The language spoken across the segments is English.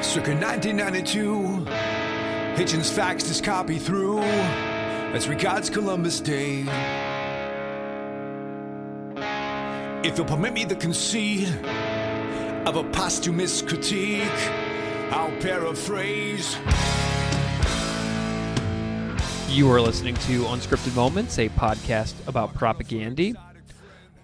Circa 1992, Hitchens faxed his copy through as regards Columbus Day. If you'll permit me the conceit of a posthumous critique, I'll paraphrase. You are listening to Unscripted Moments, a podcast about Propagandhi.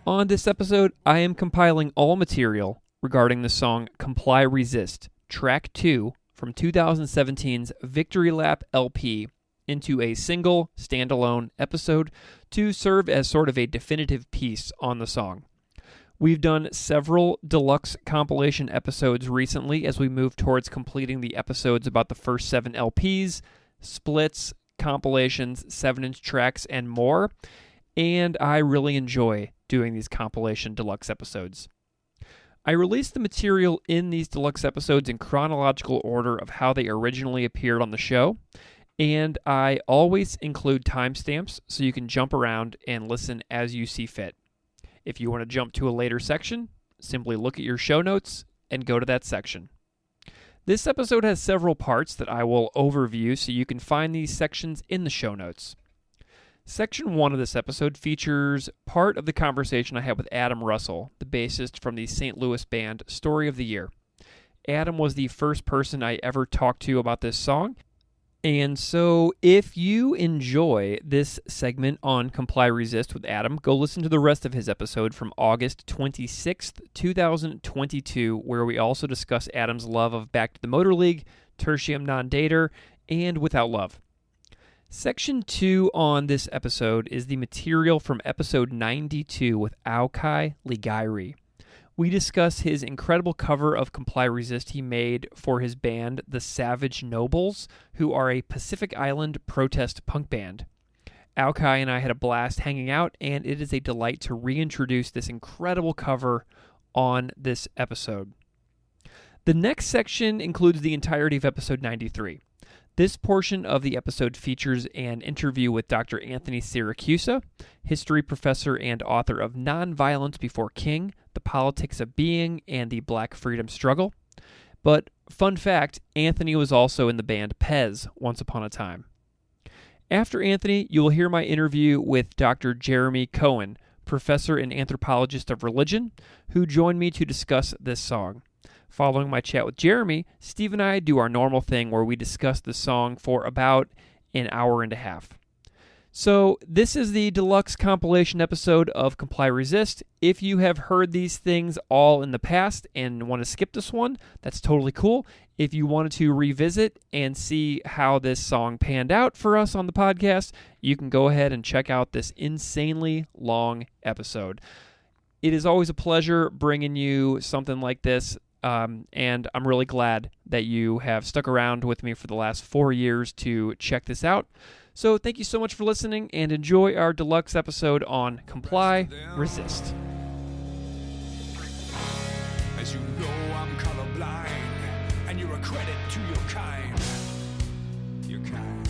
On this episode, I am compiling all material regarding the song Comply Resist, Track 2 from 2017's Victory Lap LP into a single, standalone episode to serve as sort of a definitive piece on the song. We've done several deluxe compilation episodes recently as we move towards completing the episodes about the first 7 LPs, splits, compilations, 7-inch tracks, and more, and I really enjoy doing these compilation deluxe episodes. I released the material in these deluxe episodes in chronological order of how they originally appeared on the show, and I always include timestamps so you can jump around and listen as you see fit. If you want to jump to a later section, simply look at your show notes and go to that section. This episode has several parts that I will overview so you can find these sections in the show notes. Section 1 of this episode features part of the conversation I had with Adam Russell, the bassist from the St. Louis band Story of the Year. Adam was the first person I ever talked to about this song, and so if you enjoy this segment on Comply Resist with Adam, go listen to the rest of his episode from August 26th, 2022, where we also discuss Adam's love of Back to the Motor League, Tertium Non Dater, and Without Love. Section 2 on this episode is the material from episode 92 with Aukai, Ligairi. We discuss his incredible cover of Comply Resist he made for his band, the Savage Nobles, who are a Pacific Island protest punk band. Aukai and I had a blast hanging out, and it is a delight to reintroduce this incredible cover on this episode. The next section includes the entirety of episode 93. This portion of the episode features an interview with Dr. Anthony Siracusa, history professor and author of Nonviolence Before King, The Politics of Being, and the Black Freedom Struggle. But, fun fact, Anthony was also in the band Pez once upon a time. After Anthony, you will hear my interview with Dr. Jeremy Cohen, professor and anthropologist of religion, who joined me to discuss this song. Following my chat with Jeremy, Steve and I do our normal thing where we discuss the song for about an hour and a half. So this is the deluxe compilation episode of Comply Resist. If you have heard these things all in the past and want to skip this one, that's totally cool. If you wanted to revisit and see how this song panned out for us on the podcast, you can go ahead and check out this insanely long episode. It is always a pleasure bringing you something like this. And I'm really glad that you have stuck around with me for the last 4 years to check this out. So thank you so much for listening, and enjoy our deluxe episode on Comply Resist. As you know, I'm colorblind, and you're a credit to your kind. Your kind.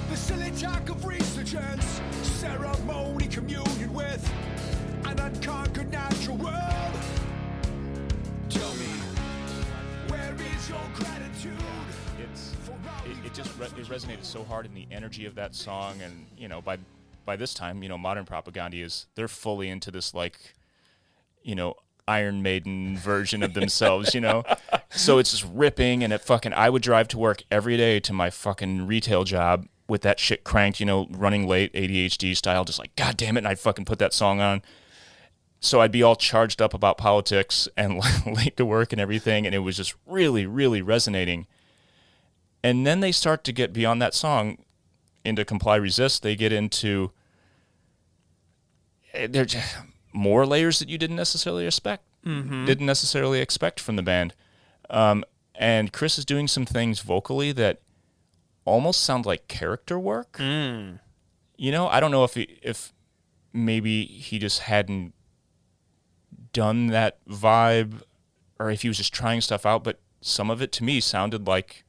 The silly talk of resurgence, ceremony communion with an unconquered natural world. Tell me, where is your gratitude? It resonated so hard in the energy of that song, and by this time, modern Propagandhi they're fully into this Iron Maiden version of themselves, So it's just ripping, and I would drive to work every day to my fucking retail job with that shit cranked, running late, ADHD style, just like, God damn it, and I'd fucking put that song on. So I'd be all charged up about politics and late to work and everything, and it was just really, really resonating. And then they start to get beyond that song into Comply Resist. They get into there's more layers that you didn't necessarily expect. Didn't necessarily expect from the band. And Chris is doing some things vocally that almost sound like character work. I don't know if maybe he just hadn't done that vibe, or if he was just trying stuff out, but some of it to me sounded like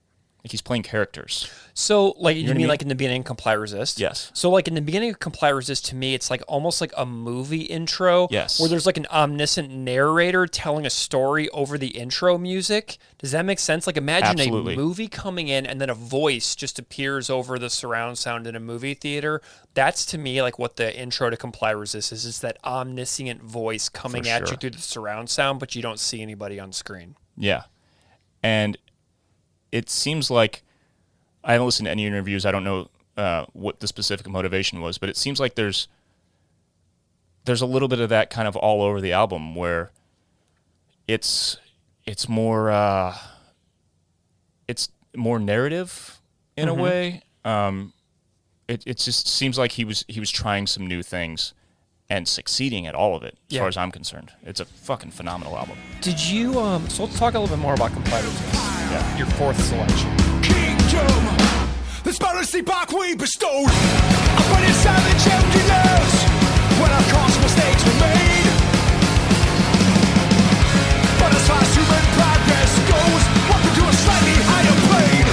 Like he's playing characters. So, like, know you what I mean mean? like in the beginning of Comply Resist? Yes. So, like, in the beginning of Comply Resist, to me, it's like almost like a movie intro. Yes. Where there's like an omniscient narrator telling a story over the intro music. Does that make sense? Like, imagine Absolutely. a movie coming in and then a voice just appears over the surround sound in a movie theater. That's to me like what the intro to Comply Resist is that omniscient voice coming For at you sure. through the surround sound, but you don't see anybody on screen. Yeah. And it seems like, I haven't listened to any interviews. I don't know what the specific motivation was, but it seems like there's a little bit of that kind of all over the album where it's more narrative in a way. It just seems like he was trying some new things and succeeding at all of it, as far as I'm concerned. It's a fucking phenomenal album. Did you, so let's talk a little bit more about Comply Resist. Yeah. Your fourth selection. Kingdom, this bounty back we bestowed upon your savage emptiness when our cost mistakes were made. But as far as human progress goes, what to do a slightly higher plane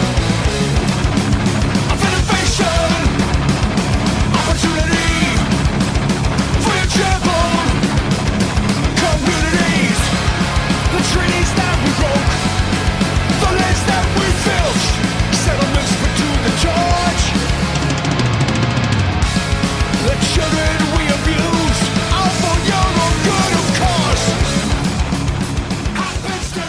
of innovation, opportunity for your troubled communities, the treaties that we broke, the lands that we filched, settlements put to the torch, the children we abuse, all for your own good, of course. Happens to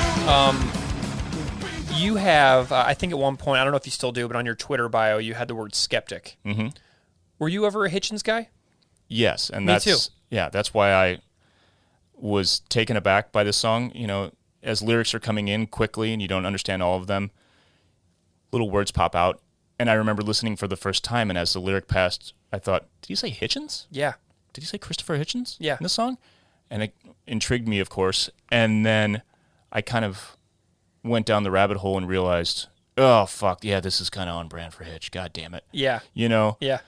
You have, I think at one point, I don't know if you still do, but on your Twitter bio, you had the word skeptic. Mm-hmm. Were you ever a Hitchens guy? Yes, and Me that's too. Yeah, that's why I was taken aback by this song. You know, as lyrics are coming in quickly and you don't understand all of them, little words pop out. And I remember listening for the first time, and as the lyric passed, I thought, "Did you say Hitchens? Yeah. Did you say Christopher Hitchens? Yeah. In this song?" And it intrigued me, of course. And then I kind of went down the rabbit hole and realized, oh fuck, yeah, this is kind of on brand for Hitch. God damn it. Yeah. You know. Yeah.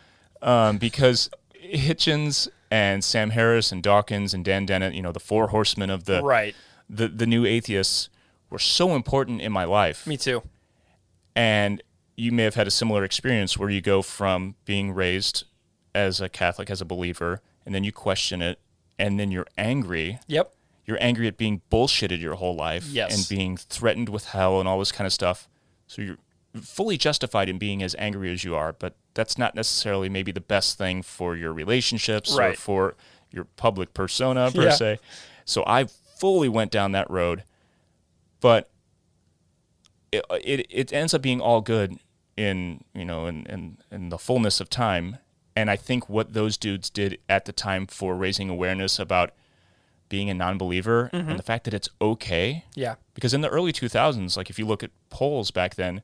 Because Hitchens and Sam Harris and Dawkins and Dan Dennett, you know, the four horsemen of the Right. the new atheists were so important in my life. Me too. And you may have had a similar experience where you go from being raised as a Catholic, as a believer, and then you question it, and then you're angry. Yep. You're angry at being bullshitted your whole life Yes. and being threatened with hell and all this kind of stuff. So you're fully justified in being as angry as you are, but that's not necessarily maybe the best thing for your relationships or Right. for your public persona per Yeah. se. So I fully went down that road, but it ends up being all good in the fullness of time. And I think what those dudes did at the time for raising awareness about being a non-believer and the fact that it's okay. Yeah. Because in the early 2000s, like if you look at polls back then,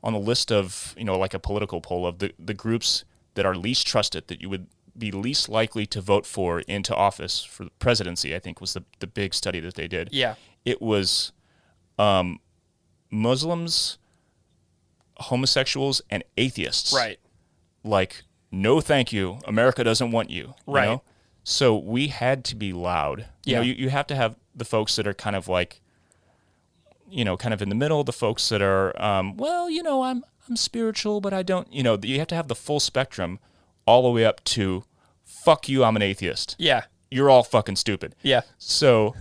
on the list of, you know, like a political poll of the groups that are least trusted, that you would be least likely to vote for into office for the presidency, I think was the big study that they did. Yeah. It was Muslims, homosexuals, and atheists. Right. Like, no thank you, America doesn't want you. Right. You know? So we had to be loud. Yeah. You know, you have to have the folks that are kind of like, you know, kind of in the middle, the folks that are, well, you know, I'm spiritual, but I don't, you know, you have to have the full spectrum all the way up to, fuck you, I'm an atheist. Yeah. You're all fucking stupid. Yeah. So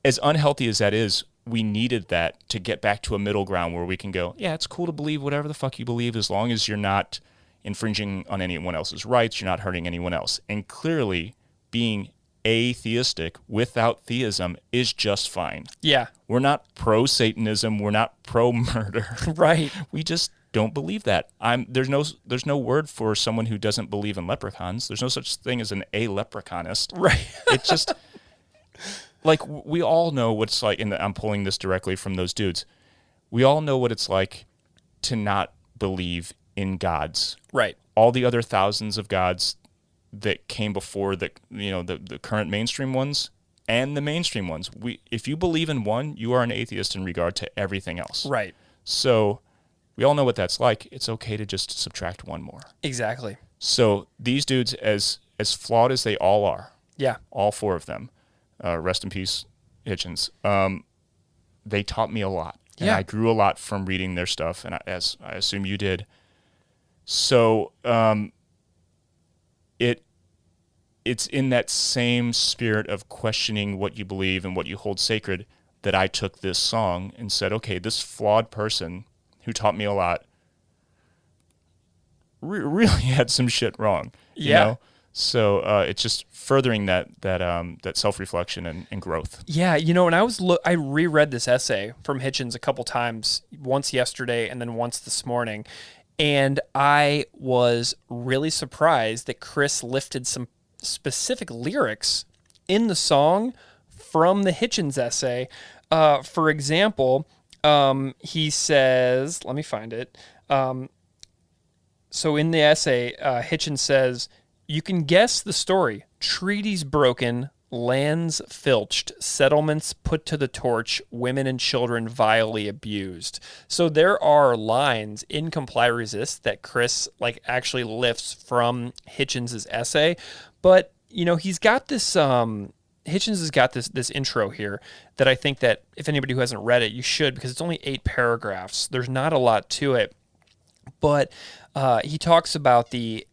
as unhealthy as that is, we needed that to get back to a middle ground where we can go, yeah, it's cool to believe whatever the fuck you believe as long as you're not infringing on anyone else's rights, you're not hurting anyone else. And clearly, being atheistic without theism is just fine. Yeah. We're not pro-Satanism, we're not pro-murder. Right. We just don't believe that. There's no word for someone who doesn't believe in leprechauns. There's no such thing as an a-leprechaunist. Right. It's just like we all know what it's like, and I'm pulling this directly from those dudes. We all know what it's like to not believe in gods. Right. All the other thousands of gods that came before the current mainstream ones and the mainstream ones. If you believe in one, you are an atheist in regard to everything else. Right. So we all know what that's like. It's okay to just subtract one more. Exactly. So these dudes, as flawed as they all are, Yeah. all four of them, rest in peace, Hitchens, they taught me a lot. And Yeah. I grew a lot from reading their stuff, and as I assume you did. So it's in that same spirit of questioning what you believe and what you hold sacred that I took this song and said, okay, this flawed person who taught me a lot really had some shit wrong. You know? So it's just furthering that self-reflection and growth. Yeah, and I reread this essay from Hitchens a couple times, once yesterday and then once this morning, and I was really surprised that Chris lifted some specific lyrics in the song from the Hitchens essay. For example, he says, let me find it. So in the essay, Hitchens says, "You can guess the story. Treaties broken, lands filched, settlements put to the torch, women and children vilely abused." So there are lines in Comply Resist that Chris actually lifts from Hitchens' essay, but he's got this Hitchens has got this intro here that I think that if anybody who hasn't read it, you should, because it's only 8 paragraphs. There's not a lot to it, but he talks about the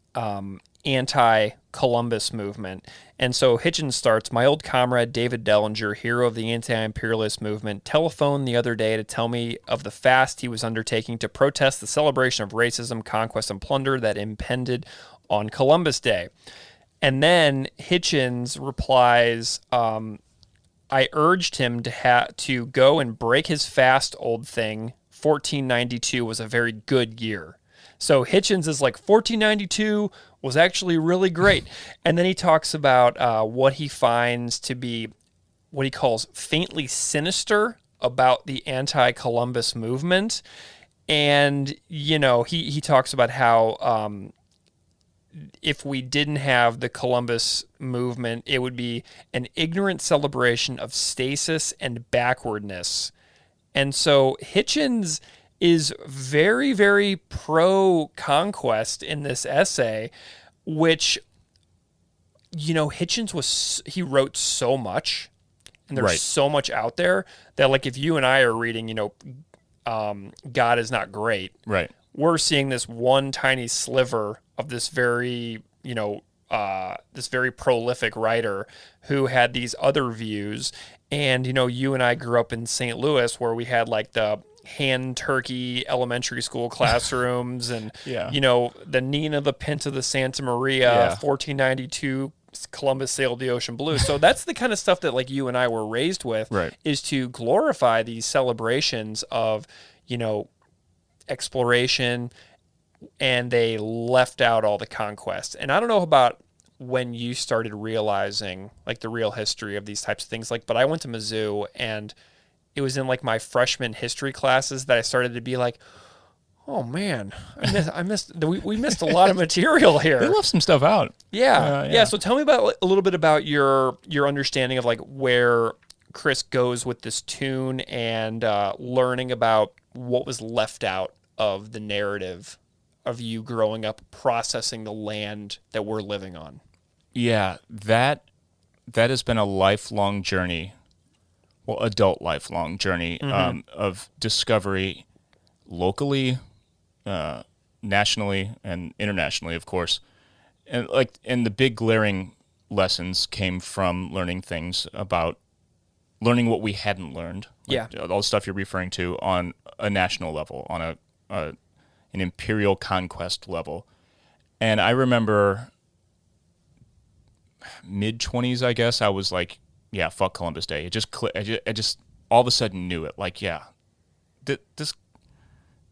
anti-Columbus movement. And so Hitchens starts, "My old comrade David Dellinger, hero of the anti-imperialist movement, telephoned the other day to tell me of the fast he was undertaking to protest the celebration of racism, conquest, and plunder that impended on Columbus Day." And then Hitchens replies, "I urged him to go and break his fast, old thing. 1492 was a very good year." So Hitchens is like, 1492 was actually really great. And then he talks about what he finds to be what he calls faintly sinister about the anti-Columbus movement. And, he talks about how if we didn't have the Columbus movement, it would be an ignorant celebration of stasis and backwardness. And so Hitchens is very, very pro-conquest in this essay, which, Hitchens he wrote so much, and there's so much out there that, if you and I are reading, God is not great. Right. We're seeing this one tiny sliver of this very, this very prolific writer who had these other views. And, you and I grew up in St. Louis, where we had the hand turkey elementary school classrooms and, the Nina, the Pinta, the Santa Maria, 1492 Columbus sailed the ocean blue. So that's the kind of stuff that you and I were raised with, is to glorify these celebrations of, exploration, and they left out all the conquest. And I don't know about when you started realizing the real history of these types of things, but I went to Mizzou, and it was in my freshman history classes that I started to be like, oh man, we missed a lot of material here. They left some stuff out. Yeah. So tell me about a little bit about your understanding of where Chris goes with this tune and learning about what was left out of the narrative of you growing up processing the land that we're living on. Yeah, that has been a lifelong journey, adult lifelong journey of discovery locally, nationally, and internationally, of course. And the big glaring lessons came from learning what we hadn't learned. All the stuff you're referring to on a national level, on an imperial conquest level. And I remember mid-20s, I guess, I was like, yeah, fuck Columbus Day. It just clicked. I just all of a sudden knew it.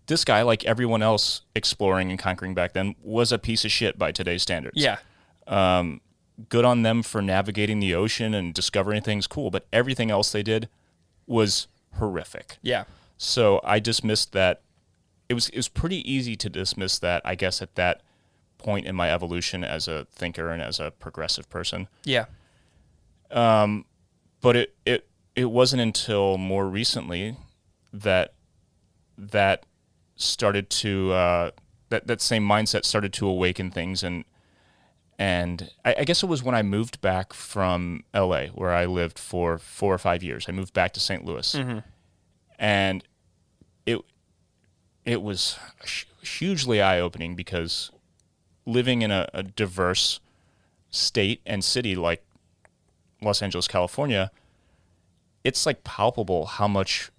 This guy, like everyone else exploring and conquering back then, was a piece of shit by today's standards. Yeah. Good on them for navigating the ocean and discovering things, cool. But everything else they did was horrific. Yeah. So I dismissed that. It was pretty easy to dismiss that, I guess, at that point in my evolution as a thinker and as a progressive person. Yeah. But it wasn't until more recently that started to that same mindset started to awaken things, and I guess it was when I moved back from LA, where I lived for 4 or 5 years. I moved back to St. Louis, and it was hugely eye-opening because living in a diverse state and city like Los Angeles, California, it's like palpable how much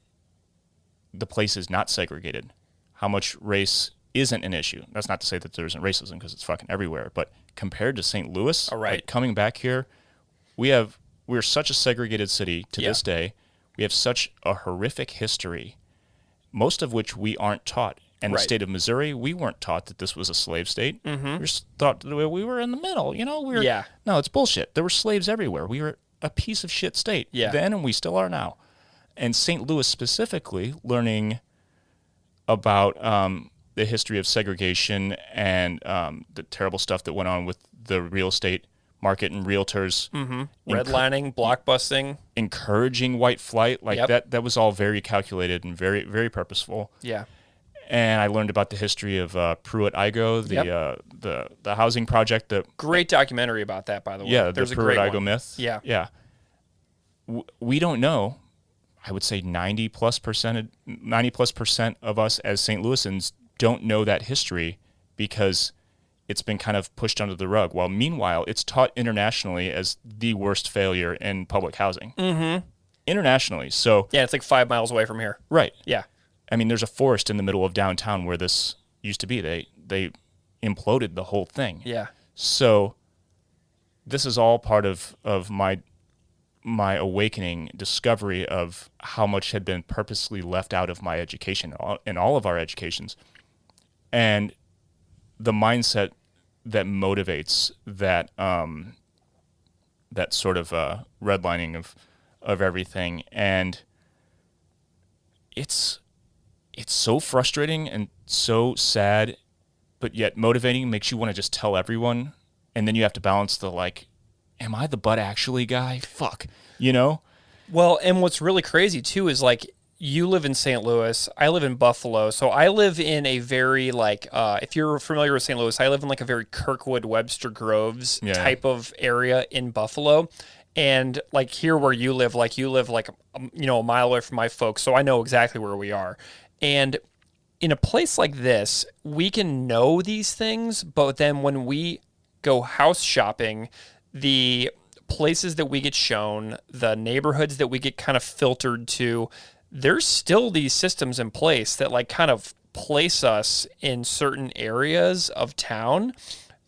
the place is not segregated, how much race isn't an issue. That's not to say that there isn't racism, because it's fucking everywhere. But compared to St. Louis, like coming back here, we're such a segregated city to this day. We have such a horrific history, most of which we aren't taught. And the state of Missouri, we weren't taught that this was a slave state. We were thought that we were in the middle. You know, no, it's bullshit. There were slaves everywhere. We were a piece of shit state then, and we still are now. And St. Louis specifically, learning about the history of segregation and the terrible stuff that went on with the real estate market and realtors. Redlining, blockbusting. Encouraging white flight. Like that was all very calculated and very, very purposeful. Yeah. And I learned about the history of Pruitt-Igoe, the housing project. Great documentary about that, by the way. Yeah, there's the Pruitt-Igoe myth. Yeah. Yeah. We don't know. I would say 90+% of us as St. Louisans don't know that history because it's been kind of pushed under the rug. While meanwhile, it's taught internationally as the worst failure in public housing. Internationally. So yeah, it's like 5 miles away from here. Right. Yeah. I mean, there's a forest in the middle of downtown where this used to be. They imploded the whole thing. Yeah. So this is all part of my awakening, discovery of how much had been purposely left out of my education, in all of our educations. And the mindset that motivates that that sort of redlining of everything. And it's so frustrating and so sad, but yet motivating, makes you want to just tell everyone. And then you have to balance the, like, am I the but actually guy? Fuck, you know? Well, and what's really crazy too is, like, you live in St. Louis, I live in Buffalo. So I live in a very, like, if you're familiar with St. Louis, I live in like a very Kirkwood, Webster Groves type of area in Buffalo. And like here where you live like a mile away from my folks. So I know exactly where we are. And in a place like this, we can know these things, but then when we go house shopping, the places that we get shown, the neighborhoods that we get kind of filtered to, there's still these systems in place that like kind of place us in certain areas of town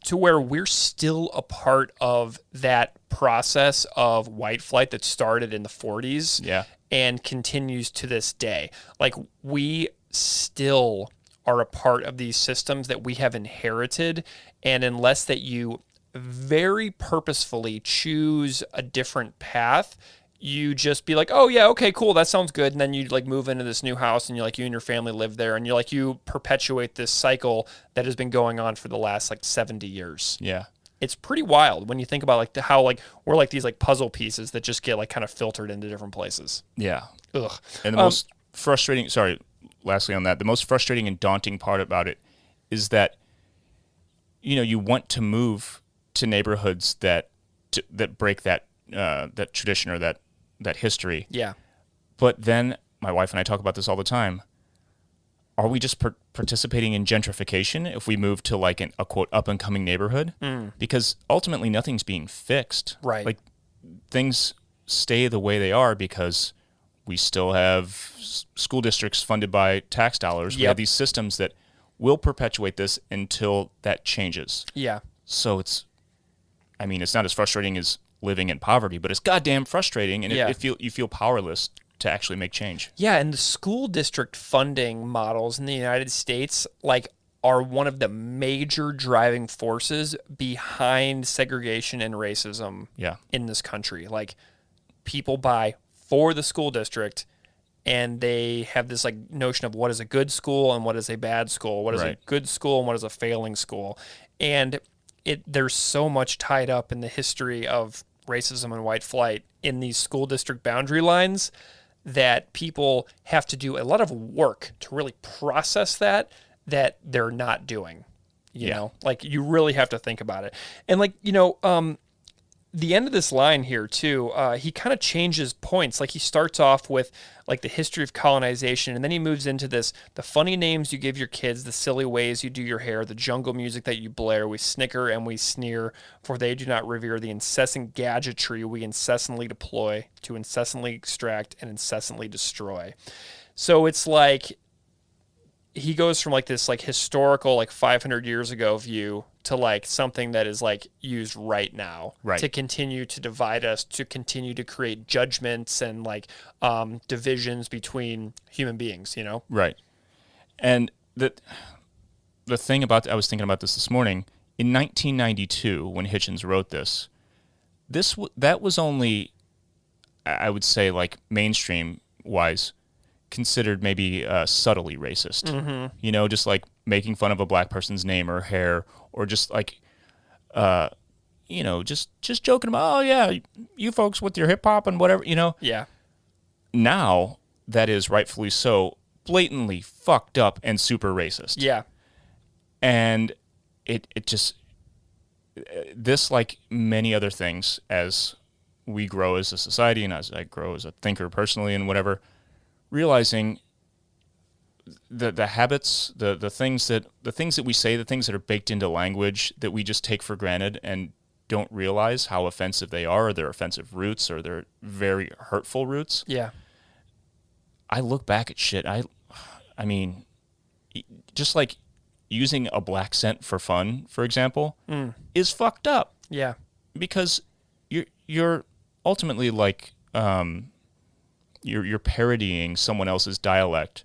to where we're still a part of that process of white flight that started in the 40s and continues to this day. Like, we still are a part of these systems that we have inherited, and unless that you very purposefully choose a different path, you just be like, oh yeah, okay, cool, that sounds good. And then you like move into this new house and you and your family live there, and you perpetuate this cycle that has been going on for the last like 70 years. Yeah. It's pretty wild when you think about like how like we're like these like puzzle pieces that just get like kind of filtered into different places. Yeah. Ugh. And the most frustrating, lastly on that, the most frustrating and daunting part about it is that, you want to move to neighborhoods that break that tradition or that history. Yeah. But then my wife and I talk about this all the time. Are we just participating in gentrification if we move to like a quote up and coming neighborhood? Because ultimately nothing's being fixed. Right. Like, things stay the way they are because we still have school districts funded by tax dollars. We have these systems that will perpetuate this until that changes. Yeah. So it's not as frustrating as living in poverty, but it's goddamn frustrating, and you feel powerless to actually make change. Yeah, and the school district funding models in the United States are one of the major driving forces behind segregation and racism in this country. Like, people buy for the school district, and they have this like notion of what is a good school and what is a bad school, what is a good school and what is a failing school. And there's so much tied up in the history of racism and white flight in these school district boundary lines that people have to do a lot of work to really process that they're not doing. You know, like, you really have to think about it. And like, the end of this line here too, he kind of changes points. Like he starts off with like the history of colonization, and then he moves into this: the funny names you give your kids, the silly ways you do your hair, the jungle music that you blare. We snicker and we sneer, for they do not revere the incessant gadgetry we incessantly deploy to incessantly extract and incessantly destroy. So it's like he goes from like this like historical like 500 years ago view to like something that is like used right now, Right. to continue to divide us, to continue to create judgments and like divisions between human beings, you know? Right. And the thing about, I was thinking about this morning, in 1992 when Hitchens wrote this, that was only, I would say, like mainstream wise, considered maybe subtly racist. Mm-hmm. You know, just like making fun of a black person's name or hair, or just like, you know, just joking about, oh yeah, you folks with your hip hop and whatever, you know. Yeah. Now that is rightfully so blatantly fucked up and super racist. Yeah. And it just, this, like many other things, as we grow as a society and as I grow as a thinker personally and whatever, realizing the habits, the things that we say, the things that are baked into language that we just take for granted and don't realize how offensive they are, or their offensive roots, or their very hurtful roots. Yeah. I look back at shit. I mean, just like using a black scent for fun, for example, is fucked up. Yeah. Because you're ultimately like you're parodying someone else's dialect.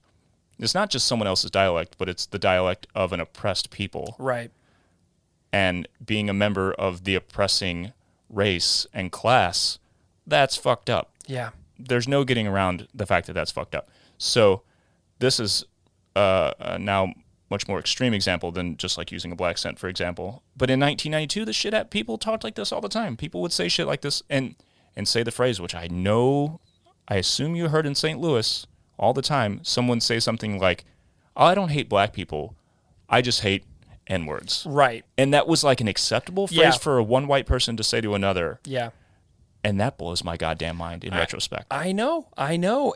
It's not just someone else's dialect, but it's the dialect of an oppressed people. Right. And being a member of the oppressing race and class, that's fucked up. Yeah. There's no getting around the fact that that's fucked up. So this is now much more extreme example than just like using a black scent, for example. But in 1992, people talked like this all the time. People would say shit like this and say the phrase, which I assume you heard in St. Louis all the time. Someone say something like, oh, I don't hate black people, I just hate N-words. Right. And that was like an acceptable phrase for one white person to say to another. Yeah. And that blows my goddamn mind in retrospect. I know.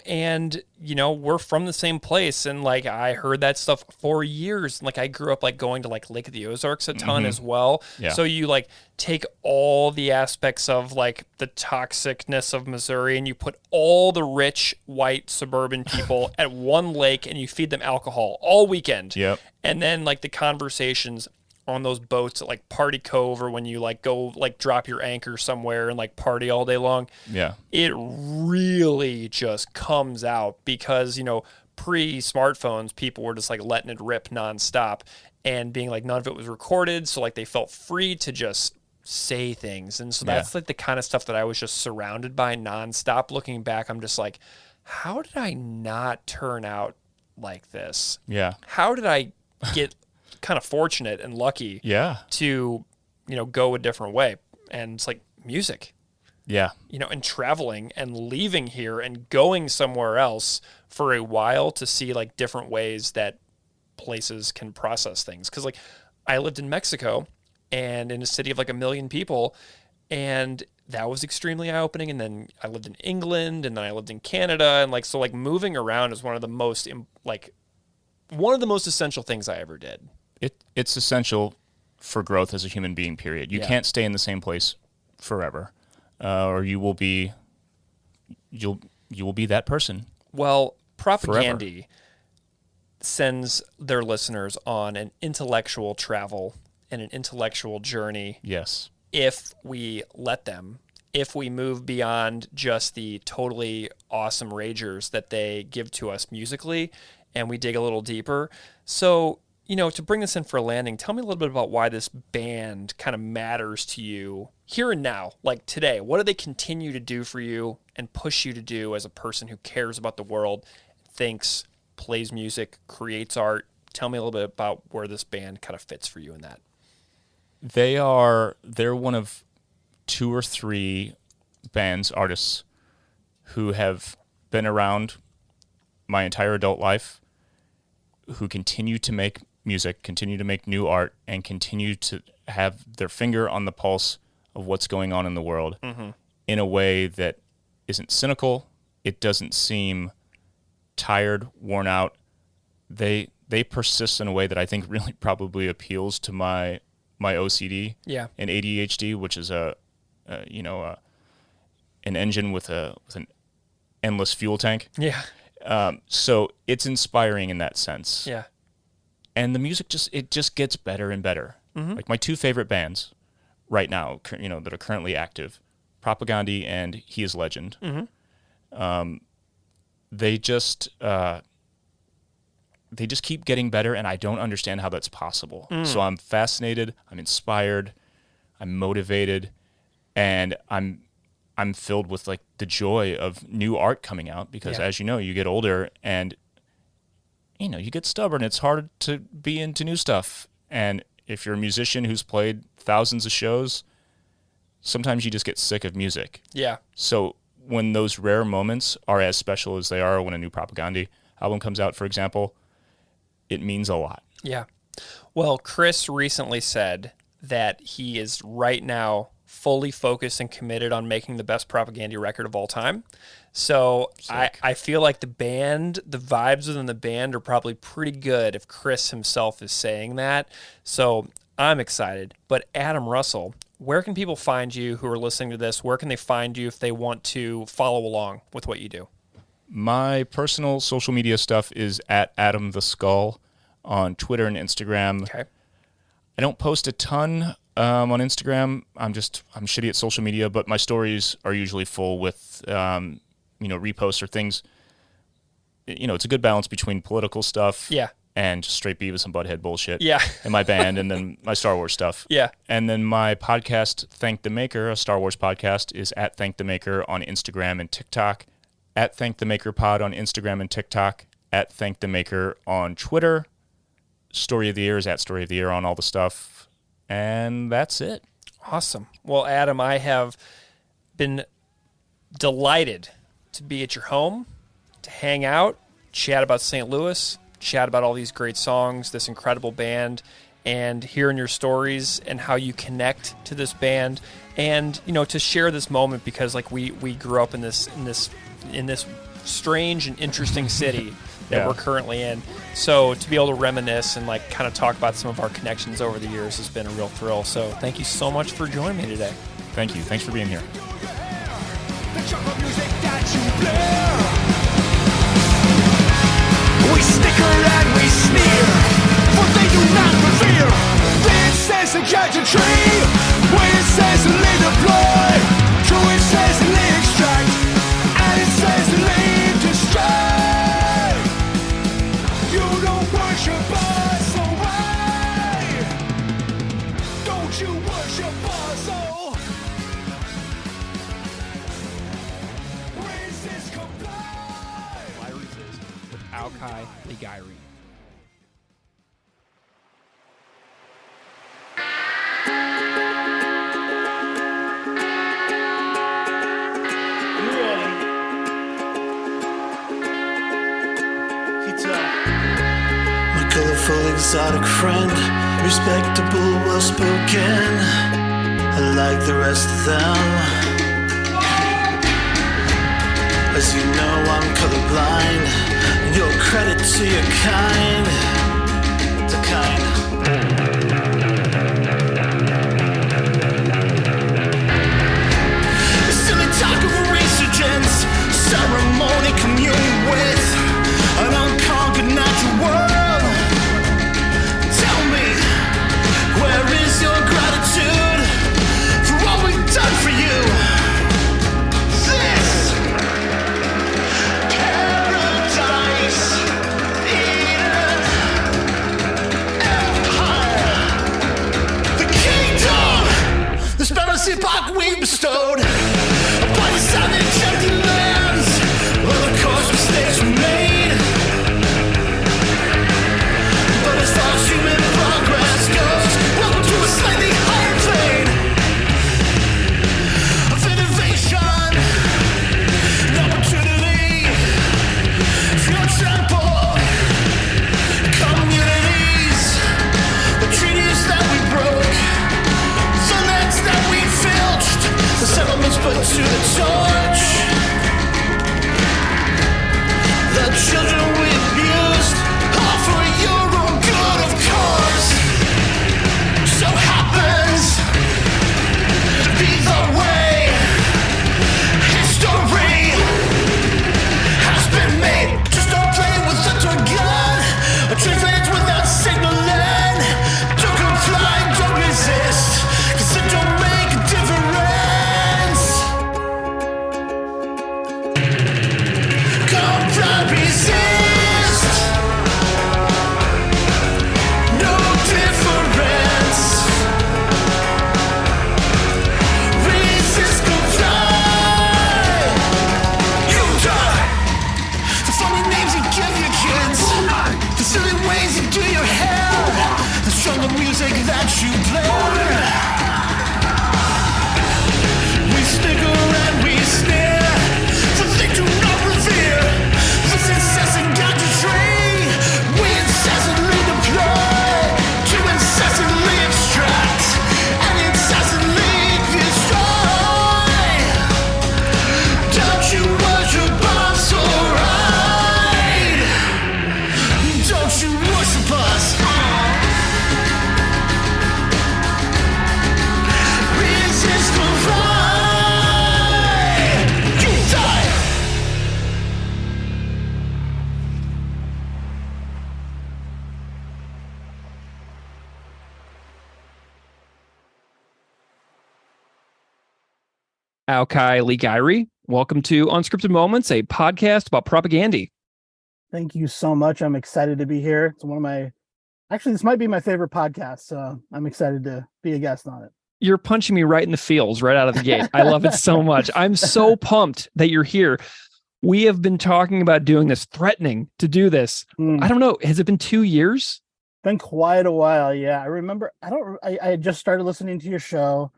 And, you know, we're from the same place. And, like, I heard that stuff for years. Like, I grew up, like, going to, like, Lake of the Ozarks a ton as well. Yeah. So you, like, take all the aspects of, like, the toxicness of Missouri and you put all the rich, white, suburban people at one lake and you feed them alcohol all weekend. Yep. And then, like, the conversations on those boats at like Party Cove, or when you like go like drop your anchor somewhere and like party all day long. Yeah. It really just comes out because, you know, pre-smartphones, people were just like letting it rip nonstop and being like, none of it was recorded. So like they felt free to just say things. And so that's like the kind of stuff that I was just surrounded by nonstop. Looking back, I'm just like, how did I not turn out like this? Yeah. How did I get kind of fortunate and lucky to, you know, go a different way? And it's like music, you know, and traveling and leaving here and going somewhere else for a while to see like different ways that places can process things. Cause like I lived in Mexico and in a city of like 1 million people, and that was extremely eye-opening. And then I lived in England, and then I lived in Canada, and like, so like moving around is one of the most essential things I ever did. It's essential for growth as a human being, period. You can't stay in the same place forever, or you will be that person. Well, Propagandhi sends their listeners on an intellectual travel and an intellectual journey. Yes. If we let them, if we move beyond just the totally awesome ragers that they give to us musically, and we dig a little deeper. So, you know, to bring this in for a landing, tell me a little bit about why this band kind of matters to you here and now, like today. What do they continue to do for you and push you to do as a person who cares about the world, thinks, plays music, creates art? Tell me a little bit about where this band kind of fits for you in that. They're one of 2 or 3 artists who have been around my entire adult life, who continue to make music, continue to make new art, and continue to have their finger on the pulse of what's going on in the world in a way that isn't cynical. It doesn't seem tired, worn out. They persist in a way that I think really probably appeals to my OCD and ADHD, which is an engine with an endless fuel tank. Yeah. So it's inspiring in that sense. Yeah. And the music just gets better and better. Like my two favorite bands right now, that are currently active, Propagandhi and He Is Legend. They just keep getting better, and I don't understand how that's possible. So I'm fascinated, I'm inspired, I'm motivated, and I'm filled with like the joy of new art coming out because as you know, you get older and you get stubborn. It's hard to be into new stuff. And if you're a musician who's played thousands of shows, sometimes you just get sick of music. Yeah. So when those rare moments are as special as they are when a new Propagandhi album comes out, for example, it means a lot. Yeah. Well, Chris recently said that he is right now fully focused and committed on making the best Propagandhi record of all time. So I feel like the vibes within the band are probably pretty good if Chris himself is saying that. So I'm excited. But Adam Russell, where can people find you who are listening to this? Where can they find you if they want to follow along with what you do? My personal social media stuff is at Adam the Skull on Twitter and Instagram. Okay. I don't post a ton on Instagram. I'm shitty at social media, but my stories are usually full with reposts or things. It's a good balance between political stuff and just straight Beavis and Butthead bullshit and my band and then my Star Wars stuff. Yeah. And then my podcast, Thank the Maker, a Star Wars podcast, is at Thank the Maker on Instagram and TikTok, at Thank the Maker Pod on Instagram and TikTok, at Thank the Maker on Twitter. Story of the Year is at Story of the Year on all the stuff. And that's it. Awesome. Well, Adam, I have been delighted to be at your home, to hang out, chat about St. Louis, chat about all these great songs, this incredible band, and hearing your stories and how you connect to this band, and to share this moment because like we grew up in this strange and interesting city that we're currently in. So to be able to reminisce and like kind of talk about some of our connections over the years has been a real thrill. So thank you so much for joining me today. Thank you. Thanks for being here. The chocolate music that you blare. We snicker and we sneer, for they do not revere. This says a judge a tree, when it says a lead deploy. True, it says a lead extract, and it says a lead destroy. You don't worship us away. Don't you worship us all. Resist, comply. I Resist with Aukai, Ligairi. Colorful, exotic friend, respectable, well-spoken, like the rest of them. As you know, I'm colorblind, and your credit to your kind, the kind. Silly talk of a resurgence, ceremony communion with an unconquered natural world. Where is your gratitude for what we've done for you? This paradise Eden, Aukai, Ligairi. Welcome to Unscripted Moments, a podcast about Propagandhi. Thank you so much. I'm excited to be here. It's actually, this might be my favorite podcast, so I'm excited to be a guest on it. You're punching me right in the feels right out of the gate. I love it so much. I'm so pumped that you're here. We have been talking about doing this, threatening to do this. I don't know. Has it been 2 years? Been quite a while. Yeah. I remember, I had just started listening to your show.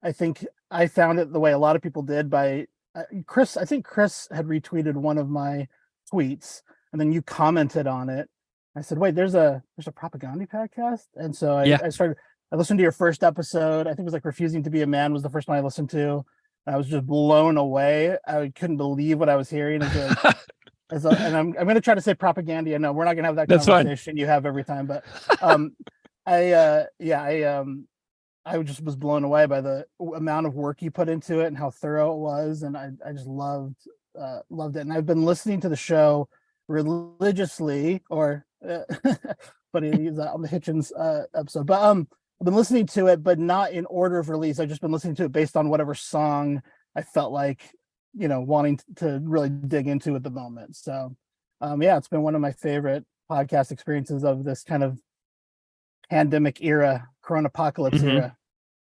I think I found it the way a lot of people did by Chris. I think Chris had retweeted one of my tweets and then you commented on it. I said, wait, there's a Propagandhi podcast. And so I listened to your first episode. I think it was like Refusing to Be a Man was the first one I listened to. I was just blown away. I couldn't believe what I was hearing. And I'm going to try to say Propagandhi. I know we're not going to have that conversation fine. You have every time, but I just was blown away by the amount of work you put into it and how thorough it was. And I just loved it. And I've been listening to the show religiously but he's on the Hitchens episode, but I've been listening to it, but not in order of release. I've just been listening to it based on whatever song I felt like, wanting to really dig into at the moment. So it's been one of my favorite podcast experiences of this kind of pandemic era, corona apocalypse era.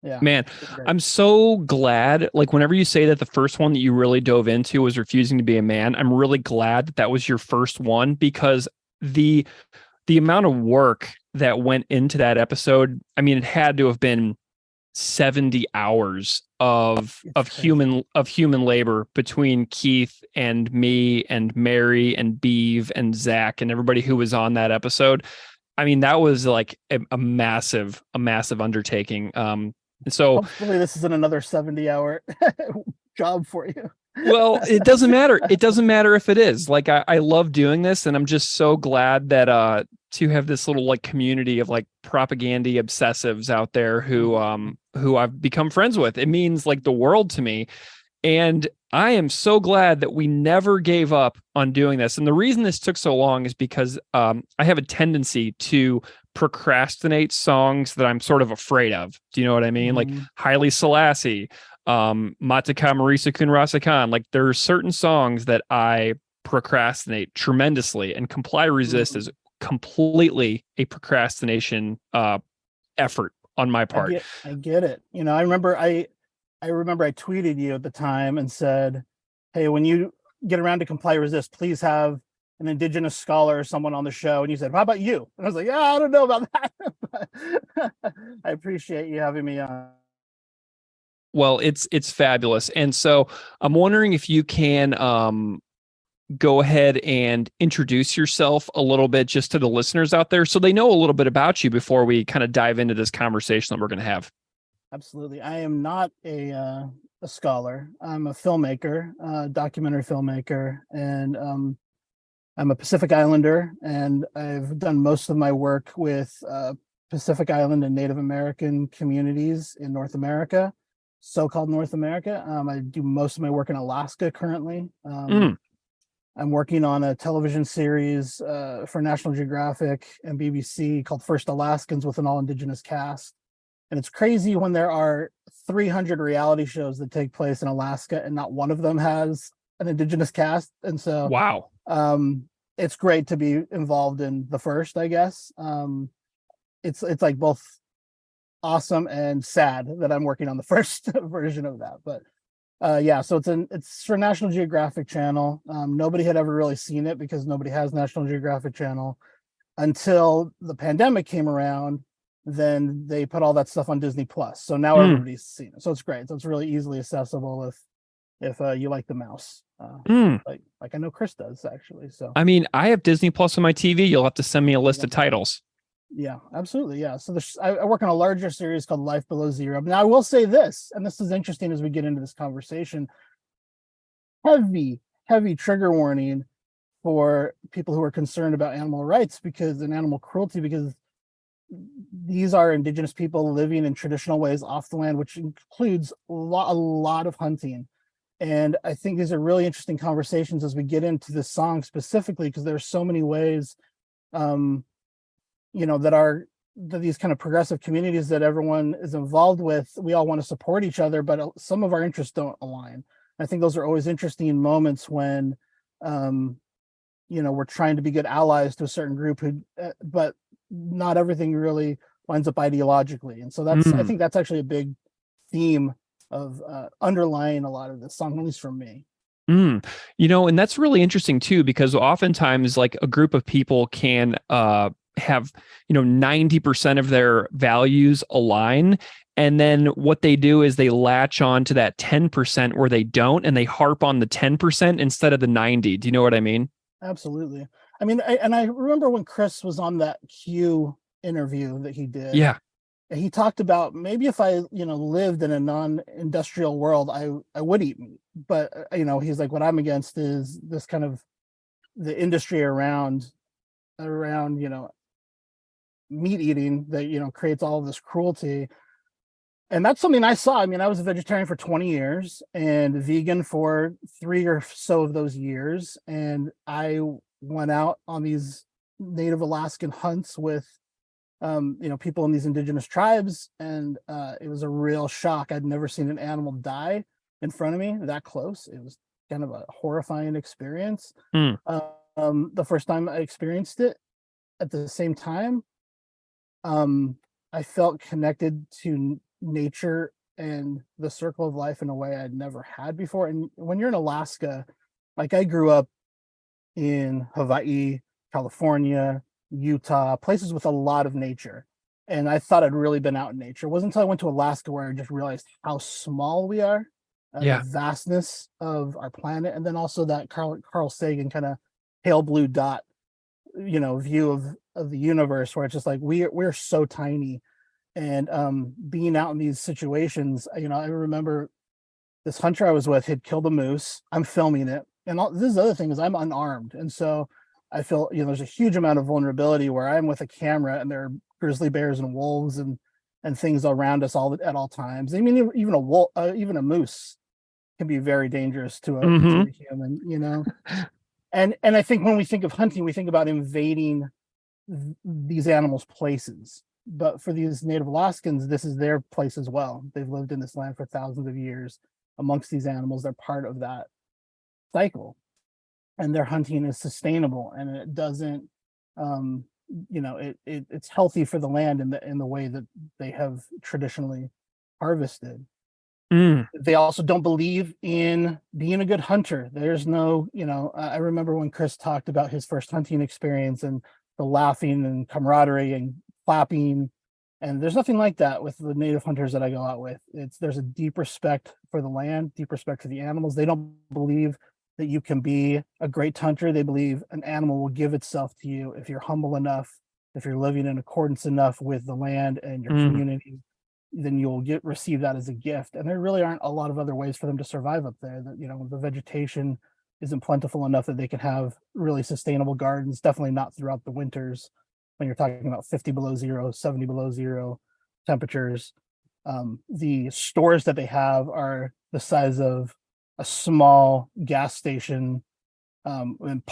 Yeah, man, I'm so glad. Like, whenever you say that the first one that you really dove into was Refusing to Be a Man, I'm really glad that was your first one, because the amount of work that went into that episode, I mean, it had to have been 70 hours of human labor between Keith and me and Mary and Beeve and Zach and everybody who was on that episode. I mean, that was like a massive undertaking. And so hopefully this isn't another 70-hour job for you. Well, it doesn't matter. It doesn't matter if it is. Like, I love doing this, and I'm just so glad that to have this little like community of like Propagandhi obsessives out there who I've become friends with. It means like the world to me. And I am so glad that we never gave up on doing this. And the reason this took so long is because I have a tendency to procrastinate songs that I'm sort of afraid of. Do you know what I mean? Like Haile Selassie, Mataka Marisa Kun Rasakan. Like, there are certain songs that I procrastinate tremendously, and Comply Resist is completely a procrastination effort on my part. I get it. I remember I tweeted you at the time and said, hey, when you get around to Comply Resist, please have an Indigenous scholar or someone on the show. And you said, how about you? And I was like, yeah, I don't know about that. But I appreciate you having me on. Well, it's fabulous. And so I'm wondering if you can go ahead and introduce yourself a little bit just to the listeners out there, so they know a little bit about you before we kind of dive into this conversation that we're going to have. Absolutely. I am not a scholar. I'm a filmmaker, documentary filmmaker, and I'm a Pacific Islander, and I've done most of my work with Pacific Island and Native American communities in North America, so-called North America. I do most of my work in Alaska currently. I'm working on a television series for National Geographic and BBC called First Alaskans, with an all-Indigenous cast. And it's crazy when there are 300 reality shows that take place in Alaska and not one of them has an Indigenous cast. And so, wow, it's great to be involved in the first, I guess. It's like both awesome and sad that I'm working on the first version of that. But so it's for National Geographic Channel. Nobody had ever really seen it because nobody has National Geographic Channel until the pandemic came around. Then they put all that stuff on Disney Plus. So now everybody's seen it. So it's great. So it's really easily accessible if you like the mouse. Like I know Chris does, actually. So I mean, I have Disney Plus on my TV. You'll have to send me a list of titles. Yeah, absolutely. Yeah. So I work on a larger series called Life Below Zero. Now I will say this, and this is interesting as we get into this conversation. Heavy trigger warning for people who are concerned about animal rights and animal cruelty, because these are Indigenous people living in traditional ways off the land, which includes a lot of hunting. And I think these are really interesting conversations as we get into this song specifically, because there are so many ways, that our these kind of progressive communities that everyone is involved with, we all want to support each other, but some of our interests don't align. I think those are always interesting moments when, we're trying to be good allies to a certain group but not everything really lines up ideologically. And so I think that's actually a big theme of underlying a lot of this song, at least from me. And that's really interesting too, because oftentimes like a group of people can have 90% of their values align, and then what they do is they latch on to that 10% where they don't, and they harp on the 10% instead of the 90. Do you know what I mean? Absolutely. I mean, I remember when Chris was on that Q interview that he did. Yeah. He talked about maybe if I, lived in a non-industrial world, I would eat meat. But, he's like, what I'm against is this kind of the industry around, meat eating that, creates all of this cruelty. And that's something I saw. I mean, I was a vegetarian for 20 years and vegan for 3 or so of those years. And I went out on these Native Alaskan hunts with people in these indigenous tribes, and it was a real shock. I'd never seen an animal die in front of me that close. It was kind of a horrifying experience. The first time I experienced it. At the same time, I felt connected to nature and the circle of life in a way I'd never had before. And when you're in Alaska, like I grew up in Hawaii, California, Utah, places with a lot of nature. And I thought I'd really been out in nature. It wasn't until I went to Alaska where I just realized how small we are, the vastness of our planet. And then also that Carl Sagan kind of pale blue dot, view of the universe, where it's just like, we're so tiny. And being out in these situations, I remember this hunter I was with had killed a moose. I'm filming it. And this is the other thing is I'm unarmed. And so I feel, there's a huge amount of vulnerability where I'm with a camera and there are grizzly bears and wolves and things around us at all times. I mean, even a moose can be very dangerous to a human, And I think when we think of hunting, we think about invading these animals' places. But for these Native Alaskans, this is their place as well. They've lived in this land for thousands of years amongst these animals. They're part of that cycle. And their hunting is sustainable, and it doesn't, it's healthy for the land in the way that they have traditionally harvested. They also don't believe in being a good hunter. There's no, I remember when Chris talked about his first hunting experience and the laughing and camaraderie and clapping, and there's nothing like that with the native hunters that I go out with. There's a deep respect for the land, deep respect for the animals. They don't believe that you can be a great hunter. They believe an animal will give itself to you if you're humble enough, if you're living in accordance enough with the land and your community, then you'll receive that as a gift. And there really aren't a lot of other ways for them to survive up there. That the vegetation isn't plentiful enough that they can have really sustainable gardens. Definitely not throughout the winters when you're talking about 50 below zero, 70 below zero temperatures. The stores that they have are the size of a small gas station, and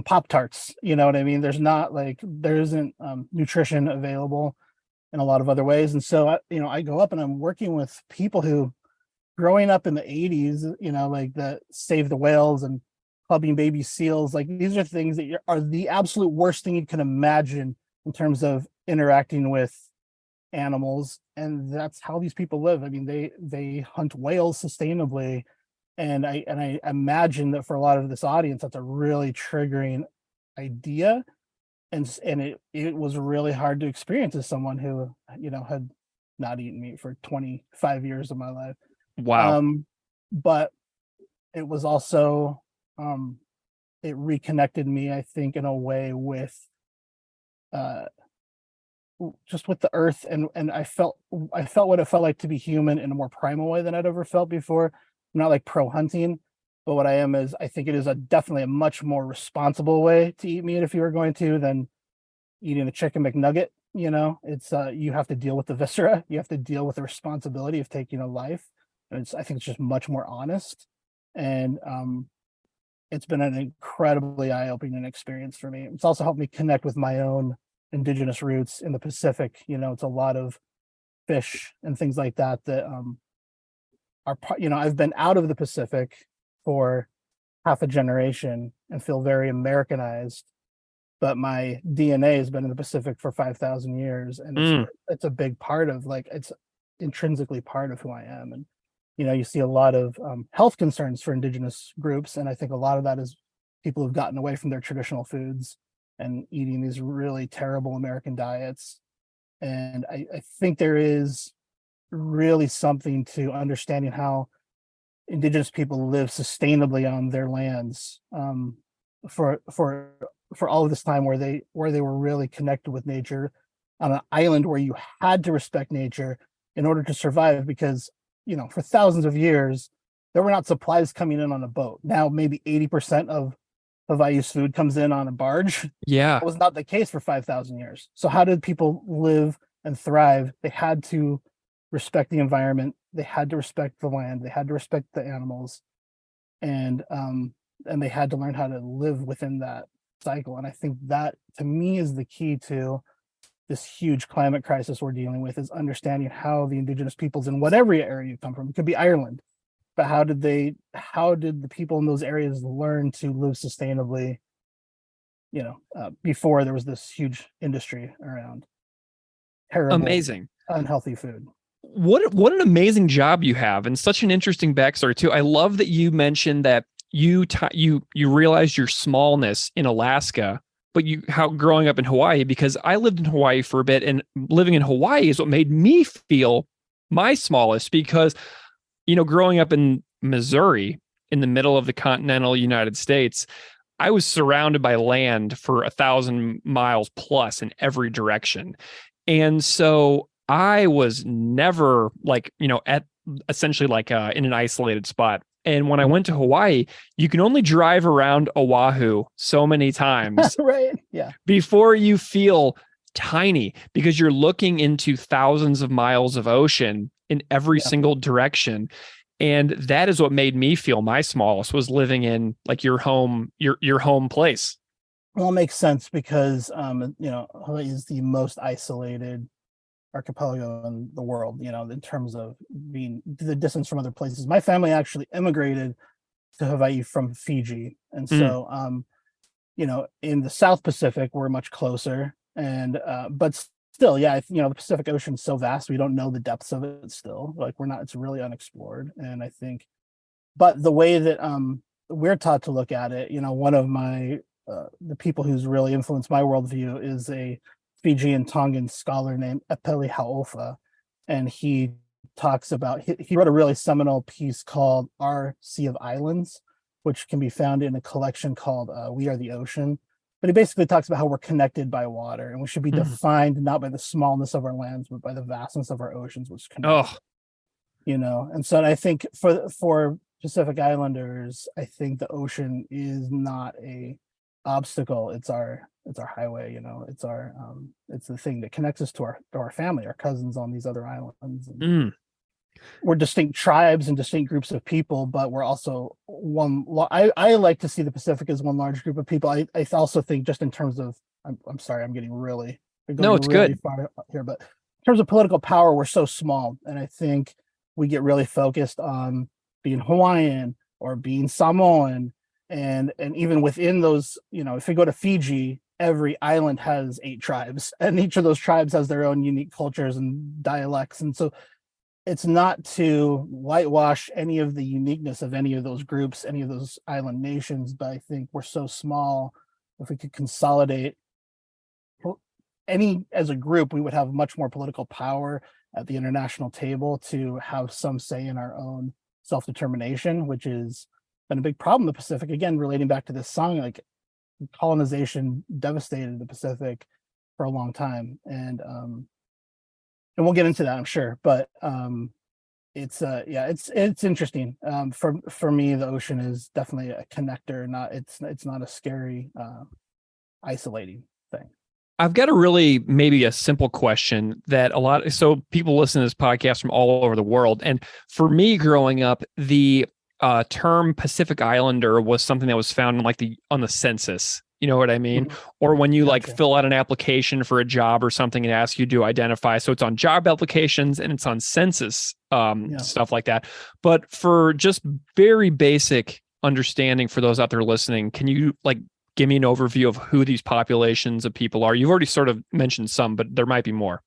Pop-Tarts, you know what I mean? There isn't nutrition available in a lot of other ways. And so, I go up and I'm working with people who, growing up in the 80s, that Save the Whales and clubbing baby seals, like these are things that are the absolute worst thing you can imagine in terms of interacting with animals. And that's how these people live. I mean, they hunt whales sustainably. And I imagine that for a lot of this audience, that's a really triggering idea. And it was really hard to experience as someone who, had not eaten meat for 25 years of my life. Wow. But it was also, it reconnected me, I think, in a way with, just with the earth. And I felt what it felt like to be human in a more primal way than I'd ever felt before. I'm not like pro hunting, but what I am is I think it is definitely a much more responsible way to eat meat if you were going to than eating a chicken McNugget. It's you have to deal with the viscera. You have to deal with the responsibility of taking a life. And I think it's just much more honest. And it's been an incredibly eye-opening experience for me. It's also helped me connect with my own indigenous roots in the Pacific. It's a lot of fish and things like that are I've been out of the Pacific for half a generation and feel very Americanized, but my DNA has been in the Pacific for 5,000 years, and it's a big part of, like, it's intrinsically part of who I am. And you see a lot of health concerns for indigenous groups, and I think a lot of that is people who've gotten away from their traditional foods and eating these really terrible American diets. And I think there is really something to understanding how indigenous people live sustainably on their lands, for all of this time, where they were really connected with nature on an island where you had to respect nature in order to survive, because for thousands of years there were not supplies coming in on a boat. Now maybe 80% of Hawaii's food comes in on a barge. Yeah. That was not the case for 5,000 years. So how did people live and thrive? They had to respect the environment, they had to respect the land, they had to respect the animals, and they had to learn how to live within that cycle. And I think that, to me, is the key to this huge climate crisis we're dealing with, is understanding how the indigenous peoples in whatever area you come from, it could be Ireland, but how did the people in those areas learn to live sustainably, before there was this huge industry around terrible, amazing, unhealthy food. What an amazing job you have, and such an interesting backstory too. I love that you mentioned that you realized your smallness in Alaska, but how growing up in Hawaii, because I lived in Hawaii for a bit, and living in Hawaii is what made me feel my smallest, because growing up in Missouri, in the middle of the continental United States, I was surrounded by land for 1,000 miles plus in every direction. And so I was never at essentially in an isolated spot. And when I went to Hawaii, you can only drive around Oahu so many times right? Yeah. before you feel tiny, because you're looking into thousands of miles of ocean in every single direction. And that is what made me feel my smallest, was living in your home place. Well, it makes sense, because Hawaii is the most isolated archipelago in the world, in terms of being the distance from other places. My family actually immigrated to Hawaii from Fiji. And so, in the South Pacific, we're much closer. And, but still, the Pacific Ocean is so vast, we don't know the depths of it still. It's really unexplored. And I think, but the way that we're taught to look at it, one of the people who's really influenced my worldview is a Fijian Tongan scholar named Epeli Hau'ofa, and he talks about, he wrote a really seminal piece called Our Sea of Islands, which can be found in a collection called We Are the Ocean. But he basically talks about how we're connected by water, and we should be defined not by the smallness of our lands, but by the vastness of our oceans, which connect. And so I think for Pacific Islanders, I think the ocean is not a obstacle. It's our highway. It's the thing that connects us to our family, our cousins on these other islands. And we're distinct tribes and distinct groups of people, but we're also one. I like to see the Pacific as one large group of people. I also think, just in terms of, I'm sorry, I'm getting really, no, it's really good far here, but in terms of political power, we're so small, and I think we get really focused on being Hawaiian or being Samoan, and even within those, if we go to Fiji, every island has 8 tribes, and each of those tribes has their own unique cultures and dialects. And so it's not to whitewash any of the uniqueness of any of those groups, any of those island nations, but I think we're so small. If we could consolidate as a group, we would have much more political power at the international table to have some say in our own self-determination, which has been a big problem in the Pacific. Again, relating back to this song, colonization devastated the Pacific for a long time, and we'll get into that, I'm sure. But it's interesting. For me, the ocean is definitely a connector. It's not a scary, isolating thing. I've got maybe a simple question that so people listen to this podcast from all over the world. And for me, growing up, the term Pacific Islander was something that was found in on the census, You know what I mean? Mhm. Or when you like Gotcha. fill out an application for a job or something and ask you to identify. So it's on job applications and it's on census Yeah. stuff like that. But for just very basic understanding for those out there listening, can you like give me an overview of who these populations of people are? You've already sort of mentioned some, but there might be more.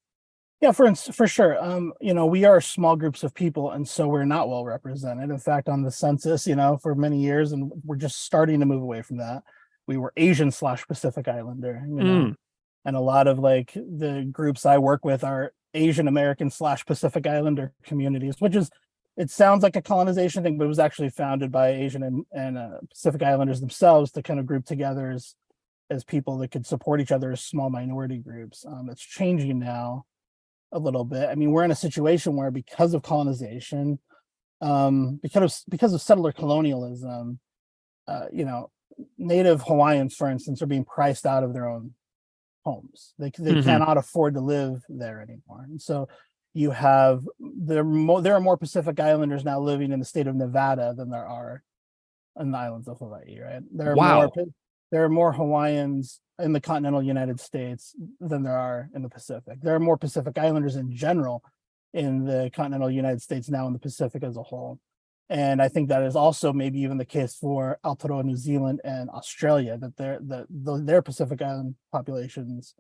Yeah, for sure. We are small groups of people, and so we're not well represented. In fact, on the census, for many years, and we're just starting to move away from that. We were Asian/Pacific Islander, and a lot of like the groups I work with are Asian American/Pacific Islander communities, it sounds like a colonization thing, but it was actually founded by Asian and Pacific Islanders themselves to kind of group together as people that could support each other as small minority groups. It's changing now a little bit. I mean, we're in a situation where because of colonization, because of settler colonialism, Native Hawaiians, for instance, are being priced out of their own homes. They cannot afford to live there anymore, and so there are more Pacific Islanders now living in the state of Nevada than there are in the islands of Hawaii. Right? There are more Hawaiians in the continental United States than there are in the Pacific. There are more Pacific Islanders in general in the continental United States now in the Pacific as a whole. And I think that is also maybe even the case for Aotearoa New Zealand and Australia, that their Pacific Island populations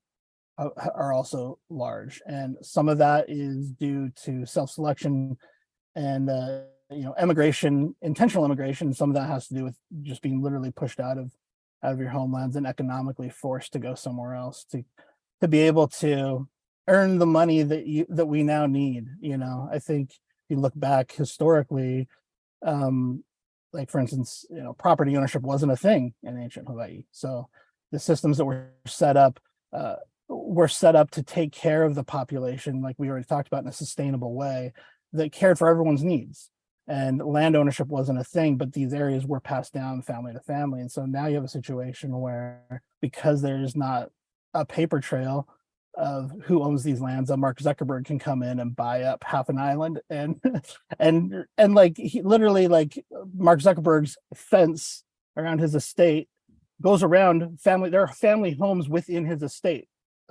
are also large. And some of that is due to self-selection and immigration, intentional immigration. Some of that has to do with just being literally pushed out of your homelands and economically forced to go somewhere else to be able to earn the money that we now need. I think if you look back historically, like for instance, property ownership wasn't a thing in ancient Hawaii. So the systems that were set up to take care of the population, like we already talked about, in a sustainable way that cared for everyone's needs. And land ownership wasn't a thing, but these areas were passed down family to family. And so now you have a situation where, because there's not a paper trail of who owns these lands, Mark Zuckerberg can come in and buy up half an island, and like he literally, like Mark Zuckerberg's fence around his estate goes around family. There are family homes within his estate.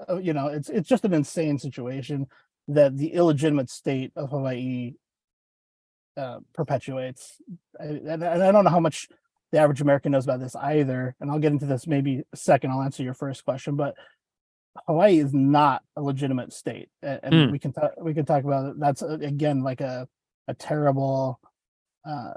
It's just an insane situation that the illegitimate state of Hawaii perpetuates. And I don't know how much the average American knows about this either. And I'll get into this maybe a second. I'll answer your first question, but Hawaii is not a legitimate state, and we can talk about it. That's again like a terrible I'm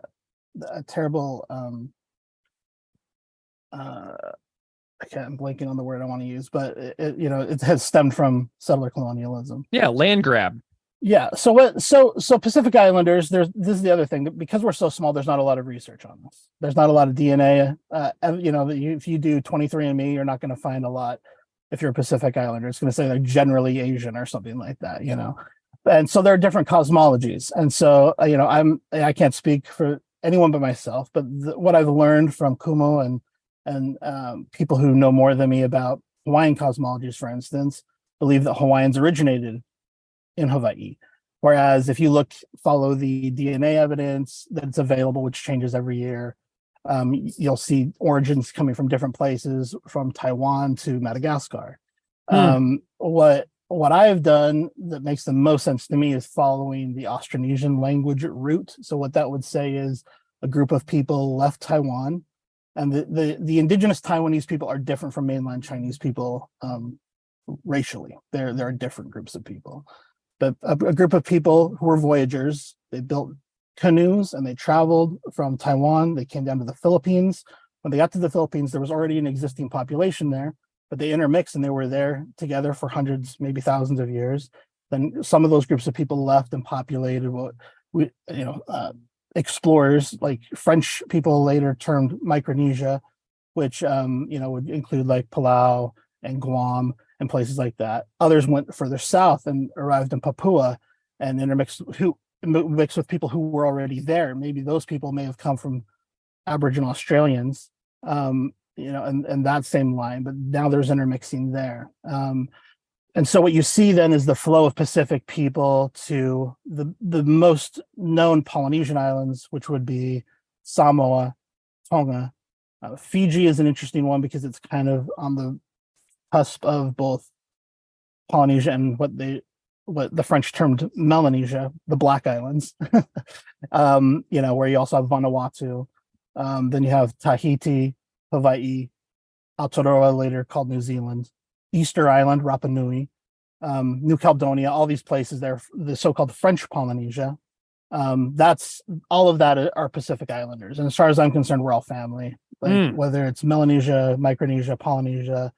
blanking on the word I want to use, but it has stemmed from settler colonialism. Yeah, land grab. Yeah. So Pacific Islanders, this is the other thing, because we're so small, there's not a lot of research on this. There's not a lot of DNA. If you do 23andMe, you're not going to find a lot. If you're a Pacific Islander, it's going to say they're generally Asian or something like that, And so there are different cosmologies. And so, I can't speak for anyone but myself, but what I've learned from Kumo and people who know more than me about Hawaiian cosmologies, for instance, believe that Hawaiians originated in Hawaii. Whereas if you follow the DNA evidence that's available, which changes every year, you'll see origins coming from different places, from Taiwan to Madagascar. What I've done that makes the most sense to me is following the Austronesian language route. So what that would say is a group of people left Taiwan, and the indigenous Taiwanese people are different from mainland Chinese people racially. There are different groups of people, but a group of people who were voyagers. They built canoes and they traveled from Taiwan. They came down to the Philippines. When they got to the Philippines, there was already an existing population there, but they intermixed and they were there together for hundreds, maybe thousands of years. Then some of those groups of people left and populated what explorers, like French people later termed Micronesia, which would include like Palau and Guam and places like that. Others went further south and arrived in Papua and intermixed with people who were already there. Maybe those people may have come from Aboriginal Australians, and that same line, but now there's intermixing there. And so what you see then is the flow of Pacific people to the most known Polynesian islands, which would be Samoa, Tonga, Fiji is an interesting one because it's kind of on the cusp of both Polynesia and what the French termed Melanesia, the Black Islands. Where you also have Vanuatu. Then you have Tahiti, Hawaii, Aotearoa, later called New Zealand, Easter Island, Rapa Nui, New Caledonia, all these places there, the so-called French Polynesia. That's all of that are Pacific Islanders. And as far as I'm concerned, we're all family. Whether it's Melanesia, Micronesia, Polynesia,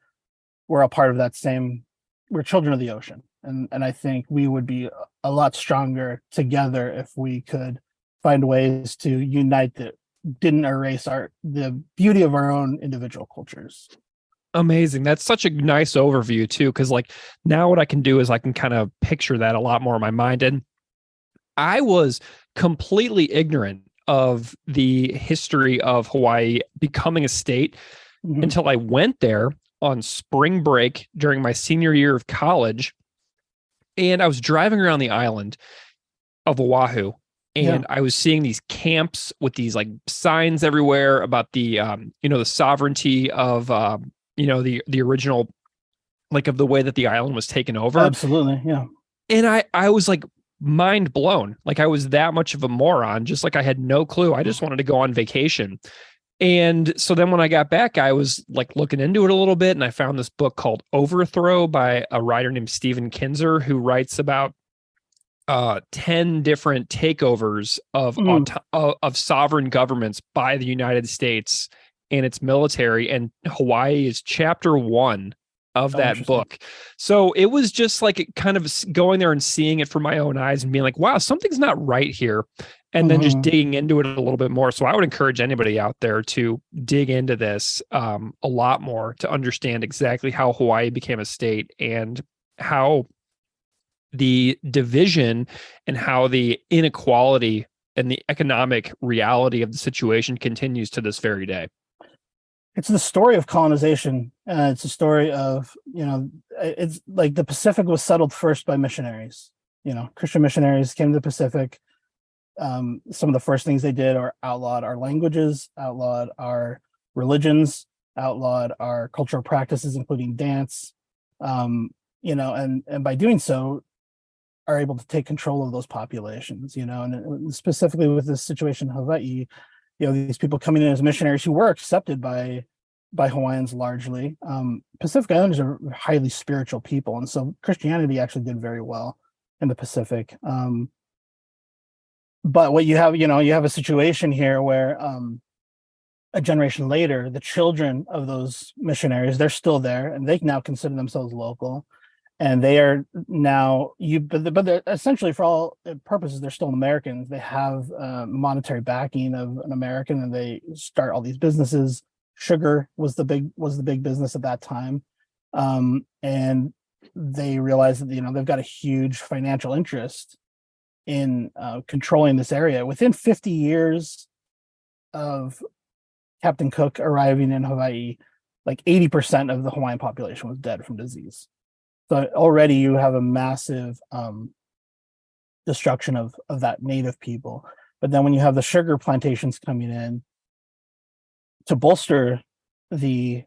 we're a part of that same, we're children of the ocean. And I think we would be a lot stronger together if we could find ways to unite that didn't erase the beauty of our own individual cultures. Amazing. That's such a nice overview too, because like now what I can do is I can kind of picture that a lot more in my mind. And I was completely ignorant of the history of Hawaii becoming a state until I went there on spring break during my senior year of college. And I was driving around the island of Oahu, and I was seeing these camps with these like signs everywhere about the, the sovereignty of, the original, like of the way that the island was taken over. Absolutely. Yeah. And I was like mind blown. Like I was that much of a moron, just like I had no clue. I just wanted to go on vacation. And so then when I got back, I was like looking into it a little bit, and I found this book called Overthrow by a writer named Stephen Kinzer, who writes about 10 different takeovers of sovereign governments by the United States and its military. And Hawaii is chapter 1 of that book. So it was just like kind of going there and seeing it from my own eyes and being like, wow, something's not right here. And then just digging into it a little bit more. So I would encourage anybody out there to dig into this a lot more to understand exactly how Hawaii became a state and how the division and how the inequality and the economic reality of the situation continues to this very day. It's the story of colonization. It's a story of, it's like the Pacific was settled first by missionaries. Christian missionaries came to the Pacific. Some of the first things they did are outlawed our languages, outlawed our religions, outlawed our cultural practices, including dance, and by doing so, are able to take control of those populations, and specifically with this situation in Hawaii, these people coming in as missionaries who were accepted by Hawaiians largely. Pacific Islanders are highly spiritual people, and so Christianity actually did very well in the Pacific. But what you have a situation here where a generation later, the children of those missionaries, they're still there, and they now consider themselves local. And they are now but they're essentially, for all purposes, they're still Americans. They have monetary backing of an American, and they start all these businesses. Sugar was the big business at that time, and they realize that they've got a huge financial interest in controlling this area. Within 50 years of Captain Cook arriving in Hawaii, like 80% of the Hawaiian population was dead from disease. So already you have a massive destruction of that native people. But then when you have the sugar plantations coming in to bolster the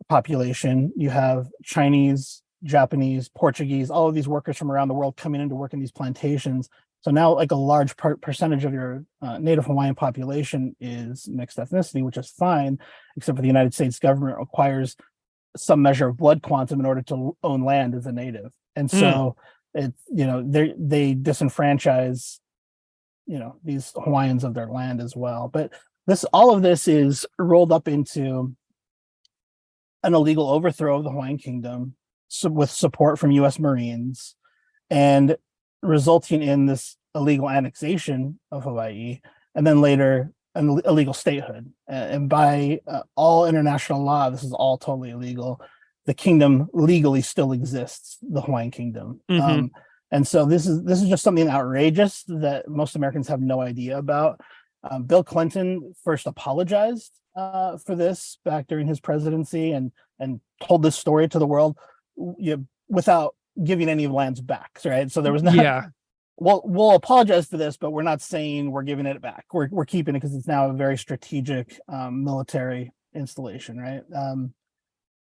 population, you have Chinese, Japanese, Portuguese, all of these workers from around the world coming in to work in these plantations. So now like a large percentage of your native Hawaiian population is mixed ethnicity, which is fine, except for the United States government requires some measure of blood quantum in order to own land as a native. And so it's, they disenfranchise, these Hawaiians of their land as well. But all of this is rolled up into an illegal overthrow of the Hawaiian kingdom, with support from U.S. Marines, and resulting in this illegal annexation of Hawaii, and then later an illegal statehood. And by all international law, this is all totally illegal. The kingdom legally still exists, the Hawaiian kingdom. And so this is just something outrageous that most Americans have no idea about. Bill Clinton first apologized for this back during his presidency, and told this story to the world without giving any lands back, right? So there was not, we'll apologize for this, but we're not saying we're giving it back. We're keeping it because it's now a very strategic military installation, right?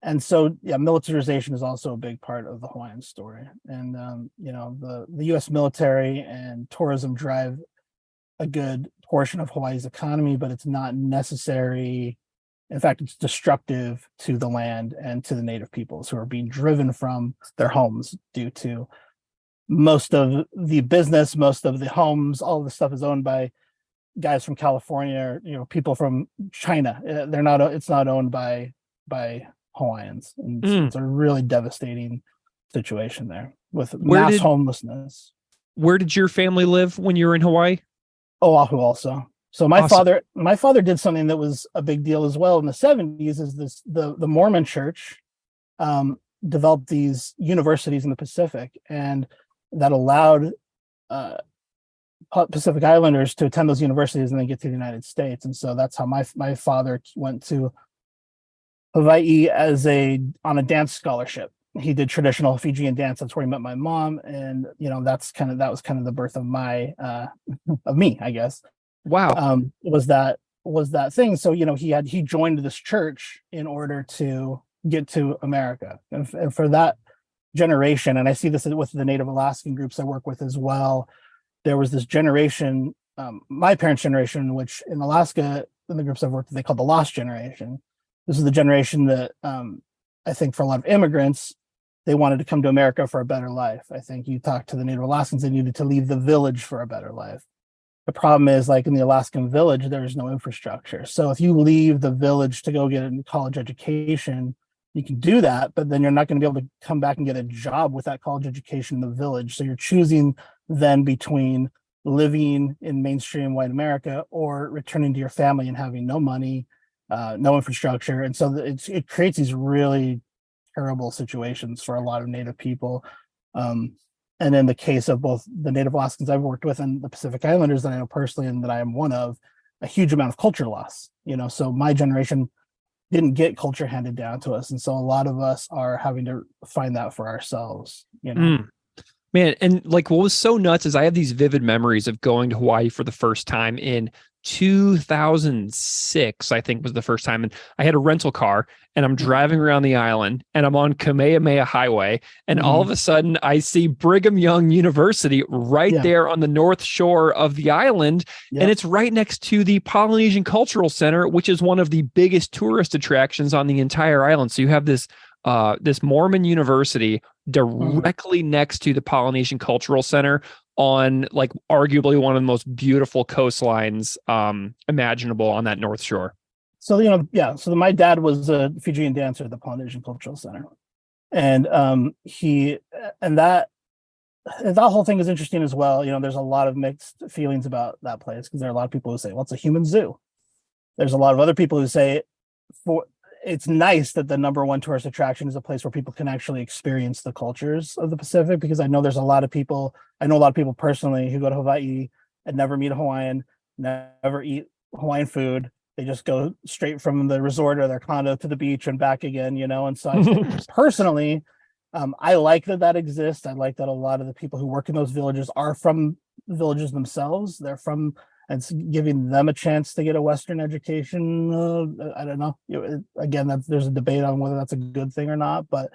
And so, yeah, militarization is also a big part of the Hawaiian story. And, the U.S. military and tourism drive a good portion of Hawaii's economy, but it's not necessary. In fact, it's destructive to the land and to the native peoples who are being driven from their homes due to most of the business, most of the homes, all of the stuff is owned by guys from California, or, people from China. They're not. It's not owned by Hawaiians. And it's a really devastating situation there with mass homelessness. Where did your family live when you were in Hawaii? Oahu also. So my father did something that was a big deal as well in the 70s. Is the Mormon Church developed these universities in the Pacific, and that allowed Pacific Islanders to attend those universities and then get to the United States. And so that's how my father went to Hawaii on a dance scholarship. He did traditional Fijian dance. That's where he met my mom, and that was kind of the birth of of me, I guess. Wow. Was that thing. So he joined this church in order to get to America, and for that generation, and I see this with the Native Alaskan groups I work with as well. There was this generation, my parents' generation, which in Alaska, in the groups I've worked with, they call the Lost Generation. This is the generation that I think for a lot of immigrants, they wanted to come to America for a better life. I think you talk to the Native Alaskans, they needed to leave the village for a better life. The problem is, like in the Alaskan village, there is no infrastructure. So if you leave the village to go get a college education, you can do that, but then you're not going to be able to come back and get a job with that college education in the village. So you're choosing then between living in mainstream white America or returning to your family and having no money, no infrastructure. And so it creates these really terrible situations for a lot of Native people. And in the case of both the Native Alaskans I've worked with and the Pacific Islanders that I know personally and that I am one of, a huge amount of culture loss. So my generation didn't get culture handed down to us, and so a lot of us are having to find that for ourselves. Man, and like what was so nuts is I have these vivid memories of going to Hawaii for the first time in 2006, I think was the first time. And I had a rental car and I'm driving around the island and I'm on Kamehameha Highway. And all of a sudden I see Brigham Young University right there on the north shore of the island. And it's right next to the Polynesian Cultural Center, which is one of the biggest tourist attractions on the entire island. So you have this Mormon university directly next to the Polynesian Cultural Center on like arguably one of the most beautiful coastlines imaginable on that North Shore. So, so my dad was a Fijian dancer at the Polynesian Cultural Center. And that whole thing is interesting as well. There's a lot of mixed feelings about that place because there are a lot of people who say, well, it's a human zoo. There's a lot of other people who say it's nice that the number one tourist attraction is a place where people can actually experience the cultures of the Pacific, because I know there's a lot of people, personally who go to Hawaii and never meet a Hawaiian, never eat Hawaiian food. They just go straight from the resort or their condo to the beach and back again, and so I think personally, I like that exists. I like that a lot of the people who work in those villages are from the villages themselves. They're from, and it's giving them a chance to get a Western education. I don't know. Again, there's a debate on whether that's a good thing or not, but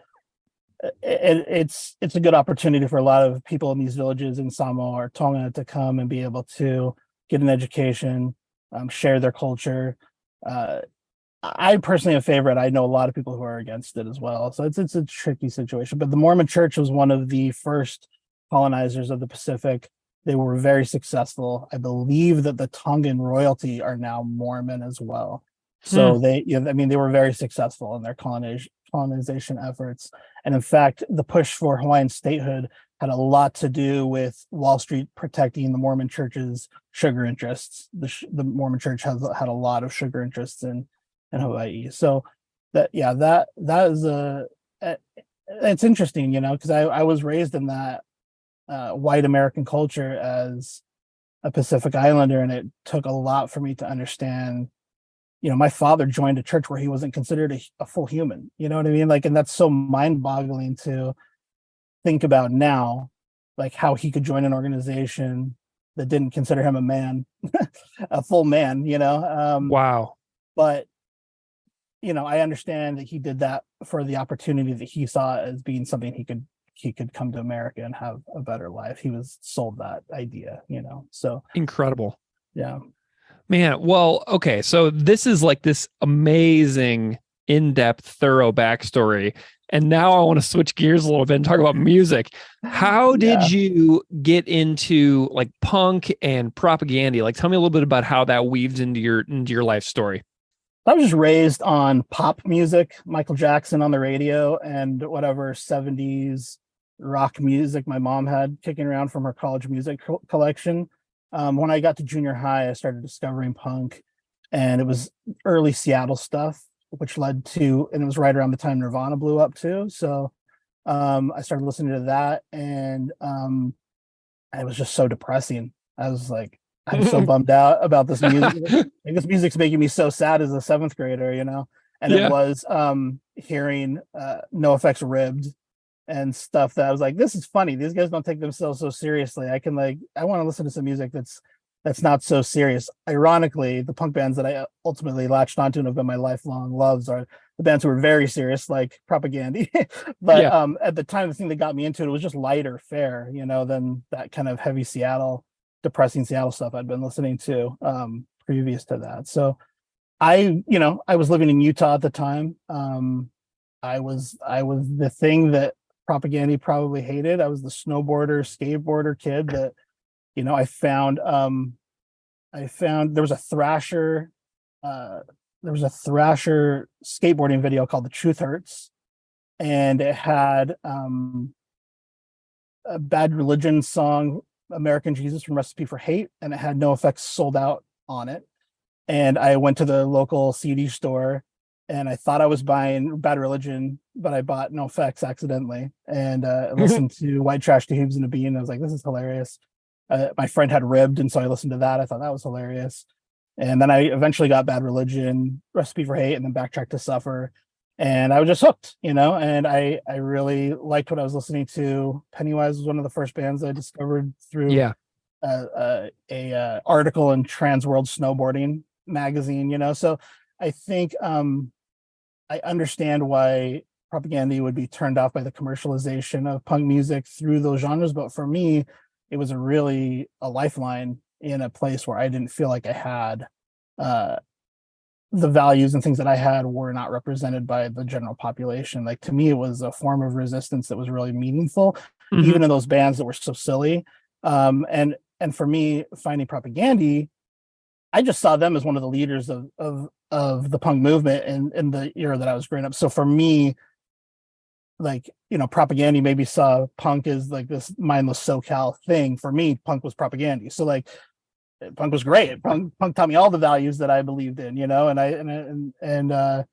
it's a good opportunity for a lot of people in these villages in Samoa or Tonga to come and be able to get an education, share their culture. I personally am a favorite. I know a lot of people who are against it as well. So it's a tricky situation. But the Mormon Church was one of the first colonizers of the Pacific. They were very successful. I believe that the Tongan royalty are now Mormon as well. So they were very successful in their colonization efforts. And in fact, the push for Hawaiian statehood had a lot to do with Wall Street protecting the Mormon Church's sugar interests. The Mormon Church had a lot of sugar interests in Hawaii. So that is it's interesting, because I was raised in that white American culture as a Pacific Islander, and it took a lot for me to understand. My father joined a church where he wasn't considered a full human. You know what I mean? And that's so mind-boggling to think about now, like how he could join an organization that didn't consider him a man, a full man. Wow. But I understand that he did that for the opportunity that he saw as being something he could come to America and have a better life. He was sold that idea, So Incredible. yeah. Man, well, okay, so this is like this amazing, in-depth, thorough backstory. And now I want to switch gears a little bit and talk about music. How did Yeah. you get into like punk and propaganda? Like, tell me a little bit about how that weaves into your life story. I was just raised on pop music, Michael Jackson on the radio, and whatever 70s rock music my mom had kicking around from her college music collection. When I got to junior high, I started discovering punk, and it was early Seattle stuff, which led to, and it was right around the time Nirvana blew up too. So I started listening to that, and it was just so depressing. I was like, I'm so bummed out about this music. Like, this music's making me so sad as a seventh grader, And Yeah. it was hearing NoFX Ribbed and stuff that I was like, this is funny. These guys don't take themselves so seriously. I want to listen to some music that's not so serious. Ironically, the punk bands that I ultimately latched onto and have been my lifelong loves are the bands who were very serious, like Propagandhi. But Yeah. at the time, the thing that got me into it was just lighter fare, than that kind of heavy Seattle, depressing Seattle stuff I'd been listening to previous to that. So I was living in Utah at the time. I was the thing that Propagandhi probably hated. I was the snowboarder, skateboarder kid that, I found there was a Thrasher skateboarding video called The Truth Hurts, and it had a Bad Religion song, American Jesus from Recipe for Hate, and it had NoFX Sold Out on it. And I went to the local CD store, and I thought I was buying Bad Religion, but I bought NoFX accidentally, and listened to White Trash, Two Hooves and a Bean. And I was like, this is hilarious. My friend had Ribbed, and so I listened to that. I thought that was hilarious. And then I eventually got Bad Religion, Recipe for Hate, and then backtracked to Suffer. And I was just hooked, and I really liked what I was listening to. Pennywise was one of the first bands I discovered through Yeah. a article in Trans World Snowboarding magazine, So I think I understand why Propagandhi would be turned off by the commercialization of punk music through those genres. But for me, it was a lifeline in a place where I didn't feel like I had the values and things that I had were not represented by the general population. Like, to me, it was a form of resistance that was really meaningful, Mhm. even in those bands that were so silly. And for me, finding Propagandhi, I just saw them as one of the leaders of the punk movement in the era that I was growing up. So for me, like, Propagandhi maybe saw punk as like this mindless SoCal thing. For me, punk was Propagandhi. So like, punk was great. Punk taught me all the values that I believed in, and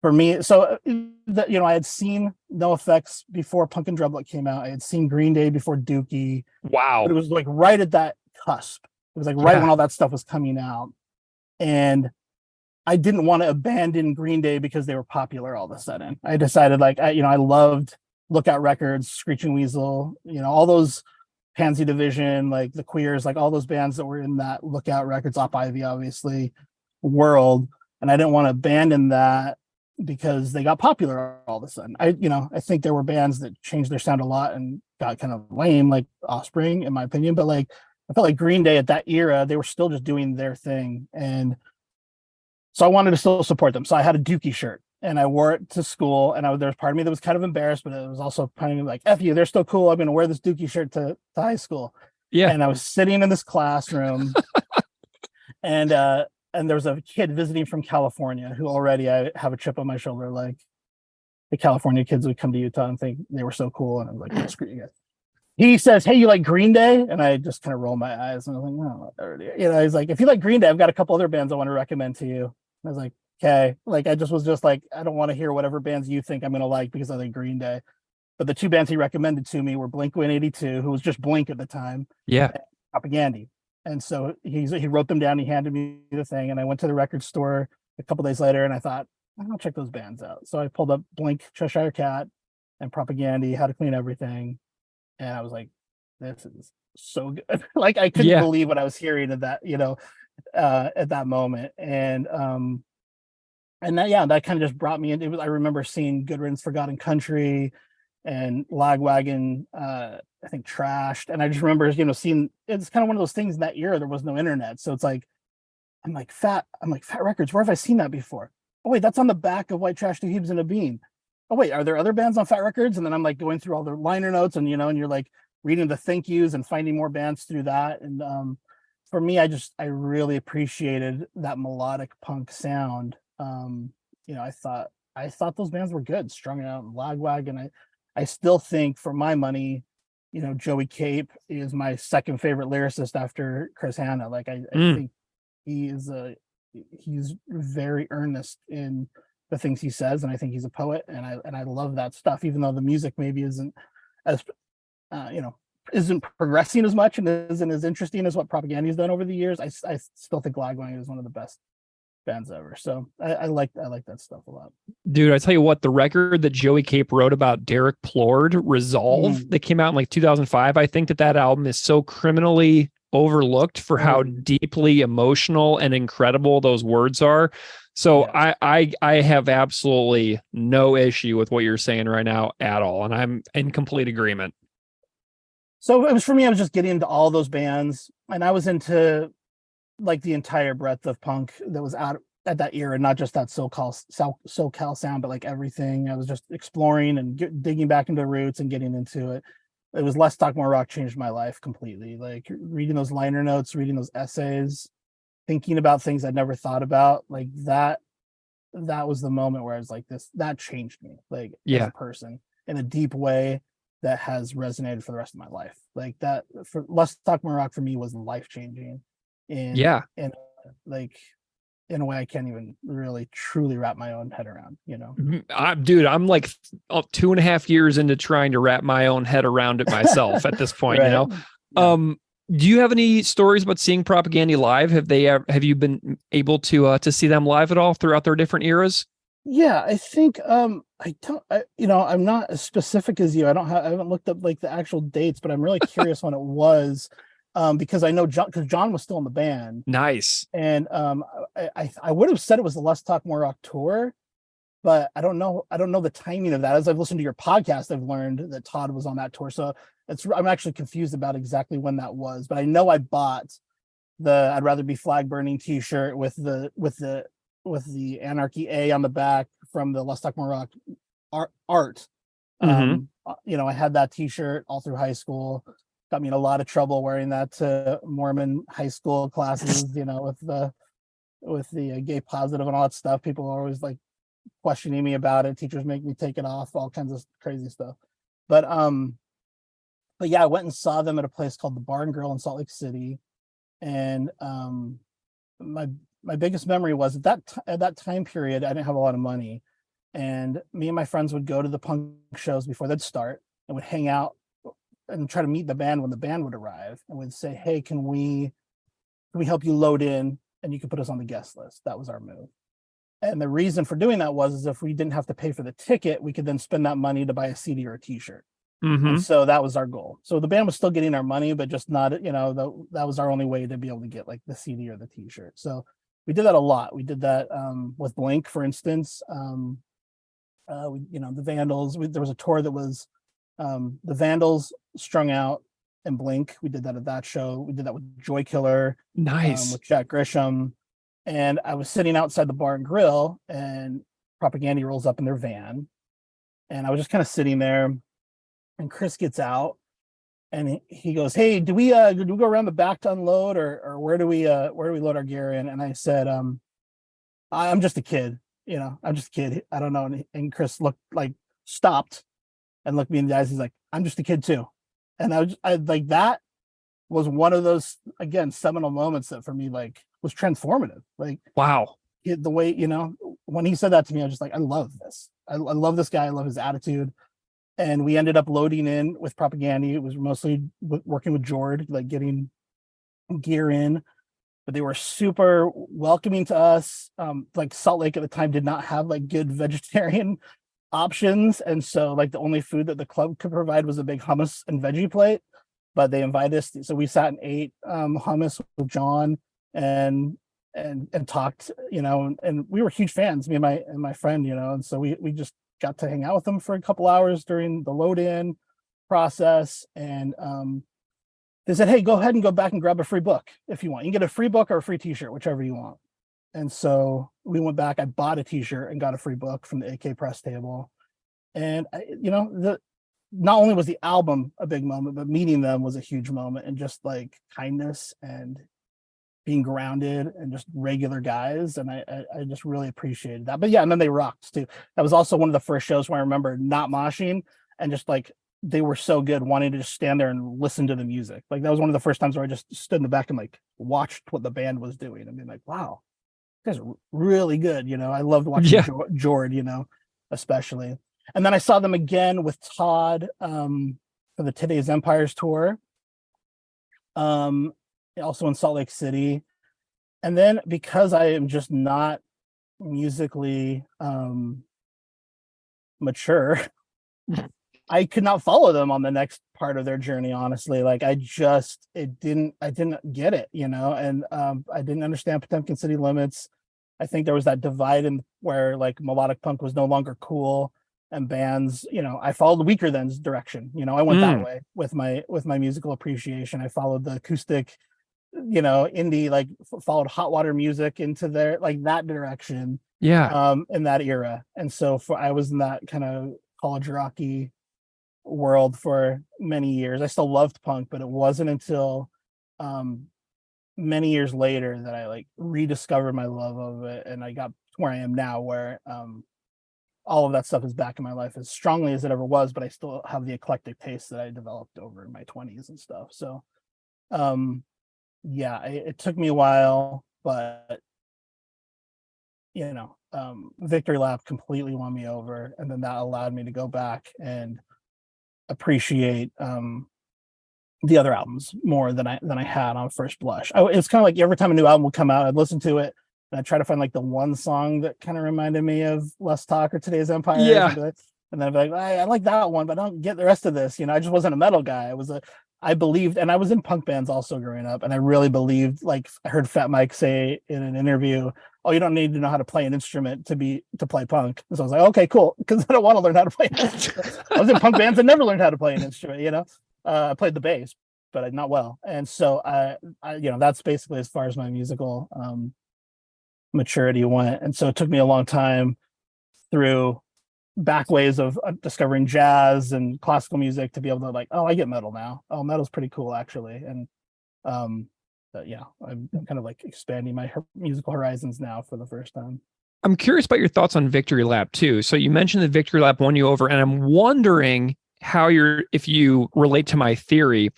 for me, so I had seen NoFX before Punk and Drublic came out. I had seen Green Day before Dookie. Wow. But it was like right at that cusp. It was like right Yeah. when all that stuff was coming out. And I didn't want to abandon Green Day because they were popular all of a sudden. I decided I loved Lookout Records, Screeching Weasel, all those Pansy Division, like the Queers, like all those bands that were in that Lookout Records, Op Ivy, obviously, world. And I didn't want to abandon that because they got popular all of a sudden. I think there were bands that changed their sound a lot and got kind of lame, like Offspring, in my opinion. But like, I felt like Green Day at that era, they were still just doing their thing. And so I wanted to still support them. So I had a Dookie shirt and I wore it to school. And there was part of me that was kind of embarrassed, but it was also kind of like, F you, they're still cool. I'm going to wear this Dookie shirt to high school. Yeah. And I was sitting in this classroom and there was a kid visiting from California who already I have a chip on my shoulder. Like, the California kids would come to Utah and think they were so cool. And I was like, oh, screw you guys. He says, hey, you like Green Day? And I just kind of roll my eyes and I was like, no, he's like, if you like Green Day, I've got a couple other bands I want to recommend to you. I was like, okay. Like, I was just like, I don't want to hear whatever bands you think I'm going to like because I like Green Day. But the two bands he recommended to me were Blink-182, who was just Blink at the time. Yeah. And Propagandhi. And so he wrote them down. He handed me the thing. And I went to the record store a couple days later and I thought, I'll check those bands out. So I pulled up Blink, Cheshire Cat, and Propagandhi, How to Clean Everything. And I was like, this is so good. Like, I couldn't believe what I was hearing at that, at that moment. And and that kind of just brought me in. I remember seeing Good Riddance, Forgotten Country, and Lagwagon, I think Trashed, and I just remember seeing, it's kind of one of those things in that era. There was no internet, so it's like Fat Records. Where have I seen that before? Oh wait, that's on the back of White Trash, Two Hebes, and a Bean. Oh wait, are there other bands on Fat Records? And then I'm like going through all the liner notes, and and you're like reading the thank yous and finding more bands through that. And for me, I really appreciated that melodic punk sound. I thought those bands were good. Strung Out and Lagwagon. I still think, for my money, Joey Cape is my second favorite lyricist after Chris Hanna. Like I think he's very earnest in the things he says, and I think he's a poet, and I love that stuff, even though the music maybe isn't as isn't progressing as much and isn't as interesting as what Propagandhi's done over the years. I still think Lagwagon is one of the best bands ever. So I like that stuff a lot. Dude, I tell you what, the record that Joey Cape wrote about Derek Plord, Resolve, that came out in like 2005, I think that album is so criminally overlooked for how deeply emotional and incredible those words are. So yeah. I have absolutely no issue with what you're saying right now at all, and I'm in complete agreement. So it was, for me, I was just getting into all those bands, and I was into like the entire breadth of punk that was out at that era, not just that SoCal sound, but like everything. I was just exploring and digging back into the roots and getting into it. It was Less Talk More Rock changed my life completely. Like reading those liner notes, reading those essays, thinking about things I'd never thought about. Like that was the moment where I was like, that changed me, like as a person in a deep way that has resonated for the rest of my life. Like that, for Less Talk More Rock, for me, was life changing. In a way I can't even really truly wrap my own head around, I'm like 2.5 years into trying to wrap my own head around it myself at this point. Right. Do you have any stories about seeing Propagandhi live? Have you been able to see them live at all throughout their different eras? Yeah, I think I'm not as specific as you. I haven't looked up like the actual dates, but I'm really curious when it was. Because I know John was still in the band. Nice. And I would have said it was the Less Talk More Rock tour, but I don't know the timing of that. As I've listened to your podcast, I've learned that Todd was on that tour. So I'm actually confused about exactly when that was, but I know I bought the I'd Rather Be Flag Burning t-shirt with the Anarchy A on the back from the Less Talk More Rock art. I had that t-shirt all through high school. Got me in a lot of trouble wearing that to Mormon high school classes, with the gay positive and all that stuff. People are always like questioning me about it. Teachers make me take it off, all kinds of crazy stuff. But yeah, I went and saw them at a place called the Bar and Grill in Salt Lake City. And my biggest memory was at that time period, I didn't have a lot of money. And me and my friends would go to the punk shows before they'd start and would hang out and try to meet the band when the band would arrive, and would say, hey, can we help you load in and you can put us on the guest list? That was our move. And the reason for doing that was if we didn't have to pay for the ticket, we could then spend that money to buy a CD or a t-shirt. And so that was our goal. So the band was still getting our money, but just not, that was our only way to be able to get like the CD or the t-shirt. So we did that a lot. We did that with Blink, for instance. The Vandals, there was a tour that was the Vandals, Strung Out, and Blink. We did that at that show. We did that with Joy Killer. Nice. With Jack Grisham. And I was sitting outside the Bar and Grill, and Propagandhi rolls up in their van. And I was just kind of sitting there, and Chris gets out and he goes, hey, do we go around the back to unload, or where do we load our gear in? And I said, I'm just a kid, I'm just a kid. I don't know. And Chris stopped and looked me in the eyes. He's like, I'm just a kid too. And I like, that was one of those, again, seminal moments that for me, like, was transformative. Like, wow. The way, when he said that to me, I was just like, I love this. I love this guy. I love his attitude. And we ended up loading in with Propagandhi. It was mostly working with Jord, like getting gear in, but they were super welcoming to us. Like Salt Lake at the time did not have like good vegetarian options, and so like the only food that the club could provide was a big hummus and veggie plate, but they invited us, so we sat and ate hummus with John and and talked, and we were huge fans, me and my friend, and so we just got to hang out with them for a couple hours during the load in process. And they said, hey, go ahead and go back and grab a free book if you want. You can get a free book or a free t-shirt, whichever you want. And so we went back, I bought a t-shirt and got a free book from the AK press table. And not only was the album a big moment, but meeting them was a huge moment, and just like kindness and being grounded and just regular guys. And I just really appreciated that. But yeah, and then they rocked too. That was also one of the first shows where I remember not moshing and just like, they were so good, wanting to just stand there and listen to the music. Like that was one of the first times where I just stood in the back and like watched what the band was doing. I mean, like, wow, you guys are really good. I loved watching Jord, especially. And then I saw them again with Todd for the Today's Empires tour, also in Salt Lake City. And then because I am just not musically mature, I could not follow them on the next part of their journey, honestly. Like I didn't get it, and I didn't understand Potemkin City Limits. I think there was that divide in where like melodic punk was no longer cool, and bands, I followed Weaker Than's direction. I went that way with my musical appreciation. I followed the acoustic, indie, like followed Hot Water Music into their like that direction. Yeah. In that era. And so I was in that kind of college rocky world for many years. I still loved punk, but it wasn't until many years later that I like rediscovered my love of it, and I got to where I am now, where all of that stuff is back in my life as strongly as it ever was, but I still have the eclectic taste that I developed over in my 20s and stuff. So it took me a while, but Victory Lap completely won me over, and then that allowed me to go back and appreciate the other albums more than I had on first blush. It's kind of like every time a new album would come out, I'd listen to it and I'd try to find like the one song that kind of reminded me of Less Talk or Today's Empire. Yeah. And then I'd be like, I like that one, but I don't get the rest of this. I just wasn't a metal guy. I believed, and I was in punk bands also growing up, and I really believed, like I heard Fat Mike say in an interview, oh, you don't need to know how to play an instrument to play punk. So I was like, okay, cool, because I don't want to learn how to play an instrument. I was in punk bands and never learned how to play an instrument, I played the bass, but not well. And so I that's basically as far as my musical maturity went. And so it took me a long time through back ways of discovering jazz and classical music to be able to like, oh, I get metal now. Oh, metal's pretty cool actually. And I'm kind of like expanding my musical horizons now for the first time. I'm curious about your thoughts on Victory Lap too. So you mentioned that Victory Lap won you over, and I'm wondering if you relate to my theory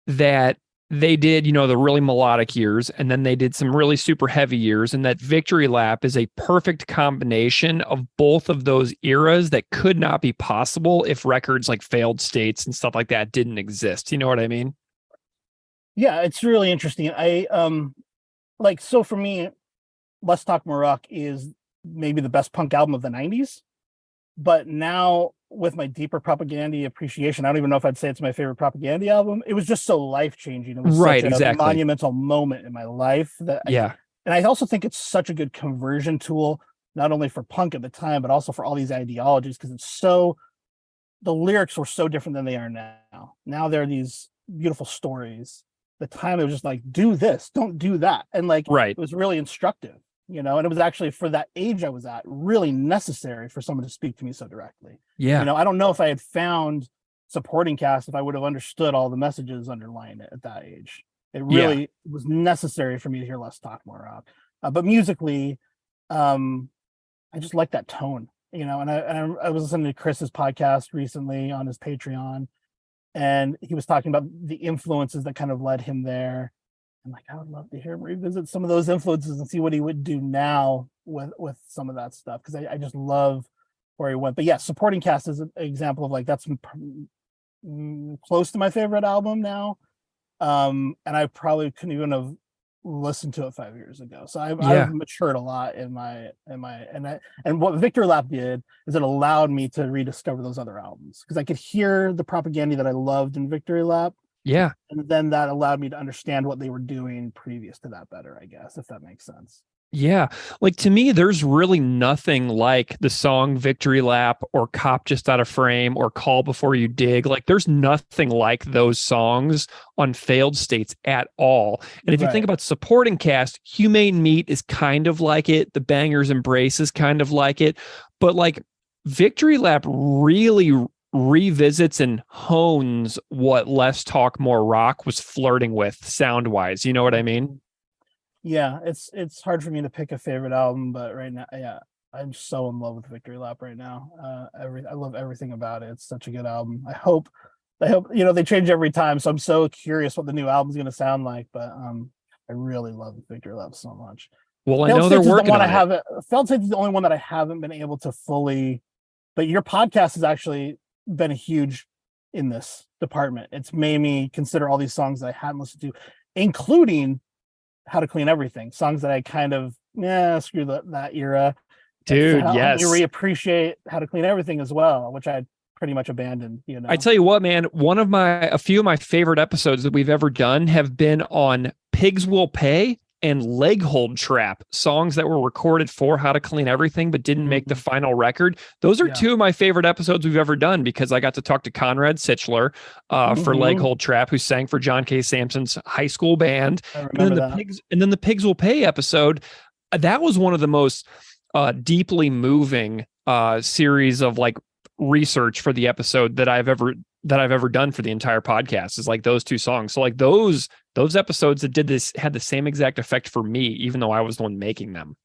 that they did, the really melodic years, and then they did some really super heavy years, and that Victory Lap is a perfect combination of both of those eras that could not be possible if records like Failed States and stuff like that didn't exist. You know what I mean? Yeah, it's really interesting. So for me, Let's Talk More Rock is maybe the best punk album of the 90s. But now with my deeper Propagandhi appreciation, I don't even know if I'd say it's my favorite Propagandhi album. It was just so life-changing. It was such a monumental moment in my life that and I also think it's such a good conversion tool, not only for punk at the time, but also for all these ideologies, because the lyrics were so different than they are now. Now there are these beautiful stories. The time it was just like, do this, don't do that. And like, It was really instructive, and it was actually, for that age I was at, really necessary for someone to speak to me so directly. Yeah. I don't know if I had found supporting cast if I would have understood all the messages underlying it at that age. It really was necessary for me to hear Let's Talk More Rock. But musically, I just like that tone, and I was listening to Chris's podcast recently on his Patreon, and he was talking about the influences that kind of led him there. I'm like, I would love to hear him revisit some of those influences and see what he would do now with some of that stuff, because I just love where he went. But yeah, supporting cast is an example of like, that's close to my favorite album now. And I probably couldn't even have listened to it 5 years ago. So I've matured a lot in my and what Victor Lap did is it allowed me to rediscover those other albums, because I could hear the Propagandhi that I loved in Victory Lap, Yeah. And then that allowed me to understand what they were doing previous to that better, I guess, if that makes sense. Yeah. Like to me, there's really nothing like the song Victory Lap or Cop Just Out of Frame or Call Before You Dig. Like there's nothing like those songs on Failed States at all. And if you think Right. about supporting cast, Humane Meat is kind of like it. The Bangers Embrace is kind of like it. But like Victory Lap really revisits and hones what Less Talk More Rock was flirting with sound wise. You know what I mean? Yeah, it's hard for me to pick a favorite album, but right now, yeah, I'm so in love with Victory Lap right now. I love everything about it. It's such a good album. I hope they change every time, so I'm so curious what the new album's gonna sound like. But I really love Victory Lap so much. Well, I Failed know they're States is the working one I on it. haven't. Failed States is the only one that I haven't been able to fully. But your podcast has actually been huge in this department. It's made me consider all these songs that I hadn't listened to, including How to Clean Everything, songs that I kind of screw that era. It's Dude, helped me yes. reappreciate How to Clean Everything as well, which I pretty much abandoned. I tell you what, man, a few of my favorite episodes that we've ever done have been on Pigs Will Pay and Leg Hold Trap, songs that were recorded for How to Clean Everything but didn't make the final record. Those are two of my favorite episodes we've ever done because I got to talk to Conrad Sichler for Leg Hold Trap, who sang for John K. Sampson's high school band. I remember And then the Pigs Will Pay episode, that was one of the most deeply moving series of like research for the episode that I've ever done for the entire podcast is like those two songs. So like those episodes that did this had the same exact effect for me, even though I was the one making them.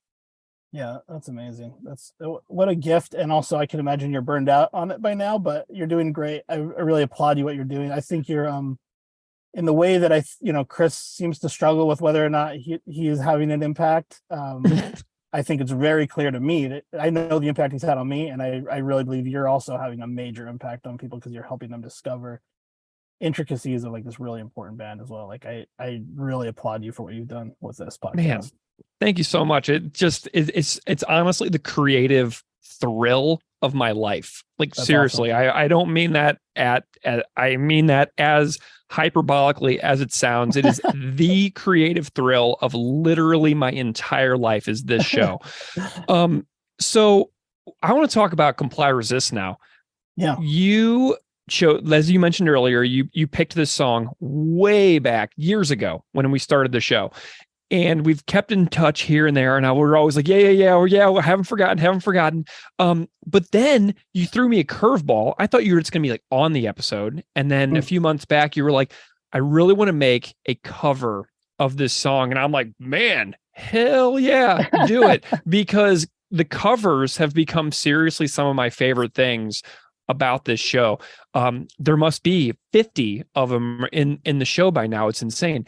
Yeah, that's amazing. That's what a gift. And also I can imagine you're burned out on it by now, but you're doing great. I really applaud you what you're doing. I think you're in the way that Chris seems to struggle with whether or not he is having an impact. I think it's very clear to me that I know the impact he's had on me, and I really believe you're also having a major impact on people because you're helping them discover intricacies of like this really important band as well. Like I really applaud you for what you've done with this podcast. Man, thank you so much. It's honestly the creative thrill of my life. Like That's seriously, awesome. I don't mean that I mean that as hyperbolically as it sounds. It is the creative thrill of literally my entire life is this show. So I want to talk about Comply Resist now. Yeah. You chose, as you mentioned earlier, you picked this song way back years ago when we started the show. And we've kept in touch here and there. And we're always like, yeah, haven't forgotten. But then you threw me a curveball. I thought you were just going to be like on the episode. And then a few months back, you were like, I really want to make a cover of this song. And I'm like, man, hell yeah, do it. Because the covers have become seriously some of my favorite things about this show. There must be 50 of them in the show by now. It's insane.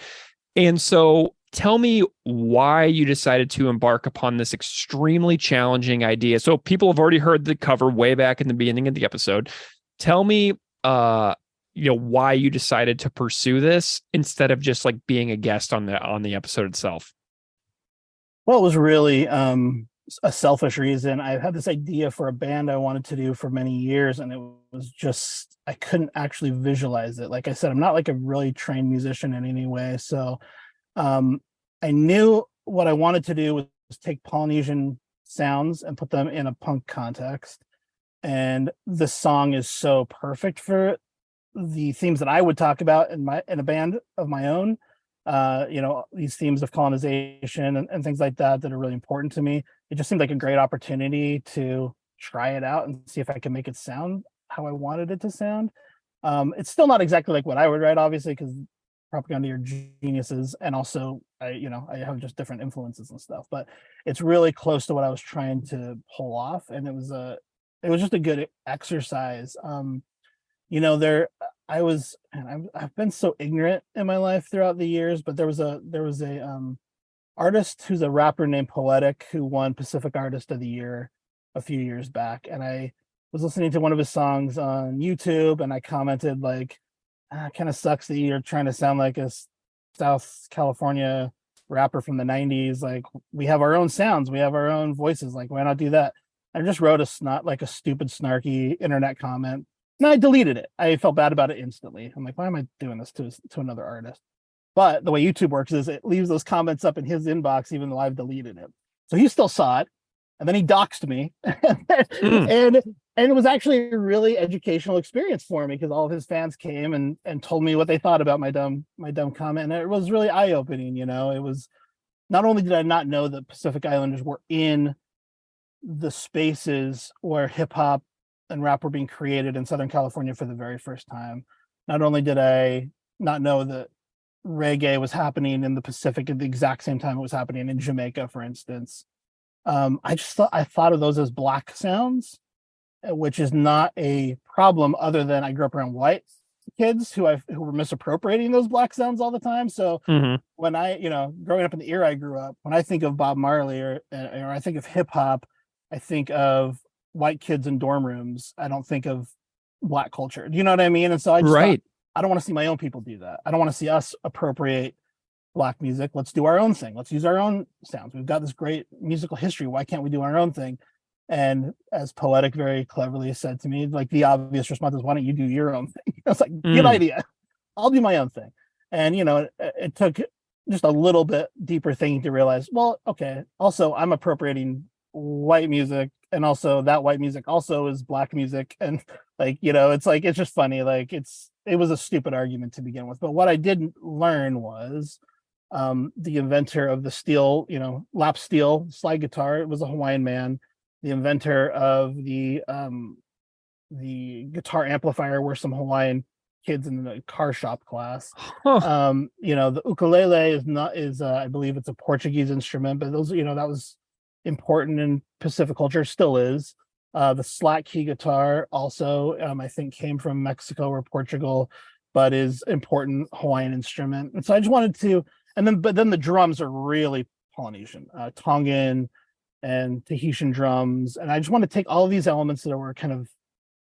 And so tell me why you decided to embark upon this extremely challenging idea. So people have already heard the cover way back in the beginning of the episode. Tell me, why you decided to pursue this instead of just like being a guest on the episode itself. Well, it was really a selfish reason. I had this idea for a band I wanted to do for many years, and it was just I couldn't actually visualize it. Like I said, I'm not like a really trained musician in any way, so I knew what I wanted to do was take Polynesian sounds and put them in a punk context. And the song is so perfect for the themes that I would talk about in a band of my own. These themes of colonization and things like that are really important to me. It just seemed like a great opportunity to try it out and see if I can make it sound how I wanted it to sound. It's still not exactly like what I would write, obviously, because Propagandhi are geniuses, and also I have just different influences and stuff, but it's really close to what I was trying to pull off, and it was just a good exercise. I've been so ignorant in my life throughout the years, but there was a artist who's a rapper named Poetic who won Pacific Artist of the Year a few years back, and I was listening to one of his songs on YouTube, and I commented like, kind of sucks that you're trying to sound like a South California rapper from the 90s. Like, we have our own sounds, we have our own voices, like why not do that? I just wrote a stupid snarky internet comment And I deleted it. I felt bad about it instantly. I'm like, why am I doing this to another artist? But the way YouTube works is it leaves those comments up in his inbox, even though I've deleted it. So he still saw it. And then he doxed me. and it was actually a really educational experience for me because all of his fans came and told me what they thought about my dumb comment. And it was really eye-opening, you know. It was, not only did I not know that Pacific Islanders were in the spaces where hip hop and rap were being created in Southern California for the very first time. Not only did I not know that reggae was happening in the Pacific at the exact same time it was happening in Jamaica, for instance. I thought of those as black sounds, which is not a problem other than I grew up around white kids who were misappropriating those black sounds all the time. So when I, growing up in the era I grew up, when I think of Bob Marley or I think of hip hop, I think of white kids in dorm rooms. I don't think of black culture. Do you know what I mean? And so I just thought, I don't want to see my own people do that. I don't want to see us appropriate black music. Let's do our own thing. Let's use our own sounds. We've got this great musical history. Why can't we do our own thing? And as Poetic very cleverly said to me, like the obvious response is, why don't you do your own thing? I was like, good idea. I'll do my own thing. And, it took just a little bit deeper thinking to realize, well, okay, also I'm appropriating white music, and also that white music also is black music. And it's just funny. Like it was a stupid argument to begin with. But what I did learn was the inventor of the steel, lap steel slide guitar, it was a Hawaiian man. The inventor of the guitar amplifier were some Hawaiian kids in the car shop class. The ukulele is I believe it's a Portuguese instrument, but those, that was important in Pacific culture, still is. The slack key guitar also, I think, came from Mexico or Portugal, but is important Hawaiian instrument. And so I just wanted to, but then the drums are really Polynesian, Tongan and Tahitian drums. And I just want to take all of these elements that were kind of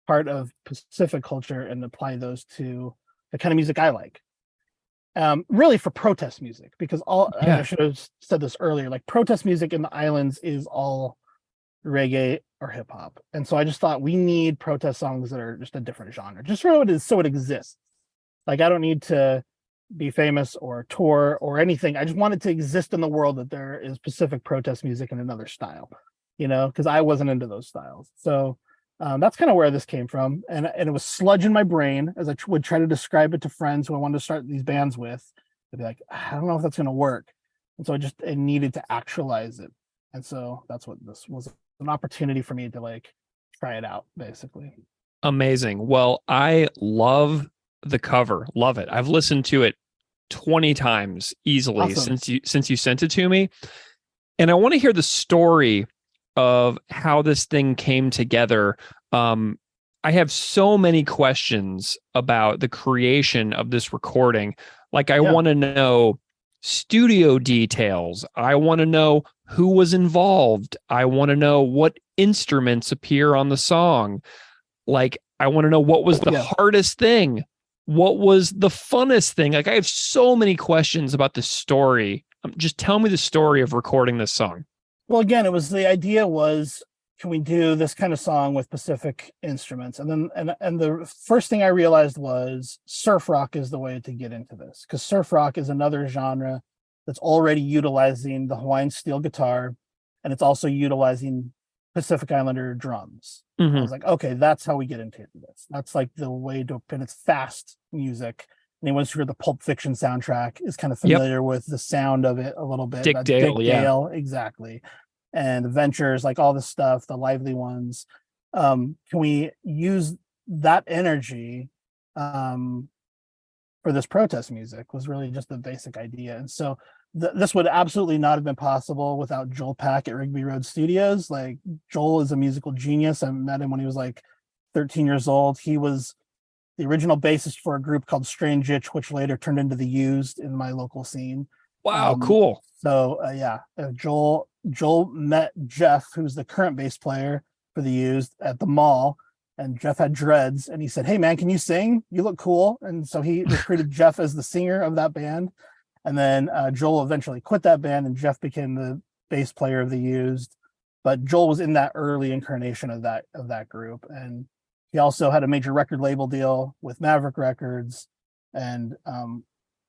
part of Pacific culture and apply those to the kind of music I like. Really for protest music, because I should have said this earlier, like protest music in the islands is all reggae or hip hop. And so I just thought we need protest songs that are just a different genre, just so it exists. Like I don't need to be famous or tour or anything. I just want it to exist in the world that there is Pacific protest music in another style, because I wasn't into those styles. So that's kind of where this came from. And it was sludge in my brain as I would try to describe it to friends who I wanted to start these bands with. They'd be like, I don't know if that's going to work. And so I needed to actualize it. And so that's what this was, an opportunity for me to try it out, basically. Amazing. Well, I love the cover. Love it. I've listened to it 20 times easily. Awesome. since you sent it to me. And I want to hear the story of how this thing came together. I have so many questions about the creation of this recording. I want to know studio details. I want to know who was involved. I want to know what instruments appear on the song. I want to know what was the hardest thing. What was the funnest thing? I have so many questions about the story. Just tell me the story of recording this song. Well, again, the idea was, can we do this kind of song with Pacific instruments? And then, and the first thing I realized was surf rock is the way to get into this, because surf rock is another genre that's already utilizing the Hawaiian steel guitar, and it's also utilizing Pacific Islander drums. I was like, okay, that's how we get into this. That's the way to, and it's fast music. Anyone who's heard the Pulp Fiction soundtrack is kind of familiar with the sound of it a little bit. Dick Dale, exactly. And the Ventures, all this stuff, the Lively Ones. Can we use that energy for this protest music? Was really just the basic idea. And so this would absolutely not have been possible without Joel Pack at Rigby Road Studios. Joel is a musical genius. I met him when he was 13 years old. He was the original bassist for a group called Strange Itch, which later turned into The Used in my local scene. Wow, cool. So Joel met Jeff, who's the current bass player for The Used, at the mall, and Jeff had dreads, and he said, "Hey man, can you sing? You look cool." And so he recruited Jeff as the singer of that band. And then Joel eventually quit that band, and Jeff became the bass player of The Used. But Joel was in that early incarnation of that group, and he also had a major record label deal with Maverick Records, and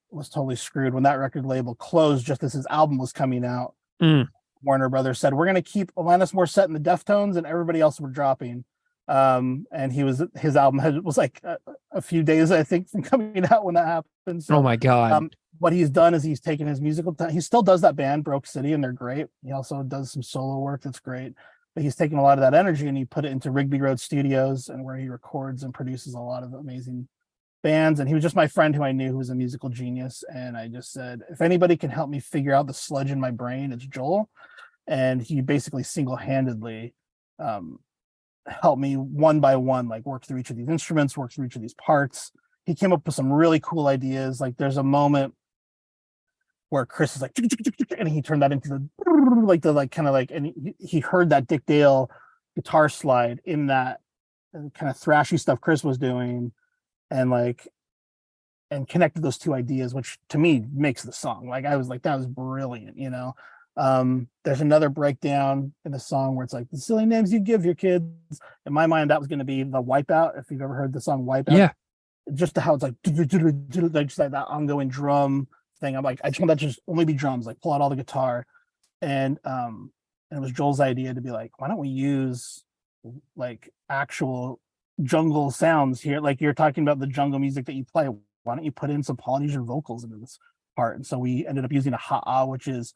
was totally screwed when that record label closed just as his album was coming out. Mm. Warner Brothers said, we're going to keep Alanis Morissette and the Deftones, and everybody else were dropping. And his album was like a few days, I think, from coming out when that happened. So, Oh my God. what he's done is he's taken his musical time. He still does that band, Broke City, and they're great. He also does some solo work that's great. But he's taken a lot of that energy and he put it into Rigby Road Studios, and where he records and produces a lot of amazing bands. And he was just my friend who I knew who was a musical genius. And I just said, if anybody can help me figure out the sludge in my brain, it's Joel. And he basically single-handedly helped me one by one, like work through each of these instruments, work through each of these parts. He came up with some really cool ideas. Like there's a moment where Chris is like, and he turned that into and he heard that Dick Dale guitar slide in that kind of thrashy stuff Chris was doing, and connected those two ideas, which to me makes the song. Like I was like, that was brilliant, you know. There's another breakdown in the song where it's like the silly names you give your kids. In my mind, that was going to be the Wipeout. If you've ever heard the song Wipeout, Yeah, just how it's like just like that ongoing drum thing. I'm like, I just want that to just only be drums, like pull out all the guitar. And it was Joel's idea to be like, why don't we use like actual jungle sounds here? Like you're talking about the jungle music that you play. Why don't you put in some Polynesian vocals into this part? And so we ended up using a ha'a, which is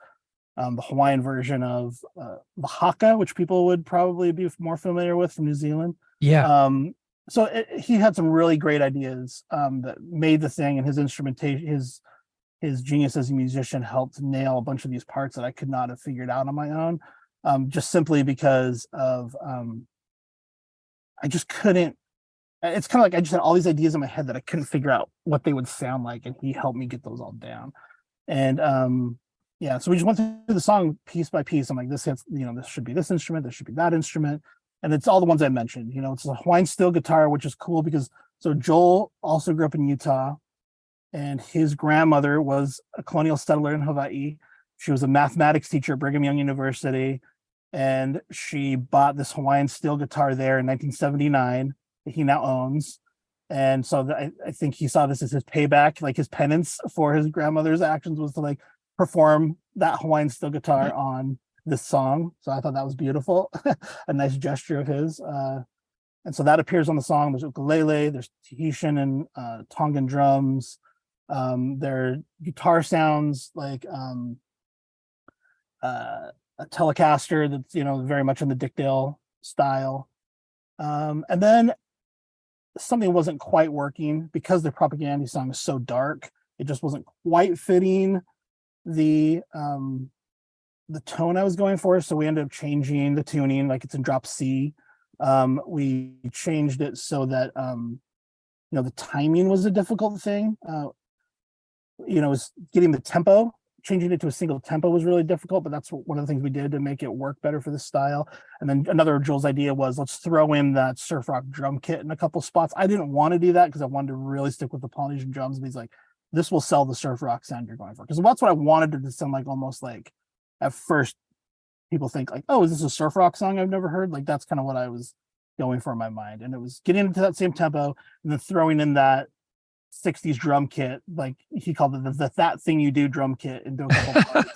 the Hawaiian version of the haka, which people would probably be more familiar with from New Zealand. yeah. He had some really great ideas that made the thing, and his instrumentation, his genius as a musician helped nail a bunch of these parts that I could not have figured out on my own, just simply because of I just couldn't. It's kind of like I just had all these ideas in my head that I couldn't figure out what they would sound like, and he helped me get those all down. And yeah, so we just went through the song piece by piece. I'm like, this should be this instrument, this should be that instrument, and it's all the ones I mentioned. You know, it's a Hawaiian steel guitar, which is cool because Joel also grew up in Utah, and his grandmother was a colonial settler in Hawaii. She was a mathematics teacher at Brigham Young University, and she bought this Hawaiian steel guitar there in 1979 that he now owns. And so I think he saw this as his payback, like his penance for his grandmother's actions was to like perform that Hawaiian steel guitar on this song. So I thought that was beautiful, a nice gesture of his. And so that appears on the song. There's ukulele, there's Tahitian and Tongan drums. There are guitar sounds like a Telecaster that's, you know, very much in the Dick Dale style. And then something wasn't quite working because the Propagandhi song is so dark. It just wasn't quite fitting the tone I was going for. So we ended up changing the tuning, like it's in drop C. We changed it so that the timing was a difficult thing. Was getting the tempo, changing it to a single tempo was really difficult, but that's one of the things we did to make it work better for the style. And then another of Joel's idea was let's throw in that surf rock drum kit in a couple spots. I didn't want to do that because I wanted to really stick with the Polynesian drums. And he's like, this will sell the surf rock sound you're going for. Because that's what I wanted it to sound like, almost like at first people think like, oh, is this a surf rock song I've never heard? Like that's kind of what I was going for in my mind. And it was getting into that same tempo and then throwing in that 60s drum kit, like he called it the that thing you do drum kit, into a couple parts.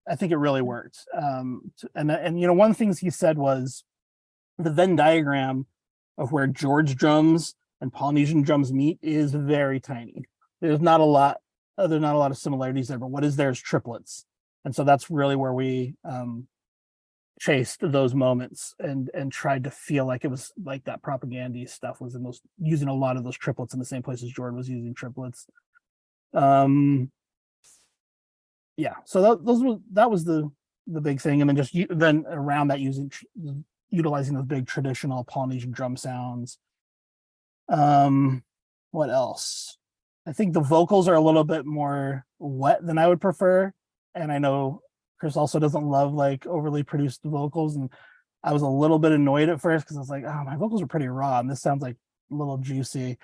I think it really worked. And one of the things he said was the Venn diagram of where George drums and Polynesian drums meet is very tiny. There's not a lot of similarities there, but what is there is triplets. And so that's really where we chased those moments and tried to feel like it was like that Propagandhi stuff was using a lot of those triplets in the same place as Jordan was using triplets. So that was the big thing. And then then around that utilizing those big traditional Polynesian drum sounds. What else? I think the vocals are a little bit more wet than I would prefer. And I know Chris also doesn't love like overly produced vocals. And I was a little bit annoyed at first because I was like, oh, my vocals are pretty raw and this sounds like a little juicy.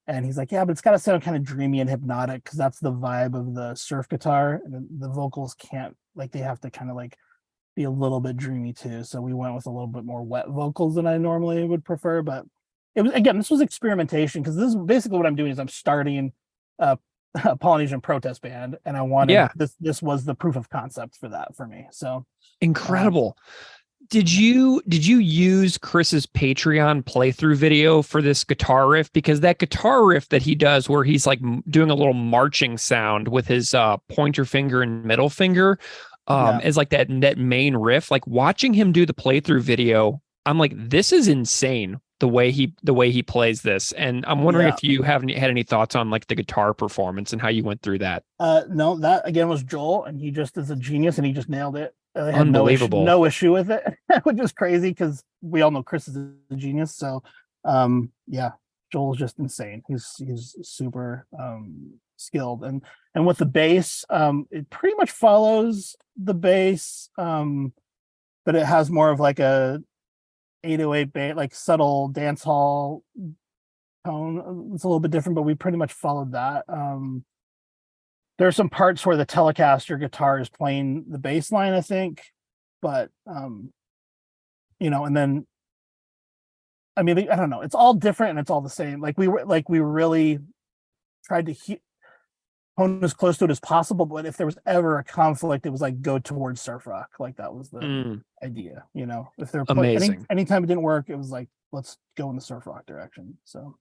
And he's like, yeah, but it's got to sound kind of dreamy and hypnotic because that's the vibe of the surf guitar. And the vocals can't, like, they have to kind of like be a little bit dreamy too. So we went with a little bit more wet vocals than I normally would prefer. But it was, again, this was experimentation, because this is basically what I'm doing is I'm starting a Polynesian protest band, and I wanted this was the proof of concept for that for me. So incredible. Did you use Chris's Patreon playthrough video for this guitar riff? Because that guitar riff that he does, where he's like doing a little marching sound with his pointer finger and middle finger, is like that main riff. Like, watching him do the playthrough video, I'm like, this is insane the way he plays this. And I'm wondering if you had any thoughts on like the guitar performance and how you went through that. No, that again was Joel, and he just is a genius, and he just nailed it. I had Unbelievable. no issue with it, which is crazy because we all know Chris is a genius. So, Joel's just insane. He's super skilled, and with the bass, it pretty much follows the bass, but it has more of like a 808 bass, like subtle dance hall tone. It's a little bit different, but we pretty much followed that. There are some parts where the Telecaster guitar is playing the bass line, I think, but and then, I mean, I don't know. It's all different and it's all the same. We really tried to hone as close to it as possible. But if there was ever a conflict, it was like go towards surf rock. Like that was the idea. If they're amazing. Anytime it didn't work, it was like, let's go in the surf rock direction. So.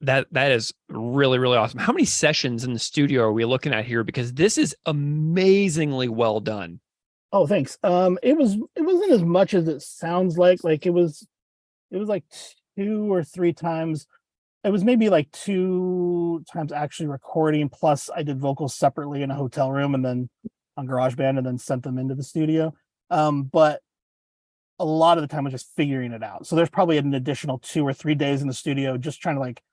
That is really, really awesome. How many sessions in the studio are we looking at here? Because this is amazingly well done. Oh, thanks. It wasn't as much as it sounds like. Like it was like 2 or 3 times. It was maybe like 2 times actually recording. Plus, I did vocals separately in a hotel room and then on GarageBand, and then sent them into the studio. But a lot of the time was just figuring it out. So there's probably an additional 2 or 3 days in the studio just trying to like,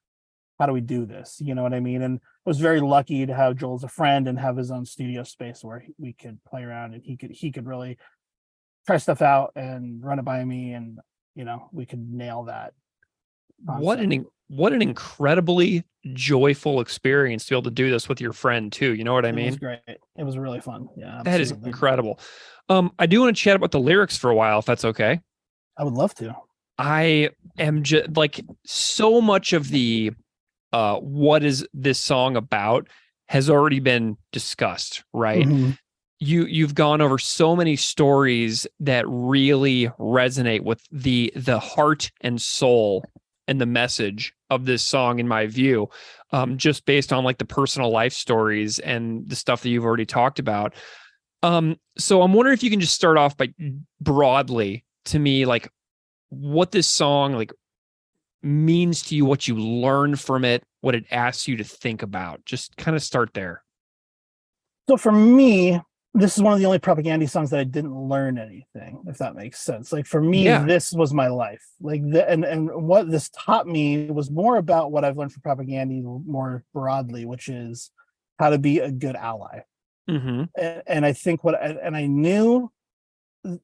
how do we do this? You know what I mean? And I was very lucky to have Joel as a friend and have his own studio space where we could play around, and he could really try stuff out and run it by me, and we could nail that concept. What an incredibly joyful experience to be able to do this with your friend too. You know what I mean? It was great. It was really fun. Yeah, absolutely. That is incredible. I do want to chat about the lyrics for a while, if that's okay. I would love to. I am just like, so much of the what is this song about has already been discussed, right? Mm-hmm. You've gone over so many stories that really resonate with the heart and soul and the message of this song, in my view, just based on like the personal life stories and the stuff that you've already talked about. So I'm wondering if you can just start off by broadly to me, like what this song like means to you, what you learn from it, what it asks you to think about. Just kind of start there. So for me, this is one of the only Propagandhi songs that I didn't learn anything, if that makes sense. Like for me, this was my life. Like and what this taught me was more about what I've learned from Propagandhi more broadly, which is how to be a good ally. Mm-hmm. And I think I knew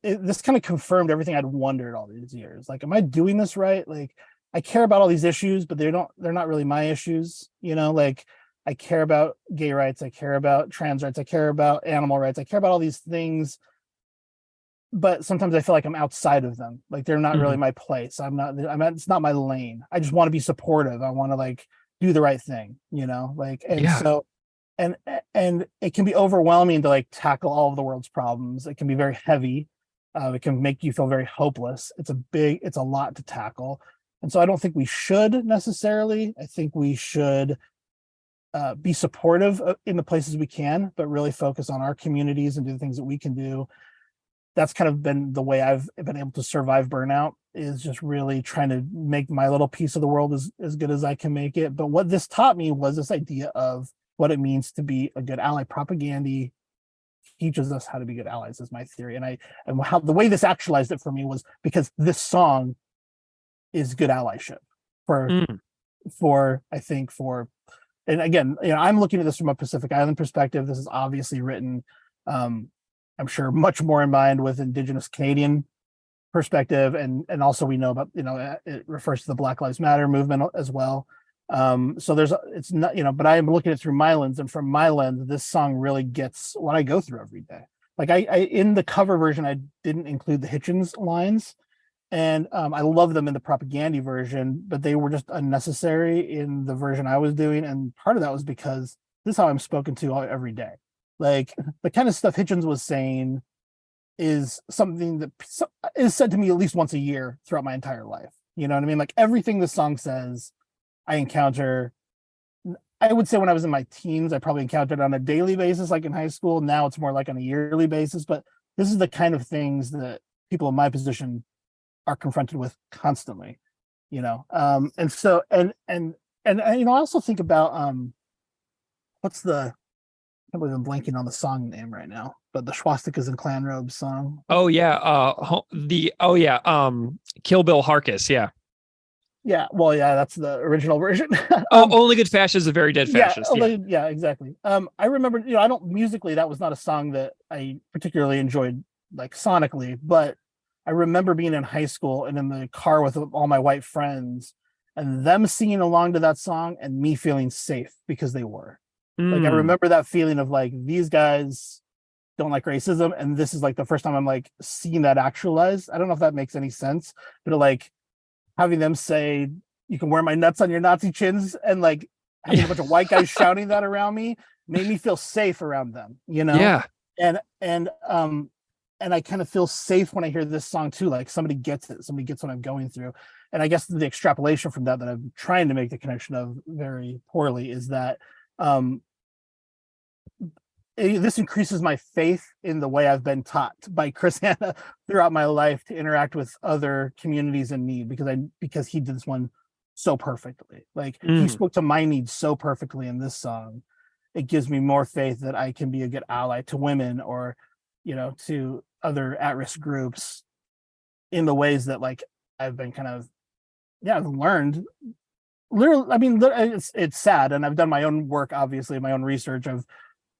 this kind of confirmed everything I'd wondered all these years. Like, am I doing this right? Like, I care about all these issues, but they're not really my issues. Like I care about gay rights. I care about trans rights. I care about animal rights. I care about all these things, but sometimes I feel like I'm outside of them. Like they're not really my place. It's not my lane. I just want to be supportive. I want to like do the right thing, so, and it can be overwhelming to like tackle all of the world's problems. It can be very heavy. It can make you feel very hopeless. It's a lot to tackle. And so I don't think we should necessarily. I think we should be supportive in the places we can, but really focus on our communities and do the things that we can do. That's kind of been the way I've been able to survive burnout, is just really trying to make my little piece of the world as good as I can make it. But what this taught me was this idea of what it means to be a good ally. Propagandhi teaches us how to be good allies, is my theory. And how the way this actualized it for me was because this song is good allyship and again, I'm looking at this from a Pacific Island perspective. This is obviously written, I'm sure, much more in mind with Indigenous Canadian perspective, and also we know about, it refers to the Black Lives Matter movement as well. So it's not, but I am looking at it through my lens, and from my lens, this song really gets what I go through every day. like I in the cover version, I didn't include the Hitchens lines, and I love them in the Propagandhi version, but they were just unnecessary in the version I was doing, and part of that was because this is how I'm spoken to every day. Like the kind of stuff Hitchens was saying is something that is said to me at least once a year throughout my entire life. You know what I mean? Like everything the song says, I encounter. I would say when I was in my teens, I probably encountered on a daily basis, like in high school. Now it's more like on a yearly basis, but this is the kind of things that people in my position are confronted with constantly, you know? And so, you know, I also think about, what's the, I can't believe I'm blanking on the song name right now, but the Swastikas and Clan Robes song. Oh yeah. Kill Bill Harkus. Yeah. Yeah, well, yeah, that's the original version. Only Good Fascist is a very dead Yeah, fascist. Yeah. yeah, exactly. I remember, you know, I don't musically, that was not a song that I particularly enjoyed, like sonically, but I remember being in high school and in the car with all my white friends and them singing along to that song and me feeling safe because they were. Like, I remember that feeling of like, these guys don't like racism. And this is like the first time I'm like seeing that actualized. I don't know if that makes any sense, but like, having them say, "You can wear my nuts on your Nazi chins," and like having a bunch of white guys shouting that around me made me feel safe around them, you know? Yeah. And I kind of feel safe when I hear this song too. Like somebody gets it, somebody gets what I'm going through. And I guess the extrapolation from that I'm trying to make the connection of very poorly is that this increases my faith in the way I've been taught by Chris Hanna throughout my life to interact with other communities in need because he did this one so perfectly. Like he spoke to my needs so perfectly in this song. It gives me more faith that I can be a good ally to women or, you know, to other at-risk groups in the ways that like I've been kind of, I've learned. Literally, I mean, it's sad, and I've done my own work, obviously, my own research. I've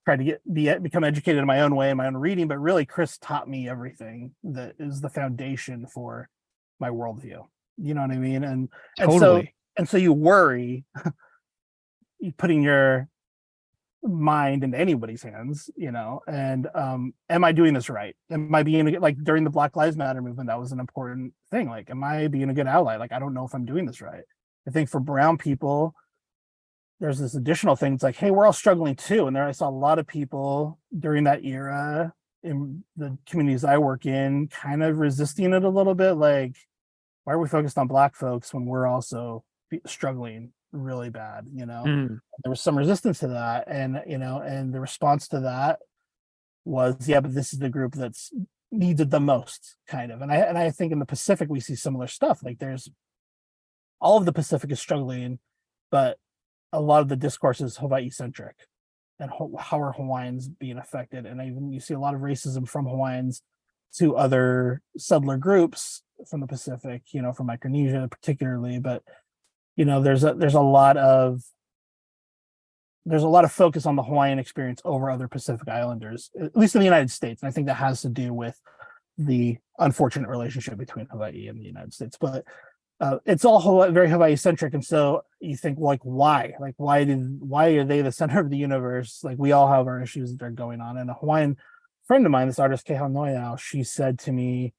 tried to become educated in my own way, in my own reading, but really Chris taught me everything that is the foundation for my worldview. You know what I mean? And Totally. and so you worry putting your mind into anybody's hands, you know, and am I doing this right? Am I being like during the Black Lives Matter movement, that was an important thing. Like, am I being a good ally? Like, I don't know if I'm doing this right. I think for brown people, there's this additional thing. It's like, hey, we're all struggling too. And there I saw a lot of people during that era in the communities I work in kind of resisting it a little bit. Like, why are we focused on Black folks when we're also struggling really bad? You know, there was some resistance to that. And, you know, and the response to that was, yeah, but this is the group that's needed the most, kind of. And I think in the Pacific, we see similar stuff. Like there's all of the Pacific is struggling, but a lot of the discourse is Hawaii centric and how are Hawaiians being affected. And even you see a lot of racism from Hawaiians to other settler groups from the Pacific, you know, from Micronesia particularly. But, you know, there's a lot of focus on the Hawaiian experience over other Pacific Islanders, at least in the United States. And I think that has to do with the unfortunate relationship between Hawaii and the United States. But it's all very Hawaii centric, and so you think, like, why? Like, why are they the center of the universe? Like, we all have our issues that are going on. And a Hawaiian friend of mine, this artist Kehau Noyau, she said to me,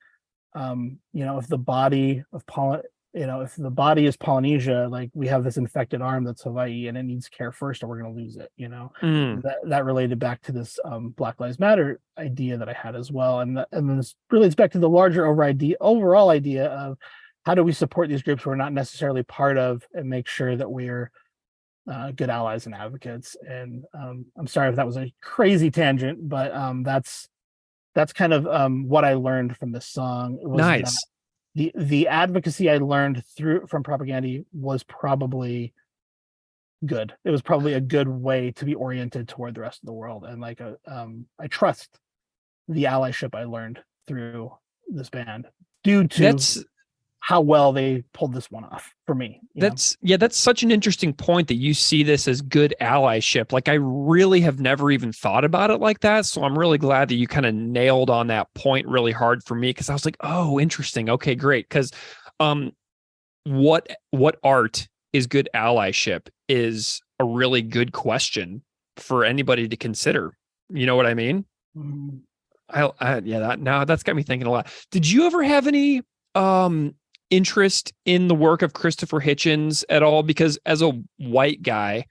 you know, if the body is Polynesia, like we have this infected arm that's Hawaii, and it needs care first, or we're going to lose it. You know, that related back to this Black Lives Matter idea that I had as well, and then this relates back to the larger overall idea of how do we support these groups we're not necessarily part of and make sure that we're good allies and advocates. And I'm sorry if that was a crazy tangent, but that's kind of what I learned from this song. It was Nice. The advocacy I learned from Propagandhi was probably good. It was probably a good way to be oriented toward the rest of the world. And like I trust the allyship I learned through this band due to how well they pulled this one off for me. That's such an interesting point that you see this as good allyship. Like I really have never even thought about it like that. So I'm really glad that you kind of nailed on that point really hard for me. Cause I was like, oh, interesting. Okay, great. Cause what art is good allyship is a really good question for anybody to consider. You know what I mean? Now that's got me thinking a lot. Did you ever have any interest in the work of Christopher Hitchens at all? Because as a white guy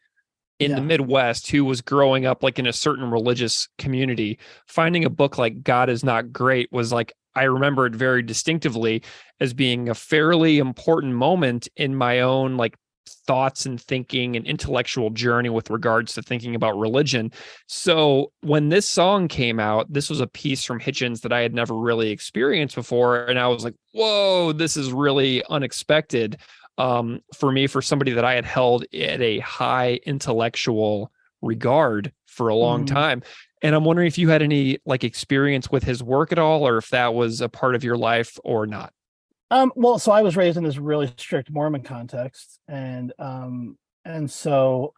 in the Midwest who was growing up like in a certain religious community, finding a book like God Is Not Great was like, I remember it very distinctively as being a fairly important moment in my own like thoughts and thinking and intellectual journey with regards to thinking about religion. So when this song came out, this was a piece from Hitchens that I had never really experienced before. And I was like, whoa, this is really unexpected for me, for somebody that I had held at a high intellectual regard for a long time. And I'm wondering if you had any like experience with his work at all, or if that was a part of your life or not. Well, so I was raised in this really strict Mormon context, and so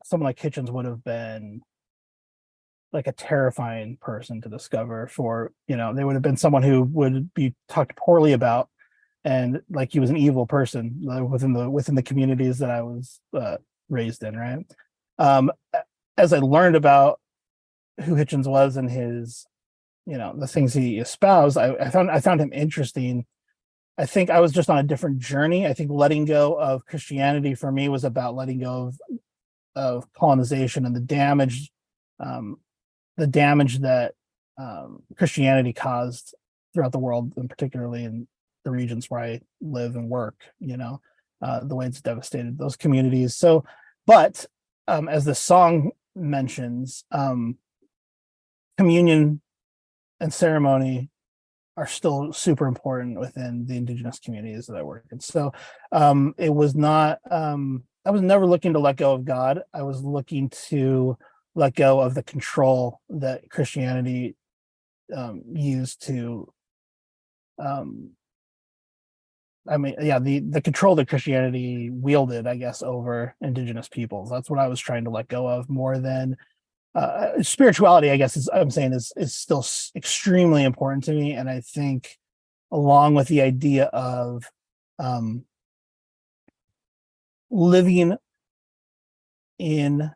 someone like Hitchens would have been like a terrifying person to discover. For they would have been someone who would be talked poorly about, and like he was an evil person within the communities that I was raised in. Right. As I learned about who Hitchens was and his, the things he espoused, I found him interesting. I think I was just on a different journey. I think letting go of Christianity for me was about letting go of colonization and the damage that Christianity caused throughout the world, and particularly in the regions where I live and work. The way it's devastated those communities. So, but as the song mentions, communion and ceremony are still super important within the indigenous communities that I work in. So it was not, I was never looking to let go of God. I was looking to let go of the control that Christianity used to, the control that Christianity wielded, I guess, over indigenous peoples. That's what I was trying to let go of more than spirituality. I guess I'm saying is still extremely important to me. And I think along with the idea of living in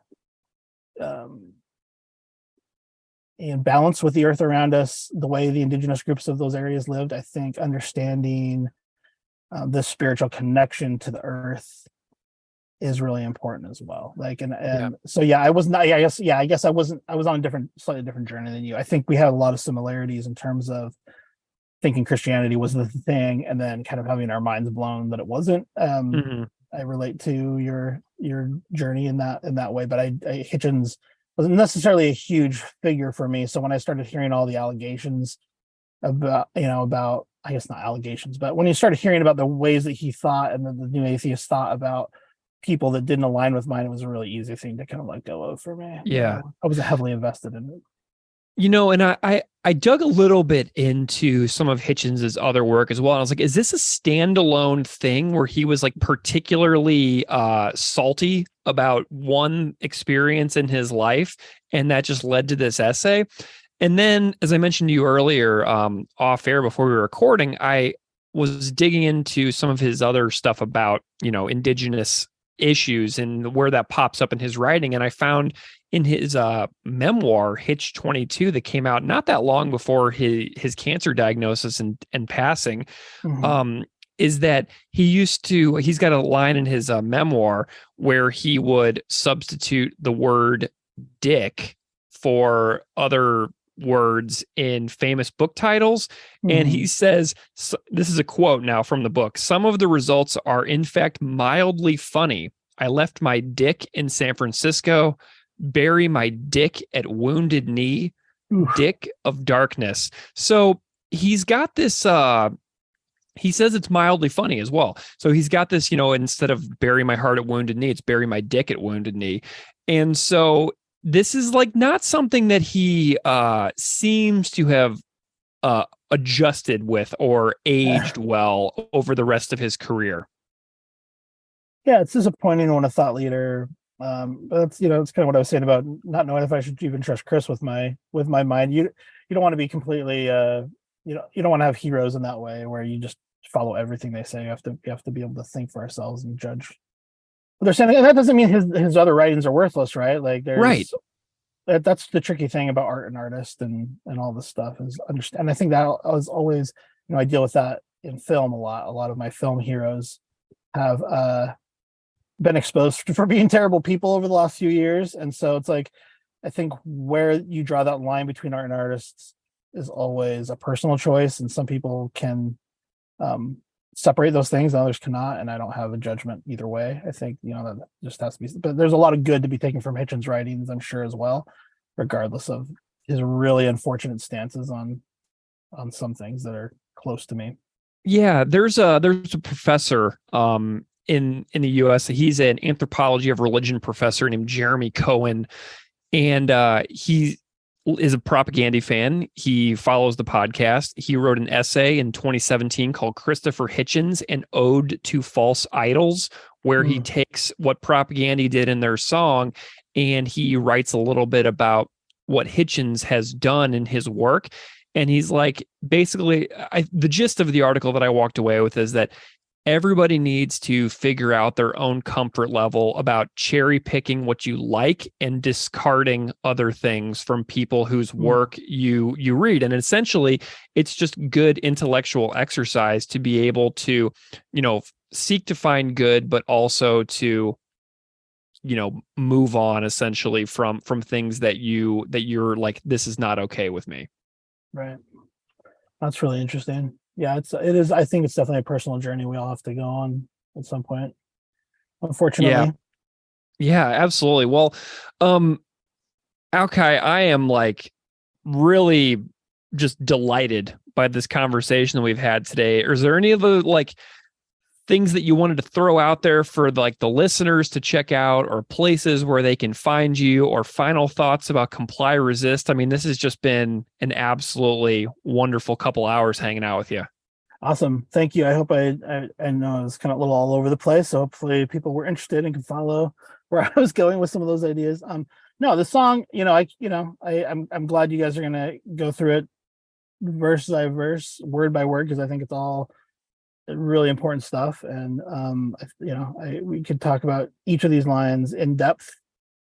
balance with the earth around us, the way the indigenous groups of those areas lived, I think understanding the spiritual connection to the earth is really important as well. Like, so I was not, I guess I was on a slightly different journey than you. I think we had a lot of similarities in terms of thinking Christianity was the thing and then kind of having our minds blown that it wasn't. I relate to your journey in that way, but Hitchens wasn't necessarily a huge figure for me. So when I started hearing all the allegations about I guess not allegations, but when you started hearing about the ways that he thought and the new atheist thought about people that didn't align with mine, it was a really easy thing to kind of let go of for me. Yeah. I was heavily invested in it. And I dug a little bit into some of Hitchens' other work as well. And I was like, is this a standalone thing where he was like particularly salty about one experience in his life, and that just led to this essay? And then, as I mentioned to you earlier, off air before we were recording, I was digging into some of his other stuff about, indigenous issues and where that pops up in his writing. And I found in his memoir, Hitch 22, that came out not that long before his cancer diagnosis and passing, is that he's got a line in his memoir where he would substitute the word dick for other words in famous book titles. And he says, this is a quote now from the book, "Some of the results are in fact mildly funny. I left my dick in San Francisco, bury my dick at Wounded Knee, dick of darkness." So he's got this, he says it's mildly funny as well. So he's got this, instead of bury my heart at Wounded Knee, it's bury my dick at Wounded Knee. And so this is like not something that he seems to have adjusted with or aged well over the rest of his career. Yeah, it's disappointing when a thought leader, but it's it's kind of what I was saying about not knowing if I should even trust Chris with my mind. You don't want to be completely you don't want to have heroes in that way where you just follow everything they say. You have to be able to think for ourselves and judge what they're saying. And that doesn't mean his other writings are worthless, right? Like there's that's the tricky thing about art and artist and all this stuff is understand. And I think that I was always, I deal with that in film a lot. A lot of my film heroes have been exposed for being terrible people over the last few years, and so it's like I think where you draw that line between art and artists is always a personal choice, and some people can separate those things, and others cannot. And I don't have a judgment either way. I think that just has to be. But there's a lot of good to be taken from Hitchens' writings, I'm sure, as well, regardless of his really unfortunate stances on some things that are close to me. Yeah, there's a professor in the U.S. He's an anthropology of religion professor named Jeremy Cohen, and he is a Propagandhi fan. He follows the podcast. He wrote an essay in 2017 called Christopher Hitchens, an Ode to False Idols, where he takes what Propagandhi did in their song, and he writes a little bit about what Hitchens has done in his work. And he's like, basically, the gist of the article that I walked away with is that everybody needs to figure out their own comfort level about cherry picking what you like and discarding other things from people whose work you read. And essentially, it's just good intellectual exercise to be able to, seek to find good, but also to, move on essentially from things that you're like, this is not okay with me. Right. That's really interesting. Yeah, it is. I think it's definitely a personal journey we all have to go on at some point, unfortunately. Yeah, absolutely. Well, Aukai, I am like really just delighted by this conversation that we've had today. Is there any of the things that you wanted to throw out there for the listeners to check out, or places where they can find you, or final thoughts about Comply Resist? I mean, this has just been an absolutely wonderful couple hours hanging out with you. Awesome. Thank you. I hope I know it was kind of a little all over the place, so hopefully people were interested and can follow where I was going with some of those ideas. No, the song, I'm glad you guys are going to go through it verse by verse, word by word, because I think it's all really important stuff. And we could talk about each of these lines in depth,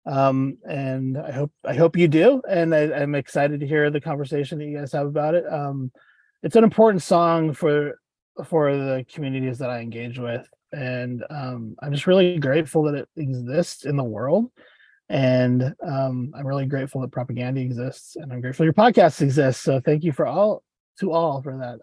and I hope you do, and I'm excited to hear the conversation that you guys have about it. It's an important song for the communities that I engage with, and I'm just really grateful that it exists in the world, and I'm really grateful that Propagandhi exists, and I'm grateful your podcast exists. So thank you for all for that.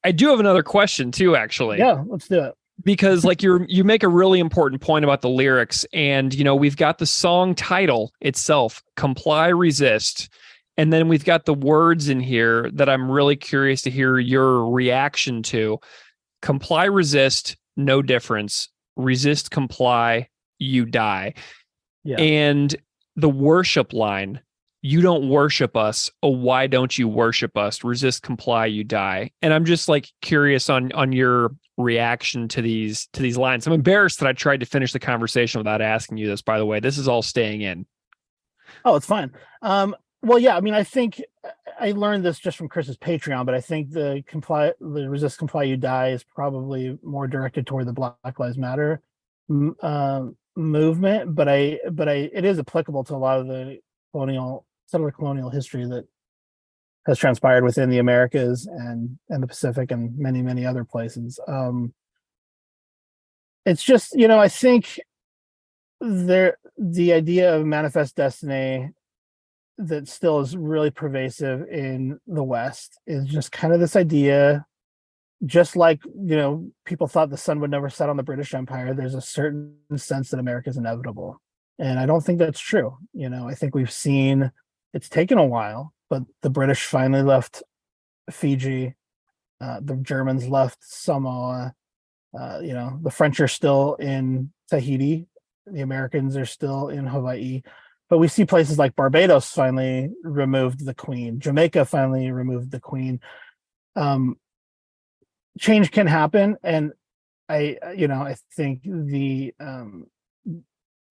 I do have another question too, actually. Yeah, let's do it. Because you make a really important point about the lyrics, and we've got the song title itself, Comply Resist, and then we've got the words in here that I'm really curious to hear your reaction to. Comply, resist, no difference. Resist, comply, you die. Yeah. And the worship line, you don't worship us. Oh, why don't you worship us? Resist, comply, you die. And I'm just curious on your reaction to these lines. I'm embarrassed that I tried to finish the conversation without asking you this, by the way. This is all staying in. Oh, it's fine. Well, yeah, I mean, I think I learned this just from Chris's Patreon, but I think the resist, comply, you die is probably more directed toward the Black Lives Matter movement, but it is applicable to a lot of the settler colonial history that has transpired within the Americas and the Pacific and many, many other places. It's just, I think the idea of manifest destiny that still is really pervasive in the West is just kind of this idea, just like, people thought the sun would never set on the British Empire. There's a certain sense that America is inevitable. And I don't think that's true. I think we've seen it's taken a while, but the British finally left Fiji. The Germans left Samoa. The French are still in Tahiti. The Americans are still in Hawaii. But we see places like Barbados finally removed the Queen. Jamaica finally removed the Queen. Change can happen, and I think the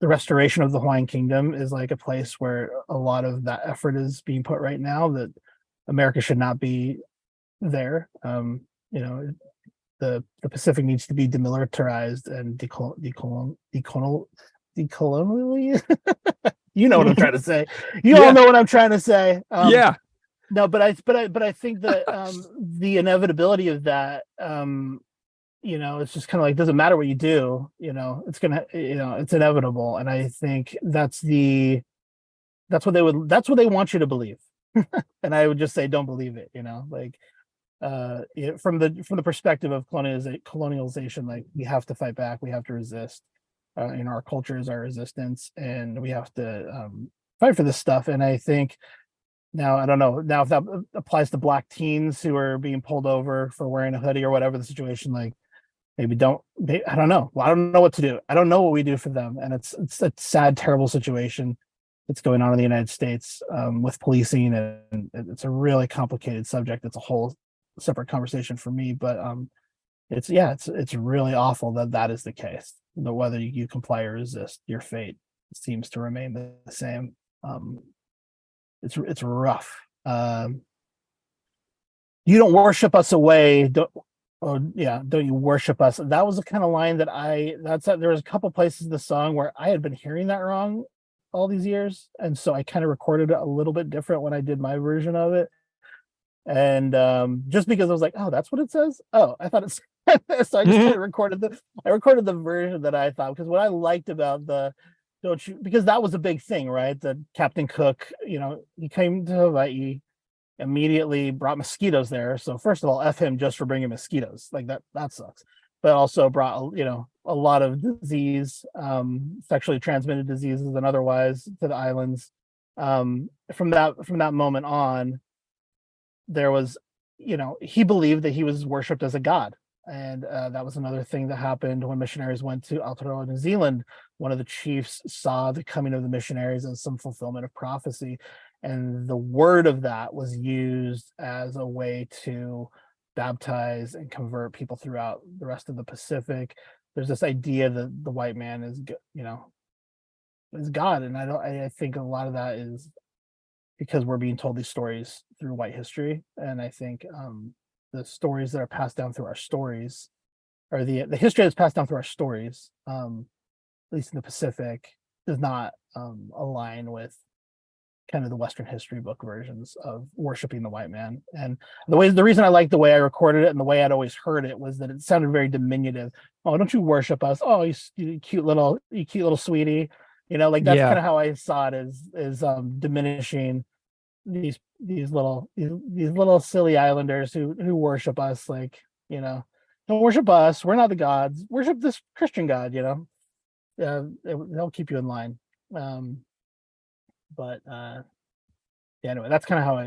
restoration of the Hawaiian Kingdom is a place where a lot of that effort is being put right now. That America should not be there. The Pacific needs to be demilitarized and decolonially. You know what I'm trying to say. You Yeah. all know what I'm trying to say. Yeah. No, but I think that the inevitability of that, it's just kind of like, doesn't matter what you do, it's inevitable. And I think that's what they want you to believe. And I would just say, don't believe it, like, from the perspective of colonialization, like, we have to fight back, we have to resist. Our culture is our resistance, and we have to fight for this stuff. And I think now, I don't know now if that applies to black teens who are being pulled over for wearing a hoodie or whatever the situation, like, maybe I don't know. Well, I don't know what to do. I don't know what we do for them. And it's a sad, terrible situation that's going on in the United States with policing. And it's a really complicated subject. It's a whole separate conversation for me, but it's really awful that is the case. That whether you comply or resist, your fate seems to remain the same. It's rough. You don't worship us away. Don't you worship us? That was the kind of line there was a couple places in the song where I had been hearing that wrong all these years, and so I kind of recorded it a little bit different when I did my version of it. And just because I was like, oh, that's what it says. Oh, I thought it's so I just kind of recorded the version that I thought, because what I liked about because that was a big thing, right? That Captain Cook, he came to Hawaii, immediately brought mosquitoes there. So first of all, F him just for bringing mosquitoes. Like, that sucks. But also brought, a lot of disease, sexually transmitted diseases and otherwise, to the islands. From that moment on, there was, he believed that he was worshipped as a god. And that was another thing that happened when missionaries went to Aotearoa, New Zealand. One of the chiefs saw the coming of the missionaries as some fulfillment of prophecy. And the word of that was used as a way to baptize and convert people throughout the rest of the Pacific. There's this idea that the white man is God. And I think a lot of that is because we're being told these stories through white history. And I think the stories that are passed down through our stories, or the history that's passed down through our stories, at least in the Pacific, does not align with kind of the Western history book versions of worshiping the white man. And the reason I liked the way I recorded it and the way I'd always heard it was that it sounded very diminutive. Oh, don't you worship us? Oh, you cute little sweetie. Like, that's kind of how I saw it, is diminishing these little silly islanders who worship us. Like, don't worship us. We're not the gods. Worship this Christian God. They'll keep you in line. But anyway, that's kind of how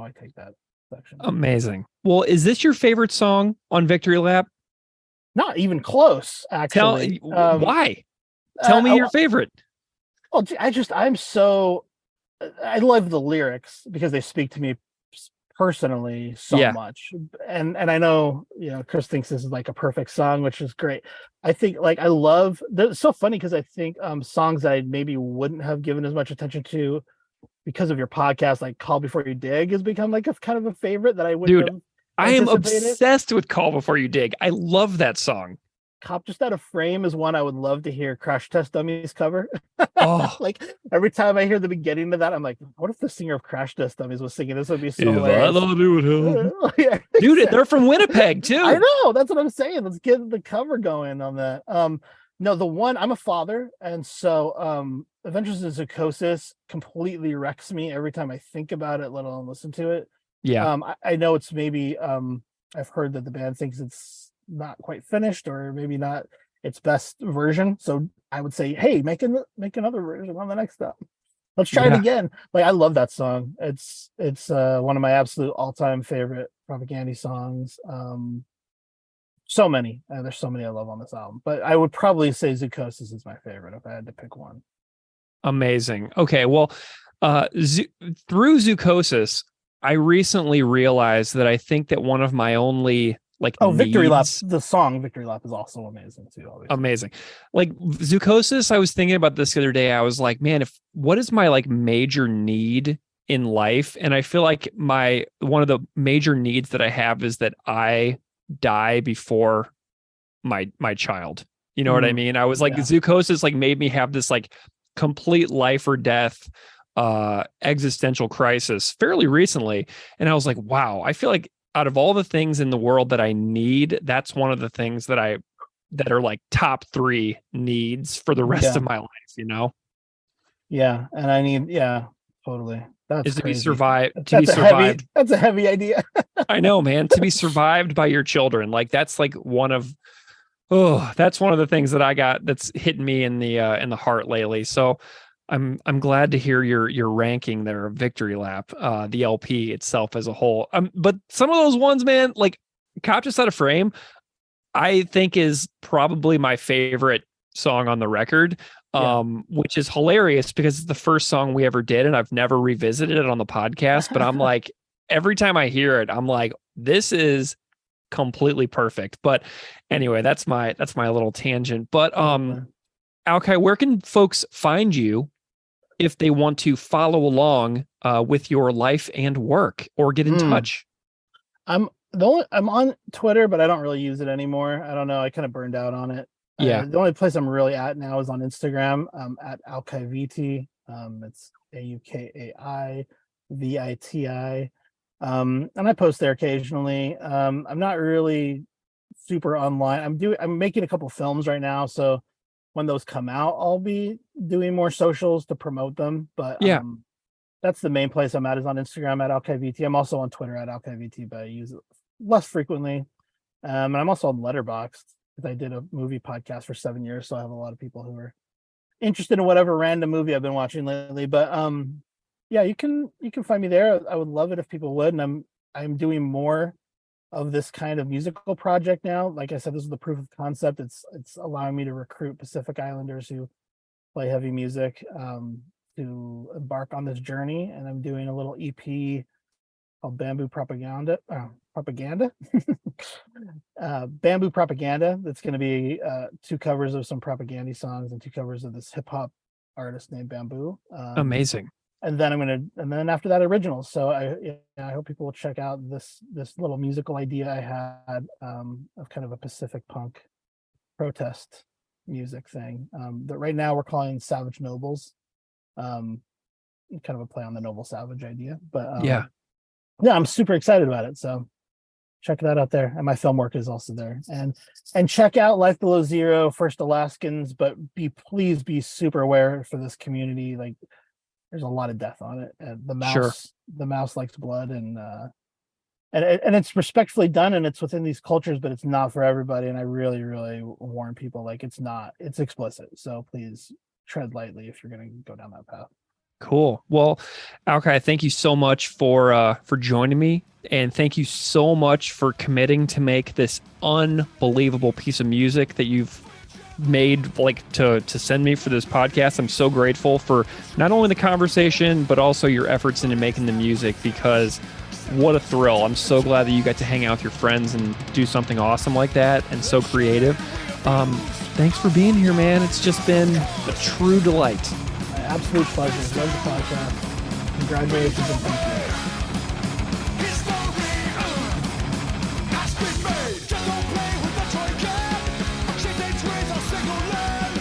I take that section. Amazing. Well, is this your favorite song on Victory Lap? Not even close, actually. Why? Tell me your favorite. Well, I love the lyrics because they speak to me personally so much. And I know, Chris thinks this is like a perfect song, which is great. I think, like, it's so funny because I think songs that I maybe wouldn't have given as much attention to because of your podcast, like Call Before You Dig, has become like a kind of a favorite that I wouldn't have I am anticipated. obsessed with Call Before You Dig. I love that song. Cop Just Out of Frame is one I would love to hear Crash Test Dummies cover. Oh, Like, every time I hear the beginning of that, I'm like, what if the singer of Crash Test Dummies was singing? This would be so hilarious. Yeah, dude, they're from Winnipeg too. I know, that's what I'm saying. Let's get the cover going on that. No, the one, I'm a father, and so Adventures in Zoocosis completely wrecks me every time I think about it, let alone listen to it. Yeah. I know it's maybe I've heard that the band thinks it's not quite finished, or maybe not its best version. So I would say, hey, make another version on the next album. Let's try it again. Like, I love that song. It's one of my absolute all-time favorite Propagandhi songs. So many. There's so many I love on this album, but I would probably say Zoocosis is my favorite if I had to pick one. Amazing. Okay, well, through Zoocosis, I recently realized that I think that one of my only Victory Lap, the song Victory Lap is also amazing too. Obviously. Amazing. Like Zoocosis, I was thinking about this the other day. I was like, man, what is my like major need in life? And I feel like one of the major needs that I have is that I die before my child. You know what I Mm, mean? I was like, yeah. Zucosis like made me have this like complete life or death existential crisis fairly recently. And I was like, wow, I feel like out of all the things in the world that I need, that's one of the things that are like top 3 needs for the rest Yeah. of my life, you know, Yeah. And I need, yeah, totally. That's is to be crazy. survived. That's a heavy idea. I know, man, to be survived by your children. Like that's like that's one of the things that I got that's hitting me in the heart lately. So I'm glad to hear your ranking there of Victory Lap, the LP itself as a whole. But some of those ones, man, like Cop Just Out of Frame, I think is probably my favorite song on the record. Yeah. Which is hilarious because it's the first song we ever did, and I've never revisited it on the podcast. But I'm like, every time I hear it, I'm like, this is completely perfect. But anyway, that's my little tangent. But Aukai, where can folks find you if they want to follow along with your life and work or get in touch? I'm on Twitter, but I don't really use it anymore. I don't know. I kind of burned out on it. Yeah. The only place I'm really at now is on Instagram. At Aukai VT. It's AUKAI VITI. And I post there occasionally. I'm not really super online. I'm making a couple films right now, so when those come out, I'll be doing more socials to promote them. But Yeah. that's the main place I'm at, is on Instagram at AukaiVT. I'm also on Twitter at AukaiVT, but I use it less frequently. And I'm also on Letterboxd because I did a movie podcast for 7 years, so I have a lot of people who are interested in whatever random movie I've been watching lately. But yeah, you can find me there. I would love it if people would, and I'm doing more of this kind of musical project now. Like I said, this is the proof of concept. It's allowing me to recruit Pacific Islanders who play heavy music to embark on this journey, and I'm doing a little EP called Bamboo Propaganda. Bamboo Propaganda. That's going to be 2 covers of some Propagandhi songs and 2 covers of this hip hop artist named Bamboo. Amazing. And then after that, originals. So I hope people will check out this little musical idea I had of kind of a Pacific punk protest music thing that right now we're calling Savage Nobles. Kind of a play on the Noble Savage idea, but yeah, I'm super excited about it. So check that out there, and my film work is also there. And check out Life Below Zero, First Alaskans, but please be super aware for this community. Like, there's a lot of death on it. And the mouse likes blood, and it's respectfully done, and it's within these cultures, but it's not for everybody. And I really, really warn people, like, it's explicit. So please tread lightly if you're going to go down that path. Cool. Well, Aukai, thank you so much for joining me, and thank you so much for committing to make this unbelievable piece of music that you've made, like, to send me for this podcast. I'm so grateful for not only the conversation, but also your efforts into making the music, because what a thrill. I'm so glad that you got to hang out with your friends and do something awesome like that, and so creative. Thanks for being here, man. It's just been a true delight. My absolute pleasure. Love the podcast. Congratulations and thank you. Has been made. Just don't play with the toy gun. Shit ain't twins or single land.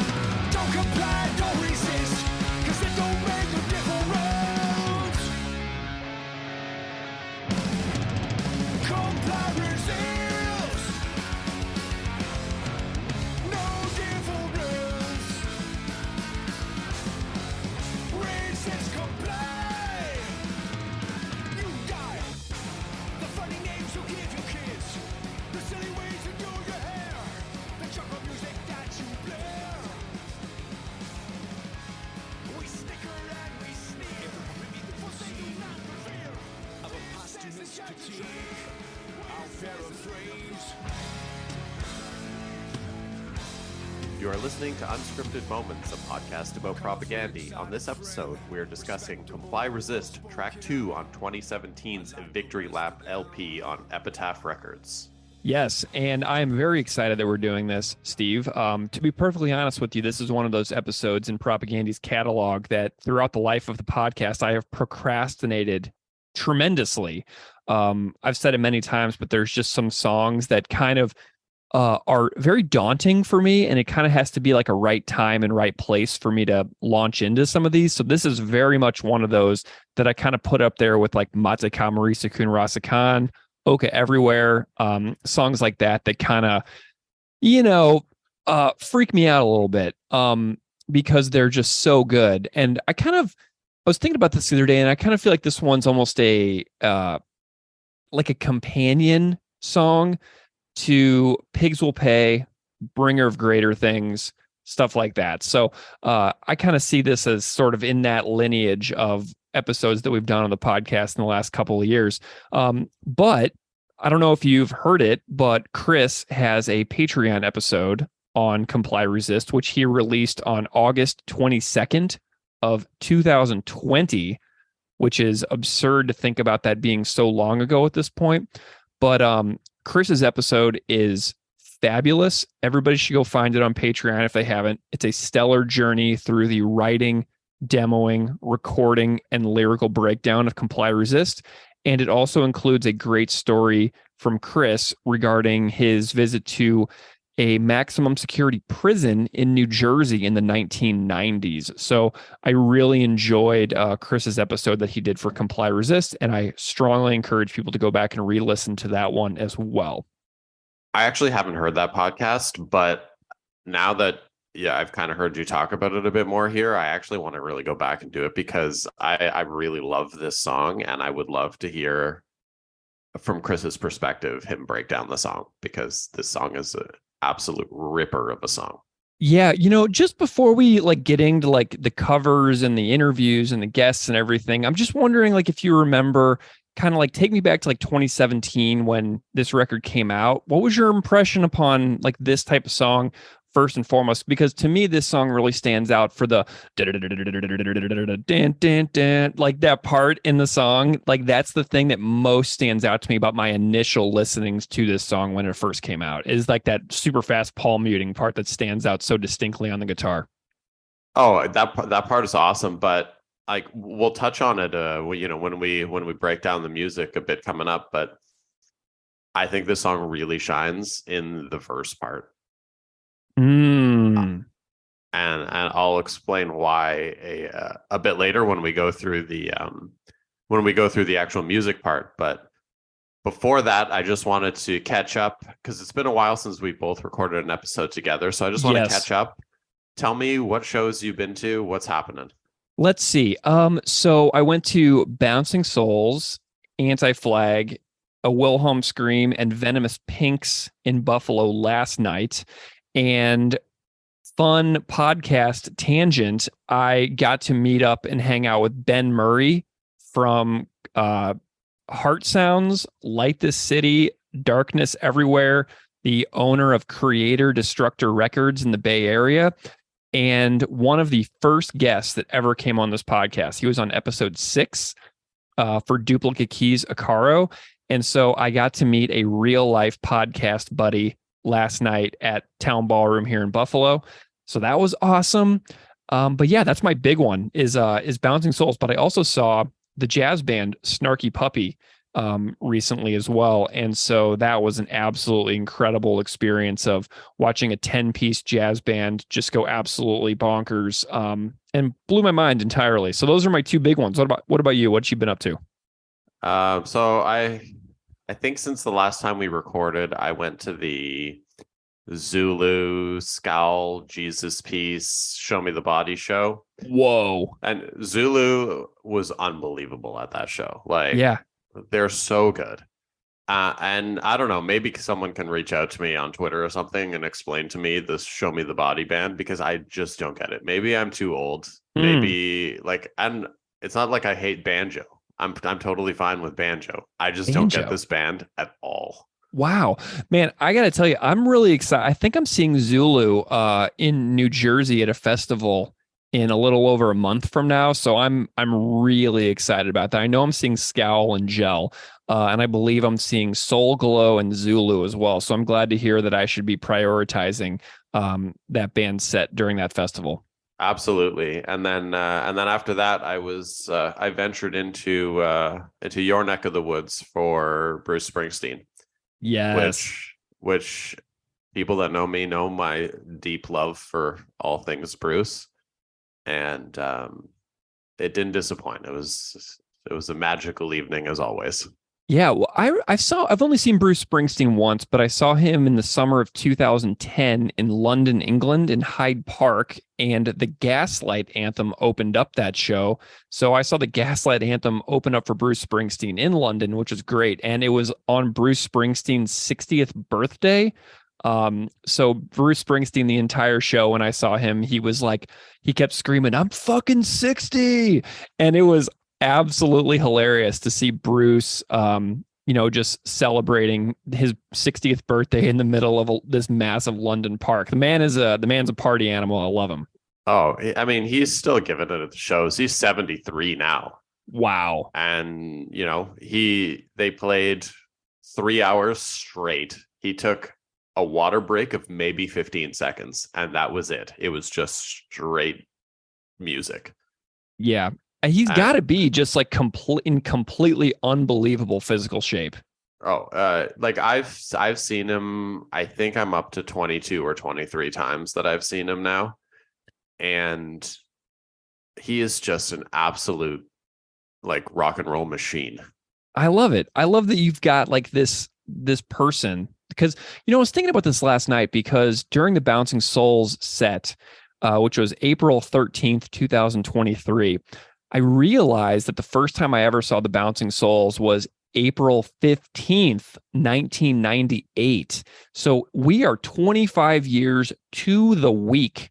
Don't comply, don't resist, 'cause it don't make a difference. Comply, resist. No difference. Resist, comply. You die. The funny names you give your kids, the silly ways you do your hair, the jungle music that you blare. We snicker and we sneer, for they do not revere our posthumous critique. I'll paraphrase. You are listening to Unscripted Moments, a podcast about Propagandhi. On this episode, we are discussing Comply Resist, Track 2 on 2017's Victory Lap LP on Epitaph Records. Yes, and I'm very excited that we're doing this, Steve. To be perfectly honest with you, this is one of those episodes in Propagandhi's catalog that throughout the life of the podcast, I have procrastinated tremendously. I've said it many times, but there's just some songs that kind of are very daunting for me, and it kind of has to be like a right time and right place for me to launch into some of these. So this is very much one of those that I kind of put up there with like Mate Kamarisa Kun Rasakan, Oka Everywhere, songs like that kind of, freak me out a little bit, because they're just so good. And I was thinking about this the other day, and I kind of feel like this one's almost like a companion song to Pigs Will Pay, Bringer of Greater Things, stuff like that. So I kind of see this as sort of in that lineage of episodes that we've done on the podcast in the last couple of years. But I don't know if you've heard it, but Chris has a Patreon episode on Comply Resist, which he released on August 22nd of 2020, which is absurd to think about that being so long ago at this point. But Chris's episode is fabulous. Everybody should go find it on Patreon if they haven't. It's a stellar journey through the writing, demoing, recording, and lyrical breakdown of Comply Resist. And it also includes a great story from Chris regarding his visit to a maximum security prison in New Jersey in the 1990s. So I really enjoyed Chris's episode that he did for Comply Resist, and I strongly encourage people to go back and re-listen to that one as well. I actually haven't heard that podcast, but now that I've kind of heard you talk about it a bit more here, I actually want to really go back and do it because I really love this song, and I would love to hear from Chris's perspective him break down the song, because this song is an absolute ripper of a song. Yeah, just before we get into the covers and the interviews and the guests and everything, I'm just wondering if you remember, kind of take me back to 2017 when this record came out. What was your impression upon this type of song first and foremost? Because to me, this song really stands out for the that part in the song. That's the thing that most stands out to me about my initial listenings to this song when it first came out, is that super fast palm muting part that stands out so distinctly on the guitar. Oh, that part is awesome, but we'll touch on it when we break down the music a bit coming up, but I think this song really shines in the verse part. And I'll explain why a bit later when we go through the actual music part. But before that, I just wanted to catch up because it's been a while since we both recorded an episode together. So I just want to catch up. Tell me what shows you've been to. What's happening? Let's see. So I went to Bouncing Souls, Anti-Flag, A Wilhelm Scream, and Venomous Pinks in Buffalo last night. And fun podcast tangent, I got to meet up and hang out with Ben Murray from Heart Sounds, Light This City, Darkness Everywhere, the owner of Creator Destructor Records in the Bay Area, and one of the first guests that ever came on this podcast. He was on episode 6 for Duplicate Keys Akaro. And so I got to meet a real life podcast buddy last night at Town Ballroom here in Buffalo. So that was awesome. But yeah, that's my big one is Bouncing Souls. But I also saw the jazz band Snarky Puppy recently as well. And so that was an absolutely incredible experience of watching a 10-piece jazz band just go absolutely bonkers, and blew my mind entirely. So those are my two big ones. What about you? What you been up to? So I think since the last time we recorded, I went to the Zulu Scowl Jesus Piece Show Me the Body show. Whoa. And Zulu was unbelievable at that show. Yeah. They're so good. And I don't know, maybe someone can reach out to me on Twitter or something and explain to me this Show Me the Body band, because I just don't get it. Maybe I'm too old. Maybe and it's not like I hate banjo. I'm totally fine with banjo. I just don't get this band at all. Wow, man, I got to tell you, I'm really excited. I think I'm seeing Zulu in New Jersey at a festival in a little over a month from now. So I'm really excited about that. I know I'm seeing Scowl and Gel, and I believe I'm seeing Soul Glow and Zulu as well. So I'm glad to hear that I should be prioritizing that band set during that festival. Absolutely. And then after that, I ventured into your neck of the woods for Bruce Springsteen. Yes. Which People that know me know my deep love for all things Bruce, and it didn't disappoint. It was a magical evening as always. Yeah, well, I've only seen Bruce Springsteen once, but I saw him in the summer of 2010 in London, England, in Hyde Park, and the Gaslight Anthem opened up that show. So I saw the Gaslight Anthem open up for Bruce Springsteen in London, which was great, and it was on Bruce Springsteen's 60th birthday. So Bruce Springsteen, the entire show, when I saw him, he kept screaming, "I'm fucking 60," and it was absolutely hilarious to see Bruce, just celebrating his 60th birthday in the middle of this massive London park. The man's a party animal. I love him. Oh, I mean, he's still giving it at the shows. He's 73 now. Wow. And, they played 3 hours straight. He took a water break of maybe 15 seconds, and that was it. It was just straight music. Yeah. He's got to be just like in completely unbelievable physical shape. Oh, I've seen him. I think I'm up to 22 or 23 times that I've seen him now. And he is just an absolute rock and roll machine. I love it. I love that you've got this person, because, I was thinking about this last night, because during the Bouncing Souls set, which was April 13th, 2023, I realized that the first time I ever saw the Bouncing Souls was April 15th, 1998. So we are 25 years to the week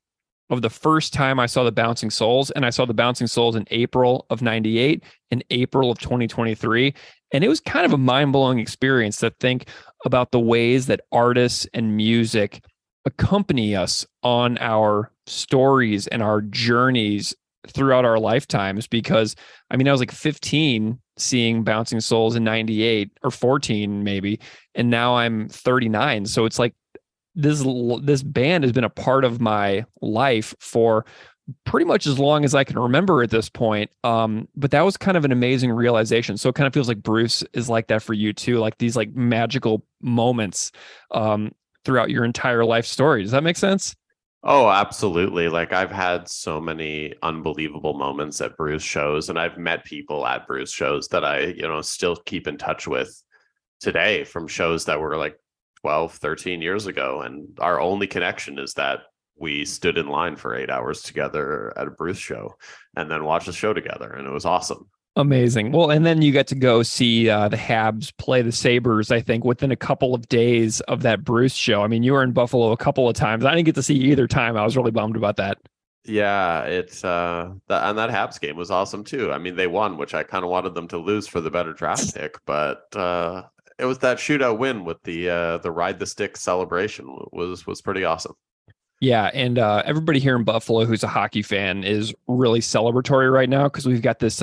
of the first time I saw the Bouncing Souls, and I saw the Bouncing Souls in April of 98 and April of 2023. And it was kind of a mind-blowing experience to think about the ways that artists and music accompany us on our stories and our journeys throughout our lifetimes. Because I was 15 seeing Bouncing Souls in 98, or 14 maybe, and now I'm 39. So it's this band has been a part of my life for pretty much as long as I can remember at this point. But that was kind of an amazing realization. So it kind of feels like Bruce is like that for you too, like these magical moments throughout your entire life story. Does that make sense? Oh, absolutely. I've had so many unbelievable moments at Bruce shows, and I've met people at Bruce shows that I, still keep in touch with today from shows that were 12, 13 years ago. And our only connection is that we stood in line for 8 hours together at a Bruce show and then watched the show together. And it was awesome. Amazing. Well, and then you got to go see the Habs play the Sabres, I think, within a couple of days of that Bruce show. You were in Buffalo a couple of times. I didn't get to see you either time. I was really bummed about that. Yeah, it's and that Habs game was awesome too. They won, which I kind of wanted them to lose for the better draft pick, but it was that shootout win with the ride the stick celebration was pretty awesome. Yeah, and everybody here in Buffalo who's a hockey fan is really celebratory right now, because we've got this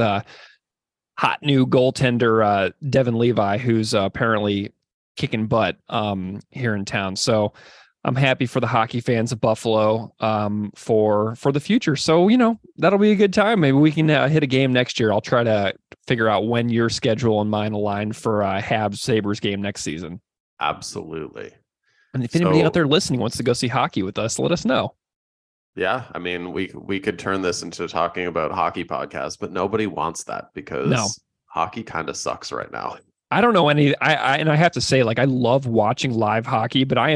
hot new goaltender, Devin Levi, who's apparently kicking butt here in town. So I'm happy for the hockey fans of Buffalo for the future. So, that'll be a good time. Maybe we can hit a game next year. I'll try to figure out when your schedule and mine align for a Habs Sabres game next season. Absolutely. And if anybody out there listening wants to go see hockey with us, let us know. Yeah, we could turn this into talking about hockey podcast, but nobody wants that because hockey kind of sucks right now. I don't know any. I have to say, I love watching live hockey, but I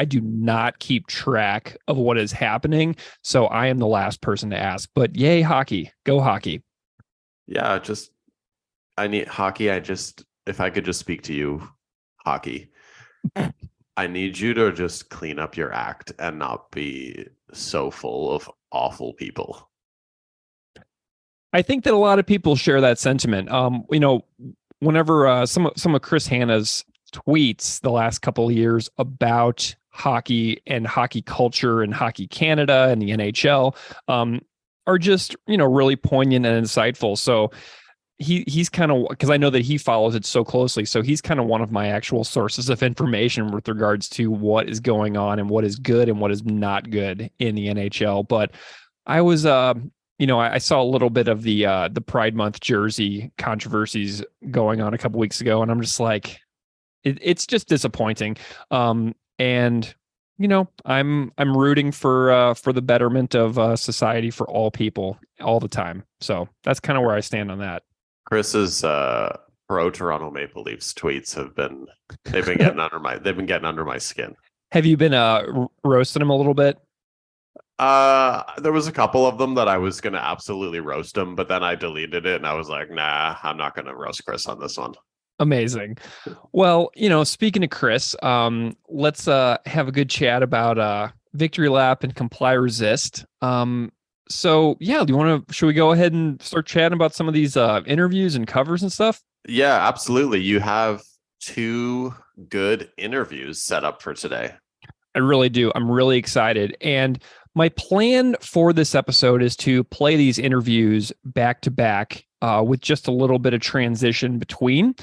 do not keep track of what is happening. So I am the last person to ask. But yay, hockey! Go hockey! Yeah, I need hockey. If I could just speak to you, hockey. I need you to just clean up your act and not be so full of awful people. I think that a lot of people share that sentiment. Whenever some of Chris Hanna's tweets the last couple of years about hockey and hockey culture and Hockey Canada and the NHL are just, really poignant and insightful. So he's kind of, because I know that he follows it so closely. So he's kind of one of my actual sources of information with regards to what is going on and what is good and what is not good in the NHL. But I was, I saw a little bit of the Pride Month jersey controversies going on a couple weeks ago, and I'm just like, it's just disappointing. And I'm rooting for the betterment of society for all people all the time. So that's kind of where I stand on that. Chris's pro Toronto Maple Leafs tweets they've been getting under my skin. Have you been roasting him a little bit? There was a couple of them that I was gonna absolutely roast him, but then I deleted it and I was like, nah, I'm not gonna roast Chris on this one. Amazing. Well, speaking of Chris, let's have a good chat about Victory Lap and Comply Resist. So yeah, should we go ahead and start chatting about some of these interviews and covers and stuff? Yeah, absolutely. You have 2 good interviews set up for today. I really do. I'm really excited. And my plan for this episode is to play these interviews back to back with just a little bit of transition between.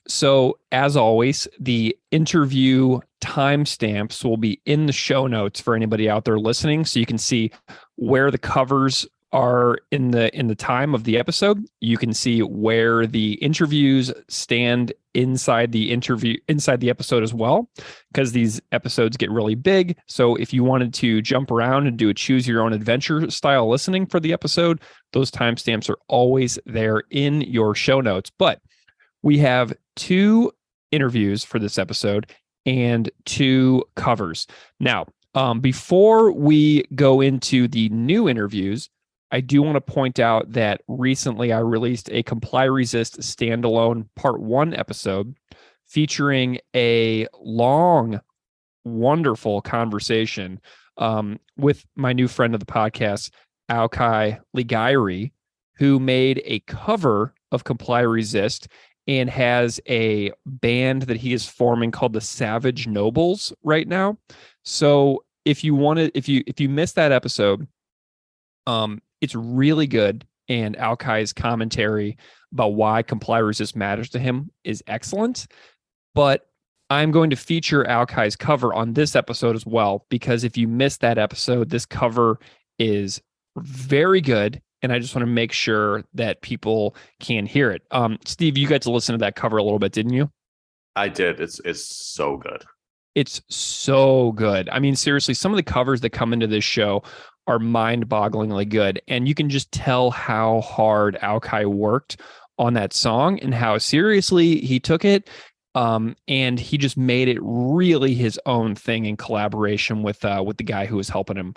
So as always, the interview timestamps will be in the show notes for anybody out there listening. So you can see where the covers are in the time of the episode. You can see where the interviews stand inside the episode as well, because these episodes get really big. So if you wanted to jump around and do a choose your own adventure style listening for the episode, those timestamps are always there in your show notes. But we have 2 interviews for this episode and 2 covers. Now, before we go into the new interviews, I do want to point out that recently I released a Comply Resist standalone part 1 episode featuring a long, wonderful conversation with my new friend of the podcast, Aukai Ligairi, who made a cover of Comply Resist and has a band that he is forming called the Savage Nobles right now. So if you missed that episode, it's really good, and Aukai's commentary about why Comply Resist matters to him is excellent. But I'm going to feature Aukai's cover on this episode as well, because if you missed that episode, this cover is very good, and I just want to make sure that people can hear it. Steve, you got to listen to that cover a little bit, didn't you? I did. It's so good. It's so good. I mean, seriously, some of the covers that come into this show are mind-bogglingly good, and you can just tell how hard Aukai worked on that song and how seriously he took it, and he just made it really his own thing in collaboration with the guy who was helping him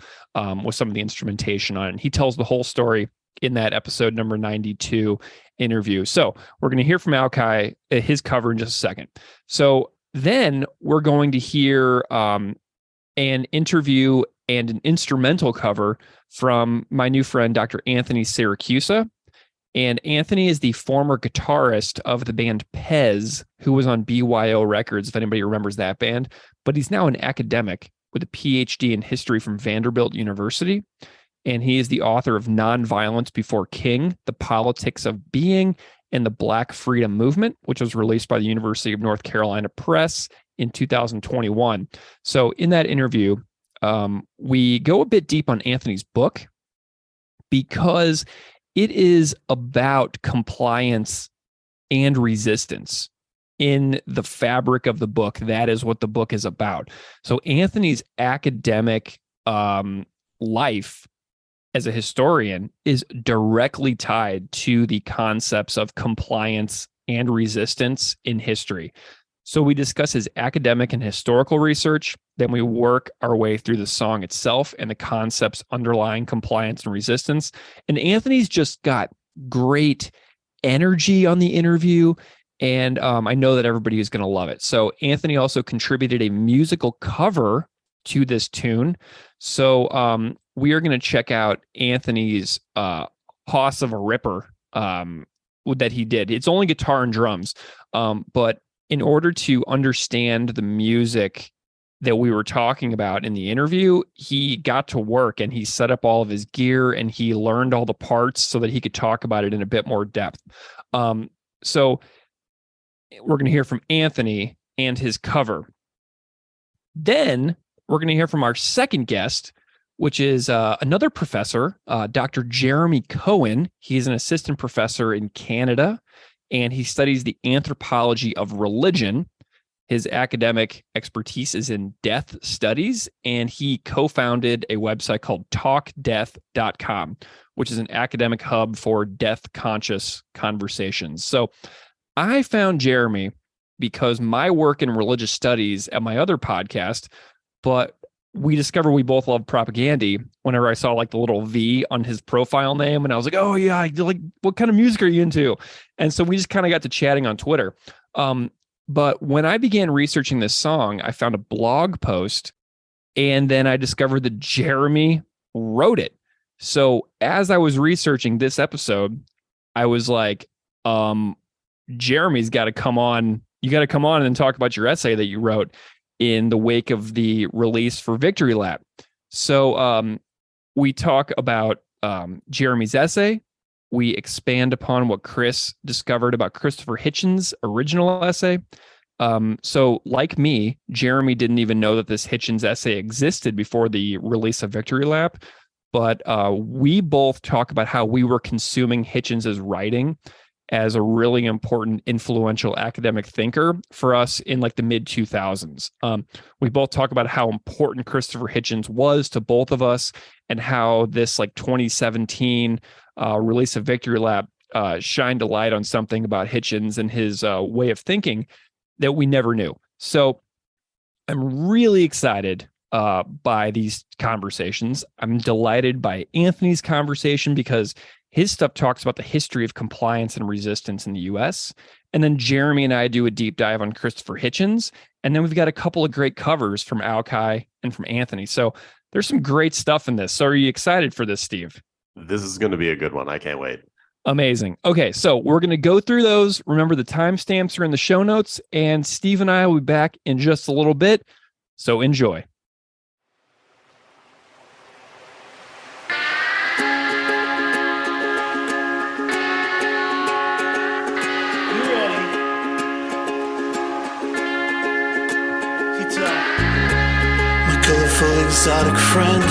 with some of the instrumentation on it. And he tells the whole story in that episode number 92 interview. So we're going to hear from Aukai, his cover, in just a second. So then we're going to hear an interview and an instrumental cover from my new friend, Dr. Anthony Siracusa. And Anthony is the former guitarist of the band Pez, who was on BYO Records, if anybody remembers that band. But he's now an academic with a PhD in history from Vanderbilt University. And he is the author of Nonviolence Before King, The Politics of Being, and the Black Freedom Movement, which was released by the University of North Carolina Press in 2021. So in that interview, we go a bit deep on Anthony's book, because it is about compliance and resistance in the fabric of the book. That is what the book is about. So Anthony's academic life as a historian is directly tied to the concepts of compliance and resistance in history. So we discuss his academic and historical research, then we work our way through the song itself and the concepts underlying compliance and resistance. And Anthony's just got great energy on the interview, and I know that everybody is going to love it. So Anthony also contributed a musical cover to this tune. So we are going to check out Anthony's Hoss of a Ripper that he did. It's only guitar and drums, but in order to understand the music that we were talking about in the interview, he got to work and he set up all of his gear and he learned all the parts so that he could talk about it in a bit more depth. So we're going to hear from Anthony and his cover. Then we're going to hear from our second guest, which is another professor, Dr. Jeremy Cohen. He's an assistant professor in Canada, and he studies the anthropology of religion. His academic expertise is in death studies, and he co-founded a website called talkdeath.com, which is an academic hub for death-conscious conversations. So I found Jeremy because my work in religious studies at my other podcast, but we discovered we both love Propagandhi whenever I saw like the little V on his profile name. And I was like, oh yeah, like, what kind of music are you into? And so we just kind of got to chatting on Twitter. But when I began researching this song, I found a blog post, and then I discovered that Jeremy wrote it. So as I was researching this episode, I was like, Jeremy's got to come on. You got to come on and talk about your essay that you wrote in the wake of the release for Victory Lap. So we talk about Jeremy's essay. We expand upon what Chris discovered about Christopher Hitchens' original essay. So like me, Jeremy didn't even know that this Hitchens essay existed before the release of Victory Lap. But we both talk about how we were consuming Hitchens' writing as a really important, influential academic thinker for us in like the mid 2000s. We both talk about how important Christopher Hitchens was to both of us, and how this like 2017 release of Victory Lap shined a light on something about Hitchens and his way of thinking that we never knew. So I'm really excited by these conversations. I'm delighted by Anthony's conversation because his stuff talks about the history of compliance and resistance in the U.S. And then Jeremy and I do a deep dive on Christopher Hitchens. And then we've got a couple of great covers from Aukai and from Anthony. So there's some great stuff in this. So are you excited for this, Steve? This is going to be a good one. I can't wait. Amazing. Okay, so we're going to go through those. Remember, the timestamps are in the show notes, and Steve and I will be back in just a little bit. So enjoy. My colorful exotic friend,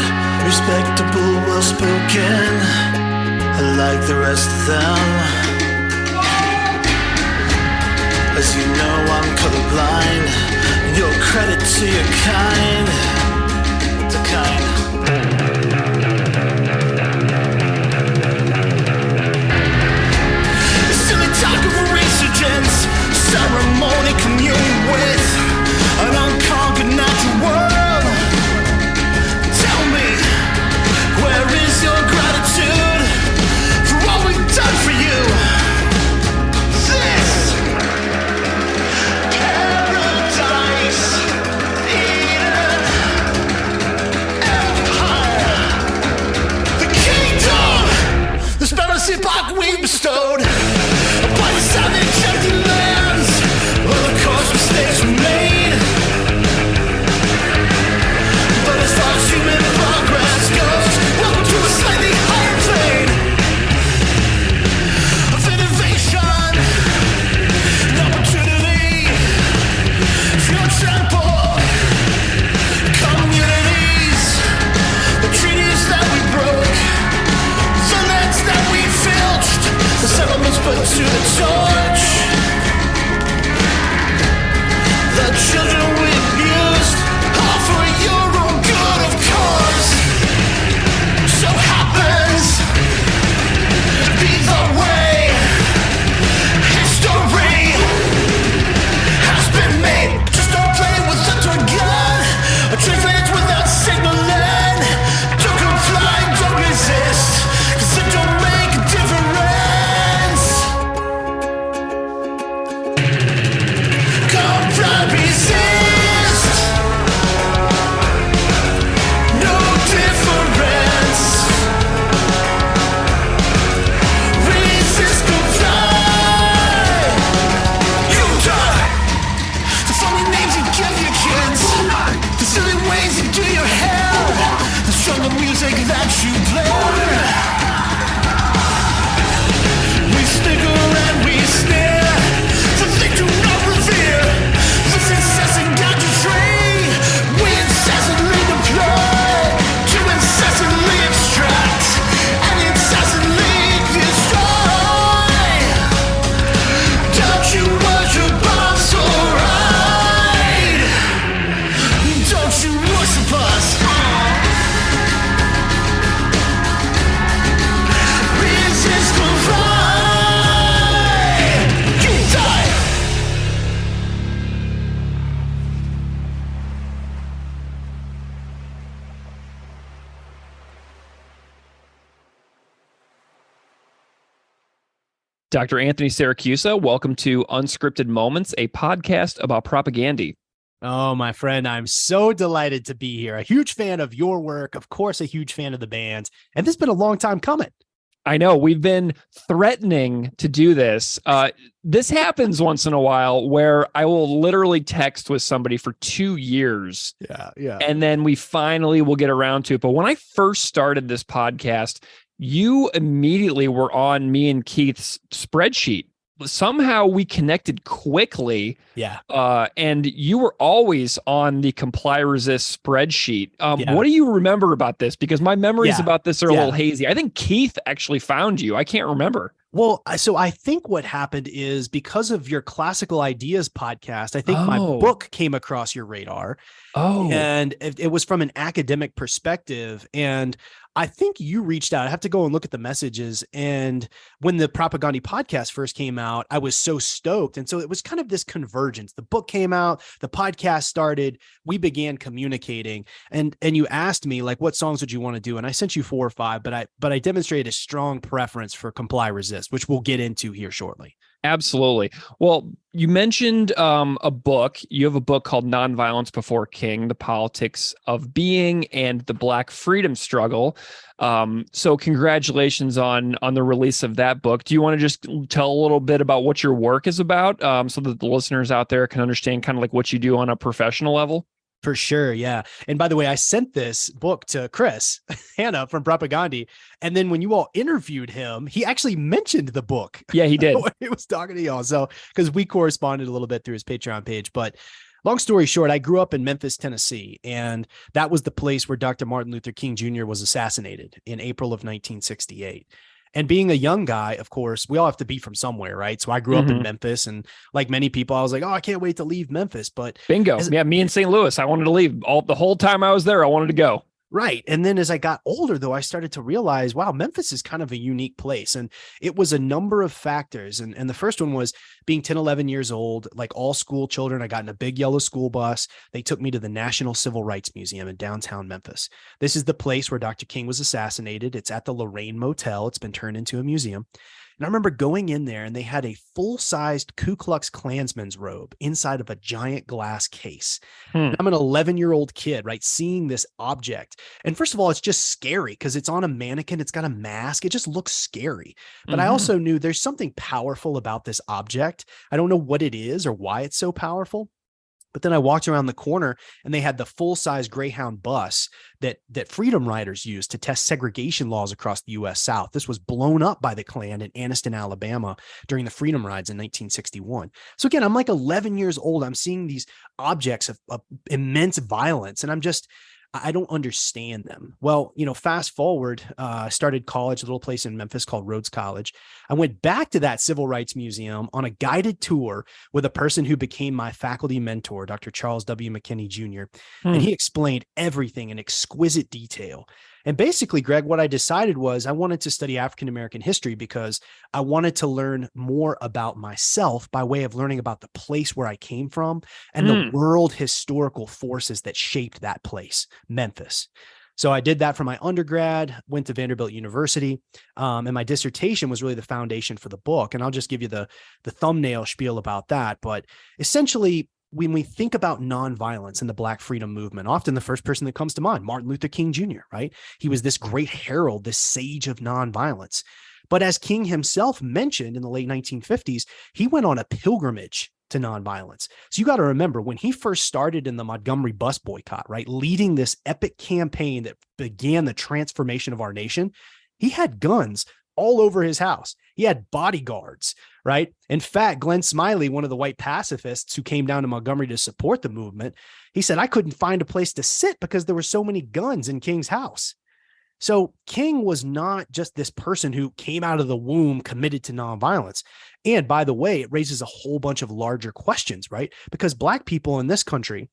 respectable, well-spoken, I like the rest of them. As you know, I'm colorblind, your credit to your kind, the kind. Silly talk of a resurgence, ceremony communion with an unconquered natural world. Tell me, where is your gratitude for all we've done for you? This paradise, Eden, empire, the kingdom, the spellless epoch we bestowed upon the savage empty lands where the course mistakes were made. But as far as human progress goes, welcome to a slightly higher plane of innovation and opportunity for your temple communities. The treaties that we broke, the lands that we filched, the settlements put to the torch, the children we abused, all for your own good, of course. So happens, be the way history has been made. Just don't play with the toy gun, or translate without signaling. Don't comply, don't resist, 'cause it don't make a difference. Dr. Anthony Siracusa, welcome to Unscripted Moments, a podcast about propagandhi. Oh, my friend, I'm so delighted to be here. A huge fan of your work, of course, a huge fan of the band, and this has been a long time coming. I know we've been threatening to do this. This happens once in a while where I will literally text with somebody for 2 years. Yeah. And then we finally will get around to it. But when I first started this podcast, you immediately were on me and Keith's spreadsheet. Somehow we connected quickly. Yeah. And you were always on the comply resist spreadsheet. Yeah. What do you remember about this? Because my memories Yeah. about this are a Yeah. little hazy. I think Keith actually found you. I can't remember. Well, so I think what happened is because of your Classical Ideas podcast, I think my Oh. book came across your radar. Oh, And it was from an academic perspective. And I think you reached out. I have to go and look at the messages. And when the Propagandhi podcast first came out, I was so stoked. And so it was kind of this convergence. The book came out, the podcast started, we began communicating. And you asked me, like, what songs would you want to do? And I sent you 4 or 5, but I demonstrated a strong preference for Comply Resist, which we'll get into here shortly. absolutely. Well, you mentioned a book. You have a book called Nonviolence Before King, The Politics of Being and the Black Freedom Struggle. So congratulations on the release of that book. Do you want to just tell a little bit about what your work is about so that the listeners out there can understand kind of like what you do on a professional level? For sure. Yeah. And by the way, I sent this book to Chris Hannah from Propagandhi. And then when you all interviewed him, he actually mentioned the book. Yeah, he did. When he was talking to y'all. So, because we corresponded a little bit through his Patreon page. But long story short, I grew up in Memphis, Tennessee, and that was the place where Dr. Martin Luther King Jr. was assassinated in April of 1968. And being a young guy, of course, we all have to be from somewhere, right? So I grew up in Memphis, and like many people, I was like, oh, I can't wait to leave Memphis. But Bingo. Yeah, me in St. Louis. I wanted to leave. The whole time I was there, I wanted to go. right. And then as I got older, though, I started to realize, wow, Memphis is kind of a unique place. And it was a number of factors. And the first one was being 10, 11 years old, like all school children. I got in a big yellow school bus. They took me to the National Civil Rights Museum in downtown Memphis. This is the place where Dr. King was assassinated. It's at the Lorraine Motel. It's been turned into a museum. And I remember going in there and they had a full-sized Ku Klux Klansman's robe inside of a giant glass case. And I'm an 11-year-old kid, right? Seeing this object. And first of all, it's just scary because it's on a mannequin. It's got a mask. It just looks scary. But I also knew there's something powerful about this object. I don't know what it is or why it's so powerful. But then I walked around the corner and they had the full-size Greyhound bus that Freedom Riders used to test segregation laws across the U.S. South. This was blown up by the Klan in Anniston, Alabama during the Freedom Rides in 1961. So again, I'm like 11 years old. I'm seeing these objects of immense violence, and I don't understand them. Well, fast forward, I started college, a little place in Memphis called Rhodes College. I went back to that Civil Rights Museum on a guided tour with a person who became my faculty mentor, Dr. Charles W. McKinney Jr. And he explained everything in exquisite detail. And basically, Greg, what I decided was I wanted to study African-American history because I wanted to learn more about myself by way of learning about the place where I came from and the world historical forces that shaped that place, Memphis. So I did that for my undergrad, went to Vanderbilt University, and my dissertation was really the foundation for the book. And I'll just give you the thumbnail spiel about that. But essentially, when we think about nonviolence and the Black freedom movement, often the first person that comes to mind, Martin Luther King Jr., right? He was this great herald, this sage of nonviolence. But as King himself mentioned in the late 1950s, he went on a pilgrimage to nonviolence. So you got to remember when he first started in the Montgomery bus boycott, right? Leading this epic campaign that began the transformation of our nation, he had guns all over his house. He had bodyguards, right? In fact, Glenn Smiley, one of the white pacifists who came down to Montgomery to support the movement, he said, I couldn't find a place to sit because there were so many guns in King's house. So King was not just this person who came out of the womb committed to nonviolence. And by the way, it raises a whole bunch of larger questions, right? Because Black people in this country,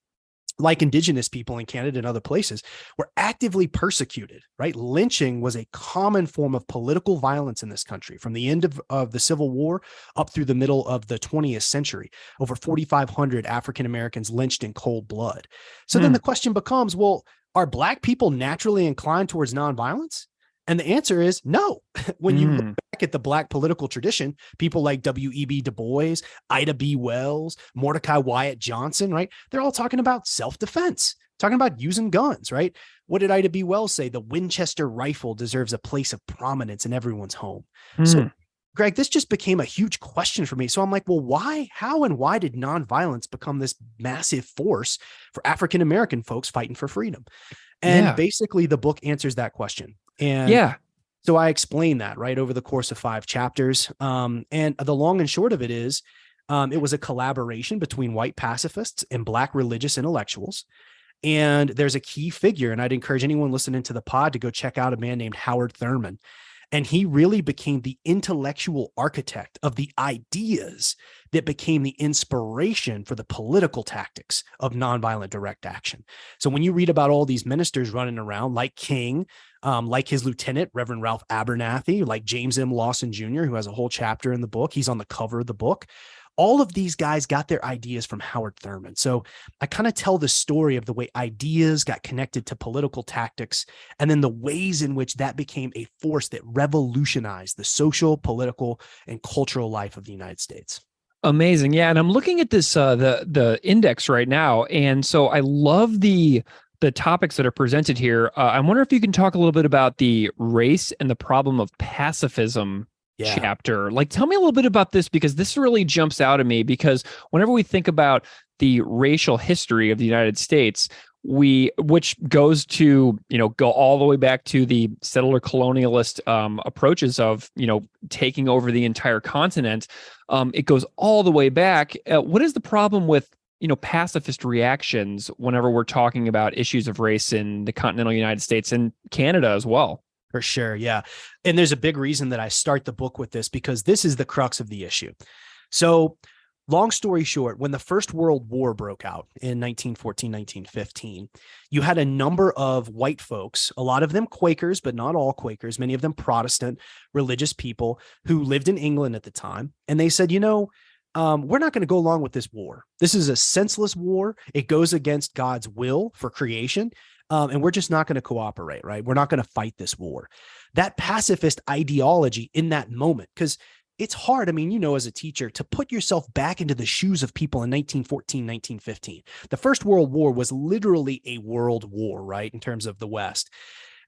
like Indigenous people in Canada and other places, were actively persecuted, right? Lynching was a common form of political violence in this country from the end of the Civil War up through the middle of the 20th century. Over 4,500 African Americans lynched in cold blood. So then the question becomes, well, are Black people naturally inclined towards nonviolence? And the answer is no. When you look back back at the Black political tradition, people like W.E.B. Du Bois, Ida B. Wells, Mordecai Wyatt Johnson, right? They're all talking about self-defense, talking about using guns, right? What did Ida B. Wells say? The Winchester rifle deserves a place of prominence in everyone's home. So, Greg, this just became a huge question for me. So I'm like, well, why, how, and why did nonviolence become this massive force for African-American folks fighting for freedom? And basically the book answers that question. And so I explained that right over the course of 5 chapters. And the long and short of it is, it was a collaboration between white pacifists and Black religious intellectuals. And there's a key figure, and I'd encourage anyone listening to the pod to go check out a man named Howard Thurman. And he really became the intellectual architect of the ideas that became the inspiration for the political tactics of nonviolent direct action. So when you read about all these ministers running around like King, like his lieutenant, Reverend Ralph Abernathy, like James M. Lawson Jr., who has a whole chapter in the book, he's on the cover of the book. All of these guys got their ideas from Howard Thurman. So I kind of tell the story of the way ideas got connected to political tactics, and then the ways in which that became a force that revolutionized the social, political, and cultural life of the United States. Amazing. Yeah. And I'm looking at this, the index right now. And so I love the topics that are presented here. I wonder if you can talk a little bit about the race and the problem of pacifism chapter. Like, tell me a little bit about this, because this really jumps out at me, because whenever we think about the racial history of the United States, which goes to, go all the way back to the settler colonialist approaches of, taking over the entire continent. It goes all the way back. What is the problem with, pacifist reactions whenever we're talking about issues of race in the continental United States and Canada as well? For sure. Yeah. And there's a big reason that I start the book with this, because this is the crux of the issue. So long story short, when the First World War broke out in 1914, 1915, you had a number of white folks, a lot of them Quakers, but not all Quakers, many of them Protestant religious people who lived in England at the time. And they said, we're not going to go along with this war. This is a senseless war. It goes against God's will for creation. And we're just not going to cooperate, right? We're not going to fight this war. That pacifist ideology in that moment, because it's hard. I mean, as a teacher, to put yourself back into the shoes of people in 1914, 1915. The First World War was literally a world war, right, in terms of the West.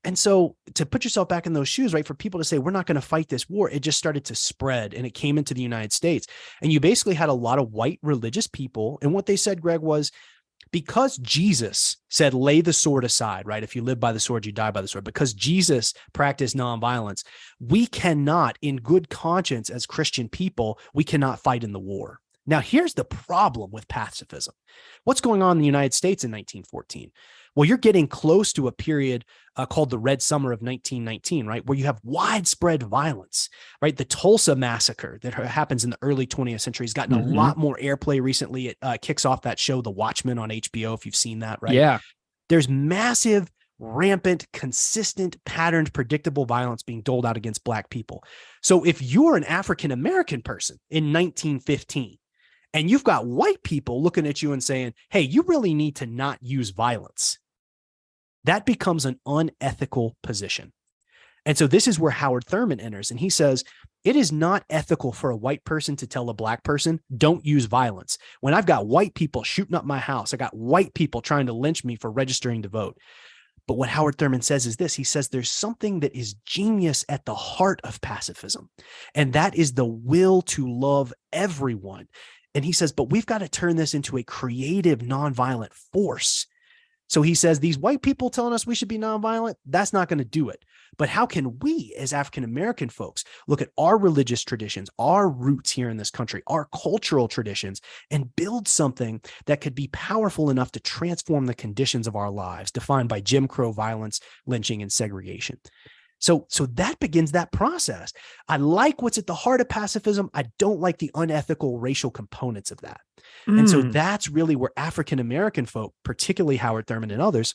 And so to put yourself back in those shoes, right, for people to say, we're not going to fight this war, it just started to spread, and it came into the United States. And you basically had a lot of white religious people. And what they said, Greg, was, because Jesus said, lay the sword aside, right? If you live by the sword, you die by the sword. Because Jesus practiced nonviolence, we cannot, in good conscience as Christian people, we cannot fight in the war. Now, here's the problem with pacifism. What's going on in the United States in 1914? Well, you're getting close to a period called the Red Summer of 1919, right? Where you have widespread violence, right? The Tulsa massacre that happens in the early 20th century has gotten a lot more airplay recently. It kicks off that show, The Watchmen, on HBO, if you've seen that, right? Yeah. There's massive, rampant, consistent, patterned, predictable violence being doled out against Black people. So if you're an African-American person in 1915, and you've got white people looking at you and saying, hey, you really need to not use violence, that becomes an unethical position. And so this is where Howard Thurman enters. And he says, it is not ethical for a white person to tell a Black person, don't use violence. When I've got white people shooting up my house, I got white people trying to lynch me for registering to vote. But what Howard Thurman says is this. He says there's something that is genius at the heart of pacifism, and that is the will to love everyone. And he says, but we've got to turn this into a creative, nonviolent force. So he says, these white people telling us we should be nonviolent, that's not going to do it. But how can we, as African-American folks, look at our religious traditions, our roots here in this country, our cultural traditions, and build something that could be powerful enough to transform the conditions of our lives, defined by Jim Crow violence, lynching, and segregation? So that begins that process. I like what's at the heart of pacifism. I don't like the unethical racial components of that. And so that's really where African-American folk, particularly Howard Thurman and others,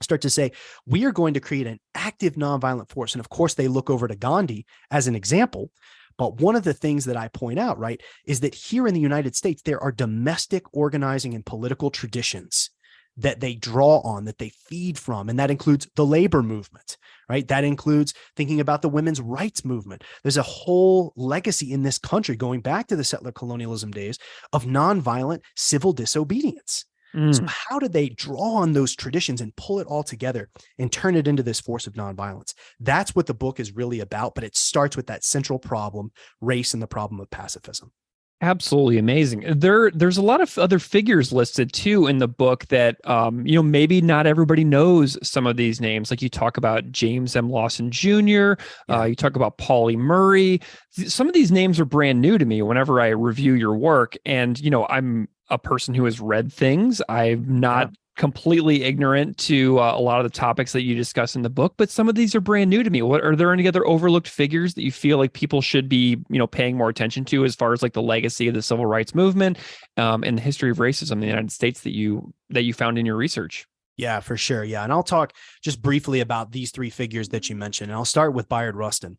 start to say, we are going to create an active nonviolent force. And of course, they look over to Gandhi as an example. But one of the things that I point out, right, is that here in the United States, there are domestic organizing and political traditions that they draw on, that they feed from. And that includes the labor movement, right? That includes thinking about the women's rights movement. There's a whole legacy in this country going back to the settler colonialism days of nonviolent civil disobedience. So how do they draw on those traditions and pull it all together and turn it into this force of nonviolence? That's what the book is really about, but it starts with that central problem, race, and the problem of pacifism. Absolutely amazing. There's a lot of other figures listed too in the book that maybe not everybody knows some of these names. Like you talk about James M. Lawson Jr. You talk about Pauli Murray. Some of these names are brand new to me whenever I review your work. And I'm a person who has read things. I'm not completely ignorant to a lot of the topics that you discuss in the book, but some of these are brand new to me. What are there any other overlooked figures that you feel like people should be, paying more attention to as far as like the legacy of the civil rights movement and the history of racism in the United States that you found in your research? Yeah, for sure. Yeah. And I'll talk just briefly about these three figures that you mentioned. And I'll start with Bayard Rustin.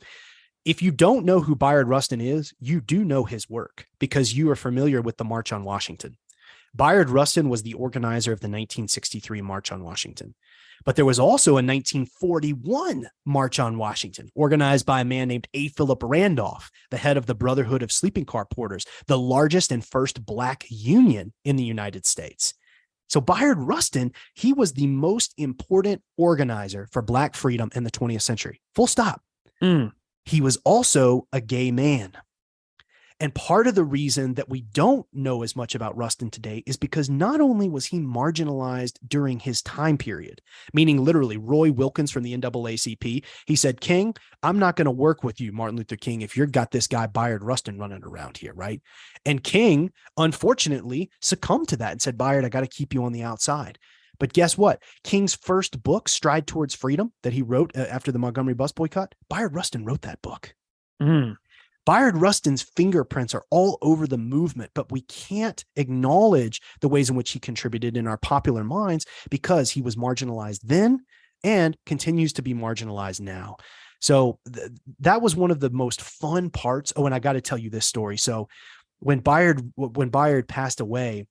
If you don't know who Bayard Rustin is, you do know his work because you are familiar with the March on Washington. Bayard Rustin was the organizer of the 1963 March on Washington. But there was also a 1941 March on Washington, organized by a man named A. Philip Randolph, the head of the Brotherhood of Sleeping Car Porters, the largest and first Black union in the United States. So Bayard Rustin, he was the most important organizer for Black freedom in the 20th century. Full stop. He was also a gay man. And part of the reason that we don't know as much about Rustin today is because not only was he marginalized during his time period, meaning literally Roy Wilkins from the NAACP, he said, King, I'm not going to work with you, Martin Luther King, if you've got this guy Bayard Rustin running around here, right? And King, unfortunately, succumbed to that and said, Bayard, I got to keep you on the outside. But guess what? King's first book, Stride Towards Freedom, that he wrote after the Montgomery bus boycott, Bayard Rustin wrote that book. Bayard Rustin's fingerprints are all over the movement, but we can't acknowledge the ways in which he contributed in our popular minds because he was marginalized then and continues to be marginalized now. So that was one of the most fun parts. Oh, and I got to tell you this story. So when Bayard passed away,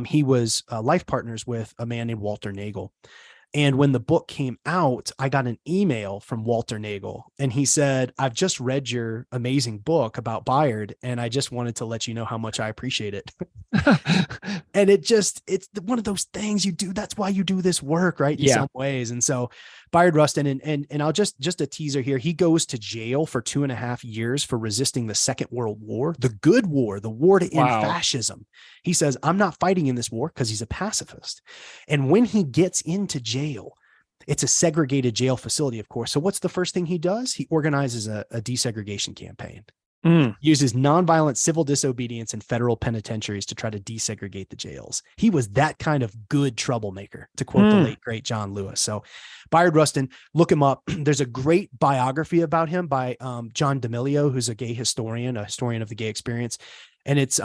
he was life partners with a man named Walter Nagel. And when the book came out, I got an email from Walter Nagel, and he said, I've just read your amazing book about Bayard, and I just wanted to let you know how much I appreciate it. And it's one of those things you do. That's why you do this work, right? In some ways. And so Bayard Rustin, and I'll just a teaser here. He goes to jail for 2.5 years for resisting the Second World War, the good war, the war to end fascism. He says, I'm not fighting in this war because he's a pacifist. And when he gets into jail, it's a segregated jail facility, of course. So what's the first thing he does? He organizes a desegregation campaign. Uses nonviolent civil disobedience in federal penitentiaries to try to desegregate the jails. He was that kind of good troublemaker, to quote the late, great John Lewis. So Bayard Rustin, look him up. There's a great biography about him by John D'Amelio, who's a gay historian, a historian of the gay experience. And it's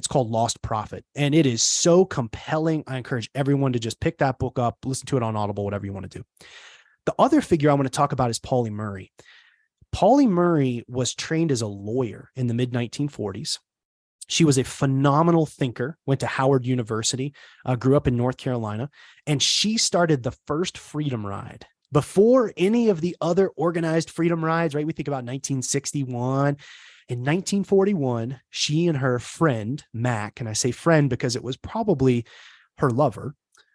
called Lost Prophet. And it is so compelling. I encourage everyone to just pick that book up, listen to it on Audible, whatever you want to do. The other figure I want to talk about is Pauli Murray. Pauli Murray was trained as a lawyer in the mid-1940s. She was a phenomenal thinker, went to Howard University, grew up in North Carolina, and she started the first Freedom Ride. Before any of the other organized freedom rides, right? We think about 1961. In 1941, she and her friend, Mac, and I say friend because it was probably her lover.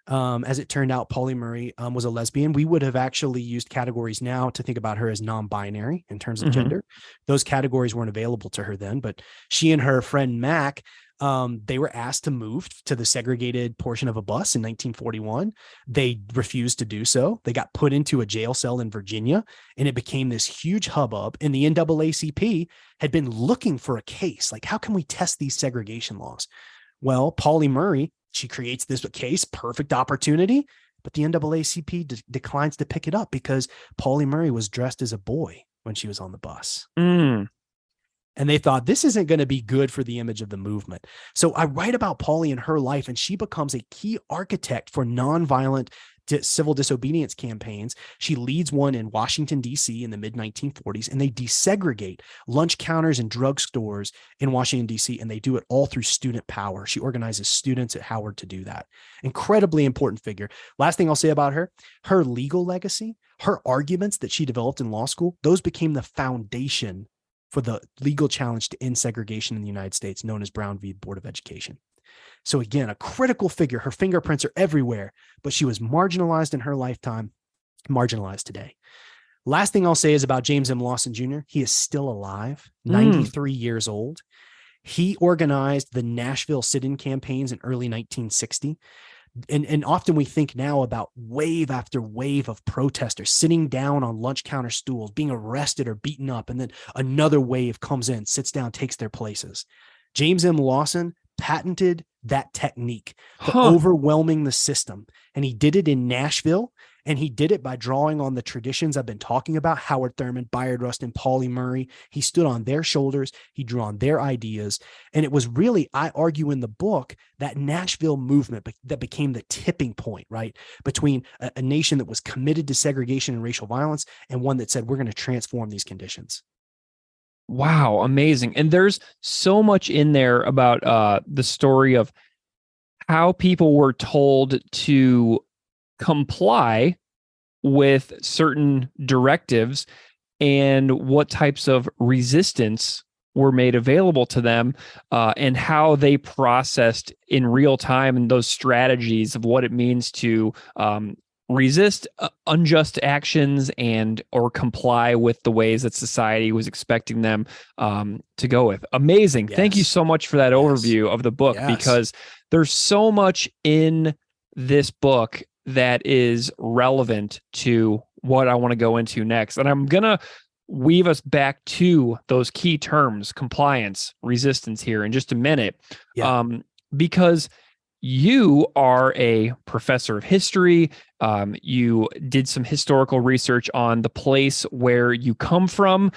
As it turned out, Pauli Murray was a lesbian. We would have actually used categories now to think about her as non-binary in terms of gender. Those categories weren't available to her then, but she and her friend Mac, they were asked to move to the segregated portion of a bus in 1941. They refused to do so. They got put into a jail cell in Virginia, and it became this huge hubbub. And the NAACP had been looking for a case, like, how can we test these segregation laws? Well, Pauli Murray, she creates this case, perfect opportunity, but the NAACP declines to pick it up because Pauli Murray was dressed as a boy when she was on the bus. And they thought, this isn't going to be good for the image of the movement. So I write about Pauli and her life, and she becomes a key architect for nonviolent civil disobedience campaigns. She leads one in Washington, D.C. in the mid-1940s, and they desegregate lunch counters and drugstores in Washington, D.C., and they do it all through student power. She organizes students at Howard to do that. Incredibly important figure. Last thing I'll say about her legal legacy, her arguments that she developed in law school, those became the foundation for the legal challenge to end segregation in the United States, known as Brown v. Board of Education. So again, a critical figure. Her fingerprints are everywhere, but she was marginalized in her lifetime, marginalized today. Last thing I'll say is about James M. Lawson Jr. He is still alive, 93 years old. He organized the Nashville sit-in campaigns in early 1960. And often we think now about wave after wave of protesters sitting down on lunch counter stools, being arrested or beaten up, and then another wave comes in, sits down, takes their places. James M. Lawson patented that technique for overwhelming the system. And he did it in Nashville, and he did it by drawing on the traditions I've been talking about: Howard Thurman, Bayard Rustin, Paulie Murray. He stood on their shoulders. He drew on their ideas. And it was really, I argue in the book, that Nashville movement that became the tipping point, right, between a nation that was committed to segregation and racial violence and one that said, we're going to transform these conditions. Wow, amazing. And there's so much in there about the story of how people were told to comply with certain directives and what types of resistance were made available to them, and how they processed in real time and those strategies of what it means to resist unjust actions and or comply with the ways that society was expecting them to go with. Amazing. Yes. Thank you so much for that overview of the book, because there's so much in this book that is relevant to what I want to go into next. And I'm going to weave us back to those key terms, compliance, resistance, here in just a minute, because you are a professor of history. You did some historical research on the place where you come from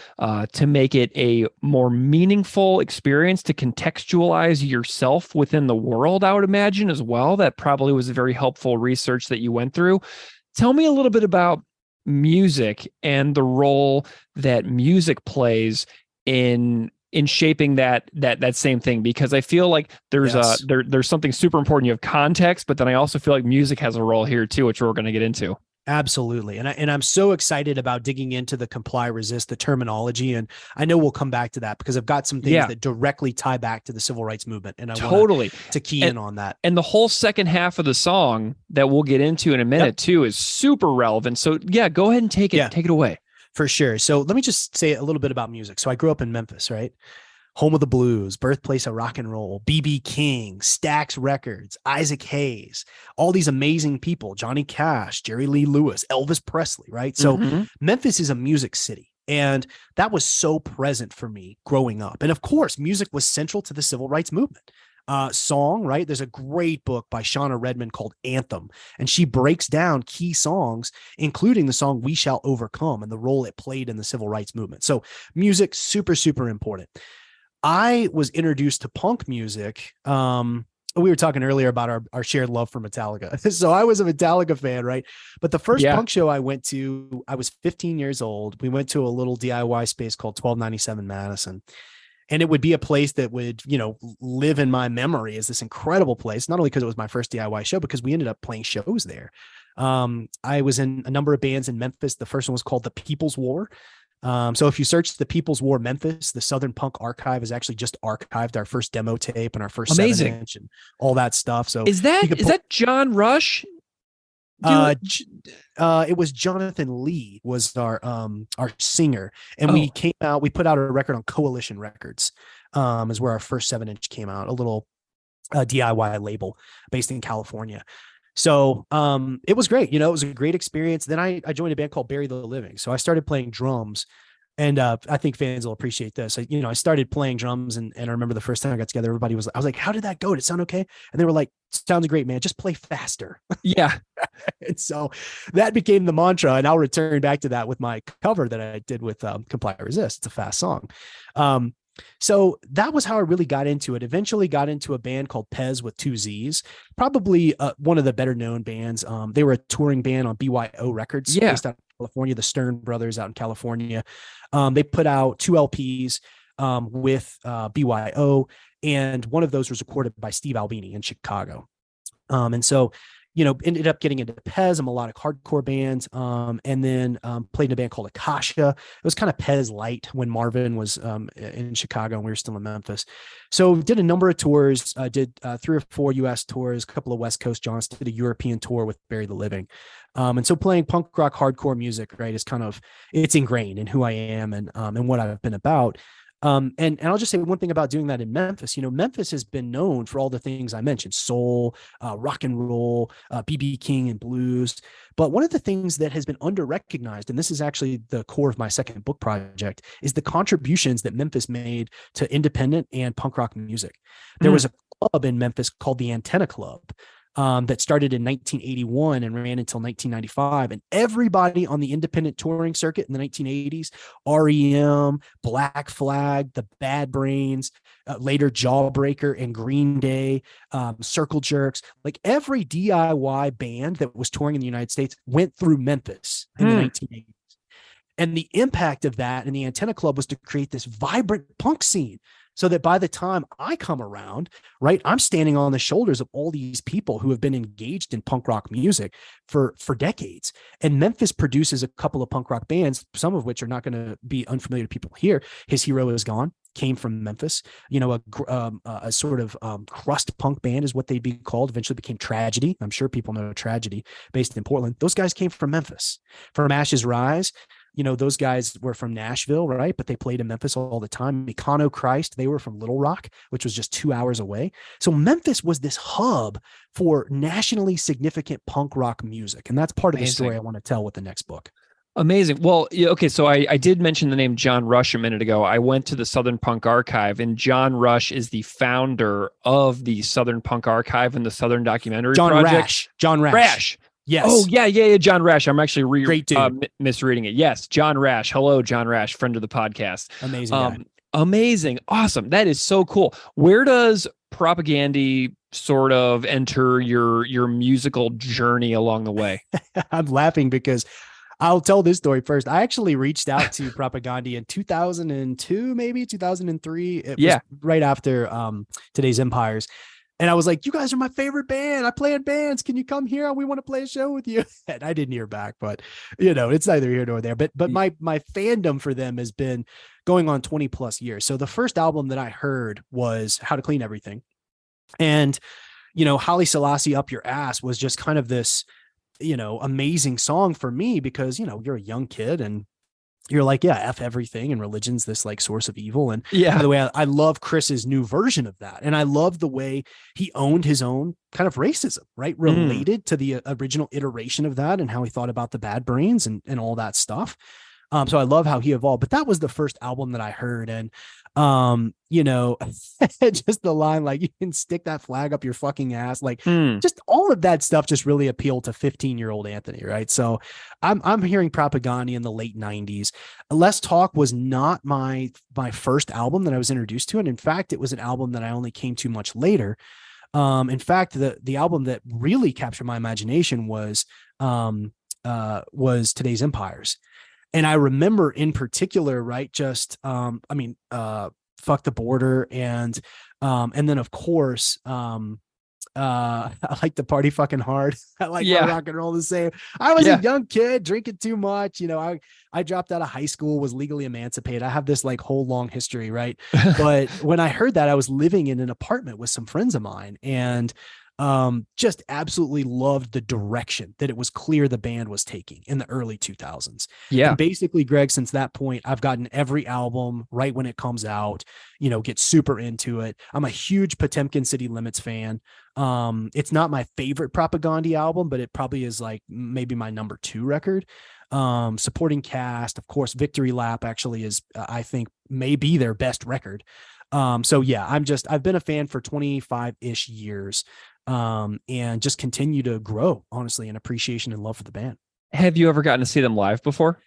to make it a more meaningful experience, to contextualize yourself within the world, I would imagine, as well. That probably was a very helpful research that you went through. Tell me a little bit about music and the role that music plays in shaping that same thing, because I feel like there's there's something super important. You have context, but then I also feel like music has a role here too, which we're going to get into. Absolutely. And I'm so excited about digging into the comply, resist, the terminology. And I know we'll come back to that because I've got some things that directly tie back to the civil rights movement. And I want to key in on that. And the whole second half of the song that we'll get into in a minute too is super relevant. So go ahead and take it away. For sure. So let me just say a little bit about music. So I grew up in Memphis, right? Home of the blues, birthplace of rock and roll, B.B. King, Stax Records, Isaac Hayes, all these amazing people, Johnny Cash, Jerry Lee Lewis, Elvis Presley, right? So Memphis is a music city. And that was so present for me growing up. And of course, music was central to the civil rights movement. Song, right? There's a great book by Shauna Redmond called Anthem, and she breaks down key songs, including the song We Shall Overcome and the role it played in the civil rights movement. So music, super, super important. I was introduced to punk music. We were talking earlier about our shared love for Metallica. So I was a Metallica fan, right? But the first punk show I went to, I was 15 years old. We went to a little DIY space called 1297 Madison. And it would be a place that would, live in my memory as this incredible place, not only because it was my first DIY show, because we ended up playing shows there. I was in a number of bands in Memphis. The first one was called The People's War. So if you search The People's War Memphis, the Southern Punk Archive has actually just archived our first demo tape and our first 7-inch and all that stuff. So is that John Rush? It was Jonathan Lee was our singer, and we put out a record on Coalition Records, is where our first 7-inch came out, a little DIY label based in California. So it was great. It was a great experience. Then I joined a band called Bury the Living. So I started playing drums. And I think fans will appreciate this. I started playing drums, and I remember the first time I got together, I was like, how did that go? Did it sound okay? And they were like, sounds great, man. Just play faster. Yeah. And so that became the mantra. And I'll return back to that with my cover that I did with Comply Resist. It's a fast song. So that was how I really got into it. Eventually got into a band called Pez with two Z's, probably one of the better known bands. They were a touring band on BYO Records based out of California, the Stern brothers out in California. They put out 2 LPs with BYO, and one of those was recorded by Steve Albini in Chicago. And so, ended up getting into Pez, a melodic hardcore band, and then played in a band called Akasha. It was kind of Pez light when Marvin was in Chicago and we were still in Memphis. So did a number of tours, did 3 or 4 US tours, a couple of West Coast jaunts, did a European tour with Bury the Living. And so playing punk rock hardcore music, right, is it's ingrained in who I am and what I've been about. And I'll just say one thing about doing that in Memphis. Memphis has been known for all the things I mentioned: soul, rock and roll, BB King and blues. But one of the things that has been under-recognized, and this is actually the core of my second book project, is the contributions that Memphis made to independent and punk rock music. There was a club in Memphis called the Antenna Club. That started in 1981 and ran until 1995. And everybody on the independent touring circuit in the 1980s, REM, Black Flag, the Bad Brains, later Jawbreaker and Green Day, Circle Jerks, like every DIY band that was touring in the United States went through Memphis in the 1980s. And the impact of that in the Antenna Club was to create this vibrant punk scene. So that by the time I come around, right, I'm standing on the shoulders of all these people who have been engaged in punk rock music for decades. And Memphis produces a couple of punk rock bands, some of which are not going to be unfamiliar to people here. His Hero Is Gone came from Memphis. A sort of crust punk band is what they'd be called. Eventually became Tragedy. I'm sure people know Tragedy, based in Portland. Those guys came from Memphis. From Ashes Rise, those guys were from Nashville, right? But they played in Memphis all the time. Mikano Christ, they were from Little Rock, which was just 2 hours away. So Memphis was this hub for nationally significant punk rock music. And that's part of the story I want to tell with the next book. Amazing. Well, okay, so I did mention the name John Rush a minute ago. I went to the Southern Punk Archive, and John Rush is the founder of the Southern Punk Archive and the Southern Documentary Project. John Rash. Yes. Oh, yeah, John Rash. I'm actually Great dude. Misreading it. Yes, John Rash. Hello, John Rash, friend of the podcast. Amazing guy. Amazing. Awesome. That is so cool. Where does Propagandhi sort of enter your musical journey along the way? I'm laughing because I'll tell this story first. I actually reached out to Propagandhi in 2002, maybe 2003. It was right after Today's Empires. And I was like, you guys are my favorite band. I play in bands. Can you come here? We want to play a show with you. And I didn't hear back, but it's neither here nor there. But my fandom for them has been going on 20 plus years. So the first album that I heard was How to Clean Everything. And, Haile Selassie Up Your Ass was just kind of this, amazing song for me because, you're a young kid and you're like, yeah, F everything. And religion's this like source of evil. And by the way, I love Chris's new version of that. And I love the way he owned his own kind of racism, right? Related to the original iteration of that and how he thought about the Bad Brains and all that stuff. So I love how he evolved, but that was the first album that I heard. And, just the line, like, you can stick that flag up your fucking ass. Like just all of that stuff just really appealed to 15-year-old Anthony. Right. So I'm hearing Propagandhi in the late 90s. Less Talk was not my first album that I was introduced to. And in fact, it was an album that I only came to much later. In fact, the album that really captured my imagination was Today's Empires. And I remember in particular, right, just, Fuck the Border. And then of course, I like to party fucking hard. I like my rock and roll the same. I was a young kid drinking too much. I dropped out of high school, was legally emancipated. I have this like whole long history, right? But when I heard that, I was living in an apartment with some friends of mine and just absolutely loved the direction that it was clear the band was taking in the early 2000s. Yeah. And basically, Greg, since that point, I've gotten every album right when it comes out, get super into it. I'm a huge Potemkin City Limits fan. It's not my favorite Propagandhi album, but it probably is like maybe my number 2 record. Supporting cast, of course, Victory Lap actually is, I think, may be their best record. So yeah, I've been a fan for 25-ish years. And just continue to grow, honestly, in appreciation and love for the band. Have you ever gotten to see them live before?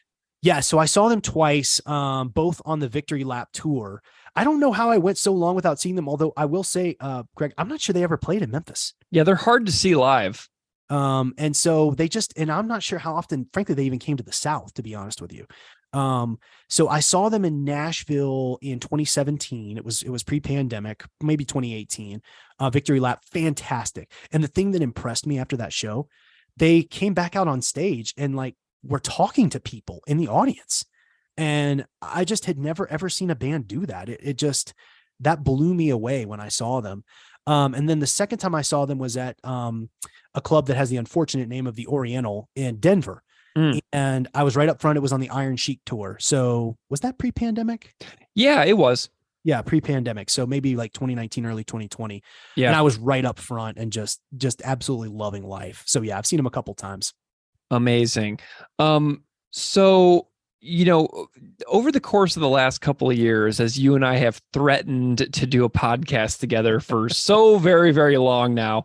Yeah, so I saw them twice, both on the Victory Lap tour. I don't know how I went so long without seeing them, although I will say, Greg, I'm not sure they ever played in Memphis. Yeah, they're hard to see live. And so and I'm not sure how often, frankly, they even came to the South, to be honest with you. So I saw them in Nashville in 2017. It was pre-pandemic, maybe 2018. Victory Lap, fantastic. And the thing that impressed me after that show, they came back out on stage and like were talking to people in the audience. And I just had never ever seen a band do that. It just, that blew me away when I saw them. And then the second time I saw them was at a club that has the unfortunate name of the Oriental in Denver. And I was right up front. It was on the Iron Sheik tour. So was that pre-pandemic? Yeah, it was. Yeah, pre-pandemic. So maybe like 2019, early 2020. Yeah. And I was right up front and just absolutely loving life. So yeah, I've seen them a couple times. Amazing. So, over the course of the last couple of years, as you and I have threatened to do a podcast together for so very, very long now,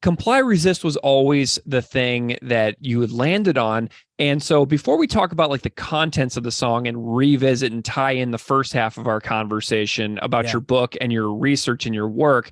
Comply Resist was always the thing that you had landed on. And so before we talk about like the contents of the song and revisit and tie in the first half of our conversation about your book and your research and your work,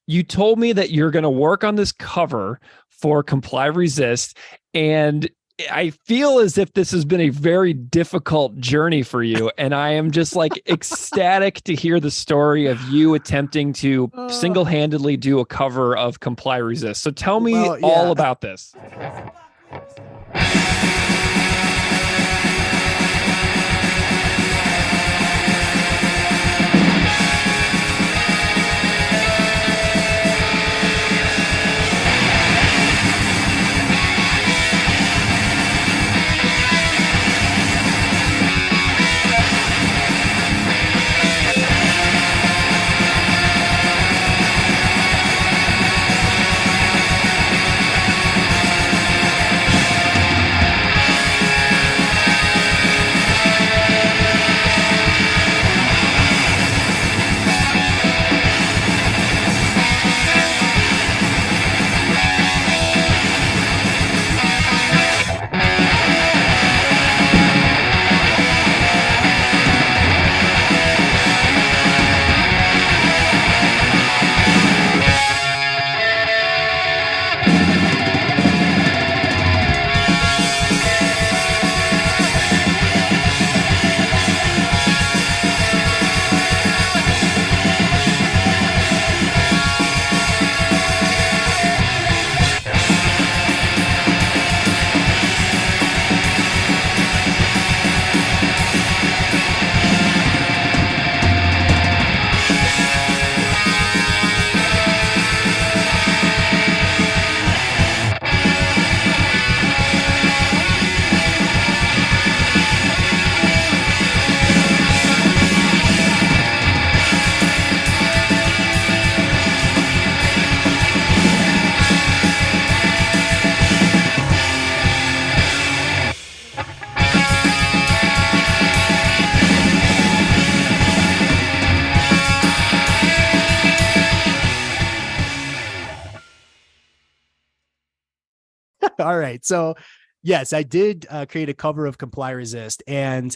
you told me that you're going to work on this cover for Comply Resist. And I feel as if this has been a very difficult journey for you. And I am just like ecstatic to hear the story of you attempting to single-handedly do a cover of Comply Resist. So tell me all about this. All right. So yes, I did create a cover of Comply Resist, and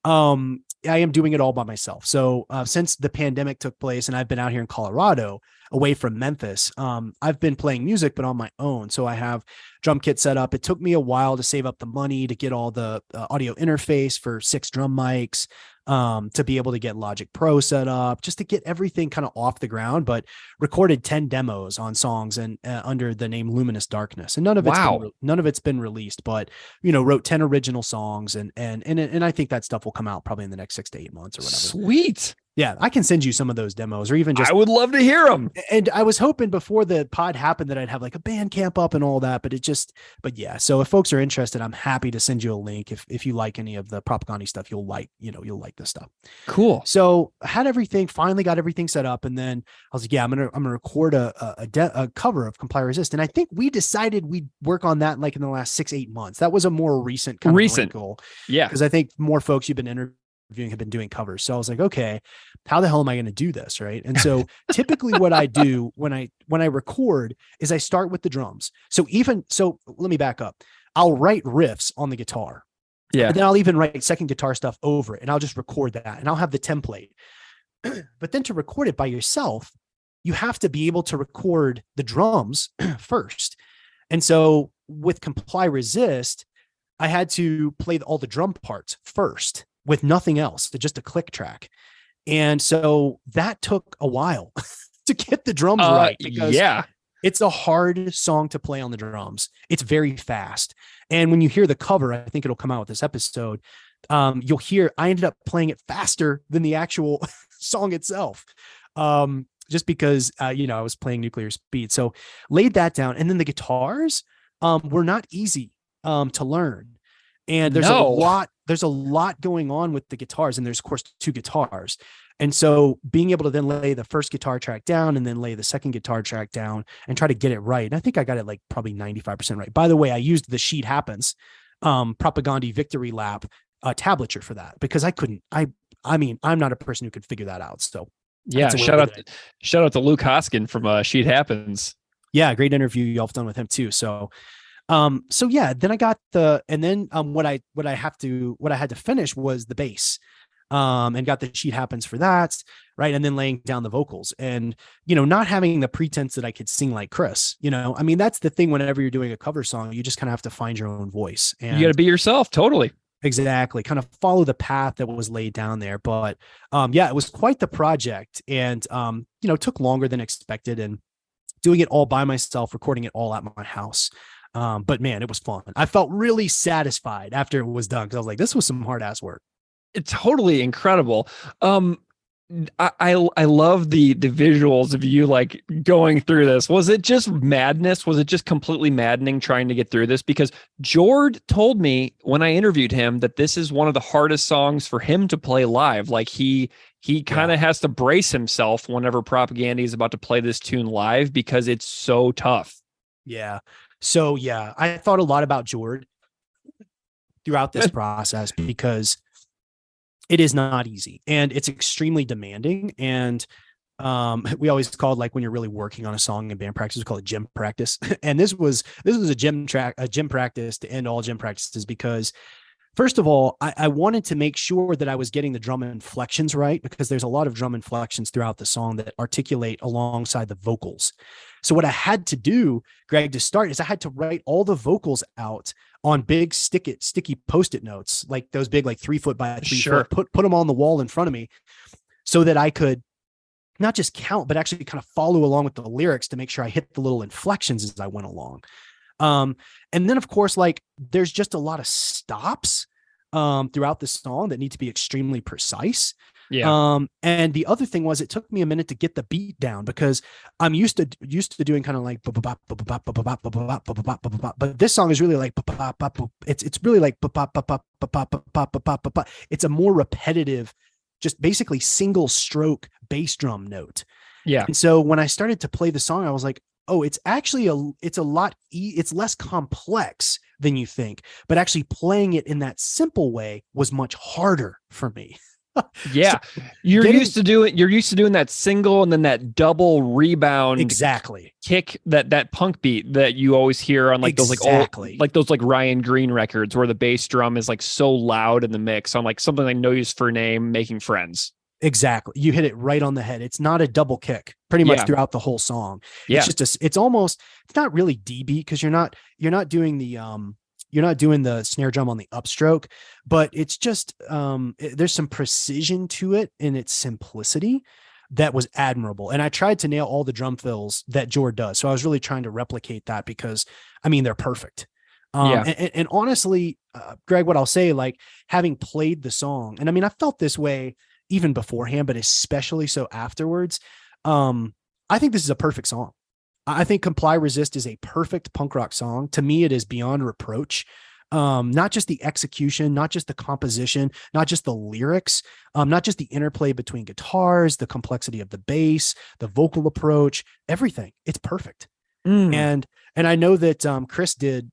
I am doing it all by myself. So since the pandemic took place and I've been out here in Colorado away from Memphis, I've been playing music, but on my own. So I have drum kit set up. It took me a while to save up the money to get all the audio interface for 6 drum mics, to be able to get Logic Pro set up, just to get everything kind of off the ground, but recorded 10 demos on songs and under the name Luminous Darkness. And none of it's been released, but wrote 10 original songs, and I think that stuff will come out probably in the next 6 to 8 months or whatever. Sweet. Yeah, I can send you some of those demos, or even just. I would love to hear them. And I was hoping before the pod happened that I'd have like a band camp up and all that, but yeah. So if folks are interested, I'm happy to send you a link. If you like any of the Propagandhi stuff, you'll like this stuff. Cool. So I had finally got everything set up, and then I was like, yeah, I'm gonna record a cover of Comply Resist, and I think we decided we'd work on that like in the last 6-8 months. That was a more recent goal. Yeah, because I think more folks you've been interviewing have been doing covers. So I was like, okay, how the hell am I going to do this? Right. And so typically what I do when I record is I start with the drums. So let me back up. I'll write riffs on the guitar. Yeah. And then I'll even write second guitar stuff over it, and I'll just record that, and I'll have the template. But then to record it by yourself, you have to be able to record the drums first. And so with Comply Resist, I had to play all the drum parts first with nothing else, just a click track. And so that took a while to get the drums right, because it's a hard song to play on the drums. It's very fast. And when you hear the cover, I think it'll come out with this episode, you'll hear I ended up playing it faster than the actual song itself. Just because, I was playing nuclear speed. So laid that down. And then the guitars were not easy to learn. And there's a lot going on with the guitars. And there's, of course, 2 guitars. And so being able to then lay the first guitar track down and then lay the second guitar track down and try to get it right. And I think I got it like probably 95% right. By the way, I used the Sheet Happens Propagandhi Victory Lap tablature for that, because I mean, I'm not a person who could figure that out. So yeah, shout out to Luke Hoskin from Sheet Happens. Yeah, great interview y'all have done with him too. So yeah, then I got what I had to finish was the bass. And got the Sheet Happens for that, right? And then laying down the vocals, and not having the pretense that I could sing like Chris. I mean, that's the thing. Whenever you're doing a cover song, you just kind of have to find your own voice, and you got to be yourself. Totally. Exactly. Kind of follow the path that was laid down there. But yeah, it was quite the project, and took longer than expected, and doing it all by myself, recording it all at my house. But man, it was fun. I felt really satisfied after it was done, because I was like, this was some hard ass work. It's totally incredible. I love the visuals of you like going through this. Was it just madness? Was it just completely maddening trying to get through this? Because Jord told me when I interviewed him that this is one of the hardest songs for him to play live. Like he kind of has to brace himself whenever Propagandhi is about to play this tune live, because it's so tough. Yeah. So yeah, I thought a lot about Jord throughout this process, because it is not easy, and it's extremely demanding. And we always called, like, when you're really working on a song in band practice, we call it gym practice. And this was a gym practice to end all gym practices, because first of all, I wanted to make sure that I was getting the drum inflections right, because there's a lot of drum inflections throughout the song that articulate alongside the vocals. So what I had to do, Greg, to start, is I had to write all the vocals out on big sticky Post-it notes, like those big, like 3 foot by 3 foot, put them on the wall in front of me, so that I could not just count, but actually kind of follow along with the lyrics to make sure I hit the little inflections as I went along. And then, of course, like, there's just a lot of stops throughout the song that need to be extremely precise. Yeah. And the other thing was, it took me a minute to get the beat down, because I'm used to doing kind of like, but this song is really like, it's really like, it's a more repetitive, just basically single stroke bass drum note. Yeah. And so when I started to play the song, I was like, oh, it's actually it's less complex than you think, but actually playing it in that simple way was much harder for me. Yeah. So you're used to doing that single and then that double rebound kick, that punk beat that you always hear on like those like Ryan Green records, where the bass drum is like so loud in the mix on like something like No Use for a Name, Making Friends. Exactly. You hit it right on the head. It's not a double kick pretty much throughout the whole song. Yeah. It's just it's not really D beat, because you're not doing the snare drum on the upstroke, but it's just there's some precision to it in its simplicity that was admirable. And I tried to nail all the drum fills that Jord does. So I was really trying to replicate that, because I mean, they're perfect. And honestly, Greg, what I'll say, like, having played the song, and I mean, I felt this way even beforehand, but especially so afterwards. I think this is a perfect song. I think Comply Resist is a perfect punk rock song. To me, it is beyond reproach. Not just the execution, not just the composition, not just the lyrics, not just the interplay between guitars, the complexity of the bass, the vocal approach, everything. It's perfect. And I know that Chris did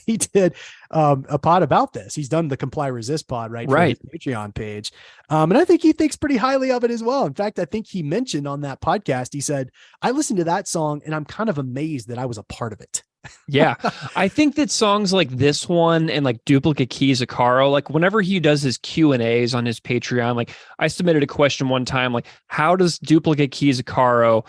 he did a pod about this. He's done the Comply Resist pod, right? For his Patreon page. And I think he thinks pretty highly of it as well. In fact, I think he mentioned on that podcast, he said, I listened to that song and I'm kind of amazed that I was a part of it. Yeah. I think that songs like this one and like Duplicate Keys of Caro, like whenever he does his Q&As on his Patreon, like I submitted a question one time, like how does Duplicate Keys of Caro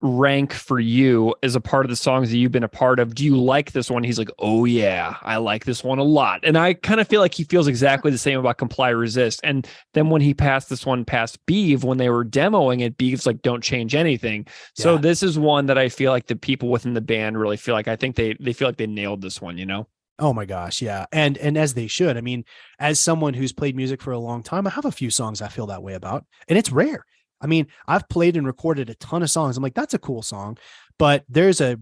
rank for you as a part of the songs that you've been a part of? Do you like this one? He's like, oh yeah, I like this one a lot. And I kind of feel like he feels exactly the same about Comply Resist. And then when he passed this one past Beeve, when they were demoing it, Beeve's like, don't change anything. So Yeah. this is one that I feel like the people within the band really feel like, I think they feel like they nailed this one, you know? Oh my gosh, yeah. And as they should. I mean, as someone who's played music for a long time, I have a few songs I feel that way about, and it's rare. I mean, I've played and recorded a ton of songs. I'm like, that's a cool song. But there's a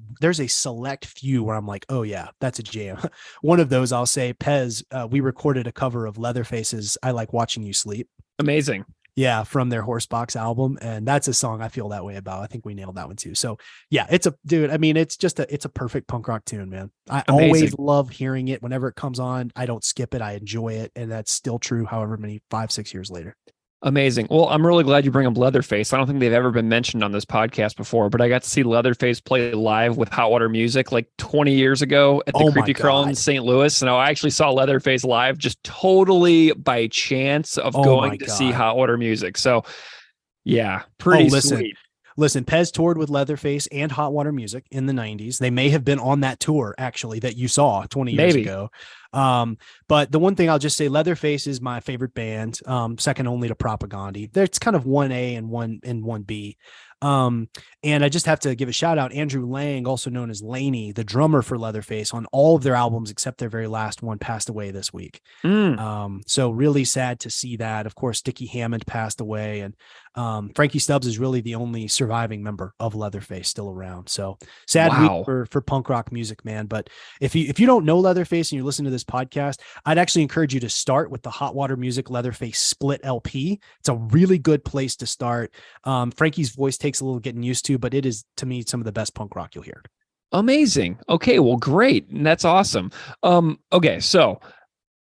select few where I'm like, oh yeah, that's a jam. One of those, I'll say, Pez, we recorded a cover of Leatherface's I Like Watching You Sleep. Amazing. Yeah, from their Horsebox album. And that's a song I feel that way about. I think we nailed that one too. So yeah, it's a dude. I mean, it's a perfect punk rock tune, man. I always love hearing it whenever it comes on. I don't skip it. I enjoy it. And that's still true however many 5-6 years later. Amazing. Well, I'm really glad you bring up Leatherface. I don't think they've ever been mentioned on this podcast before, but I got to see Leatherface play live with Hot Water Music like 20 years ago at the Creepy Crawl in St. Louis. And I actually saw Leatherface live just totally by chance of going to see Hot Water Music. So yeah, pretty sweet. Listen, Pez toured with Leatherface and Hot Water Music in the 90s. They may have been on that tour, actually, that you saw 20 years ago. But the one thing I'll just say, Leatherface is my favorite band, second only to Propagandhi. It's kind of 1A and 1B. And I just have to give a shout out, Andrew Lang, also known as Laney, the drummer for Leatherface, on all of their albums except their very last one, passed away this week. So really sad to see that. Of course, Dickie Hammond passed away, and Frankie Stubbs is really the only surviving member of Leatherface still around. So sad week for punk rock music, man. But if you don't know Leatherface and you listen to this podcast, I'd actually encourage you to start with the Hot Water Music Leatherface split LP. It's a really good place to start. Frankie's voice takes a little getting used to, but it is, to me, some of the best punk rock you'll hear. Amazing. Okay, well, great. And that's awesome. Okay, so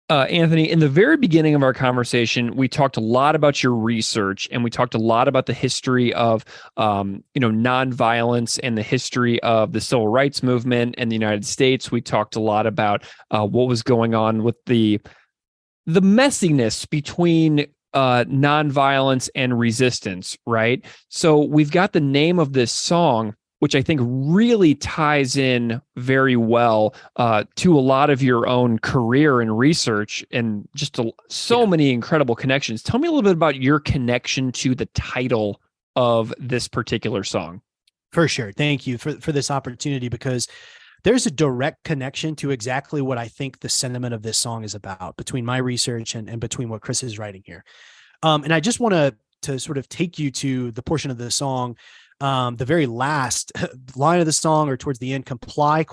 Anthony, in the very beginning of our conversation, we talked a lot about your research, and we talked a lot about the history of, nonviolence and the history of the civil rights movement in the United States. We talked a lot about what was going on with the messiness between nonviolence and resistance, right? So we've got the name of this song, which I think really ties in very well to a lot of your own career and research, and just so many incredible connections. Tell me a little bit about your connection to the title of this particular song. For sure. Thank you for this opportunity, because there's a direct connection to exactly what I think the sentiment of this song is about, between my research and between what Chris is writing here. And I just want to sort of take you to the portion of the song, the very last line of the song, or towards the end: comply, ?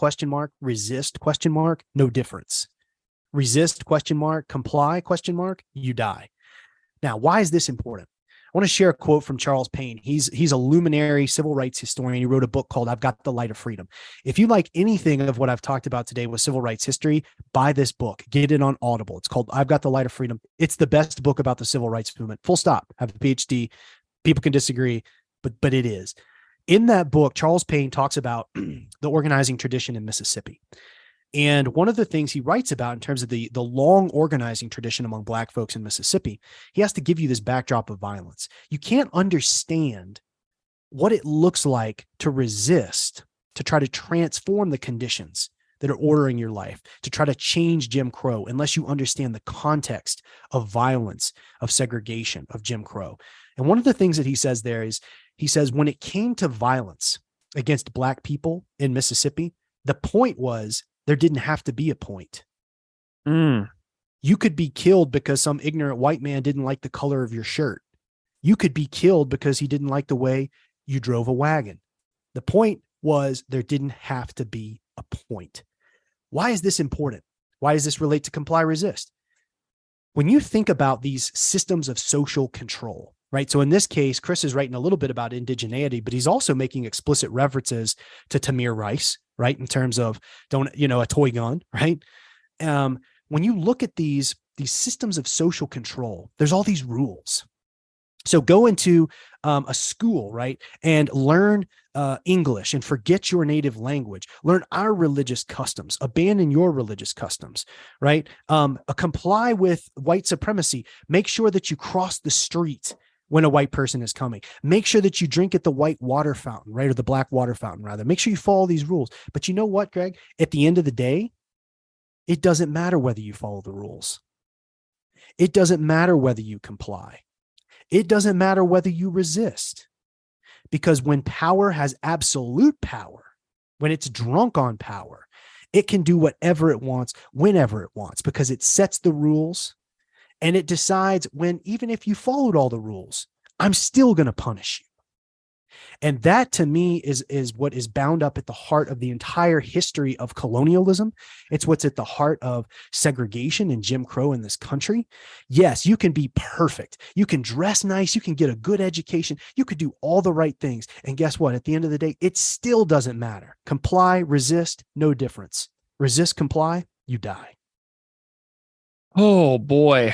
Resist, ? No difference. Resist, ? Comply, ? You die. Now, why is this important? I want to share a quote from Charles Payne. He's a luminary civil rights historian. He wrote a book called I've Got the Light of Freedom. If you like anything of what I've talked about today with civil rights history, buy this book. Get it on Audible. It's called I've Got the Light of Freedom. It's the best book about the civil rights movement. Full stop. I have a PhD. People can disagree, but it is. In that book, Charles Payne talks about the organizing tradition in Mississippi. And one of the things he writes about in terms of the long organizing tradition among Black folks in Mississippi, he has to give you this backdrop of violence. You can't understand what it looks like to resist, to try to transform the conditions that are ordering your life, to try to change Jim Crow, unless you understand the context of violence, of segregation, of Jim Crow. And one of the things that he says there is, he says, when it came to violence against Black people in Mississippi, the point was, there didn't have to be a point. You could be killed because some ignorant white man didn't like the color of your shirt. You could be killed because he didn't like the way you drove a wagon. The point was, there didn't have to be a point. Why is this important? Why does this relate to comply resist? When you think about these systems of social control, right? So in this case, Chris is writing a little bit about indigeneity, but he's also making explicit references to Tamir Rice, right? In terms of a toy gun, right? When you look at these systems of social control, there's all these rules. So go into a school, right, and learn English and forget your native language. Learn our religious customs. Abandon your religious customs, right? Comply with white supremacy. Make sure that you cross the street when a white person is coming. Make sure that you drink at the white water fountain, right, or the black water fountain, rather. Make sure you follow these rules. But you know what, Greg? At the end of the day, it doesn't matter whether you follow the rules. It doesn't matter whether you comply. It doesn't matter whether you resist, because when power has absolute power, when it's drunk on power, it can do whatever it wants, whenever it wants, because it sets the rules and it decides when, even if you followed all the rules, I'm still going to punish you. And that, to me, is what is bound up at the heart of the entire history of colonialism. It's what's at the heart of segregation and Jim Crow in this country. Yes, you can be perfect. You can dress nice. You can get a good education. You could do all the right things. And guess what? At the end of the day, it still doesn't matter. Comply, resist, no difference. Resist, comply, you die. Oh boy.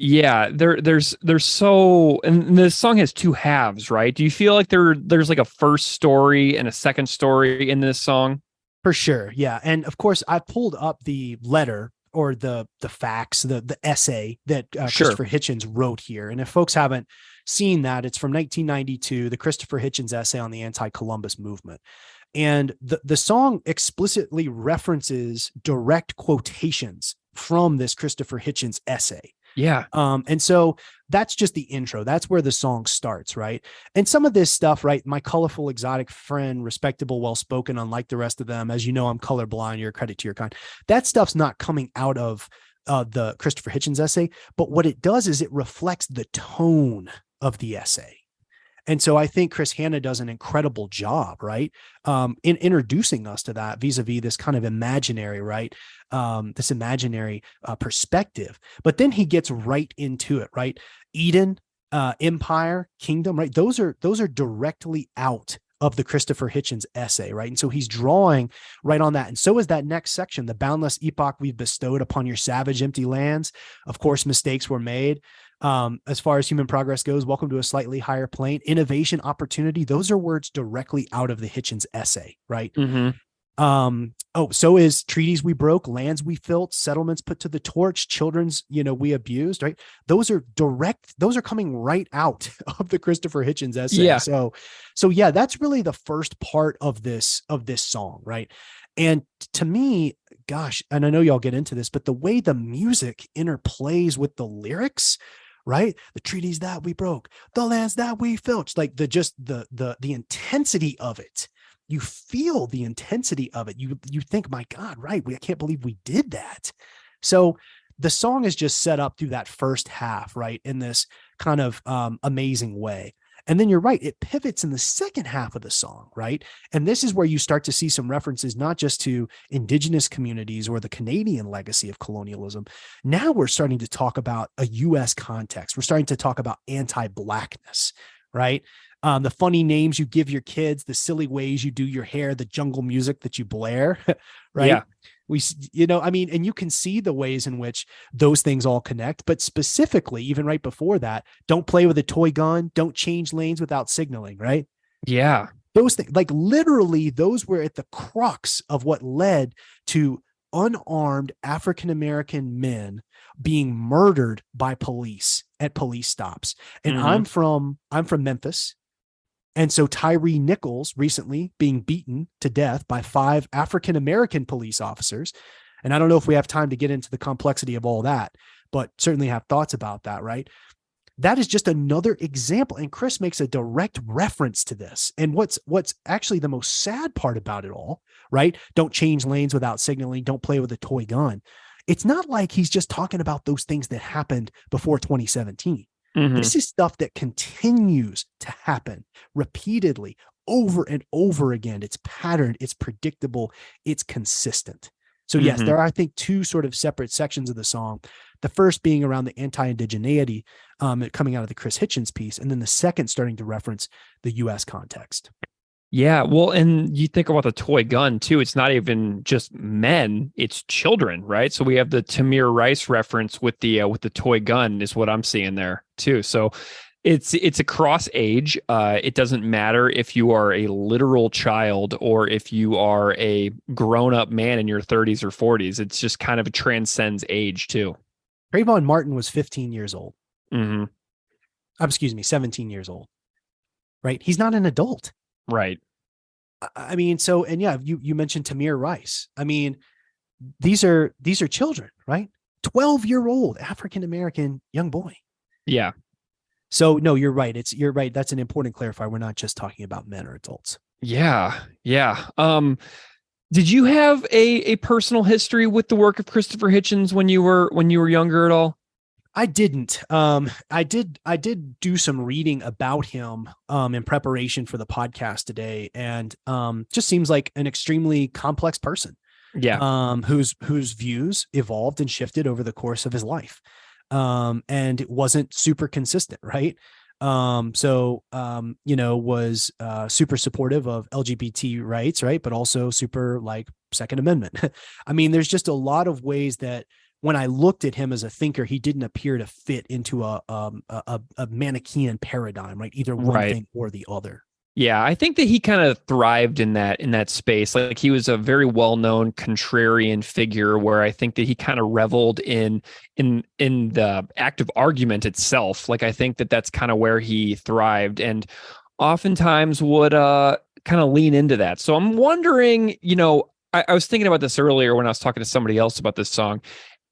Yeah, there's so, and this song has two halves, right? Do you feel like there's like a first story and a second story in this song? For sure. Yeah. And of course, I pulled up the letter or the facts, the essay that Sure. Christopher Hitchens wrote here. And if folks haven't seen that, it's from 1992, the Christopher Hitchens essay on the anti-Columbus movement. And the song explicitly references direct quotations from this Christopher Hitchens essay. Yeah. And so that's just the intro. That's where the song starts, right? And some of this stuff, right? My colorful, exotic friend, respectable, well-spoken, unlike the rest of them. As you know, I'm colorblind. You're a credit to your kind. That stuff's not coming out of the Christopher Hitchens essay, but what it does is it reflects the tone of the essay. And so I think Chris Hanna does an incredible job, right? In introducing us to that vis-a-vis this kind of imaginary, right? This imaginary perspective. But then he gets right into it, right? Eden, empire, kingdom, right? Those are directly out of the Christopher Hitchens essay, right? And so he's drawing right on that. And so is that next section, the boundless epoch we've bestowed upon your savage, empty lands. Of course, mistakes were made. As far as human progress goes, welcome to a slightly higher plane. Innovation, opportunity, those are words directly out of the Hitchens essay, right? Mm-hmm. So is treaties we broke, lands we filched, settlements put to the torch, children's, we abused, right? Those are coming right out of the Christopher Hitchens essay. Yeah. So yeah, that's really the first part of this song, right? And to me, gosh, and I know y'all get into this, but the way the music interplays with the lyrics, right? The treaties that we broke, the lands that we filched, like the intensity of it. You feel the intensity of it. You think, my God, right? I can't believe we did that. So the song is just set up through that first half, right? In this kind of amazing way. And then you're right, it pivots in the second half of the song, right? And this is where you start to see some references, not just to indigenous communities or the Canadian legacy of colonialism. Now we're starting to talk about a U.S. context. We're starting to talk about anti-Blackness, right? The funny names you give your kids, the silly ways you do your hair, the jungle music that you blare, right? Yeah. And you can see the ways in which those things all connect, but specifically, even right before that, don't play with a toy gun, don't change lanes without signaling, right? Yeah. Those things, like literally, those were at the crux of what led to unarmed African-American men being murdered by police at police stops. And Mm-hmm. I'm from Memphis. And so Tyree Nichols recently being beaten to death by 5 African-American police officers. And I don't know if we have time to get into the complexity of all that, but certainly have thoughts about that, right? That is just another example. And Chris makes a direct reference to this. And what's actually the most sad part about it all, right? Don't change lanes without signaling. Don't play with a toy gun. It's not like he's just talking about those things that happened before 2017. Mm-hmm. This is stuff that continues to happen repeatedly over and over again. It's patterned, it's predictable, it's consistent. So yes, Mhm. there are, I think, 2 sort of separate sections of the song. The first being around the anti-indigeneity coming out of the Chris Hitchens piece, and then the second starting to reference the U.S. context. Yeah, well, and you think about the toy gun too. It's not even just men; it's children, right? So we have the Tamir Rice reference with the toy gun, is what I'm seeing there too. So it's across age. It doesn't matter if you are a literal child or if you are a grown up man in your 30s or 40s. It's just kind of transcends age too. Trayvon Martin was 15 years old. Mm-hmm. Excuse me, 17 years old. Right? He's not an adult. Right. I mean, so, and yeah, you mentioned Tamir Rice. I mean, these are children, right? 12-year-old African-American young boy. Yeah. So no, you're right. You're right. That's an important clarifier. We're not just talking about men or adults. Yeah. Yeah. Did you have a personal history with the work of Christopher Hitchens when you were younger at all? I didn't. I did do some reading about him in preparation for the podcast today, and just seems like an extremely complex person. Yeah. Whose views evolved and shifted over the course of his life. And it wasn't super consistent, right? Was super supportive of LGBT rights, right? But also super like Second Amendment. I mean, there's just a lot of ways that when I looked at him as a thinker, he didn't appear to fit into a Manichaean paradigm, right? Either one thing or the other. Yeah, I think that he kind of thrived in that space. Like he was a very well-known contrarian figure where I think that he kind of reveled in the act of argument itself. Like I think that that's kind of where he thrived and oftentimes would kind of lean into that. So I'm wondering, I was thinking about this earlier when I was talking to somebody else about this song,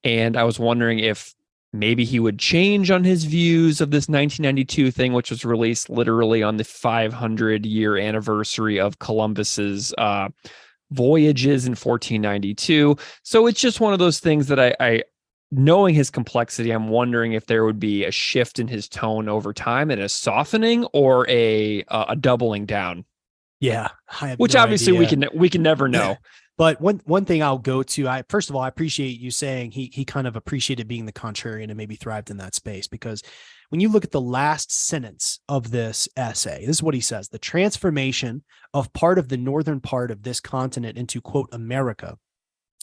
and I was wondering if maybe he would change on his views of this 1992 thing, which was released literally on the 500-year anniversary of Columbus's voyages in 1492. So it's just one of those things that I knowing his complexity, I'm wondering if there would be a shift in his tone over time and a softening or a doubling down. Yeah, which obviously we can never know. But one thing I'll go to, first of all, I appreciate you saying he kind of appreciated being the contrarian and maybe thrived in that space, because when you look at the last sentence of this essay, this is what he says: the transformation of part of the northern part of this continent into, quote, America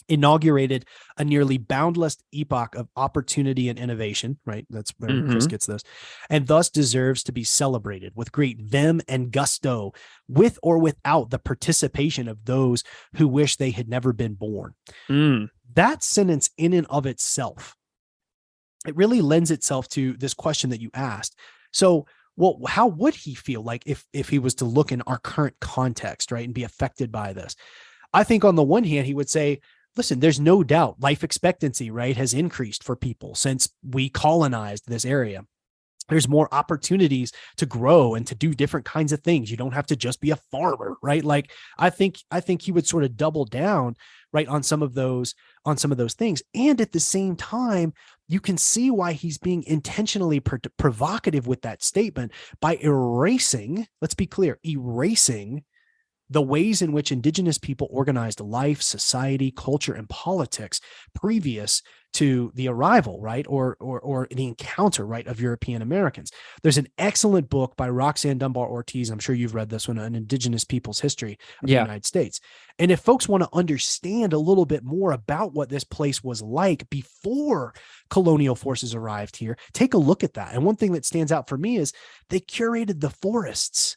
inaugurated a nearly boundless epoch of opportunity and innovation, right? That's where Chris gets this, and thus deserves to be celebrated with great vim and gusto, with or without the participation of those who wish they had never been born. That sentence in and of itself, it really lends itself to this question that you asked. So, well, how would he feel like if he was to look in our current context, right, and be affected by this? I think on the one hand, he would say, listen, there's no doubt life expectancy, right, has increased for people since we colonized this area. There's more opportunities to grow and to do different kinds of things. You don't have to just be a farmer, right? Like I think he would sort of double down, right, on some of those things. And at the same time, you can see why he's being intentionally provocative with that statement by erasing, let's be clear, erasing the ways in which indigenous people organized life, society, culture, and politics previous to the arrival, right, or the encounter, right, of European Americans. There's an excellent book by Roxanne Dunbar Ortiz, I'm sure you've read this one, An Indigenous People's History of the United States. And if folks want to understand a little bit more about what this place was like before colonial forces arrived here, take a look at that. And one thing that stands out for me is they curated the forests.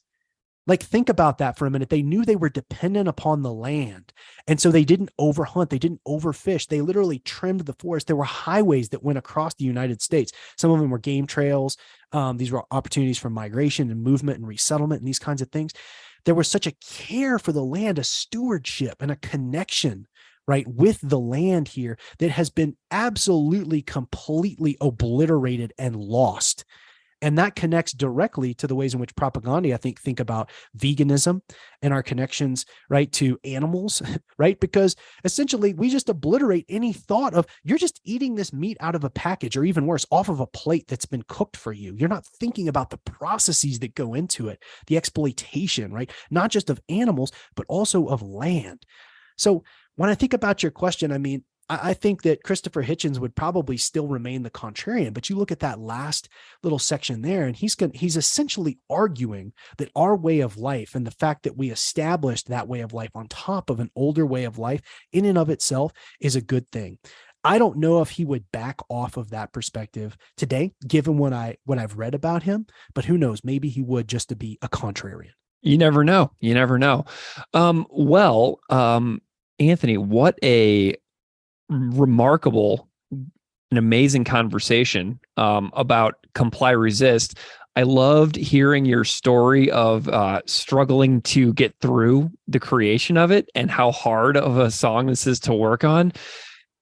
Like, think about that for a minute. They knew they were dependent upon the land. And so they didn't overhunt. They didn't overfish. They literally trimmed the forest. There were highways that went across the United States. Some of them were game trails. These were opportunities for migration and movement and resettlement and these kinds of things. There was such a care for the land, a stewardship and a connection, right, with the land here that has been absolutely, completely obliterated and lost. And that connects directly to the ways in which Propagandhi, I think about veganism and our connections, right, to animals, right? Because essentially we just obliterate any thought of you're just eating this meat out of a package, or even worse, off of a plate that's been cooked for you. You're not thinking about the processes that go into it, the exploitation, right? Not just of animals, but also of land. So when I think about your question, I mean, I think that Christopher Hitchens would probably still remain the contrarian, but you look at that last little section there, and he's essentially arguing that our way of life and the fact that we established that way of life on top of an older way of life in and of itself is a good thing. I don't know if he would back off of that perspective today, given what I've read about him, but who knows? Maybe he would, just to be a contrarian. You never know. You never know. Anthony, what a remarkable and amazing conversation about Comply Resist. I loved hearing your story of struggling to get through the creation of it and how hard of a song this is to work on.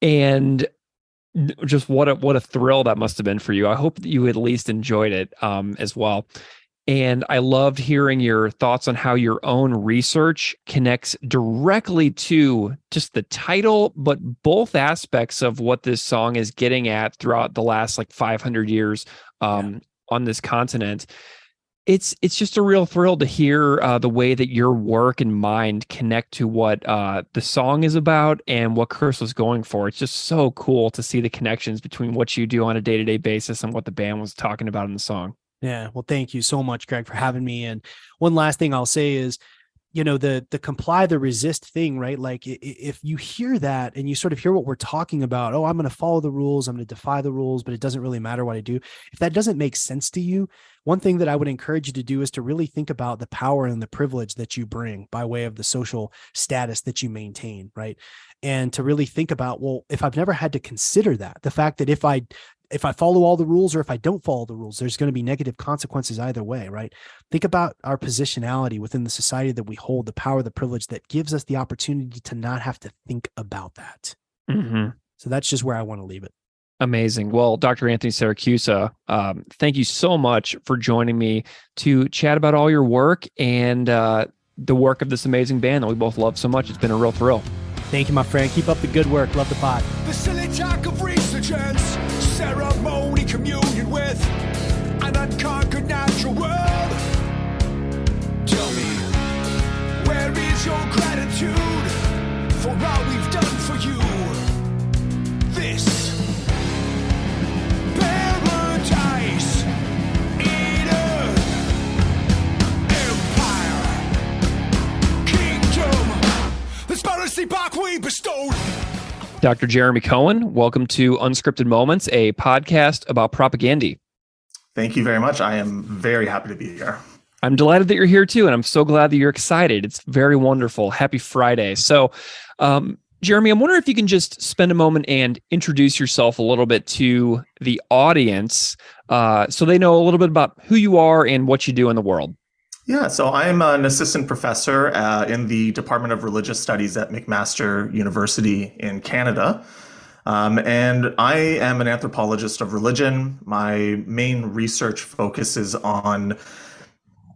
And just what a thrill that must have been for you. I hope that you at least enjoyed it as well. And I loved hearing your thoughts on how your own research connects directly to just the title, but both aspects of what this song is getting at throughout the last 500 years on this continent. It's just a real thrill to hear the way that your work and mind connect to what the song is about and what Chris was going for. It's just so cool to see the connections between what you do on a day-to-day basis and what the band was talking about in the song. Yeah. Well, thank you so much, Greg, for having me. And one last thing I'll say is, the comply, the resist thing, right? Like if you hear that and you sort of hear what we're talking about, oh, I'm going to follow the rules, I'm going to defy the rules, but it doesn't really matter what I do. If that doesn't make sense to you, one thing that I would encourage you to do is to really think about the power and the privilege that you bring by way of the social status that you maintain, right? And to really think about, well, if I've never had to consider that, the fact that if I follow all the rules or if I don't follow the rules, there's going to be negative consequences either way, right? Think about our positionality within the society that we hold, the power, the privilege that gives us the opportunity to not have to think about that. Mm-hmm. So that's just where I want to leave it. Amazing. Well, Dr. Anthony Siracusa, thank you so much for joining me to chat about all your work and the work of this amazing band that we both love so much. It's been a real thrill. Thank you, my friend. Keep up the good work. Love the pod. The silly talk of resurgence, ceremony communion with an unconquered natural world. Tell me, where is your gratitude for all we've done for you? This paradise, Eden, empire, kingdom, this mercy back we bestowed. Dr. Jeremy Cohen, welcome to Unscripted Moments, a podcast about Propagandhi. Thank you very much. I am very happy to be here. I'm delighted that you're here too, and I'm so glad that you're excited. It's very wonderful. Happy Friday. So, Jeremy, I'm wondering if you can just spend a moment and introduce yourself a little bit to the audience so they know a little bit about who you are and what you do in the world. Yeah, so I'm an assistant professor in the Department of Religious Studies at McMaster University in Canada. And I am an anthropologist of religion. My main research focuses on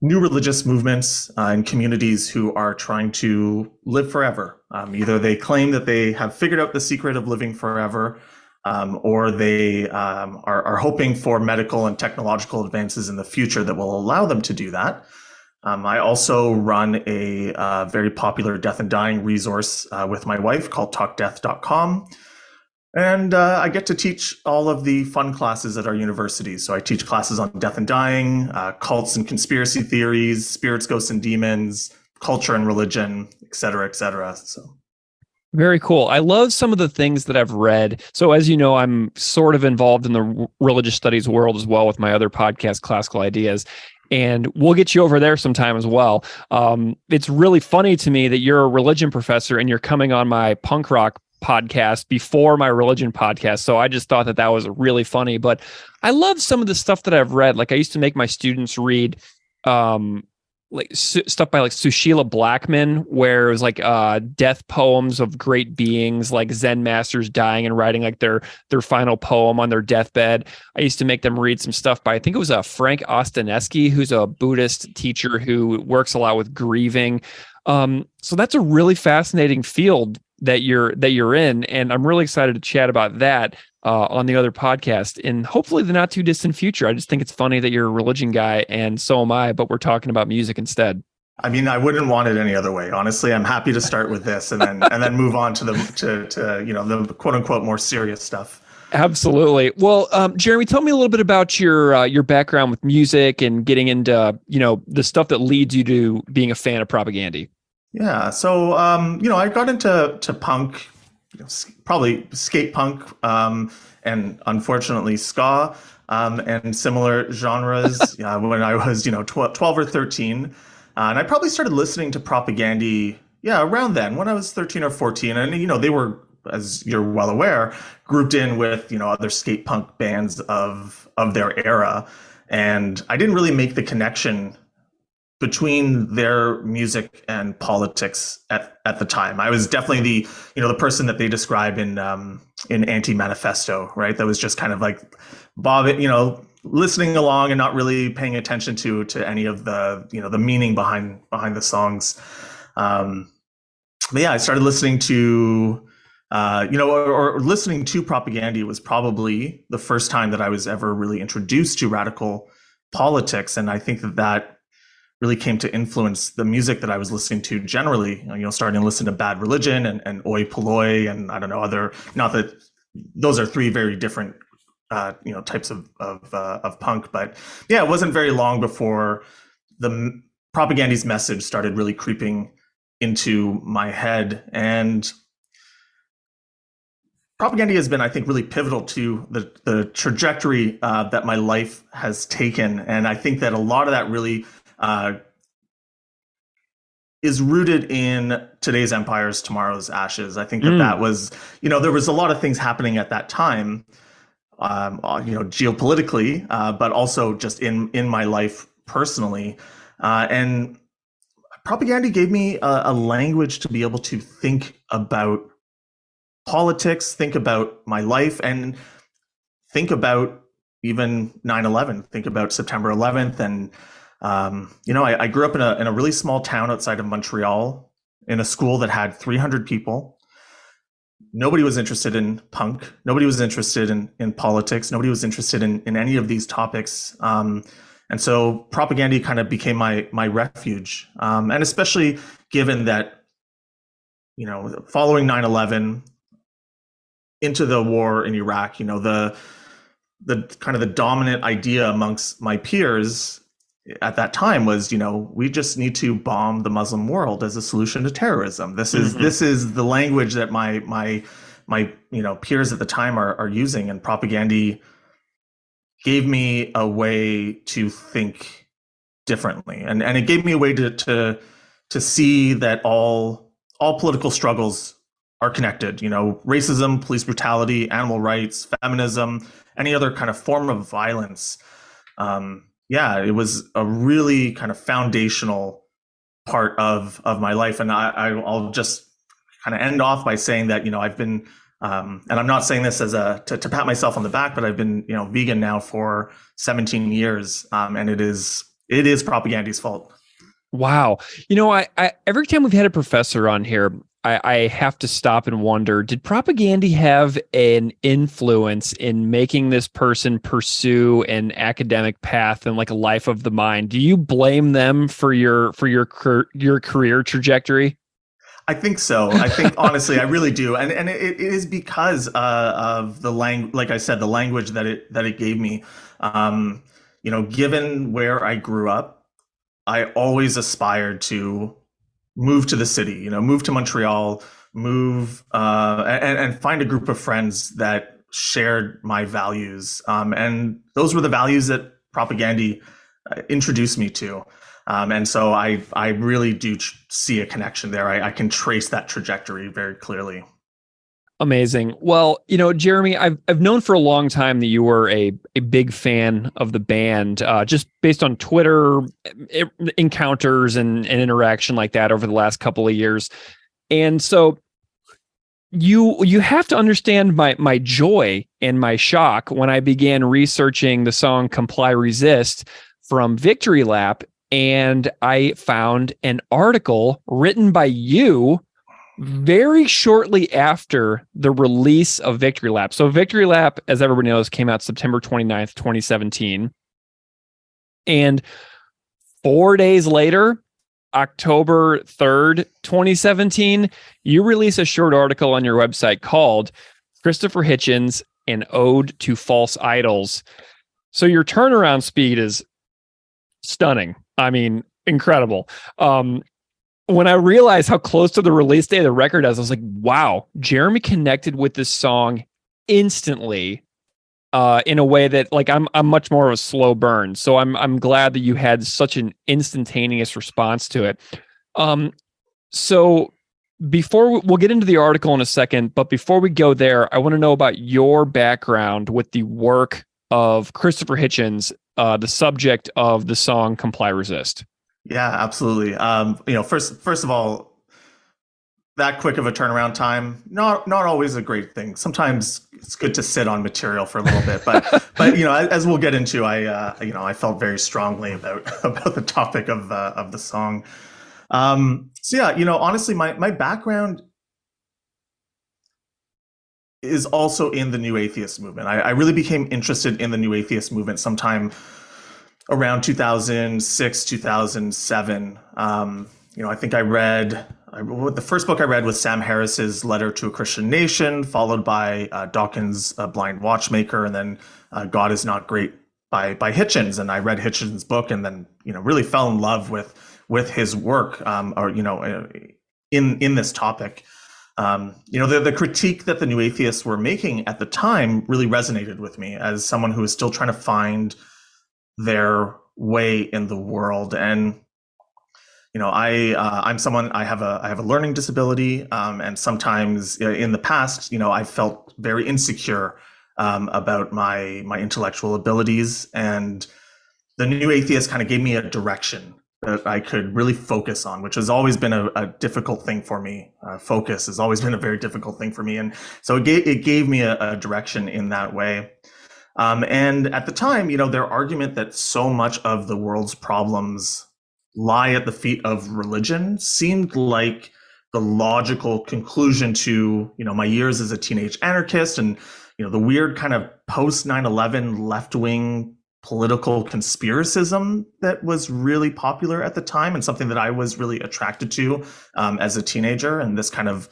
new religious movements and communities who are trying to live forever. Either they claim that they have figured out the secret of living forever, or they are hoping for medical and technological advances in the future that will allow them to do that. I also run a very popular death and dying resource with my wife called talkdeath.com. And I get to teach all of the fun classes at our university. So I teach classes on death and dying, cults and conspiracy theories, spirits, ghosts, and demons, culture and religion, et cetera, et cetera. So. Very cool. I love some of the things that I've read. So as you know, I'm sort of involved in the religious studies world as well with my other podcast, Classical Ideas. And we'll get you over there sometime as well. It's really funny to me that you're a religion professor and you're coming on my punk rock podcast before my religion podcast. So I just thought that was really funny. But I love some of the stuff that I've read. Like I used to make my students read stuff by Sushila Blackman, where it was death poems of great beings, like Zen masters dying and writing like their final poem on their deathbed. I used to make them read some stuff by, I think it was Frank Ostanesky, who's a Buddhist teacher who works a lot with grieving. So that's a really fascinating field that you're in, and I'm really excited to chat about that on the other podcast in hopefully the not too distant future. I just think it's funny that you're a religion guy and so am I, but we're talking about music instead. I mean, I wouldn't want it any other way. Honestly, I'm happy to start with this and then move on to the quote unquote more serious stuff. Absolutely. Well, Jeremy, tell me a little bit about your background with music and getting into, the stuff that leads you to being a fan of Propagandhi. Yeah. So, I got into punk, probably skate punk, and unfortunately ska, and similar genres when I was, 12 or 13. And I probably started listening to Propagandhi, around then when I was 13 or 14. And, they were, as you're well aware, grouped in with, other skate punk bands of their era. And I didn't really make the connection between their music and politics at the time. I was definitely the person that they describe in Anti-Manifesto, right? That was just kind of like Bob, listening along and not really paying attention to any of the, the meaning behind the songs. But yeah, I started listening to or listening to Propagandhi was probably the first time that I was ever really introduced to radical politics. And I think that really came to influence the music that I was listening to generally, starting to listen to Bad Religion and Oi Polloi and I don't know, not that those are three very different, types of punk. But yeah, it wasn't very long before the Propagandhi's message started really creeping into my head. And Propagandhi has been, I think, really pivotal to the trajectory that my life has taken. And I think that a lot of that really is rooted in today's empires, tomorrow's ashes. I think that was, there was a lot of things happening at that time, geopolitically, but also just in my life personally. And Propagandhi gave me a language to be able to think about politics, think about my life, and think about even 9/11, think about September 11th. And, I grew up in a really small town outside of Montreal in a school that had 300 people. Nobody was interested in punk. Nobody was interested in politics. Nobody was interested in any of these topics. And so Propagandhi kind of became my refuge. And especially given that, following 9/11 into the war in Iraq, the kind of the dominant idea amongst my peers at that time was, we just need to bomb the Muslim world as a solution to terrorism. This is the language that my peers at the time are using, and Propagandhi gave me a way to think differently, and it gave me a way to see that all political struggles are connected. Racism, police brutality, animal rights, feminism, any other kind of form of violence. It was a really kind of foundational part of my life. And I'll just kind of end off by saying that, I've been, and I'm not saying this as to pat myself on the back, but I've been, vegan now for 17 years. And it is Propagandhi's fault. Wow. I every time we've had a professor on here, I have to stop and wonder, did Propagandhi have an influence in making this person pursue an academic path and like a life of the mind? Do you blame them for your career trajectory? I think so. I think honestly, I really do. And it is because of the language, like I said, the language that it gave me. Given where I grew up, I always aspired to move to the city, move to Montreal, and find a group of friends that shared my values. And those were the values that Propagandhi introduced me to. And so I really do see a connection there. I can trace that trajectory very clearly. Amazing. Well, Jeremy, I've known for a long time that you were a big fan of the band, just based on Twitter encounters and interaction like that over the last couple of years. And so you have to understand my joy and my shock when I began researching the song Comply Resist from Victory Lap, and I found an article written by you very shortly after the release of Victory Lap. So Victory Lap, as everybody knows, came out September 29th, 2017. And 4 days later, October 3rd, 2017, you release a short article on your website called Christopher Hitchens, An Ode to False Idols. So your turnaround speed is stunning. I mean, incredible. When I realized how close to the release date of the record is, I was like, wow, Jeremy connected with this song instantly, in a way that, like, I'm much more of a slow burn. So I'm glad that you had such an instantaneous response to it. So we'll get into the article in a second, but before we go there, I want to know about your background with the work of Christopher Hitchens, the subject of the song "Comply Resist." Yeah, absolutely. First of all, that quick of a turnaround time, not always a great thing. Sometimes it's good to sit on material for a little bit, but as we'll get into, I felt very strongly about the topic of the song. Honestly, my background is also in the New Atheist movement. I really became interested in the New Atheist movement sometime around 2006, 2007. I think I read, the first book I read was Sam Harris's Letter to a Christian Nation, followed by Dawkins' Blind Watchmaker, and then God is Not Great by Hitchens. And I read Hitchens' book and then, really fell in love with his work, in this topic. The critique that the New Atheists were making at the time really resonated with me as someone who is still trying to find their way in the world. And I'm someone, I have a learning disability, and sometimes in the past, I felt very insecure about my intellectual abilities, and the New Atheist kind of gave me a direction that I could really focus on, which has always been a difficult thing for me. Focus has always been a very difficult thing for me, and so it gave me a direction in that way. And at the time, their argument that so much of the world's problems lie at the feet of religion seemed like the logical conclusion to, my years as a teenage anarchist and, the weird kind of post 9/11 left-wing political conspiracism that was really popular at the time, and something that I was really attracted to as a teenager, and this kind of,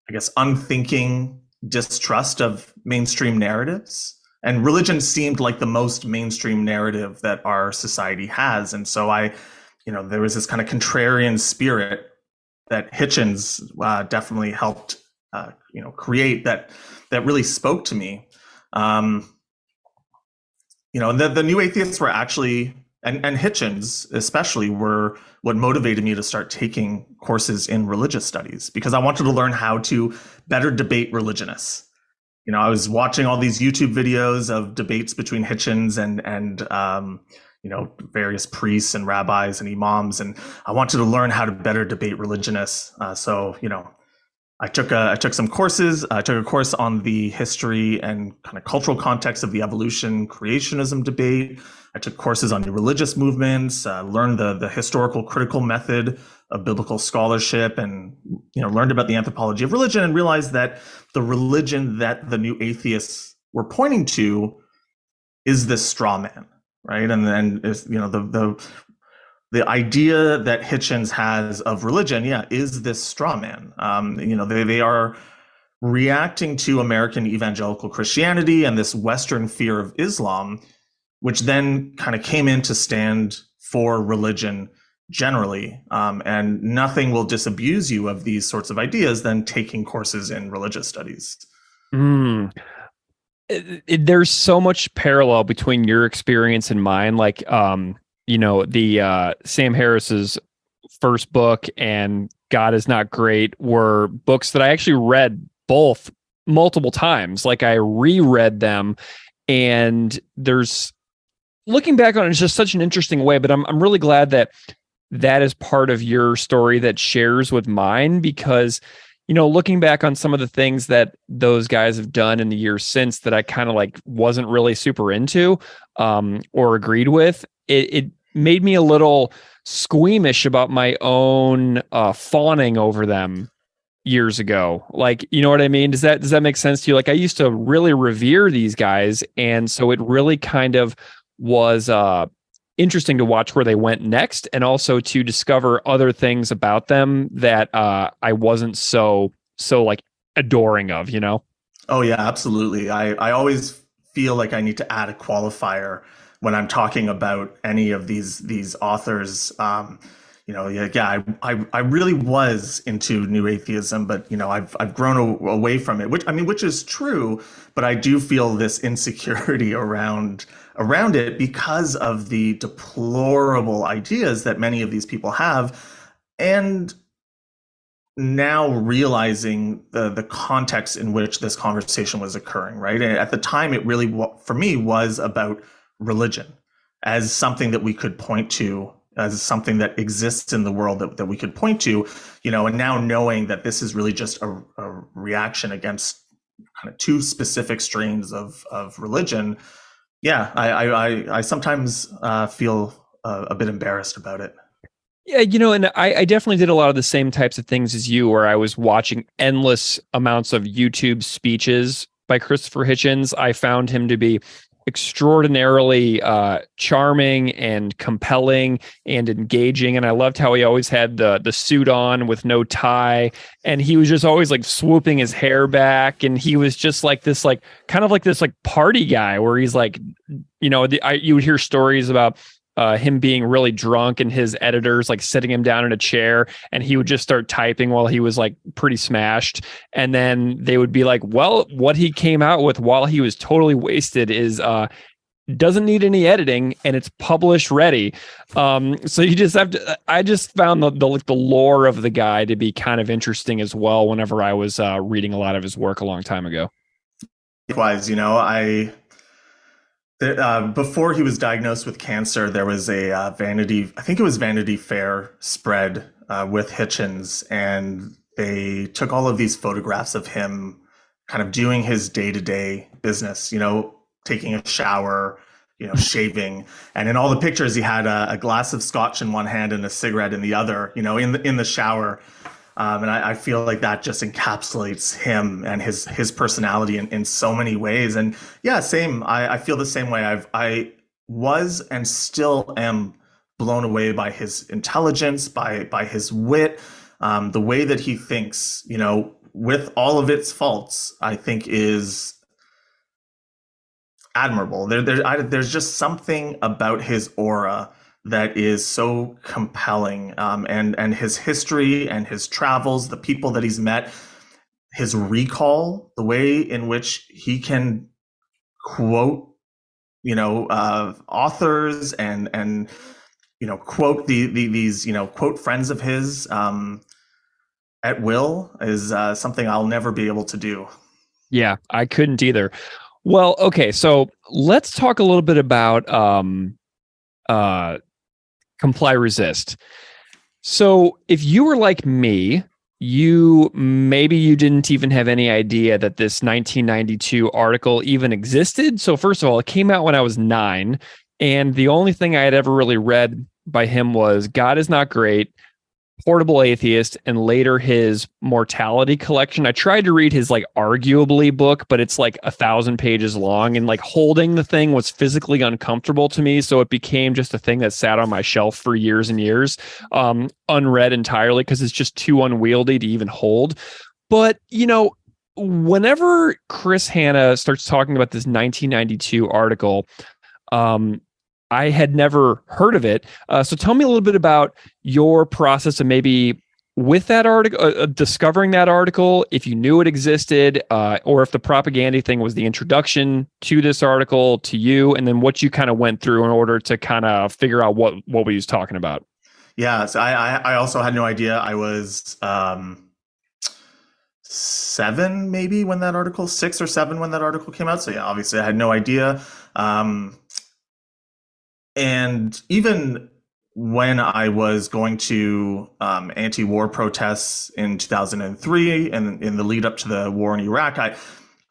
I guess, unthinking distrust of mainstream narratives. And religion seemed like the most mainstream narrative that our society has. And so there was this kind of contrarian spirit that Hitchens definitely helped, create that really spoke to me. The New Atheists were actually, and Hitchens especially, were what motivated me to start taking courses in religious studies, because I wanted to learn how to better debate religionists. I was watching all these YouTube videos of debates between Hitchens and various priests and rabbis and imams, and I wanted to learn how to better debate religionists. So I took some courses. I took a course on the history and kind of cultural context of the evolution creationism debate. I took courses on the religious movements, learned the historical critical method of biblical scholarship, and learned about the anthropology of religion, and realized that the religion that the New Atheists were pointing to is this straw man, right? And then the idea that Hitchens has of religion, is this straw man. They are reacting to American evangelical Christianity and this Western fear of Islam, which then kind of came in to stand for religion generally. And nothing will disabuse you of these sorts of ideas than taking courses in religious studies. There's so much parallel between your experience and mine. Like, the Sam Harris's first book and God is Not Great were books that I actually read both multiple times. Like, I reread them, and there's, looking back on it, it's just such an interesting way. But I'm really glad that is part of your story that shares with mine, because looking back on some of the things that those guys have done in the years since that I kind of like wasn't really super into or agreed with, it made me a little squeamish about my own fawning over them years ago. Like, you know what I mean? Does that make sense to you? Like, I used to really revere these guys, and so it really kind of was interesting to watch where they went next, and also to discover other things about them that I wasn't so like adoring of, you know? Oh yeah, absolutely. I always feel like I need to add a qualifier when I'm talking about any of these authors. I really was into New Atheism, but I've grown away from it, which is true, but I do feel this insecurity around it because of the deplorable ideas that many of these people have, and now realizing the context in which this conversation was occurring, right? And at the time, it really, for me, was about religion as something that we could point to, as something that exists in the world that we could point to, and now knowing that this is really just a reaction against kind of two specific strains of religion. Yeah, I sometimes feel a bit embarrassed about it. Yeah, and I definitely did a lot of the same types of things as you, where I was watching endless amounts of YouTube speeches by Christopher Hitchens. I found him to be extraordinarily charming and compelling and engaging, and I loved how he always had the suit on with no tie, and he was just always like swooping his hair back, and he was just like this, like kind of like this like party guy, where he's like, you would hear stories about him being really drunk and his editors like sitting him down in a chair, and he would just start typing while he was like pretty smashed. And then they would be like, well, what he came out with while he was totally wasted is doesn't need any editing and it's published ready. So you just have to, I just found the lore of the guy to be kind of interesting as well whenever I was reading a lot of his work a long time ago. Likewise, before he was diagnosed with cancer, there was a Vanity Fair spread with Hitchens, and they took all of these photographs of him kind of doing his day-to-day business, taking a shower, shaving. And in all the pictures, he had a glass of scotch in one hand and a cigarette in the other, in the shower. And I feel like that just encapsulates him and his personality in so many ways. And yeah, same. I feel the same way. I was and still am blown away by his intelligence, by his wit, the way that he thinks, with all of its faults, I think is admirable. There's just something about his aura that is so compelling, and his history and his travels, the people that he's met, his recall, the way in which he can quote, authors and quote these quote friends of his at will is something I'll never be able to do. Yeah, I couldn't either. Well, okay, so let's talk a little bit about Comply Resist. So if you were like me, you didn't even have any idea that this 1992 article even existed. So first of all, it came out when I was 9, and the only thing I had ever really read by him was God Is Not Great, Portable Atheist, and later his Mortality collection. I tried to read his like arguably book, but it's like 1,000 pages long, and like holding the thing was physically uncomfortable to me. So it became just a thing that sat on my shelf for years and years, unread entirely because it's just too unwieldy to even hold. But, whenever Chris Hanna starts talking about this 1992 article, I had never heard of it. So tell me a little bit about your process of maybe with that article, discovering that article, if you knew it existed, or if the Propagandhi thing was the introduction to this article to you, and then what you kind of went through in order to kind of figure out what we was talking about. Yeah, so I also had no idea. I was 7 maybe when that article, 6 or 7 when that article came out. So yeah, obviously I had no idea. And even when I was going to anti-war protests in 2003 and in the lead up to the war in Iraq, I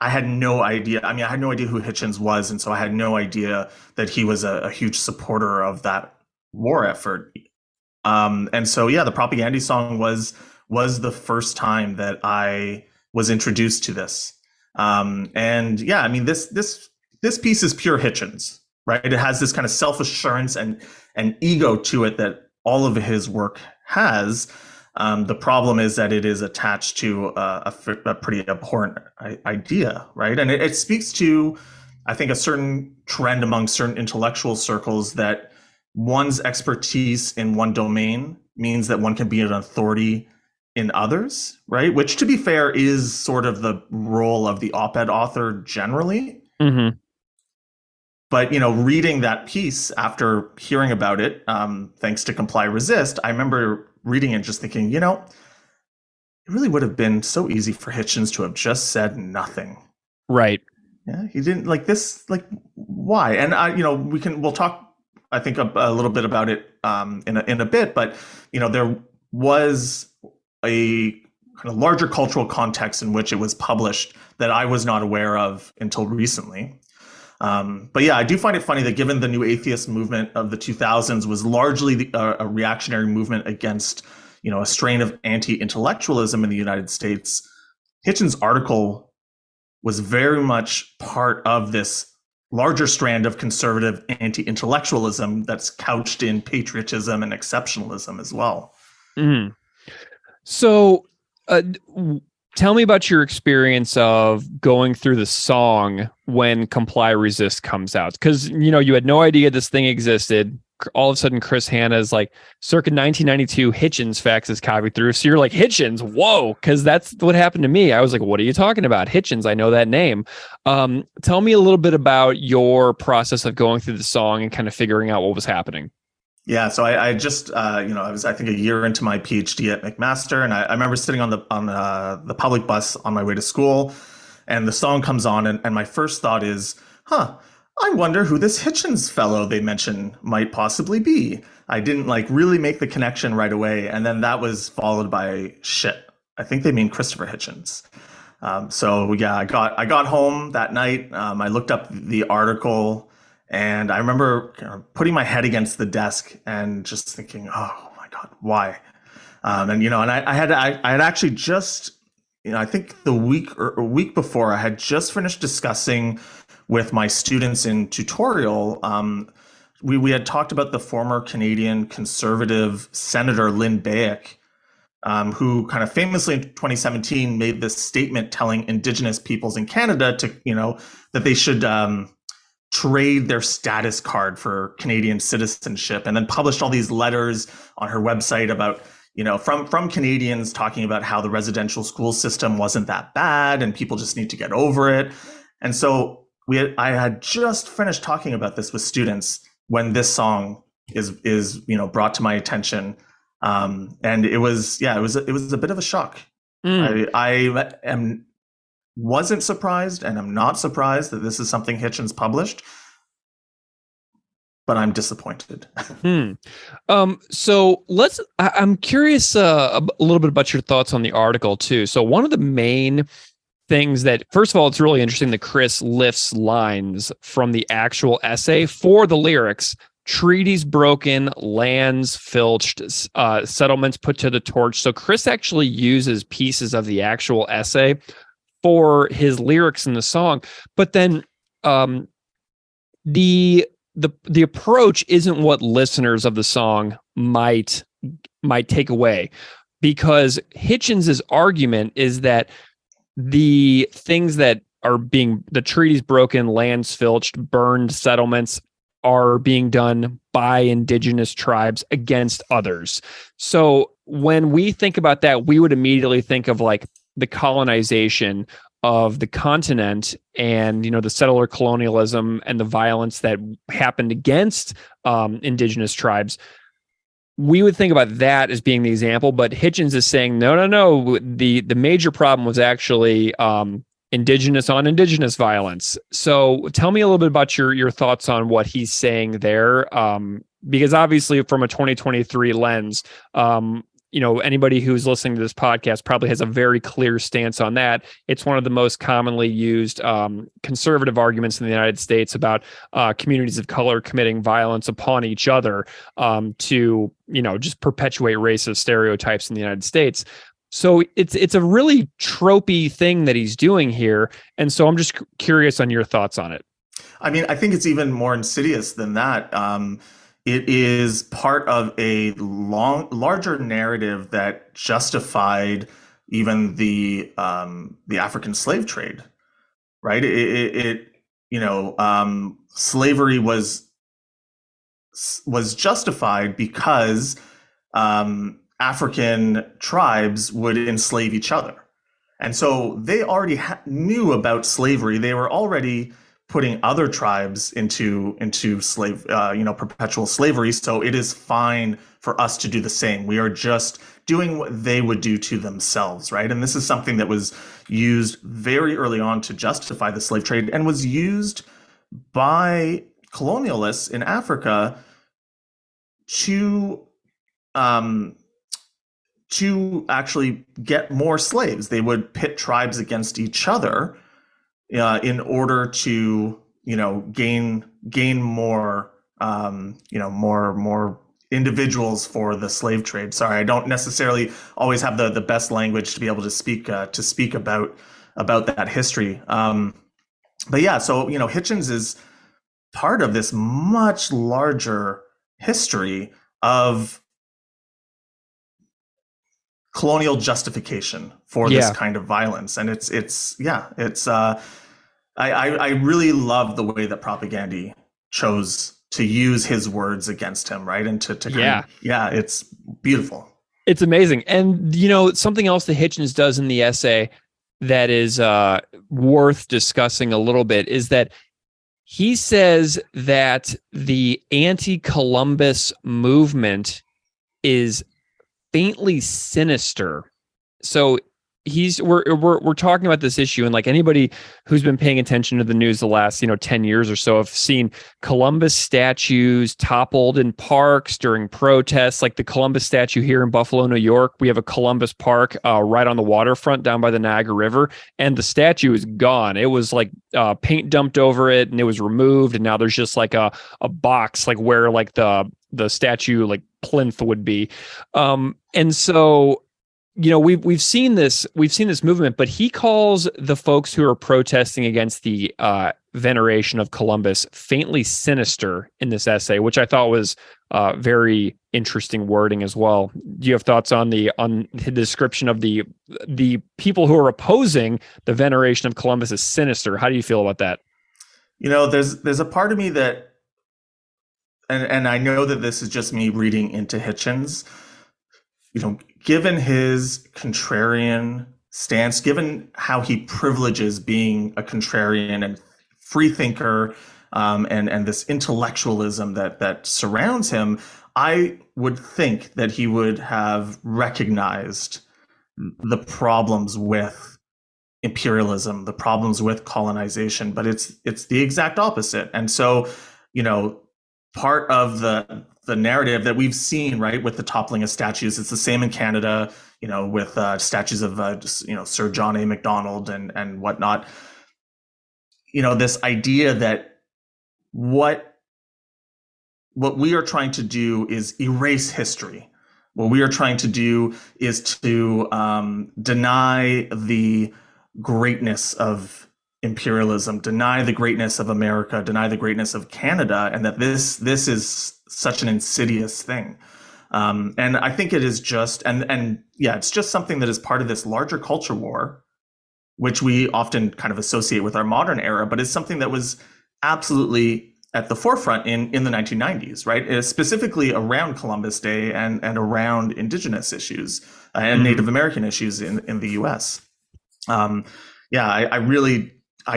had no idea. I mean, I had no idea who Hitchens was. And so I had no idea that he was a huge supporter of that war effort. And so, yeah, the Propagandhi song was the first time that I was introduced to this. And yeah, I mean, this piece is pure Hitchens. right? It has this kind of self-assurance and ego to it that all of his work has. The problem is that it is attached to a pretty abhorrent idea, right? And it speaks to, I think, a certain trend among certain intellectual circles that one's expertise in one domain means that one can be an authority in others, right? Which, to be fair, is sort of the role of the op-ed author generally. Mm-hmm. But, reading that piece after hearing about it, thanks to Comply Resist, I remember reading it just thinking, it really would have been so easy for Hitchens to have just said nothing. Right. Yeah, he didn't like this. Like, why? And we'll talk, I think, a little bit about it in a bit. But there was a kind of larger cultural context in which it was published that I was not aware of until recently. But yeah, I do find it funny that given the new atheist movement of the 2000s was largely a reactionary movement against, a strain of anti-intellectualism in the United States, Hitchens' article was very much part of this larger strand of conservative anti-intellectualism that's couched in patriotism and exceptionalism as well. Mm. So, tell me about your experience of going through the song when Comply Resist comes out. Because, you had no idea this thing existed. All of a sudden, Chris Hanna's like, circa 1992, Hitchens faxes copied through. So you're like, Hitchens, whoa, because that's what happened to me. I was like, what are you talking about? Hitchens, I know that name. Tell me a little bit about your process of going through the song and kind of figuring out what was happening. Yeah, so I just, I was, I think, a year into my PhD at McMaster, and I remember sitting on the public bus on my way to school, and the song comes on, and my first thought is, I wonder who this Hitchens fellow they mention might possibly be. I didn't really make the connection right away, and then that was followed by shit. I think they mean Christopher Hitchens. So yeah, I got home that night. I looked up the article. And I remember putting my head against the desk and just thinking, "Oh my God, why?" And I had actually just, I think the week before, I had just finished discussing with my students in tutorial. We had talked about the former Canadian Conservative Senator Lynn Bayek, who kind of famously in 2017 made this statement telling Indigenous peoples in Canada to, that they should trade their status card for Canadian citizenship, and then published all these letters on her website about, from Canadians talking about how the residential school system wasn't that bad and people just need to get over it. And so I had just finished talking about this with students when this song is brought to my attention. And it was a bit of a shock. I wasn't surprised, and I'm not surprised that this is something Hitchens published, but I'm disappointed. So I'm curious a little bit about your thoughts on the article too. So one of the main things that, first of all, it's really interesting that Chris lifts lines from the actual essay for the lyrics: treaties broken, lands filched, settlements put to the torch. So Chris actually uses pieces of the actual essay for his lyrics in the song, but then the approach isn't what listeners of the song might take away, because Hitchens's argument is that the things that are the treaties broken, lands filched, burned settlements are being done by Indigenous tribes against others. So when we think about that, we would immediately think of the colonization of the continent and, the settler colonialism and the violence that happened against Indigenous tribes. We would think about that as being the example, but Hitchens is saying, no. The major problem was actually Indigenous on Indigenous violence. So tell me a little bit about your thoughts on what he's saying there. Because obviously from a 2023 lens, anybody who's listening to this podcast probably has a very clear stance on that. It's one of the most commonly used conservative arguments in the United States about communities of color committing violence upon each other to, just perpetuate racist stereotypes in the United States. So it's a really tropey thing that he's doing here. And so I'm just curious on your thoughts on it. I mean, I think it's even more insidious than that. It is part of a larger narrative that justified even the African slave trade, right? Slavery was justified because African tribes would enslave each other. And so they already knew about slavery. They were already putting other tribes into perpetual slavery. So it is fine for us to do the same. We are just doing what they would do to themselves, right? And this is something that was used very early on to justify the slave trade, and was used by colonialists in Africa to actually get more slaves. They would pit tribes against each other in order to, gain more, more individuals for the slave trade. Sorry, I don't necessarily always have the best language to be able to speak about that history. But yeah, so Hitchens is part of this much larger history of colonial justification for this kind of violence. And I really love the way that Propagandhi chose to use his words against him, right? And it's beautiful. It's amazing. And something else that Hitchens does in the essay that is worth discussing a little bit is that he says that the anti-Columbus movement is faintly sinister. So we're talking about this issue, and like anybody who's been paying attention to the news the last 10 years or so have seen Columbus statues toppled in parks during protests, like the Columbus statue here in Buffalo, New York. We have a Columbus Park right on the waterfront down by the Niagara River, and the statue is gone. It was like paint dumped over it, and it was removed, and now there's just like a box like where like the statue like plinth would be, and so we've seen this movement, but he calls the folks who are protesting against the veneration of Columbus faintly sinister in this essay, which I thought was very interesting wording as well. Do you have thoughts on the description of the people who are opposing the veneration of Columbus as sinister? How do you feel about that? There's a part of me that, and I know that this is just me reading into Hitchens, given his contrarian stance, given how he privileges being a contrarian and free thinker, and this intellectualism that surrounds him, I would think that he would have recognized the problems with imperialism, the problems with colonization, but it's the exact opposite. And so, part of the narrative that we've seen, right, with the toppling of statues, it's the same in Canada, with statues of Sir John A. Macdonald and whatnot. This idea that what we are trying to do is erase history. What we are trying to do is to deny the greatness of imperialism, deny the greatness of America, deny the greatness of Canada, and that this is such an insidious thing. And I think it is just, it's just something that is part of this larger culture war, which we often kind of associate with our modern era, but is something that was absolutely at the forefront in the 1990s, right? Specifically around Columbus Day and around Indigenous issues and Native American issues in the U.S. I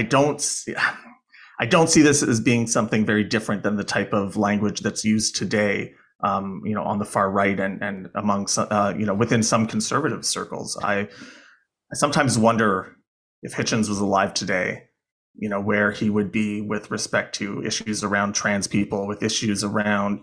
don't see this as being something very different than the type of language that's used today, on the far right and among within some conservative circles. I sometimes wonder if Hitchens was alive today, where he would be with respect to issues around trans people, with issues around,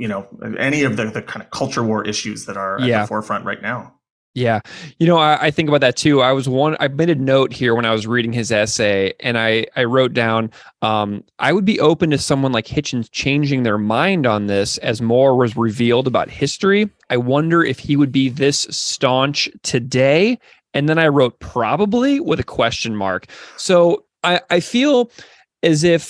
any of the kind of culture war issues that are at the forefront right now. Yeah. I think about that too. I made a note here when I was reading his essay, and I wrote down, I would be open to someone like Hitchens changing their mind on this as more was revealed about history. I wonder if he would be this staunch today. And then I wrote probably with a question mark. So I feel as if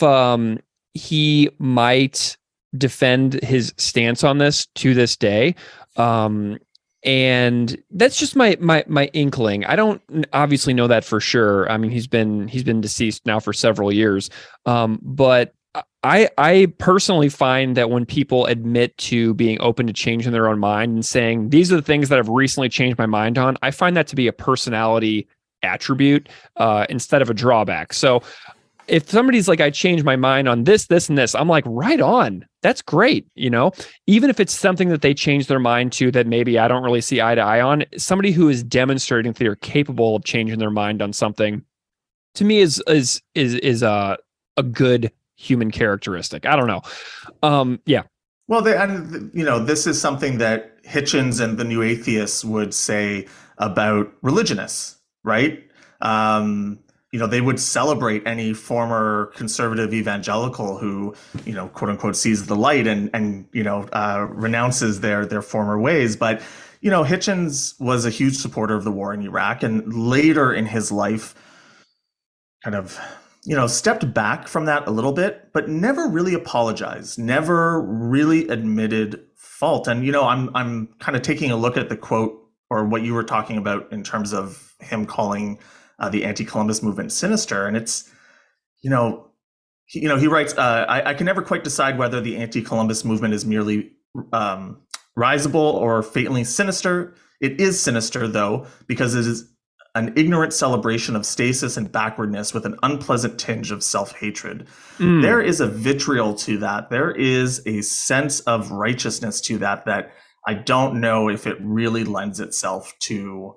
he might defend his stance on this to this day. And that's just my inkling. I don't obviously know that for sure. I mean, he's been deceased now for several years. But I personally find that when people admit to being open to changing their own mind and saying, these are the things that I've recently changed my mind on, I find that to be a personality attribute instead of a drawback. So if somebody's like, I changed my mind on this, and this, I'm like, right on. That's great. Even if it's something that they change their mind to that maybe I don't really see eye to eye on, somebody who is demonstrating that they're capable of changing their mind on something, to me is a good human characteristic. I don't know. Yeah. Well, this is something that Hitchens and the New Atheists would say about religionists, right? They would celebrate any former conservative evangelical who, quote unquote, sees the light and renounces their former ways. But, Hitchens was a huge supporter of the war in Iraq, and later in his life kind of, stepped back from that a little bit, but never really apologized, never really admitted fault. And, I'm kind of taking a look at the quote or what you were talking about in terms of him calling the anti-Columbus movement sinister. And it's, he writes, I can never quite decide whether the anti-Columbus movement is merely risible or fatally sinister. It is sinister, though, because it is an ignorant celebration of stasis and backwardness with an unpleasant tinge of self-hatred. There is a vitriol to that. There is a sense of righteousness to that I don't know if it really lends itself to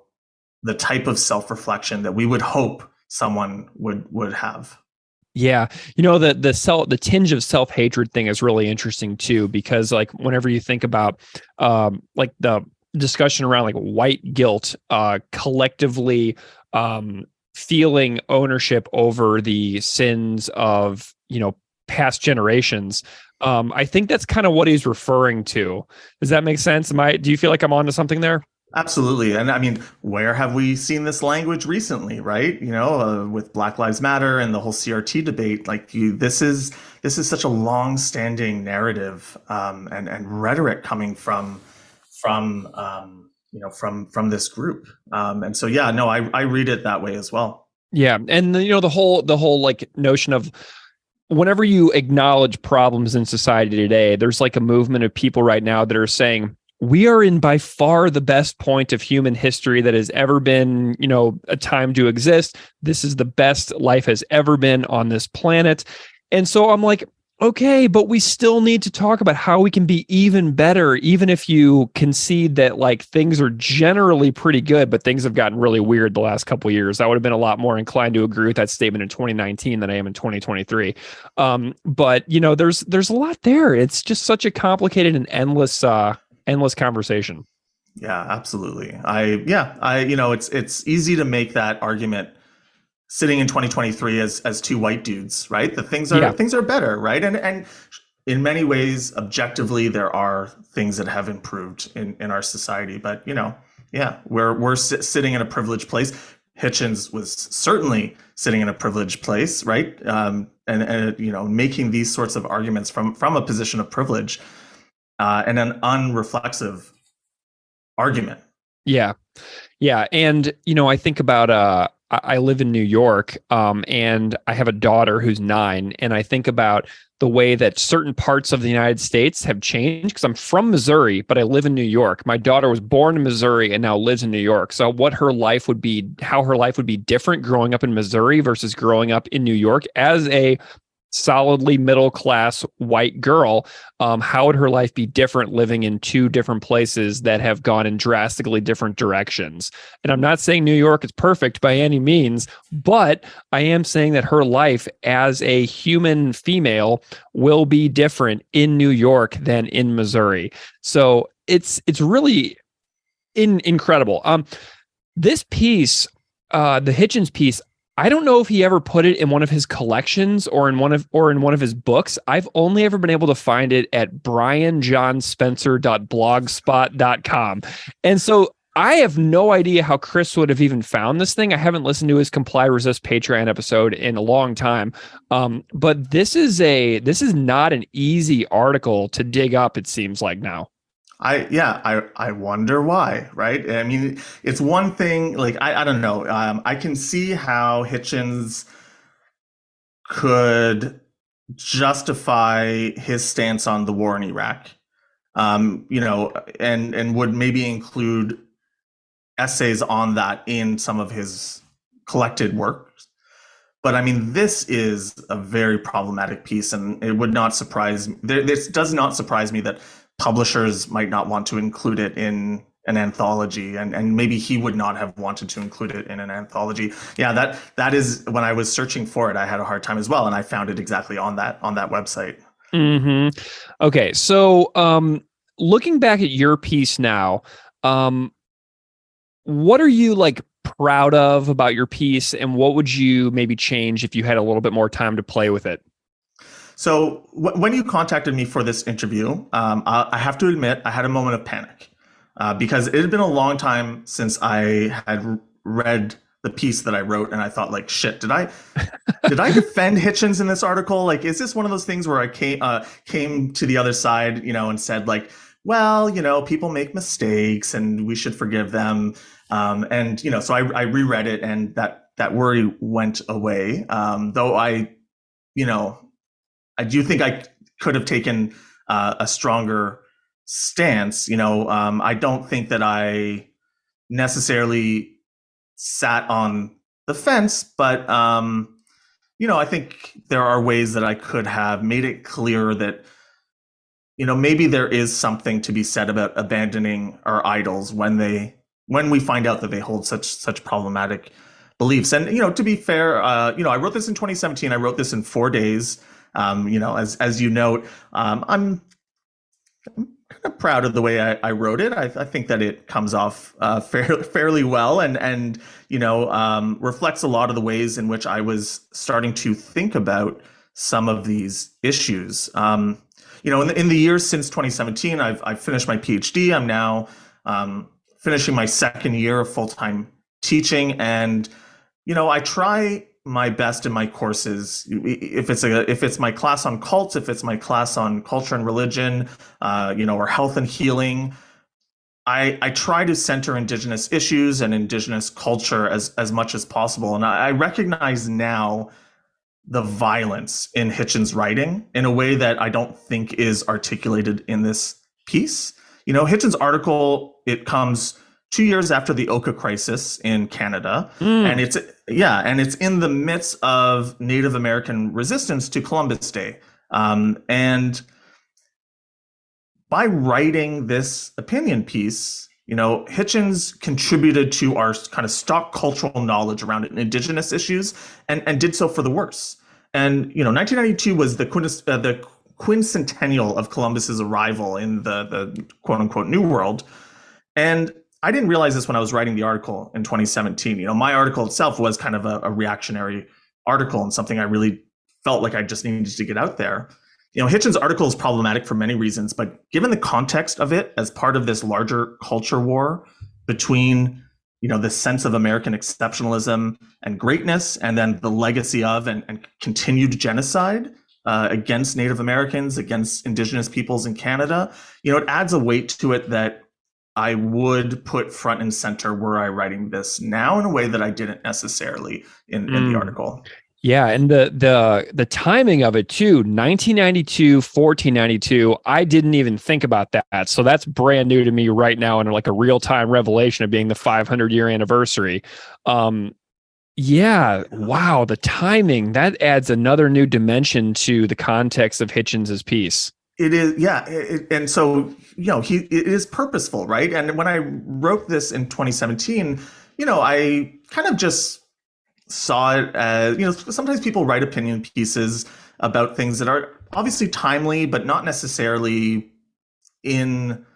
the type of self-reflection that we would hope someone would have. Yeah. The tinge of self-hatred thing is really interesting too, because like whenever you think about like the discussion around like white guilt, collectively feeling ownership over the sins of, past generations. I think that's kind of what he's referring to. Does that make sense? Do you feel like I'm onto something there? Absolutely. And I mean, where have we seen this language recently, right? With Black Lives Matter and the whole CRT debate, this is such a long-standing narrative and rhetoric coming from this group. And so, yeah, no, I read it that way as well. Yeah. And the whole like notion of whenever you acknowledge problems in society today, there's like a movement of people right now that are saying, we are in by far the best point of human history that has ever been, a time to exist. This is the best life has ever been on this planet. And so I'm like, okay, but we still need to talk about how we can be even better, even if you concede that like things are generally pretty good, but things have gotten really weird the last couple of years. I would have been a lot more inclined to agree with that statement in 2019 than I am in 2023. But there's a lot there. It's just such a complicated and endless conversation. Yeah, absolutely. It's easy to make that argument sitting in 2023 as two white dudes, right? Things are better, right? And in many ways, objectively, there are things that have improved in our society. But we're sitting in a privileged place. Hitchens was certainly sitting in a privileged place, right? And making these sorts of arguments from a position of privilege. And an unreflexive argument. Yeah. Yeah. And, I think about, I live in New York, and I have a daughter who's 9. And I think about the way that certain parts of the United States have changed, because I'm from Missouri, but I live in New York. My daughter was born in Missouri and now lives in New York. So how her life would be different growing up in Missouri versus growing up in New York as a solidly middle-class white girl. How would her life be different living in two different places that have gone in drastically different directions? And I'm not saying New York is perfect by any means, but I am saying that her life as a human female will be different in New York than in Missouri. So it's really incredible. This piece, the Hitchens piece, I don't know if he ever put it in one of his collections or in one of his books. I've only ever been able to find it at brianjohnspencer.blogspot.com. And so I have no idea how Chris would have even found this thing. I haven't listened to his Comply Resist Patreon episode in a long time. But this is not an easy article to dig up, it seems like now. I wonder why, right? I mean, it's one thing, like, I don't know. I can see how Hitchens could justify his stance on the war in Iraq, and would maybe include essays on that in some of his collected works. But I mean, this is a very problematic piece, and it would not surprise me. This does not surprise me that publishers might not want to include it in an anthology, and maybe he would not have wanted to include it in an anthology. Yeah, that is, when I was searching for it, I had a hard time as well, and I found it exactly on that website. Mm-hmm. Okay, so looking back at your piece now, what are you like proud of about your piece, and what would you maybe change if you had a little bit more time to play with it? So when you contacted me for this interview, I have to admit I had a moment of panic because it had been a long time since I had read the piece that I wrote, and I thought, like, shit, did I defend Hitchens in this article? Like, is this one of those things where I came to the other side, and said, like, well, people make mistakes and we should forgive them, and so I reread it, and that worry went away. Though I do think I could have taken a stronger stance. I don't think that I necessarily sat on the fence, but I think there are ways that I could have made it clear that maybe there is something to be said about abandoning our idols when we find out that they hold such problematic beliefs. And to be fair, I wrote this in 2017. I wrote this in 4 days. As you note, I'm kind of proud of the way I wrote it. I think that it comes off fairly well, and reflects a lot of the ways in which I was starting to think about some of these issues. In the years since 2017, I've finished my PhD. I'm now finishing my second year of full-time teaching, and I try my best in my courses, if it's my class on cults, if it's my class on culture and religion, or health and healing, I try to center Indigenous issues and Indigenous culture as much as possible. And I recognize now the violence in Hitchens' writing in a way that I don't think is articulated in this piece. Hitchens' article, it comes 2 years after the Oka crisis in Canada, and it's in the midst of Native American resistance to Columbus Day. And by writing this opinion piece, Hitchens contributed to our kind of stock cultural knowledge around Indigenous issues, and did so for the worse. And 1992 was the quincentennial of Columbus's arrival in the quote unquote New World, and I didn't realize this when I was writing the article in 2017. My article itself was kind of a reactionary article, and something I really felt like I just needed to get out there. Hitchens' article is problematic for many reasons, but given the context of it as part of this larger culture war between, the sense of American exceptionalism and greatness, and then the legacy of and continued genocide against Native Americans, against Indigenous peoples in Canada, it adds a weight to it that I would put front and center were I writing this now in a way that I didn't necessarily in the article. Yeah, and the timing of it too, 1992, 1492, I didn't even think about that. So that's brand new to me right now, and like a real-time revelation of being the 500-year anniversary. Yeah, wow, the timing, that adds another new dimension to the context of Hitchens' piece. It is, yeah. And so, it is purposeful, right? And when I wrote this in 2017, I kind of just saw it as, sometimes people write opinion pieces about things that are obviously timely, but not necessarily in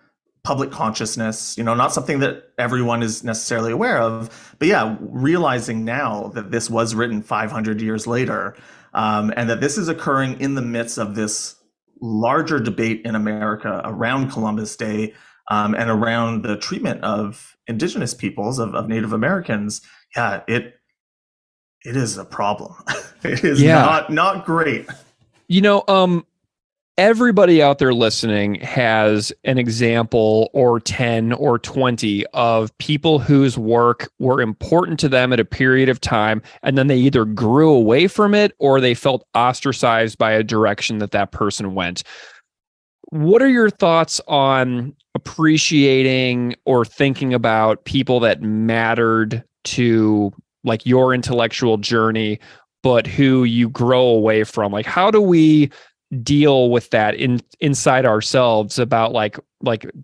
public consciousness, not something that everyone is necessarily aware of. But yeah, realizing now that this was written 500 years later, and that this is occurring in the midst of this larger debate in America around Columbus Day, and around the treatment of indigenous peoples, of Native Americans, yeah, it is a problem. It is not great. Everybody out there listening has an example or 10 or 20 of people whose work were important to them at a period of time, and then they either grew away from it or they felt ostracized by a direction that person went. What are your thoughts on appreciating or thinking about people that mattered to like your intellectual journey, but who you grow away from? Like, how do we deal with that inside ourselves about like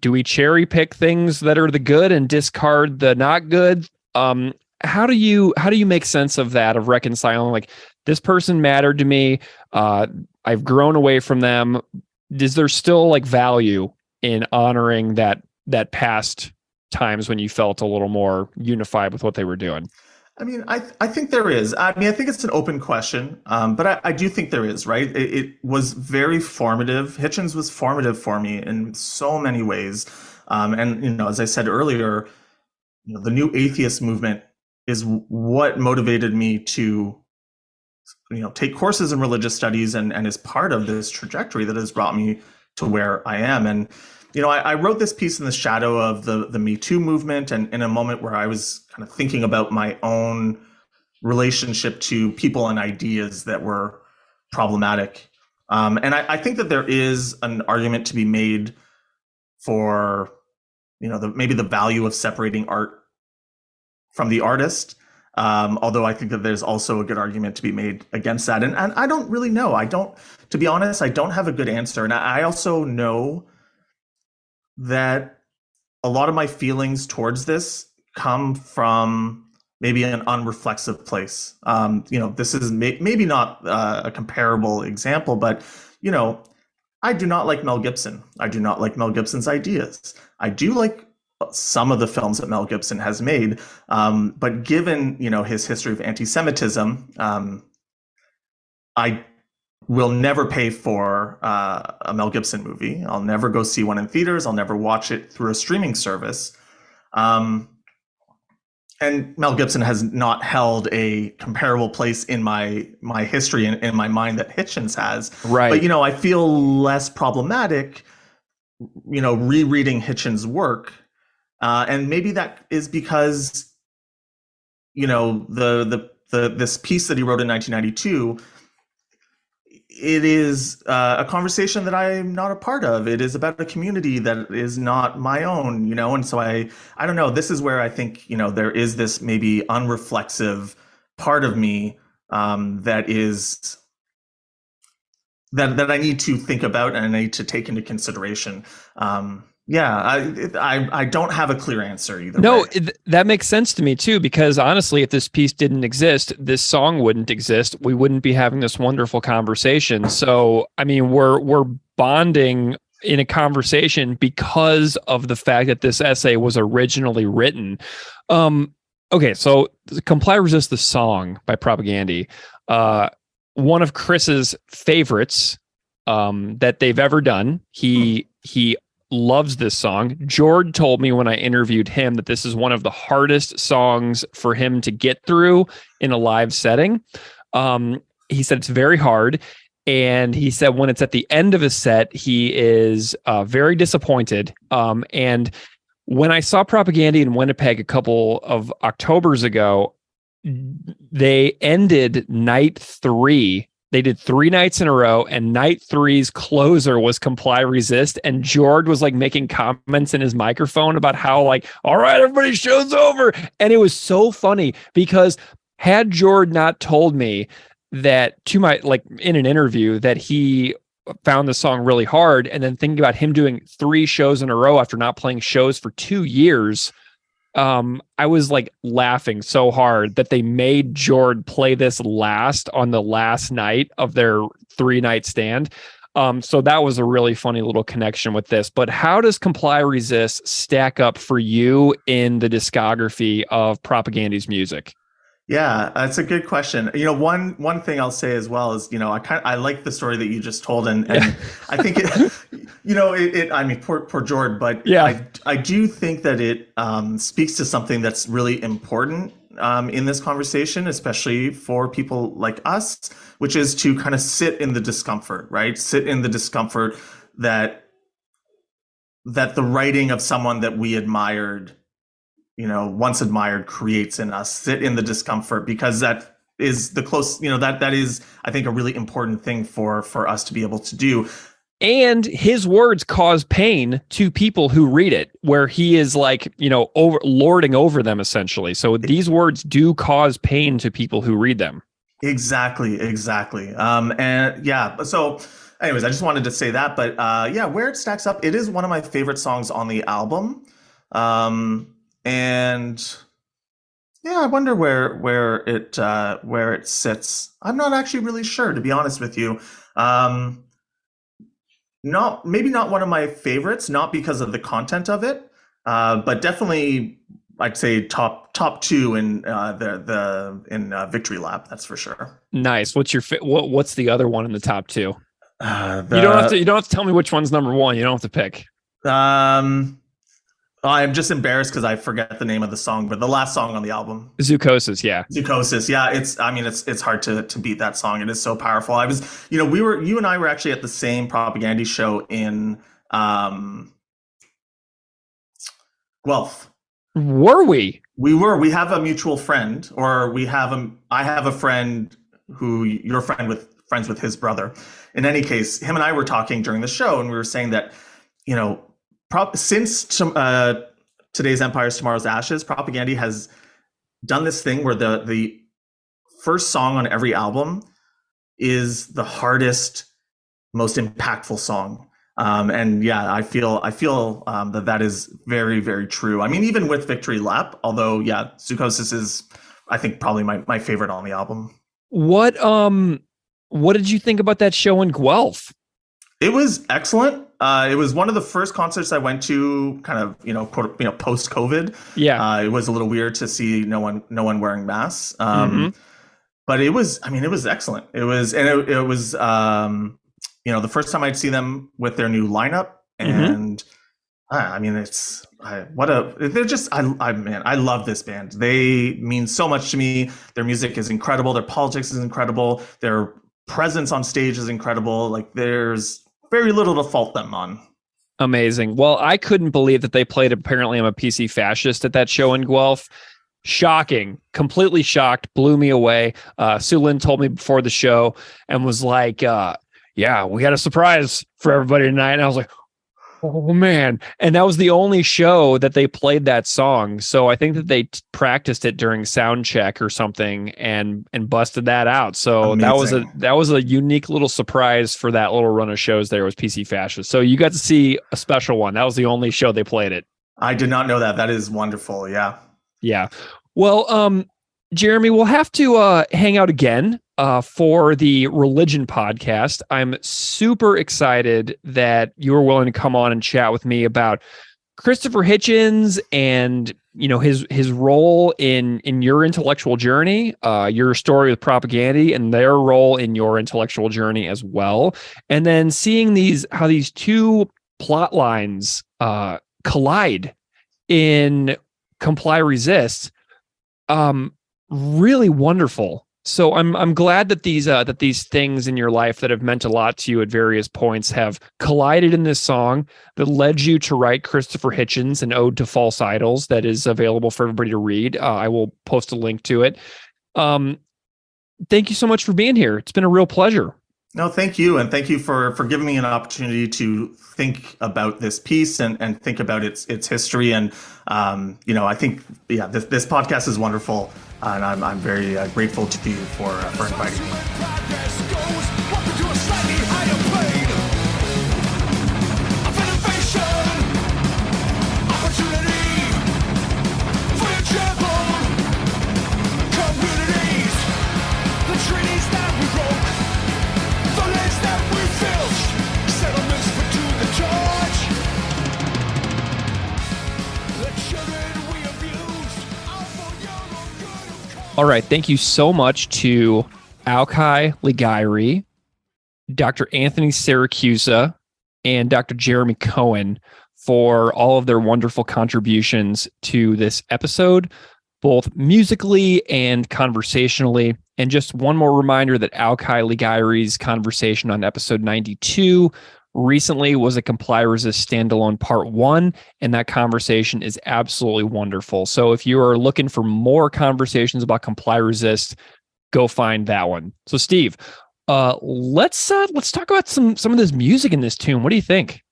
do we cherry pick things that are the good and discard the not good? How do you make sense of that, of reconciling like this person mattered to me, I've grown away from them? Is there still like value in honoring that past times when you felt a little more unified with what they were doing? I mean, I think there is. I mean, I think it's an open question, but I do think there is, right? It was very formative. Hitchens was formative for me in so many ways. And, as I said earlier, the new atheist movement is what motivated me to, take courses in religious studies and is part of this trajectory that has brought me to where I am. And, I wrote this piece in the shadow of the Me Too movement, and in a moment where I was kind of thinking about my own relationship to people and ideas that were problematic. And I think that there is an argument to be made for, maybe the value of separating art from the artist. Although I think that there's also a good argument to be made against that. And I don't really know. To be honest, I don't have a good answer. And I also know that a lot of my feelings towards this come from maybe an unreflexive place. This is maybe not a comparable example, but, I do not like Mel Gibson. I do not like Mel Gibson's ideas. I do like some of the films that Mel Gibson has made, but given, his history of anti-Semitism, I will never pay for a Mel Gibson movie. I'll never go see one in theaters. I'll never watch it through a streaming service. And Mel Gibson has not held a comparable place in my history and in my mind that Hitchens has. Right. But, I feel less problematic, rereading Hitchens' work. And maybe that is because, this piece that he wrote in 1992, it is a conversation that I'm not a part of. It is about a community that is not my own, and so I don't know. This is where I think, there is this maybe unreflexive part of me that I need to think about and I need to take into consideration. I don't have a clear answer either. No, that makes sense to me too, because honestly, if this piece didn't exist, this song wouldn't exist. We wouldn't be having this wonderful conversation. So, I mean, we're bonding in a conversation because of the fact that this essay was originally written. Okay, so Comply Resist the Song by Propagandhi, one of Chris's favorites that they've ever done. He loves this song. Jord told me when I interviewed him that this is one of the hardest songs for him to get through in a live setting. He said it's very hard. And he said when it's at the end of a set, he is very disappointed. And when I saw Propagandhi in Winnipeg a couple of Octobers ago, they ended night 3. They did 3 nights in a row, and night 3's closer was Comply Resist. And Jord was like making comments in his microphone about how like, all right, everybody, show's over. And it was so funny because had Jord not told me that in an interview that he found the song really hard, and then thinking about him doing 3 shows in a row after not playing shows for 2 years, I was like laughing so hard that they made Jord play this last on the last night of their 3-night stand. So that was a really funny little connection with this. But how does Comply Resist stack up for you in the discography of Propagandhi's music? Yeah, that's a good question. One thing I'll say as well is, I like the story that you just told, and I think I mean, poor Jord, but Yeah. I do think that it speaks to something that's really important in this conversation, especially for people like us, which is to kind of sit in the discomfort, right? Sit in the discomfort that the writing of someone that we admired, once admired, creates in us. Sit in the discomfort, because that is that is, I think, a really important thing for us to be able to do. And his words cause pain to people who read it, where he is like, lording over them essentially. So these words do cause pain to people who read them. Exactly. And yeah, so anyways, I just wanted to say that, but where it stacks up, it is one of my favorite songs on the album. And yeah, I wonder where it sits. I'm not actually really sure, to be honest with you. Maybe not one of my favorites, not because of the content of it, but definitely I'd say top two in Victory Lap. That's for sure. Nice. What's the other one in the top two? You don't have to tell me which one's number one. You don't have to pick. I'm just embarrassed because I forget the name of the song, but the last song on the album, Zucosis. Yeah. It's hard to beat that song. It is so powerful. You and I were actually at the same Propagandhi show in Guelph. Were we? We were. We have a mutual friend, or I have a friend who you're friends with his brother. In any case, him and I were talking during the show, and we were saying that, since today's Empires, Tomorrow's Ashes, Propagandhi has done this thing where the first song on every album is the hardest, most impactful song. And yeah, I feel that is very, very true. I mean, even with Victory Lap, although yeah, Zucosis is, I think, probably my favorite on the album. What did you think about that show in Guelph? It was excellent. It was one of the first concerts I went to, kind of, post COVID. Yeah. It was a little weird to see no one wearing masks. But it was excellent. It was the first time I'd see them with their new lineup, and I love this band. They mean so much to me. Their music is incredible. Their politics is incredible. Their presence on stage is incredible. Like, there's very little to fault them on. Amazing. Well, I couldn't believe that they played Apparently I'm a PC Fascist at that show in Guelph. Shocking. Completely shocked. Blew me away. Sue Lynn told me before the show and was like, yeah, we got a surprise for everybody tonight. And I was like, oh man. And that was the only show that they played that song. So I think that they practiced it during sound check or something and busted that out. So Amazing. that was a unique little surprise for that little run of shows there was PC Fascist. So you got to see a special one. That was the only show they played it. I did not know that. That is wonderful. Yeah. Yeah. Well, Jeremy, we'll have to hang out again for the religion podcast. I'm super excited that you were willing to come on and chat with me about Christopher Hitchens and his role in your intellectual journey, your story with Propagandhi, and their role in your intellectual journey as well. And then seeing how these two plot lines collide in Comply Resist. Really wonderful. So I'm glad that these things in your life that have meant a lot to you at various points have collided in this song that led you to write Christopher Hitchens, an ode to false idols that is available for everybody to read. I will post a link to it. Thank you so much for being here. It's been a real pleasure. No, thank you. And thank you for giving me an opportunity to think about this piece and think about its history. And, I think, this podcast is wonderful. And I'm very grateful to you for inviting me. Progress goes, walking to a slightly higher plane of innovation, opportunity for your champion communities, the treaties that we broke, the lands that we filched, settlements put to the torch, the children we abused, all for your own good of cause. All right. Thank you so much to Aukai Ligairi, Dr. Anthony Siracusa, and Dr. Jeremy Cohen for all of their wonderful contributions to this episode, both musically and conversationally. And just one more reminder that Aukai Ligairi's conversation on episode 92 recently was a Comply Resist standalone part 1, and that conversation is absolutely wonderful. So if you are looking for more conversations about Comply Resist, go find that one. So Steve, let's talk about some of this music in this tune. What do you think?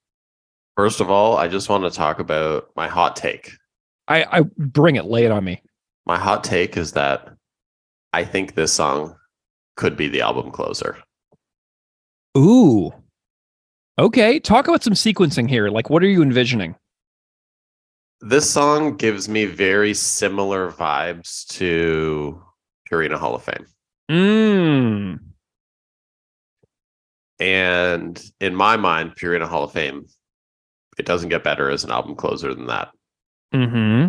First of all, I just want to talk about my hot take. I bring it, lay it on me. My hot take is that I think this song could be the album closer. Ooh. Okay, talk about some sequencing here. Like, what are you envisioning? This song gives me very similar vibes to Purina Hall of Fame. And in my mind, Purina Hall of Fame, it doesn't get better as an album closer than that. Mm-hmm.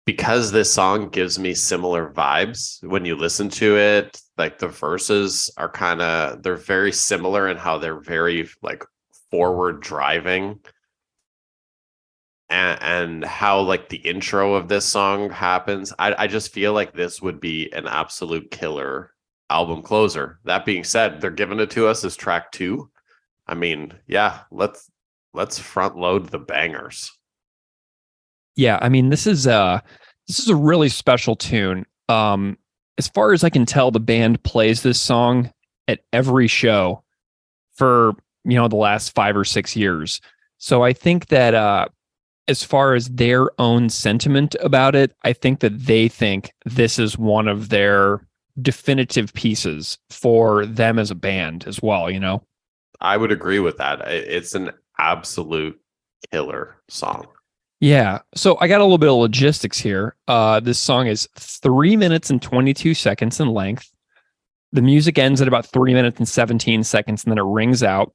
Because this song gives me similar vibes when you listen to it, like the verses are they're very similar in how they're very like forward driving, and how like the intro of this song happens. I just feel like this would be an absolute killer album closer. That being said, they're giving it to us as track 2. I mean, yeah, let's front load the bangers. Yeah, I mean, this is a really special tune. As far as I can tell, the band plays this song at every show for, the last 5 or 6 years. So I think that as far as their own sentiment about it, I think that they think this is one of their definitive pieces for them as a band as well, I would agree with that. It's an absolute killer song. Yeah. So I got a little bit of logistics here. This song is 3 minutes and 22 seconds in length. The music ends at about 3 minutes and 17 seconds, and then it rings out.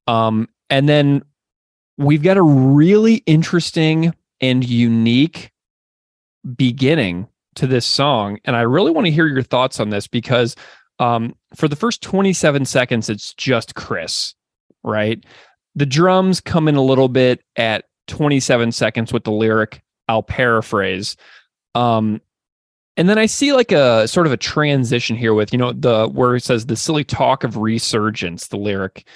And then we've got a really interesting and unique beginning to this song. And I really want to hear your thoughts on this because for the first 27 seconds, it's just Chris, right? The drums come in a little bit at 27 seconds with the lyric, I'll paraphrase. And then I see like a sort of a transition here with, where it says the silly talk of resurgence, the lyric,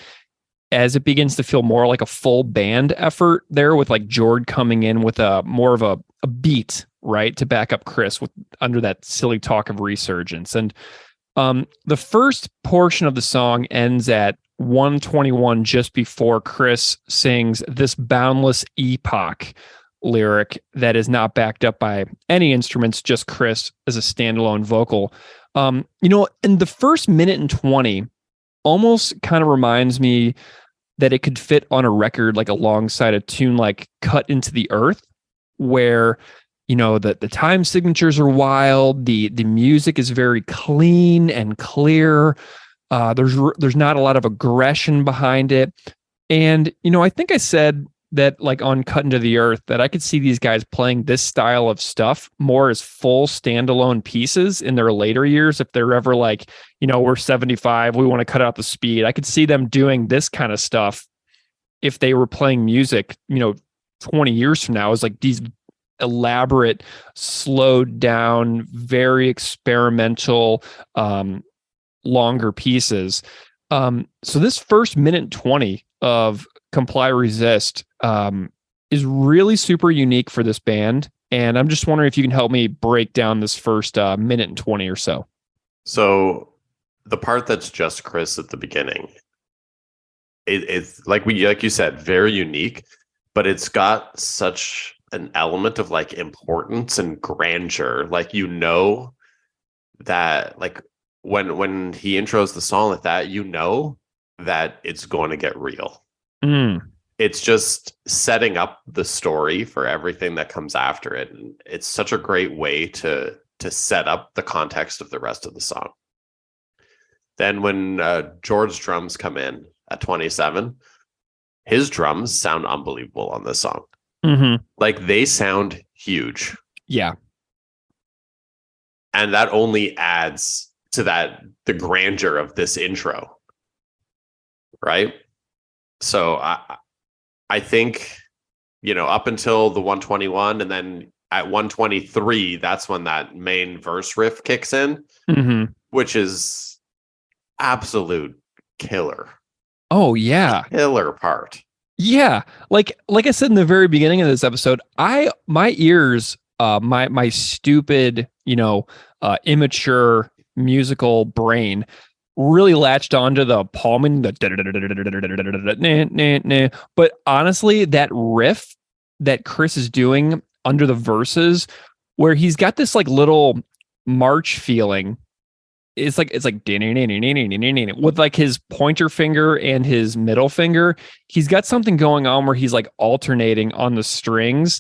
as it begins to feel more like a full band effort there with like Jord coming in with a more of a beat, right, to back up Chris with under that silly talk of resurgence. And the first portion of the song ends at 121, just before Chris sings this boundless epoch lyric that is not backed up by any instruments, just Chris as a standalone vocal. And the first minute and 20 almost kind of reminds me that it could fit on a record like alongside a tune like Cut Into the Earth, where the time signatures are wild, the music is very clean and clear. There's not a lot of aggression behind it. And, I think I said that like on Cut Into the Earth that I could see these guys playing this style of stuff more as full standalone pieces in their later years. If they're ever like, we're 75, we want to cut out the speed. I could see them doing this kind of stuff if they were playing music, 20 years from now, is like these elaborate, slowed down, very experimental, longer pieces. So this first minute and 20 of Comply Resist is really super unique for this band. And I'm just wondering if you can help me break down this first minute and 20 or so. So the part that's just Chris at the beginning, it's like you said, very unique, but it's got such an element of like importance and grandeur. Like, that like when he intros the song like that, that it's going to get real. It's just setting up the story for everything that comes after it. And it's such a great way to set up the context of the rest of the song. Then when George's drums come in at 27, his drums sound unbelievable on this song. Mm-hmm. Like, they sound huge. Yeah. And that only adds to the grandeur of this intro. Right. So I think, up until the 121, and then at 123, that's when that main verse riff kicks in, which is absolute killer. Oh yeah. Killer part. Yeah. Like I said in the very beginning of this episode, my ears, my stupid, immature musical brain really latched onto the palming, but honestly, that riff that Chris is doing under the verses, where he's got this like little march feeling, it's like with like his pointer finger and his middle finger, he's got something going on where he's like alternating on the strings.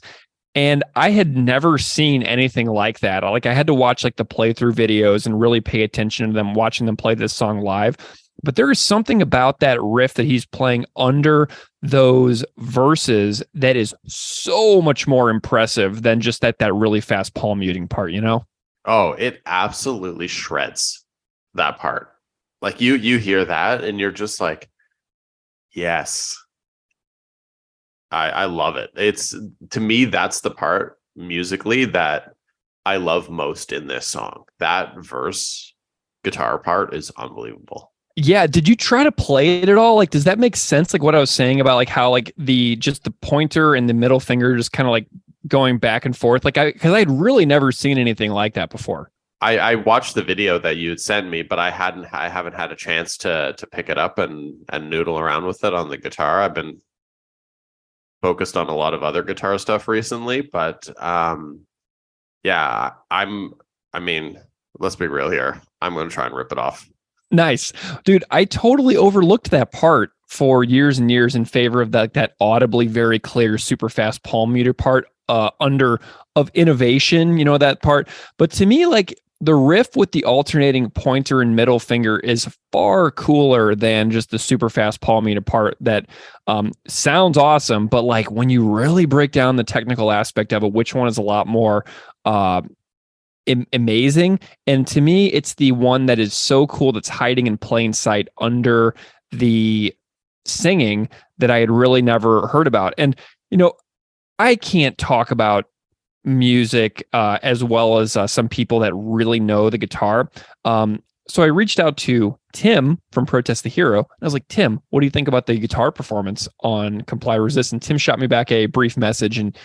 And I had never seen anything like that. Like I had to watch like the playthrough videos and really pay attention to them, watching them play this song live. But there is something about that riff that he's playing under those verses that is so much more impressive than just that really fast palm muting part, Oh, it absolutely shreds that part. Like you hear that and you're just like, yes. I love it. It's, to me, that's the part musically that I love most in this song. That verse guitar part is unbelievable. Yeah. Did you try to play it at all? Like, does that make sense? Like what I was saying about like how like the pointer and the middle finger just kind of like going back and forth. Like because I'd really never seen anything like that before. I watched the video that you had sent me, but I haven't had a chance to pick it up and noodle around with it on the guitar. I've been focused on a lot of other guitar stuff recently, but let's be real here. I'm going to try and rip it off. Nice. Dude, I totally overlooked that part for years and years in favor of that audibly very clear, super fast palm muter part of innovation, that part. But to me, like the riff with the alternating pointer and middle finger is far cooler than just the super fast palm muter part that sounds awesome. But like when you really break down the technical aspect of it, which one is a lot more amazing? And to me, it's the one that is so cool that's hiding in plain sight under the singing that I had really never heard about. And, I can't talk about music as well as some people that really know the guitar. So I reached out to Tim from Protest the Hero. And I was like, Tim, what do you think about the guitar performance on Comply Resist? And Tim shot me back a brief message, and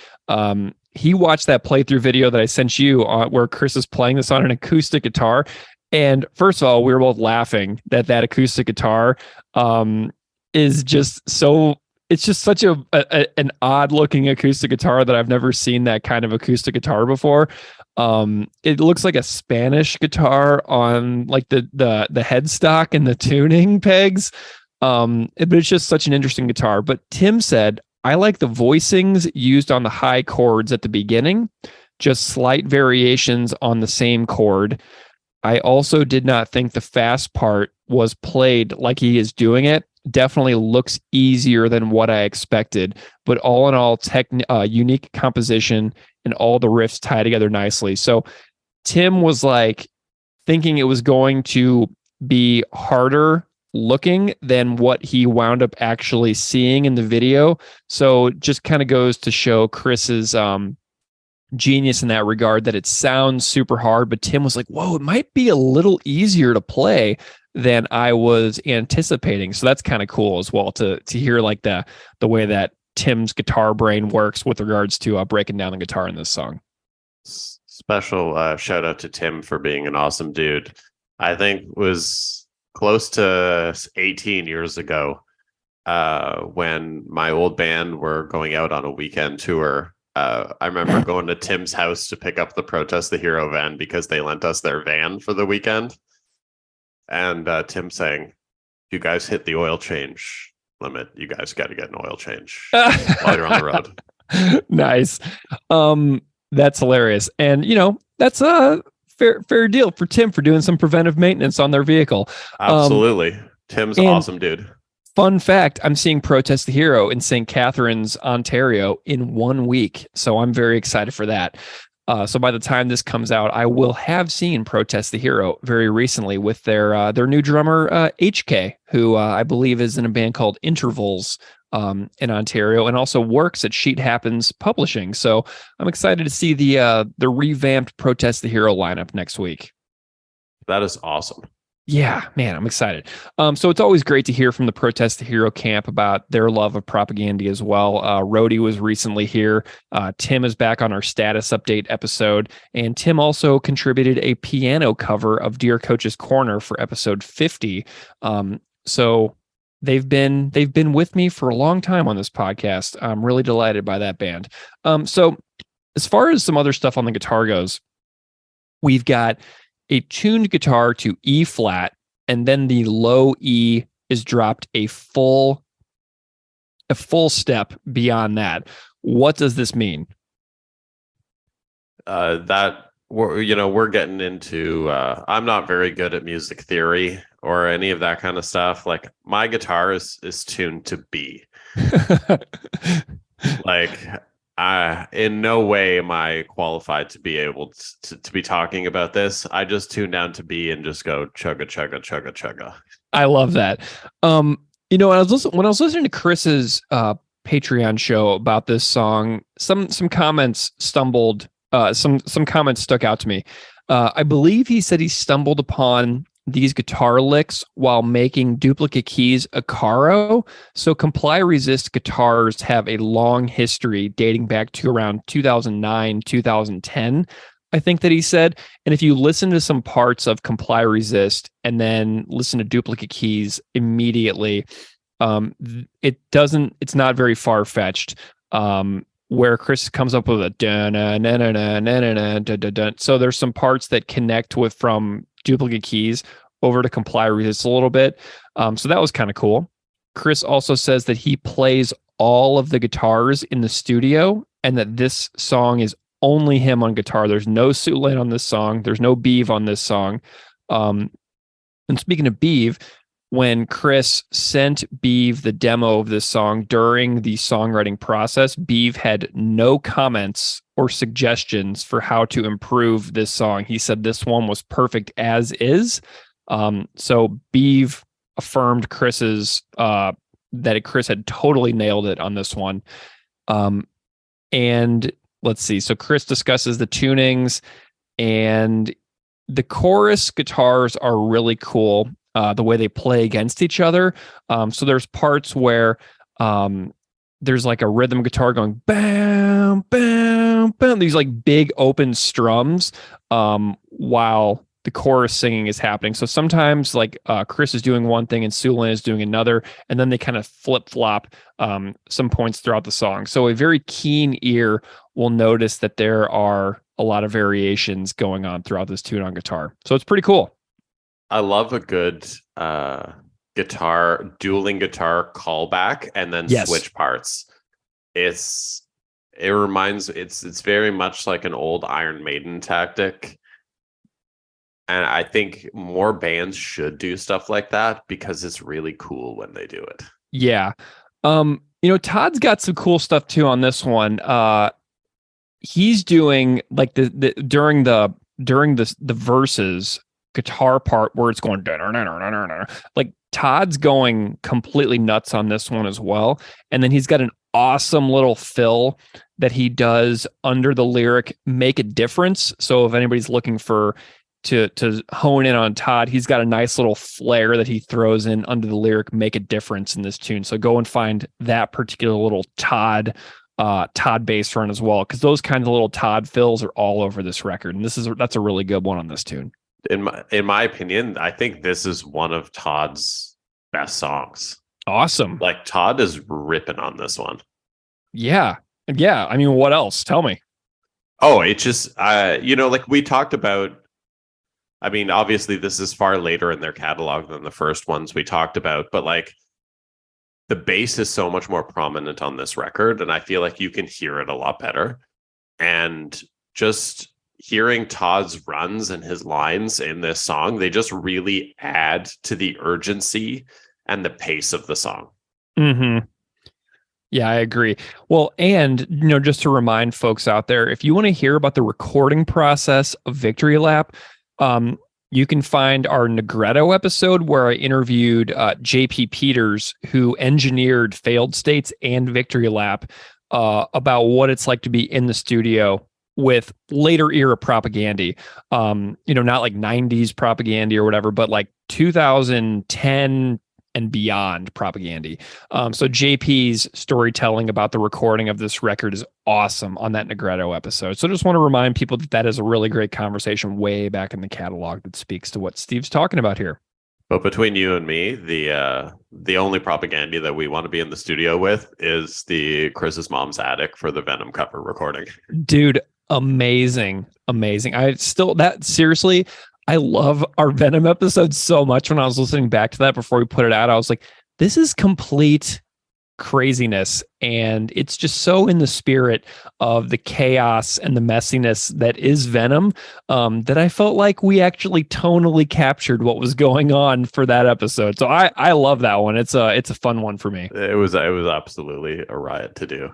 he watched that playthrough video that I sent you where Chris is playing this on an acoustic guitar. And first of all, we were both laughing that acoustic guitar is just so... It's just such an odd looking acoustic guitar that I've never seen that kind of acoustic guitar before. It looks like a Spanish guitar on like the headstock and the tuning pegs. But it's just such an interesting guitar. But Tim said, I like the voicings used on the high chords at the beginning, just slight variations on the same chord. I also did not think the fast part was played like he is doing it. Definitely looks easier than what I expected, but all in all, unique composition and all the riffs tie together nicely. So Tim was like thinking it was going to be harder looking than what he wound up actually seeing in the video. So just kind of goes to show Chris's genius in that regard, that it sounds super hard, but Tim was like, whoa, it might be a little easier to play than I was anticipating. So that's kind of cool as well to hear like the way that Tim's guitar brain works with regards to breaking down the guitar in this song. Special shout out to Tim for being an awesome dude. I think it was close to 18 years ago when my old band were going out on a weekend tour. I remember going to Tim's house to pick up the Protest the Hero van because they lent us their van for the weekend. And Tim saying, you guys hit the oil change limit. You guys got to get an oil change while you're on the road. Nice. That's hilarious. And, that's a fair deal for Tim for doing some preventive maintenance on their vehicle. Absolutely. Tim's awesome dude. Fun fact, I'm seeing Protest the Hero in St. Catharines, Ontario in 1 week. So I'm very excited for that. So by the time this comes out, I will have seen Protest the Hero very recently with their new drummer HK, who I believe is in a band called Intervals in Ontario, and also works at Sheet Happens Publishing. So I'm excited to see the revamped Protest the Hero lineup next week. That is awesome. Yeah, man, I'm excited. So it's always great to hear from the Protest the Hero camp about their love of Propagandhi as well. Rhodey was recently here. Tim is back on our status update episode, and Tim also contributed a piano cover of Dear Coach's Corner for episode 50. So they've been with me for a long time on this podcast. I'm really delighted by that band. So as far as some other stuff on the guitar goes, we've got a tuned guitar to E flat, and then the low E is dropped a full step beyond that. What does this mean? That we're getting into. I'm not very good at music theory or any of that kind of stuff. Like, my guitar is tuned to B. Like, in no way am I qualified to be able to be talking about this. I just tune down to B and just go chugga chugga chugga chugga. I love that. When I was listening to Chris's Patreon show about this song, some comments stumbled. Some comments stuck out to me. I believe he said he stumbled upon these guitar licks while making duplicate keys a caro. So Comply Resist guitars have a long history dating back to around 2009, 2010, I think that he said. And if you listen to some parts of Comply Resist and then listen to duplicate keys immediately, it's not very far-fetched. Where Chris comes up with a dun dun dun dun dun dun dun. So there's some parts that connect with from duplicate keys over to Comply Resist a little bit. So that was kind of cool. Chris also says that he plays all of the guitars in the studio and that this song is only him on guitar. There's no Suitland on this song. There's no Beeve on this song. And speaking of Beeve, when Chris sent Beeve the demo of this song during the songwriting process, Beeve had no comments or suggestions for how to improve this song. He said this one was perfect as is. So Beeve affirmed Chris's that Chris had totally nailed it on this one. And let's see. So Chris discusses the tunings, and the chorus guitars are really cool. The way they play against each other. So there's parts where there's like a rhythm guitar going bam, bam, bam, these like big open strums while the chorus singing is happening. So sometimes like Chris is doing one thing and Sulin is doing another, and then they kind of flip-flop some points throughout the song. So a very keen ear will notice that there are a lot of variations going on throughout this tune on guitar. So it's pretty cool. I love a good dueling guitar callback and then switch parts. It's very much like an old Iron Maiden tactic. And I think more bands should do stuff like that because it's really cool when they do it. Yeah. Todd's got some cool stuff too on this one. He's doing like during the verses guitar part where it's going like Todd's going completely nuts on this one as well. And then he's got an awesome little fill that he does under the lyric "Make a Difference." So if anybody's looking for to hone in on Todd, he's got a nice little flare that he throws in under the lyric "Make a Difference" in this tune. So go and find that particular little Todd bass run as well, because those kinds of little Todd fills are all over this record, and that's a really good one on this tune. In my opinion, I think this is one of Todd's best songs. Awesome. Like, Todd is ripping on this one. Yeah. I mean, what else? Tell me. Oh, it just, like we talked about. I mean, obviously this is far later in their catalog than the first ones we talked about, but like the bass is so much more prominent on this record, and I feel like you can hear it a lot better. And just hearing Todd's runs and his lines in this song, they just really add to the urgency and the pace of the song. Mm-hmm. Yeah, I agree. Well, and just to remind folks out there, if you want to hear about the recording process of Victory Lap, you can find our Negretto episode where I interviewed JP Peters, who engineered Failed States and Victory Lap, about what it's like to be in the studio with later era Propagandhi. Not like 90s Propagandhi or whatever, but like 2010 and beyond Propagandhi. So JP's storytelling about the recording of this record is awesome on that Negretto episode. So I just want to remind people that is a really great conversation way back in the catalog that speaks to what Steve's talking about here. But between you and me, the only Propagandhi that we want to be in the studio with is the Chris's Mom's Attic for the Venom cover recording. Dude, amazing. Seriously, I love our Venom episode so much. When I was listening back to that before we put it out, I was like, this is complete craziness. And it's just so in the spirit of the chaos and the messiness that is Venom, that I felt like we actually tonally captured what was going on for that episode. So I love that one. It's a fun one for me. It was absolutely a riot to do.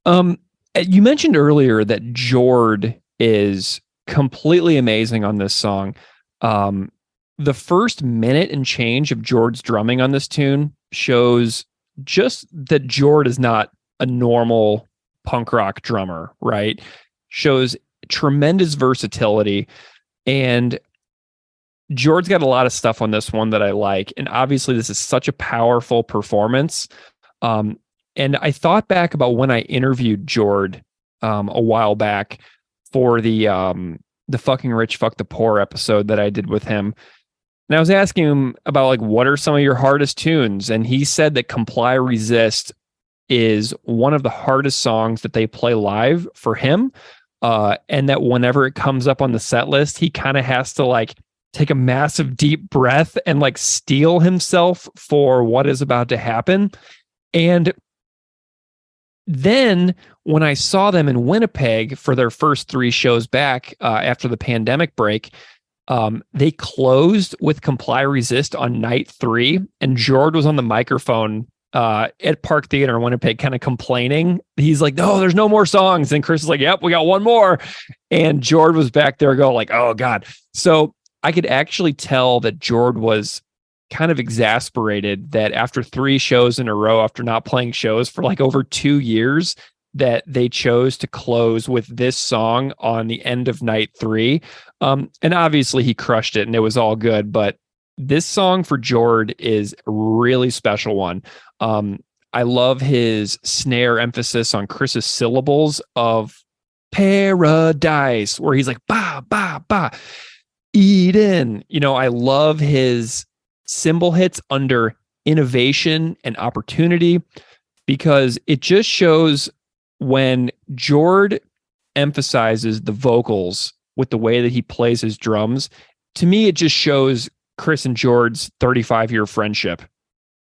You mentioned earlier that Jord is completely amazing on this song. The first minute and change of Jord's drumming on this tune shows just that Jord is not a normal punk rock drummer, right? Shows tremendous versatility, and Jord's got a lot of stuff on this one that I like. And obviously this is such a powerful performance. And I thought back about when I interviewed Jord a while back for the Fucking Rich, Fuck the Poor episode that I did with him. And I was asking him about like, what are some of your hardest tunes? And he said that Comply Resist is one of the hardest songs that they play live for him. And that whenever it comes up on the set list, he kind of has to like take a massive deep breath and like steel himself for what is about to happen. And then when I saw them in Winnipeg for their first 3 shows back after the pandemic break, they closed with Comply Resist on night 3, and Jord was on the microphone at Park Theater in Winnipeg kind of complaining. He's like, no, there's no more songs. And Chris is like, yep, we got one more. And Jord was back there going like, oh God. So I could actually tell that Jord was kind of exasperated that after 3 shows in a row, after not playing shows for like over 2 years, that they chose to close with this song on the end of night 3. And obviously he crushed it and it was all good, but this song for Jord is a really special one. I love his snare emphasis on Chris's syllables of paradise, where he's like, ba, ba, ba, Eden. I love his cymbal hits under innovation and opportunity, because it just shows when Jord emphasizes the vocals with the way that he plays his drums. To me, it just shows Chris and Jord's 35-year friendship.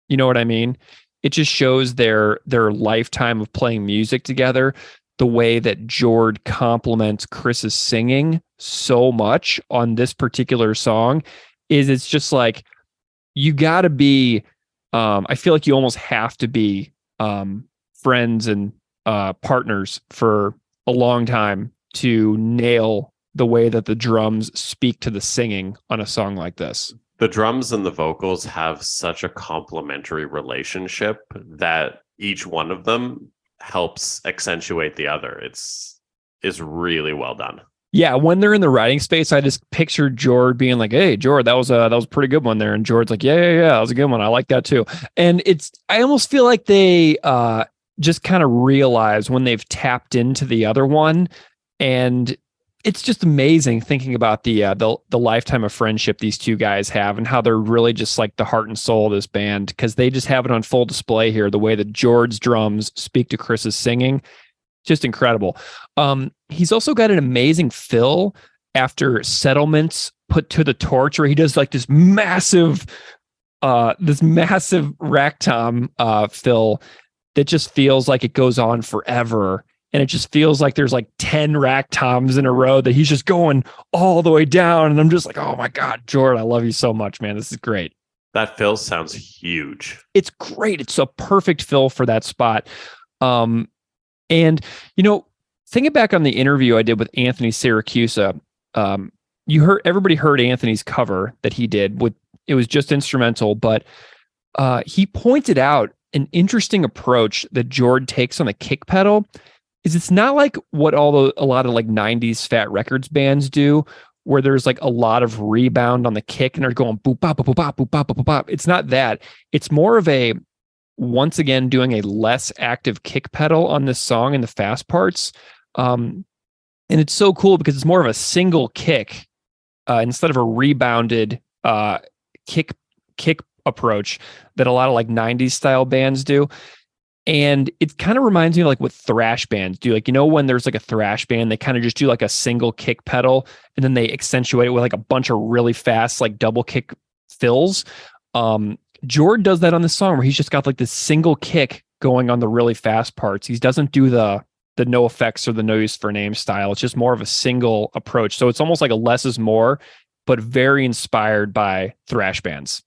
You know what I mean? It just shows their lifetime of playing music together. The way that Jord complements Chris's singing so much on this particular song is it's just like, you got to be, I feel like you almost have to be friends and partners for a long time to nail the way that the drums speak to the singing on a song like this. The drums and the vocals have such a complementary relationship that each one of them helps accentuate the other. It's really well done. Yeah, when they're in the writing space, I just pictured Jord being like, "Hey, Jord, that was a pretty good one there," and Jord's like, "Yeah, that was a good one. I like that too." And I almost feel like they just kind of realize when they've tapped into the other one, and it's just amazing thinking about the lifetime of friendship these two guys have and how they're really just like the heart and soul of this band, because they just have it on full display here. The way that Jord's drums speak to Chris's singing, just incredible. He's also got an amazing fill after Settlements Put to the Torch, where he does like this massive rack tom fill that just feels like it goes on forever. And it just feels like there's like 10 rack toms in a row that he's just going all the way down. And I'm just like, oh my God, Jord, I love you so much, man. This is great. That fill sounds huge. It's great. It's a perfect fill for that spot. And thinking back on the interview I did with Anthony Siracusa, everybody heard Anthony's cover that he did it was just instrumental, but he pointed out an interesting approach that Jord takes on the kick pedal. Is it's not like what a lot of like 90s Fat Records bands do, where there's like a lot of rebound on the kick and they're going boop bop boop bop boop bop boop bop. It's not that. It's more of a, once again, doing a less active kick pedal on this song in the fast parts. And it's so cool because it's more of a single kick instead of a rebounded kick approach that a lot of like 90s style bands do. And it kind of reminds me of like what thrash bands do. Like, when there's like a thrash band, they kind of just do like a single kick pedal and then they accentuate it with like a bunch of really fast, like double kick fills. Jord does that on the song where he's just got like this single kick going on the really fast parts. He doesn't do the no effects or the no use for name style. It's just more of a single approach. So it's almost like a less is more, but very inspired by thrash bands.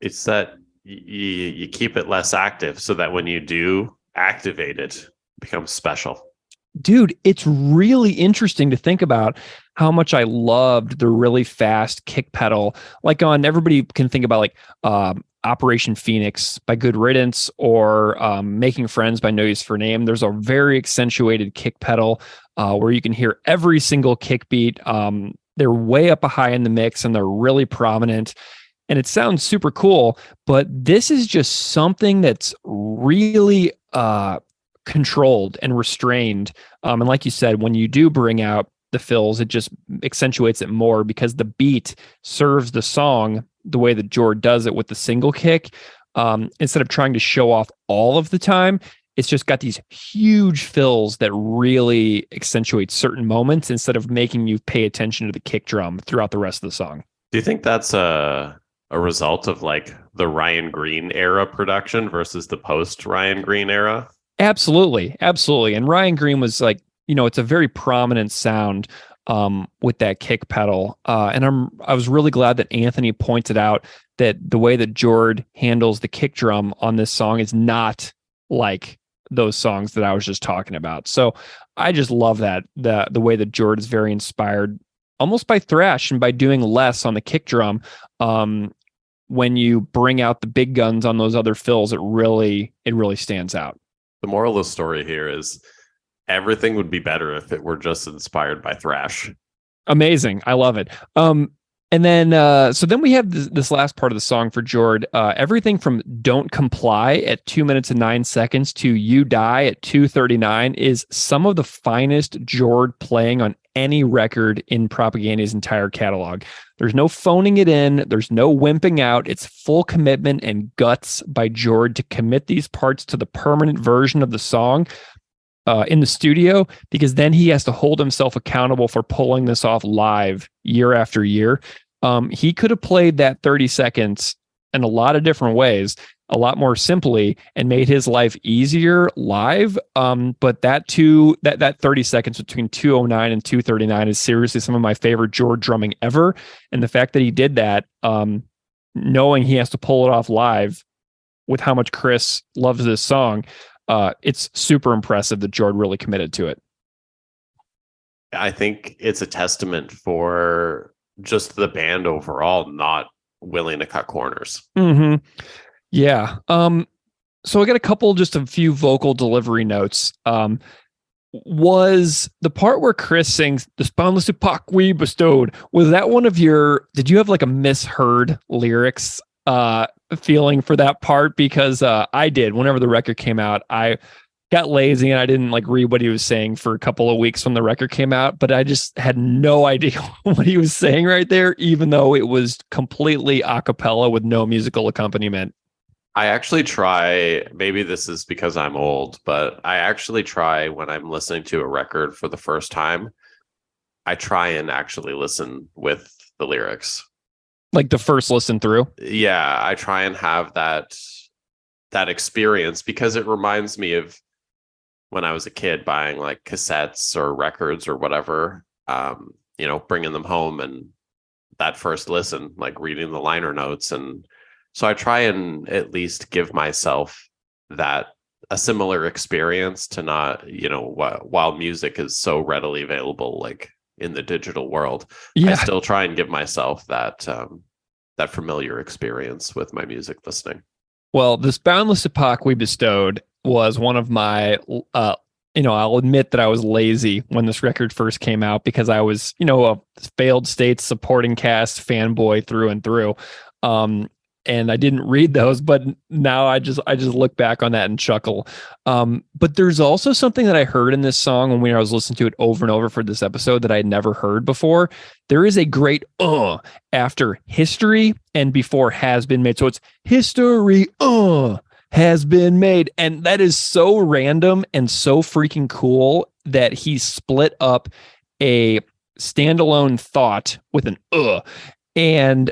It's that you keep it less active so that when you do activate it, it becomes special. Dude, it's really interesting to think about how much I loved the really fast kick pedal. Like everybody can think about like Operation Phoenix by Good Riddance or Making Friends by No Use for Name. There's a very accentuated kick pedal where you can hear every single kick beat. They're way up high in the mix and they're really prominent. And it sounds super cool, but this is just something that's really controlled and restrained. And like you said, when you do bring out the fills, it just accentuates it more because the beat serves the song the way that Jord does it with the single kick. Instead of trying to show off all of the time, it's just got these huge fills that really accentuate certain moments instead of making you pay attention to the kick drum throughout the rest of the song. Do you think that's a result of like the Ryan Green era production versus the post Ryan Green era? Absolutely. And Ryan Green was like, it's a very prominent sound with that kick pedal. And I was really glad that Anthony pointed out that the way that Jord handles the kick drum on this song is not like those songs that I was just talking about. So I just love that the way that Jord is very inspired almost by thrash and by doing less on the kick drum. When you bring out the big guns on those other fills, it really stands out. The moral of the story here is everything would be better if it were just inspired by thrash. Amazing. I love it. And then, so then we have this last part of the song for Jord. Everything from Don't Comply at 2 minutes and 9 seconds to You Die at 2:39 is some of the finest Jord playing on any record in Propagandhi's entire catalog. There's no phoning it in. There's no wimping out. It's full commitment and guts by Jord to commit these parts to the permanent version of the song in the studio, because then he has to hold himself accountable for pulling this off live year after year. He could have played that 30 seconds in a lot of different ways, a lot more simply, and made his life easier live. But that 30 seconds between 2:09 and 2:39 is seriously some of my favorite Jord drumming ever. And the fact that he did that, knowing he has to pull it off live with how much Chris loves this song, it's super impressive that Jord really committed to it. I think it's a testament for just the band overall not willing to cut corners. Mm-hmm. Yeah. So I got a few vocal delivery notes. Was the part where Chris sings "The Boundless Epoch we bestowed," was that one of did you have like a misheard lyrics feeling for that part? Because I did. Whenever the record came out, I got lazy and I didn't like read what he was saying for a couple of weeks when the record came out, but I just had no idea what he was saying right there, even though it was completely a cappella with no musical accompaniment. I actually try, maybe this is because I'm old, but I actually try when I'm listening to a record for the first time, I try and actually listen with the lyrics. Like the first listen through? Yeah, I try and have that experience because it reminds me of when I was a kid buying like cassettes or records or whatever, bringing them home and that first listen, like reading the liner notes. And so I try and at least give myself that a similar experience to not, while music is so readily available, like in the digital world, I Yeah. still try and give myself that familiar experience with my music listening. Well, this Boundless Epoch we bestowed was one of my, I'll admit that I was lazy when this record first came out because I was, a failed state supporting cast fanboy through and through. And I didn't read those, but now I just look back on that and chuckle. But there's also something that I heard in this song when I was listening to it over and over for this episode that I'd never heard before. There is a great after history and before has been made. So it's history has been made. And that is so random and so freaking cool that he split up a standalone thought with an and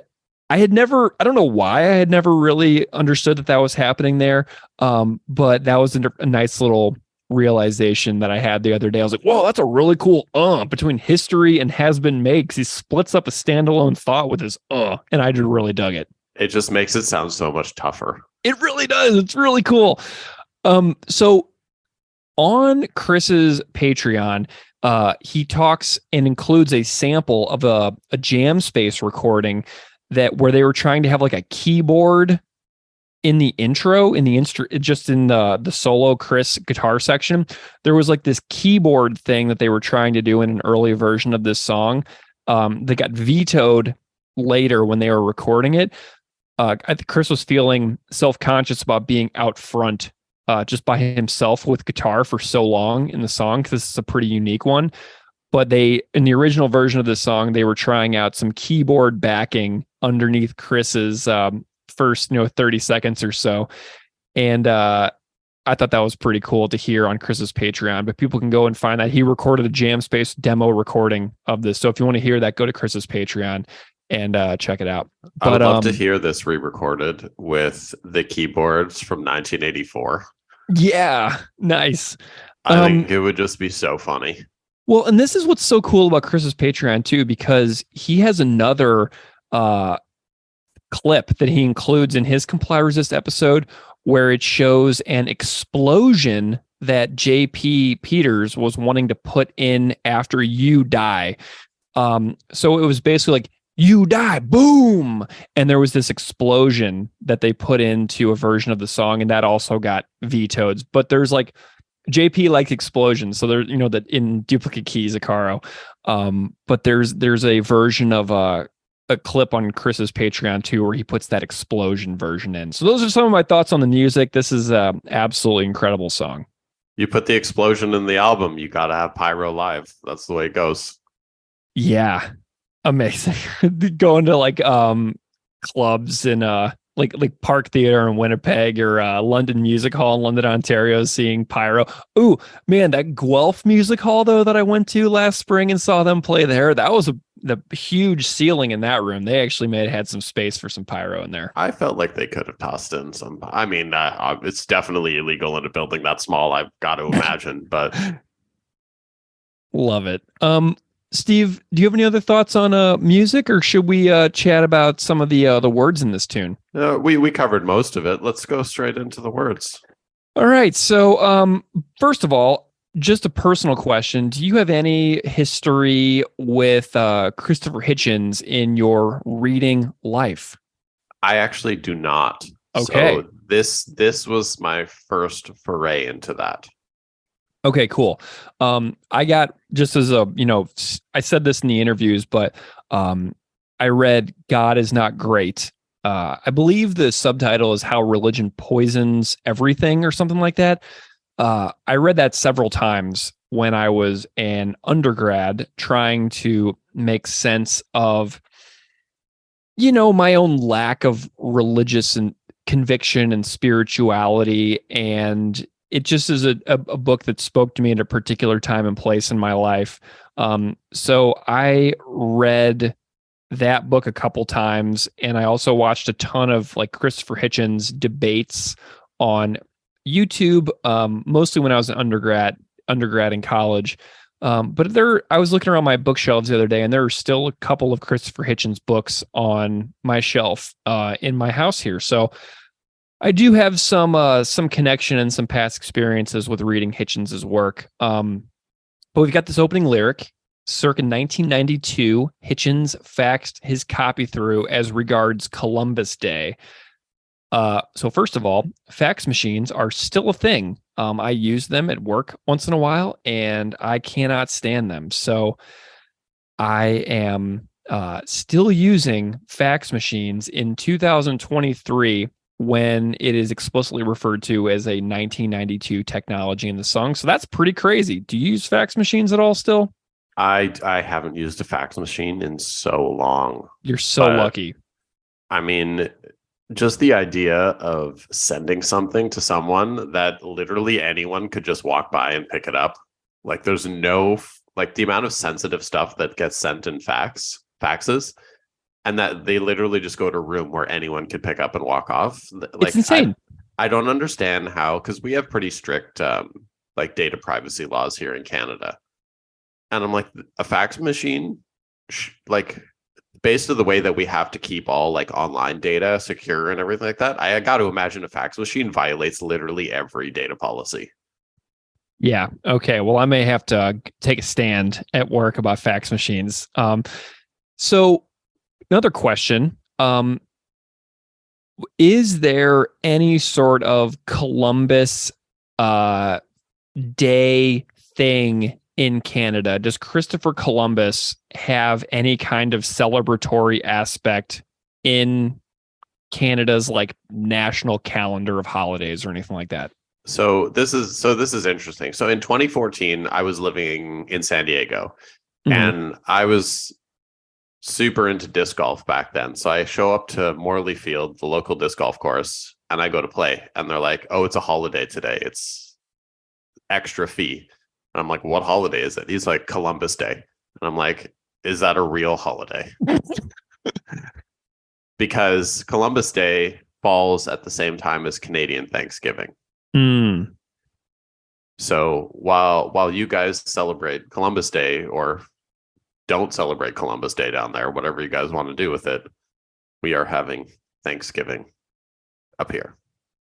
I don't know why I had never really understood that was happening there. But that was a nice little realization that I had the other day. I was like, whoa, that's a really cool between history and has been made, because he splits up a standalone thought with his and I just really dug it. It just makes it sound so much tougher. It really does. It's really cool. So on Chris's Patreon, he talks and includes a sample of a jam space recording where they were trying to have like a keyboard in the intro, just in the solo Chris guitar section. There was like this keyboard thing that they were trying to do in an early version of this song. That got vetoed later when they were recording it. I think Chris was feeling self-conscious about being out front just by himself with guitar for so long in the song, because this is a pretty unique one. But in the original version of the song, they were trying out some keyboard backing underneath Chris's first 30 seconds or so. And I thought that was pretty cool to hear on Chris's Patreon, but people can go and find that. He recorded a Jam Space demo recording of this. So if you want to hear that, go to Chris's Patreon and check it out. I would love to hear this re-recorded with the keyboards from 1984. Yeah, nice. I think it would just be so funny. Well, and this is what's so cool about Chris's Patreon too, because he has another clip that he includes in his Comply Resist episode where it shows an explosion that JP Peters was wanting to put in after "You Die." So it was basically like, "You die, boom," and there was this explosion that they put into a version of the song, and that also got vetoed. But there's like, JP likes explosions, so there, that in Duplicate Keys, Akaro. But there's a version of a clip on Chris's Patreon too, where he puts that explosion version in. So those are some of my thoughts on the music. This is a absolutely incredible song. You put the explosion in the album, you got to have pyro live. That's the way it goes. Yeah, amazing. Going to like clubs in like Park Theater in Winnipeg or London Music Hall in London, Ontario, seeing pyro. Ooh, man, that Guelph Music Hall though that I went to last spring and saw them play there, that was the huge ceiling in that room. They actually had some space for some pyro in there. I felt like they could have tossed in some. I mean, it's definitely illegal in a building that small, I've got to imagine, but love it. Steve, do you have any other thoughts on music, or should we chat about some of the words in this tune? We covered most of it. Let's go straight into the words. All right. So first of all, just a personal question. Do you have any history with Christopher Hitchens in your reading life? I actually do not. Okay. So this was my first foray into that. Okay, cool. I got, just as I said this in the interviews, but I read God is Not Great. I believe the subtitle is How Religion Poisons Everything or something like that. I read that several times when I was an undergrad trying to make sense of, my own lack of religious and conviction and spirituality. And it just is a book that spoke to me at a particular time and place in my life. So I read that book a couple times, and I also watched a ton of like Christopher Hitchens debates on YouTube, mostly when I was an undergrad in college. But I was looking around my bookshelves the other day, and there are still a couple of Christopher Hitchens books on my shelf in my house here. So I do have some connection and some past experiences with reading Hitchens's work. But we've got this opening lyric. Circa 1992, Hitchens faxed his copy through as regards Columbus Day. So first of all, fax machines are still a thing. I use them at work once in a while, and I cannot stand them. So I am still using fax machines in 2023 when it is explicitly referred to as a 1992 technology in the song. So that's pretty crazy. Do you use fax machines at all still? I haven't used a fax machine in so long. You're so lucky. I mean, just the idea of sending something to someone that literally anyone could just walk by and pick it up. Like there's no, like the amount of sensitive stuff that gets sent in faxes, and that they literally just go to a room where anyone could pick up and walk off. Like, it's insane. I don't understand how, because we have pretty strict like data privacy laws here in Canada. And I'm like, a fax machine, like based on the way that we have to keep all like online data secure and everything like that, I got to imagine a fax machine violates literally every data policy. Yeah. Okay. Well, I may have to take a stand at work about fax machines. So another question, is there any sort of Columbus Day thing in Canada? Does Christopher Columbus have any kind of celebratory aspect in Canada's like national calendar of holidays or anything like that? So this is interesting. So in 2014, I was living in San Diego, and I was super into disc golf back then. So I show up to Morley Field, the local disc golf course, and I go to play, and they're like, "Oh, it's a holiday today. It's extra fee." And I'm like, "What holiday is it?" He's like, "Columbus Day." And I'm like, "Is that a real holiday?" Because Columbus Day falls at the same time as Canadian Thanksgiving. So while you guys celebrate Columbus Day, or don't celebrate Columbus Day down there, whatever you guys want to do with it, we are having Thanksgiving up here.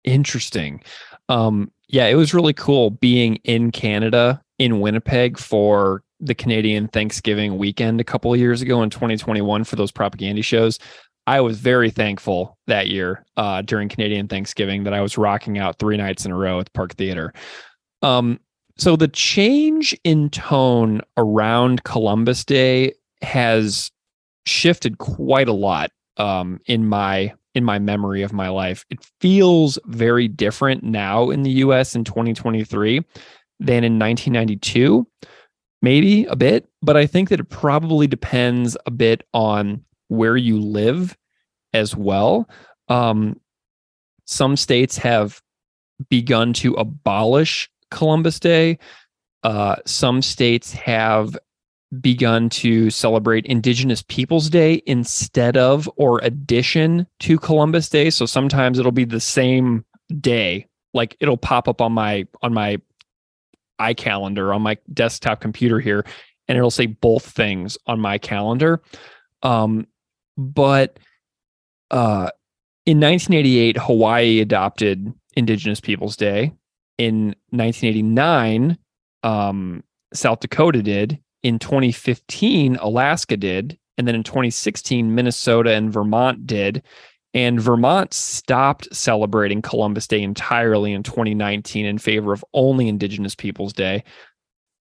Interesting. Yeah, it was really cool being in Canada, in Winnipeg, for the Canadian Thanksgiving weekend a couple of years ago in 2021 for those Propagandhi shows. I was very thankful that year during Canadian Thanksgiving that I was rocking out 3 nights in a row at the Park Theater. So the change in tone around Columbus Day has shifted quite a lot in my memory of my life. It feels very different now in the US in 2023 than in 1992, maybe a bit, but I think that it probably depends a bit on where you live as well. Some states have begun to abolish Columbus Day. Some states have begun to celebrate Indigenous Peoples Day instead of or addition to Columbus Day. So sometimes it'll be the same day. Like it'll pop up on my iCalendar on my desktop computer here, and it'll say both things on my calendar. But in 1988, Hawaii adopted Indigenous Peoples Day. In 1989, South Dakota did. In 2015, Alaska did. And then in 2016, Minnesota and Vermont did. And Vermont stopped celebrating Columbus Day entirely in 2019 in favor of only Indigenous Peoples Day.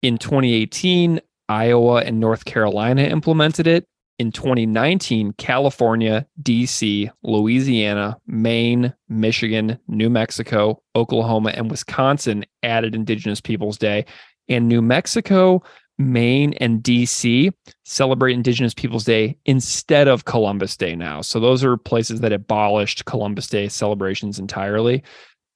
In 2018, Iowa and North Carolina implemented it. In 2019, California, DC, Louisiana, Maine, Michigan, New Mexico, Oklahoma, and Wisconsin added Indigenous Peoples Day. And New Mexico, Maine, and DC celebrate Indigenous Peoples Day instead of Columbus Day now. So those are places that abolished Columbus Day celebrations entirely.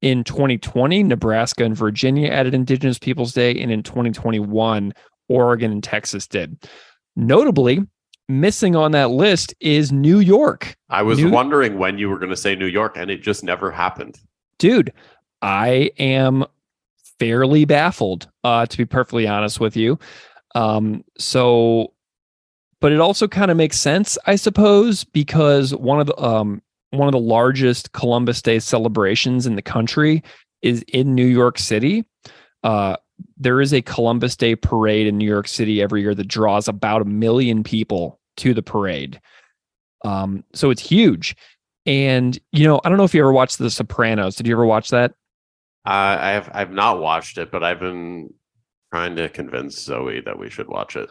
In 2020, Nebraska and Virginia added Indigenous Peoples Day. And in 2021, Oregon and Texas did. Notably, missing on that list is New York. I was wondering when you were going to say New York, and it just never happened. Dude, I am fairly baffled, to be perfectly honest with you. But it also kind of makes sense, I suppose, because one of the one of the largest Columbus Day celebrations in the country is in New York City. There is a Columbus Day parade in New York City every year that draws about 1 million people to the parade. So it's huge. And, I don't know if you ever watched The Sopranos. Did you ever watch that? I've not watched it, but I've been trying to convince Zoe that we should watch it.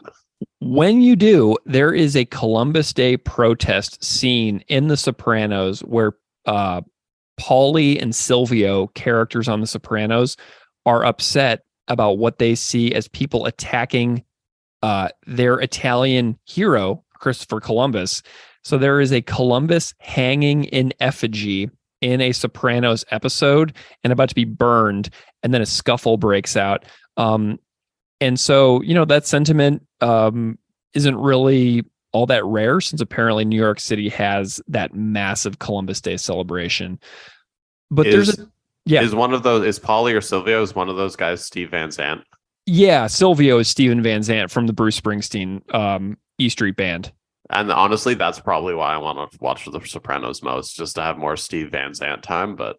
When you do, there is a Columbus Day protest scene in The Sopranos where Paulie and Silvio, characters on The Sopranos, are upset about what they see as people attacking their Italian hero, Christopher Columbus. So there is a Columbus hanging in effigy in a Sopranos episode and about to be burned, and then a scuffle breaks out. And so, that sentiment isn't really all that rare, since apparently New York City has that massive Columbus Day celebration. But is Paulie or Silvio, is one of those guys Steve Van Zandt? Yeah, Silvio is Steven Van Zandt from the Bruce Springsteen E Street Band. And honestly, that's probably why I want to watch The Sopranos most, just to have more Steve Van Zandt time. But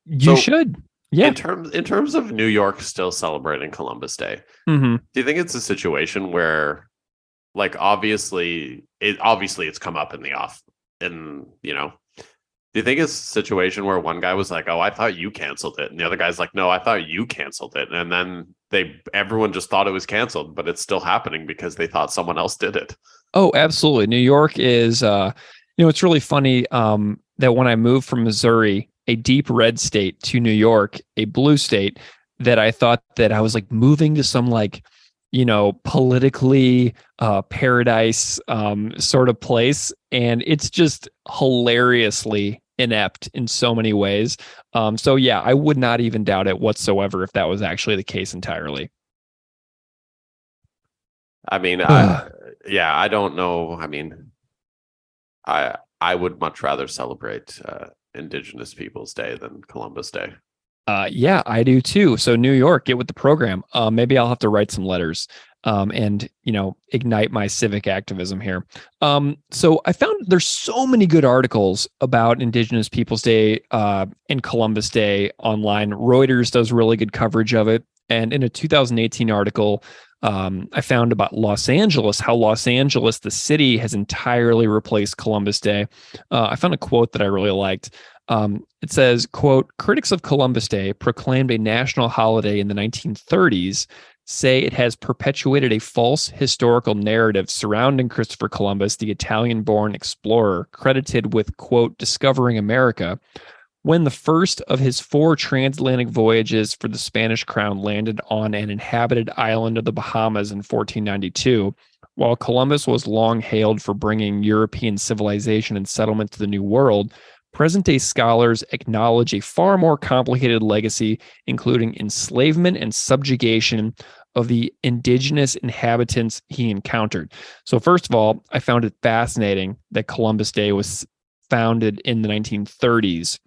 you should. Yeah. In terms of New York still celebrating Columbus Day, mm-hmm. Do you think it's a situation where, like, obviously it's come up do you think it's a situation where one guy was like, "Oh, I thought you canceled it," and the other guy's like, "No, I thought you canceled it," and then everyone just thought it was canceled, but it's still happening because they thought someone else did it? Oh, absolutely. New York is, it's really funny that when I moved from Missouri, a deep red state, to New York, a blue state, that I thought that I was like moving to some politically paradise sort of place. And it's just hilariously inept in so many ways. So yeah, I would not even doubt it whatsoever if that was actually the case entirely. I mean, I don't know. I mean, I would much rather celebrate Indigenous Peoples Day than Columbus Day. Yeah, I do too. So New York, get with the program. Maybe I'll have to write some letters and, ignite my civic activism here. So I found there's so many good articles about Indigenous Peoples Day and Columbus Day online. Reuters does really good coverage of it. And in a 2018 article, I found about Los Angeles, how Los Angeles, the city, has entirely replaced Columbus Day. I found a quote that I really liked. It says, quote, "Critics of Columbus Day, proclaimed a national holiday in the 1930s, say it has perpetuated a false historical narrative surrounding Christopher Columbus, the Italian-born explorer, credited with, quote, discovering America, when the first of his 4 transatlantic voyages for the Spanish crown landed on an inhabited island of the Bahamas in 1492, while Columbus was long hailed for bringing European civilization and settlement to the New World, present-day scholars acknowledge a far more complicated legacy, including enslavement and subjugation of the indigenous inhabitants he encountered." So first of all, I found it fascinating that Columbus Day was founded in the 1930s.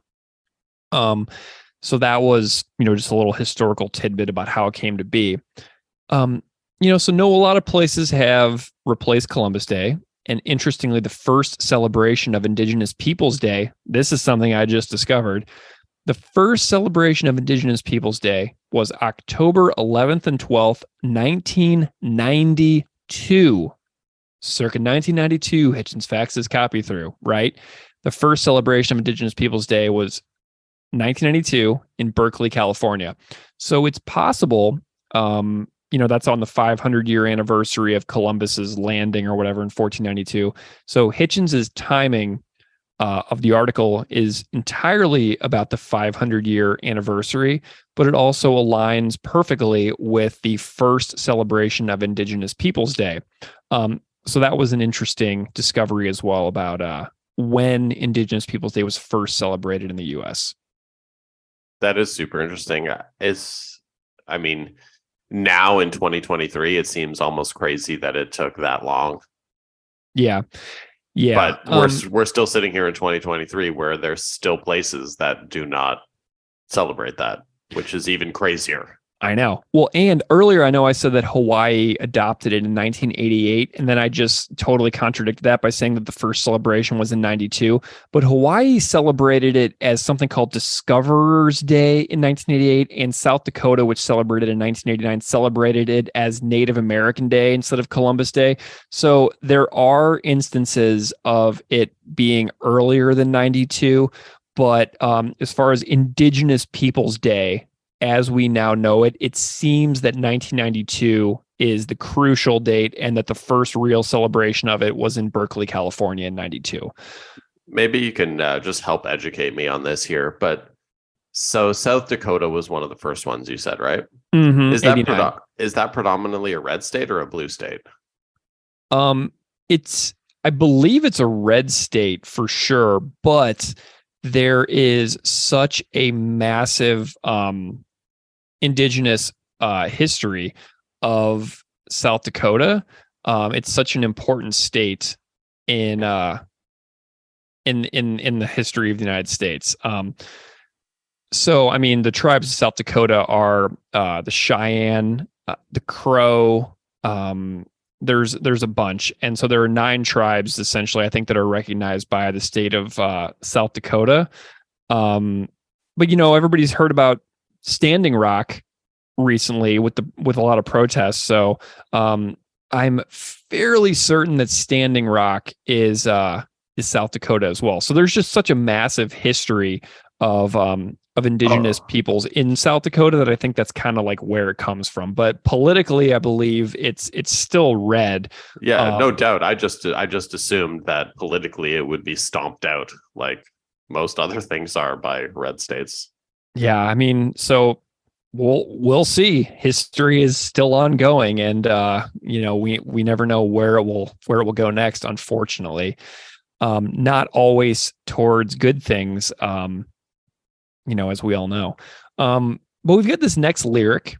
So that was, just a little historical tidbit about how it came to be. So a lot of places have replaced Columbus Day. And interestingly, the first celebration of Indigenous Peoples Day, this is something I just discovered. The first celebration of Indigenous Peoples Day was October 11th and 12th, 1992. Circa 1992, Hitchens faxes copy through, right? The first celebration of Indigenous Peoples Day was 1992 in Berkeley, California. So it's possible, that's on the 500-year anniversary of Columbus's landing or whatever in 1492. So Hitchens's timing of the article is entirely about the 500-year anniversary, but it also aligns perfectly with the first celebration of Indigenous Peoples Day. So that was an interesting discovery as well about when Indigenous Peoples Day was first celebrated in the U.S. That is super interesting. Now in 2023, it seems almost crazy that it took that long. Yeah. But we're still sitting here in 2023 where there's still places that do not celebrate that, which is even crazier. I know. Well, and earlier I know I said that Hawaii adopted it in 1988, and then I just totally contradicted that by saying that the first celebration was in 92. But Hawaii celebrated it as something called Discoverers Day in 1988, and South Dakota, which celebrated in 1989, celebrated it as Native American Day instead of Columbus Day. So there are instances of it being earlier than 92, but as far as Indigenous Peoples Day, as we now know it, it seems that 1992 is the crucial date and that the first real celebration of it was in Berkeley, California in 92. Maybe you can just help educate me on this here. But so South Dakota was one of the first ones you said, right? Mm-hmm, Is that predominantly a red state or a blue state? I believe it's a red state for sure, but there is such a massive indigenous history of South Dakota. It's such an important state in the history of the United States. So I mean, the tribes of South Dakota are the Cheyenne, the Crow. There's a bunch, and so there are 9 tribes essentially, I think, that are recognized by the state of South Dakota. But everybody's heard about Standing Rock recently with a lot of protests. So I'm fairly certain that Standing Rock is South Dakota as well. So there's just such a massive history of indigenous peoples in South Dakota that I think that's kind of like where it comes from. But politically, I believe it's still red. Yeah, no doubt. I just assumed that politically it would be stomped out like most other things are by red states. Yeah, I mean, so we'll see. History is still ongoing, and we never know where it will go next. Unfortunately, not always towards good things. As we all know. But we've got this next lyric,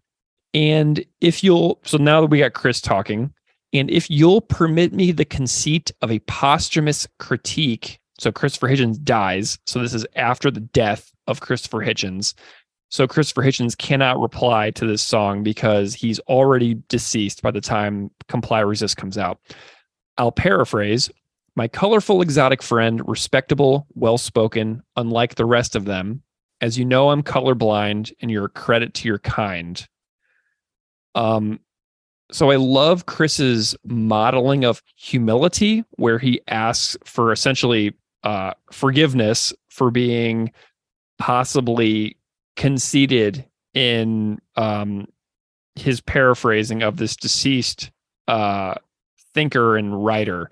and so now that we got Chris talking, and if you'll permit me the conceit of a posthumous critique. So Christopher Hitchens dies. So this is after the death of Christopher Hitchens. So Christopher Hitchens cannot reply to this song because he's already deceased by the time Comply Resist comes out. I'll paraphrase. My colorful exotic friend, respectable, well-spoken, unlike the rest of them. As you know, I'm colorblind and you're a credit to your kind. So I love Chris's modeling of humility, where he asks for essentially forgiveness for being possibly conceited in his paraphrasing of this deceased thinker and writer.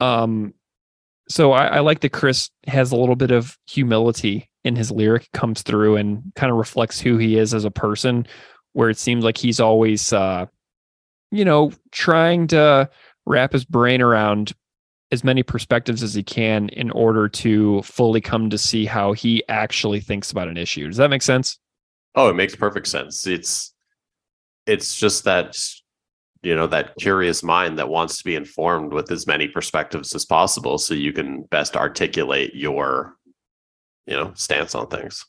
So I like that Chris has a little bit of humility in his lyric, comes through and kind of reflects who he is as a person, where it seems like he's always, trying to wrap his brain around as many perspectives as he can in order to fully come to see how he actually thinks about an issue. Does that make sense? Oh, it makes perfect sense. It's just that, that curious mind that wants to be informed with as many perspectives as possible so you can best articulate your, stance on things.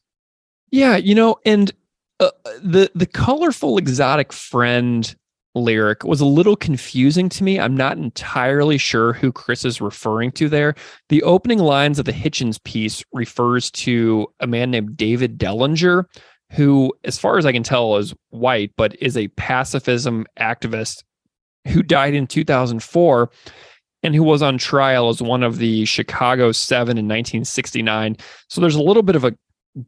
Yeah. And the colorful exotic friend lyric was a little confusing to me. I'm not entirely sure who Chris is referring to there. The opening lines of the Hitchens piece refers to a man named David Dellinger, who, as far as I can tell, is white, but is a pacifism activist who died in 2004 and who was on trial as one of the Chicago 7 in 1969. So there's a little bit of a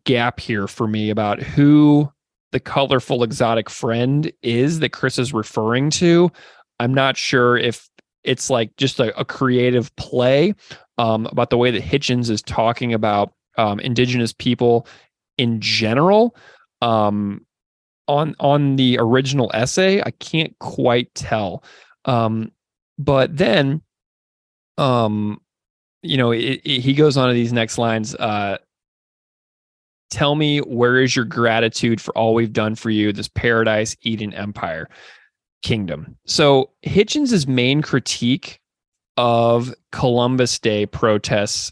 gap here for me about who the colorful exotic friend is that Chris is referring to. I'm not sure if it's like just a creative play about the way that Hitchens is talking about indigenous people in general. On the original essay, I can't quite tell. But then, he goes on to these next lines. Tell me, where is your gratitude for all we've done for you, this paradise, Eden Empire, kingdom? So Hitchens' main critique of Columbus Day protests,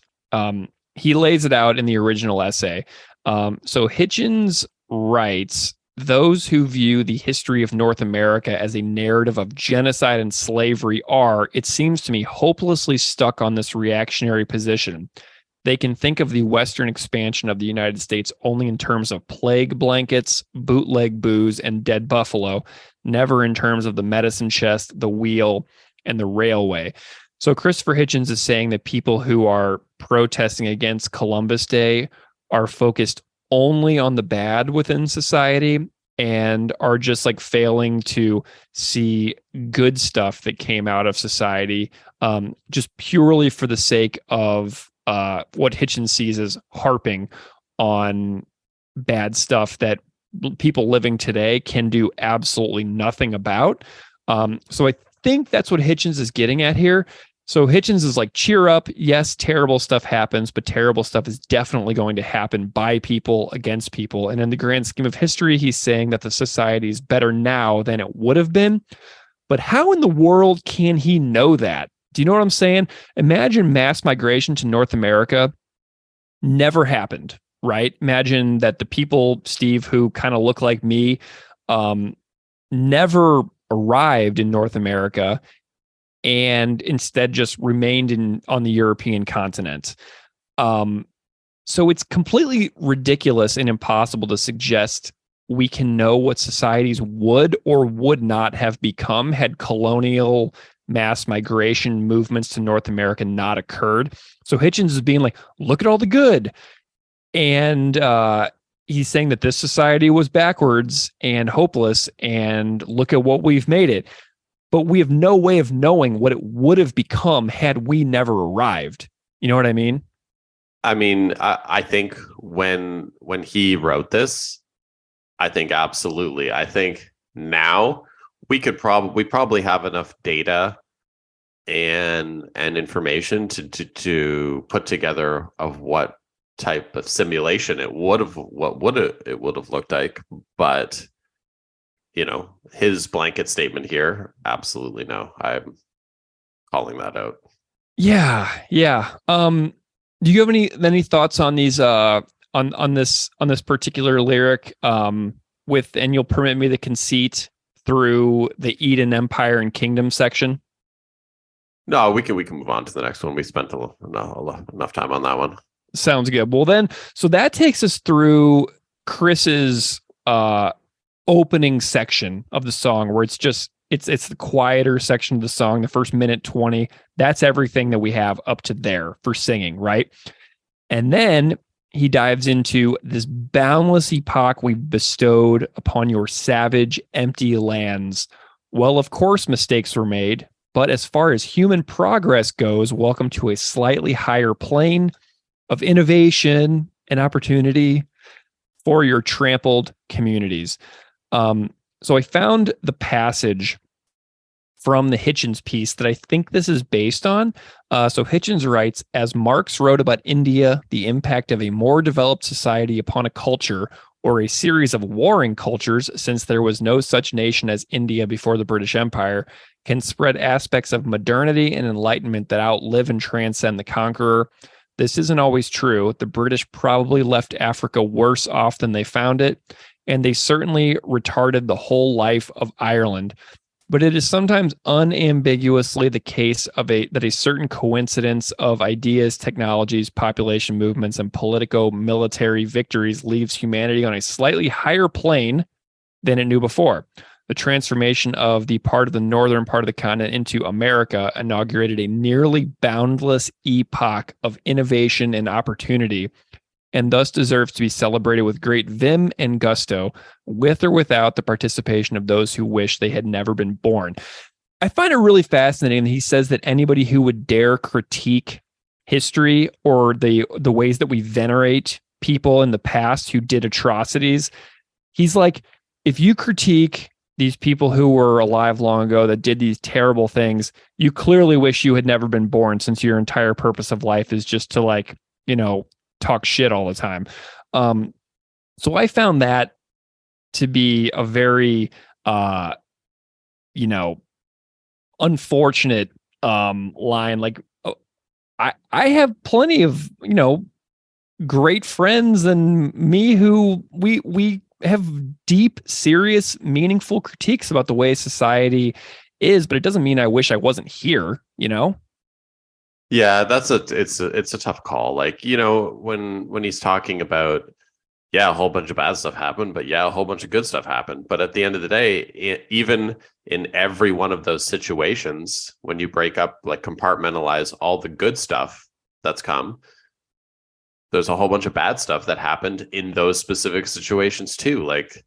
he lays it out in the original essay. So Hitchens writes those who view the history of North America as a narrative of genocide and slavery are, it seems to me, hopelessly stuck on this reactionary position. They can think of the Western expansion of the United States only in terms of plague blankets, bootleg booze, and dead buffalo, never in terms of the medicine chest, the wheel, and the railway. So Christopher Hitchens is saying that people who are protesting against Columbus Day are focused only on the bad within society and are just like failing to see good stuff that came out of society, just purely for the sake of what Hitchens sees as harping on bad stuff that people living today can do absolutely nothing about. So I think that's what Hitchens is getting at here. So Hitchens is like, cheer up. Yes, terrible stuff happens, but terrible stuff is definitely going to happen by people, against people. And in the grand scheme of history, he's saying that the society is better now than it would have been. But how in the world can he know that? Do you know what I'm saying? Imagine mass migration to North America never happened, right? Imagine that the people, Steve, who kind of look like me, never arrived in North America and instead just remained on the European continent. So it's completely ridiculous and impossible to suggest we can know what societies would or would not have become had colonial mass migration movements to North America not occurred. So Hitchens is being like, look at all the good. And he's saying that this society was backwards and hopeless, and look at what we've made it. But we have no way of knowing what it would have become had we never arrived. You know what I mean? I mean, I think when he wrote this, I think absolutely. I think now we probably have enough data and information to put together of what type of simulation it would have looked like. But his blanket statement here, absolutely no. I'm calling that out. Yeah. Do you have any thoughts on these on this particular lyric and you'll permit me the conceit through the Eden Empire and Kingdom section? No, we can move on to the next one. We spent enough time on that one. Sounds good. Well then, so that takes us through Chris's opening section of the song, where it's the quieter section of the song, the first minute 20. That's everything that we have up to there for singing, right? And then he dives into this boundless epoch we've bestowed upon your savage, empty lands. Well, of course, mistakes were made, but as far as human progress goes, welcome to a slightly higher plane of innovation and opportunity for your trampled communities. So I found the passage from the Hitchens piece that I think this is based on. So Hitchens writes, as Marx wrote about India, the impact of a more developed society upon a culture or a series of warring cultures, since there was no such nation as India before the British Empire, can spread aspects of modernity and enlightenment that outlive and transcend the conqueror. This isn't always true. The British probably left Africa worse off than they found it, and they certainly retarded the whole life of Ireland. But it is sometimes unambiguously the case that a certain coincidence of ideas, technologies, population movements, and politico-military victories leaves humanity on a slightly higher plane than it knew before. The transformation of the part of the northern part of the continent into America inaugurated a nearly boundless epoch of innovation and opportunity, and thus deserves to be celebrated with great vim and gusto, with or without the participation of those who wish they had never been born. I find it really fascinating that he says that anybody who would dare critique history or the ways that we venerate people in the past who did atrocities, he's like, if you critique these people who were alive long ago that did these terrible things, you clearly wish you had never been born, since your entire purpose of life is just to talk shit all the time. So I found that to be a very, unfortunate line. Like, I have plenty of, great friends and me who we have deep, serious, meaningful critiques about the way society is, but it doesn't mean I wish I wasn't here, you know? Yeah, it's a tough call. Like, when he's talking about, yeah, a whole bunch of bad stuff happened, but yeah, a whole bunch of good stuff happened. But at the end of the day, even in every one of those situations, when you break up, like compartmentalize all the good stuff that's come, there's a whole bunch of bad stuff that happened in those specific situations too. Like,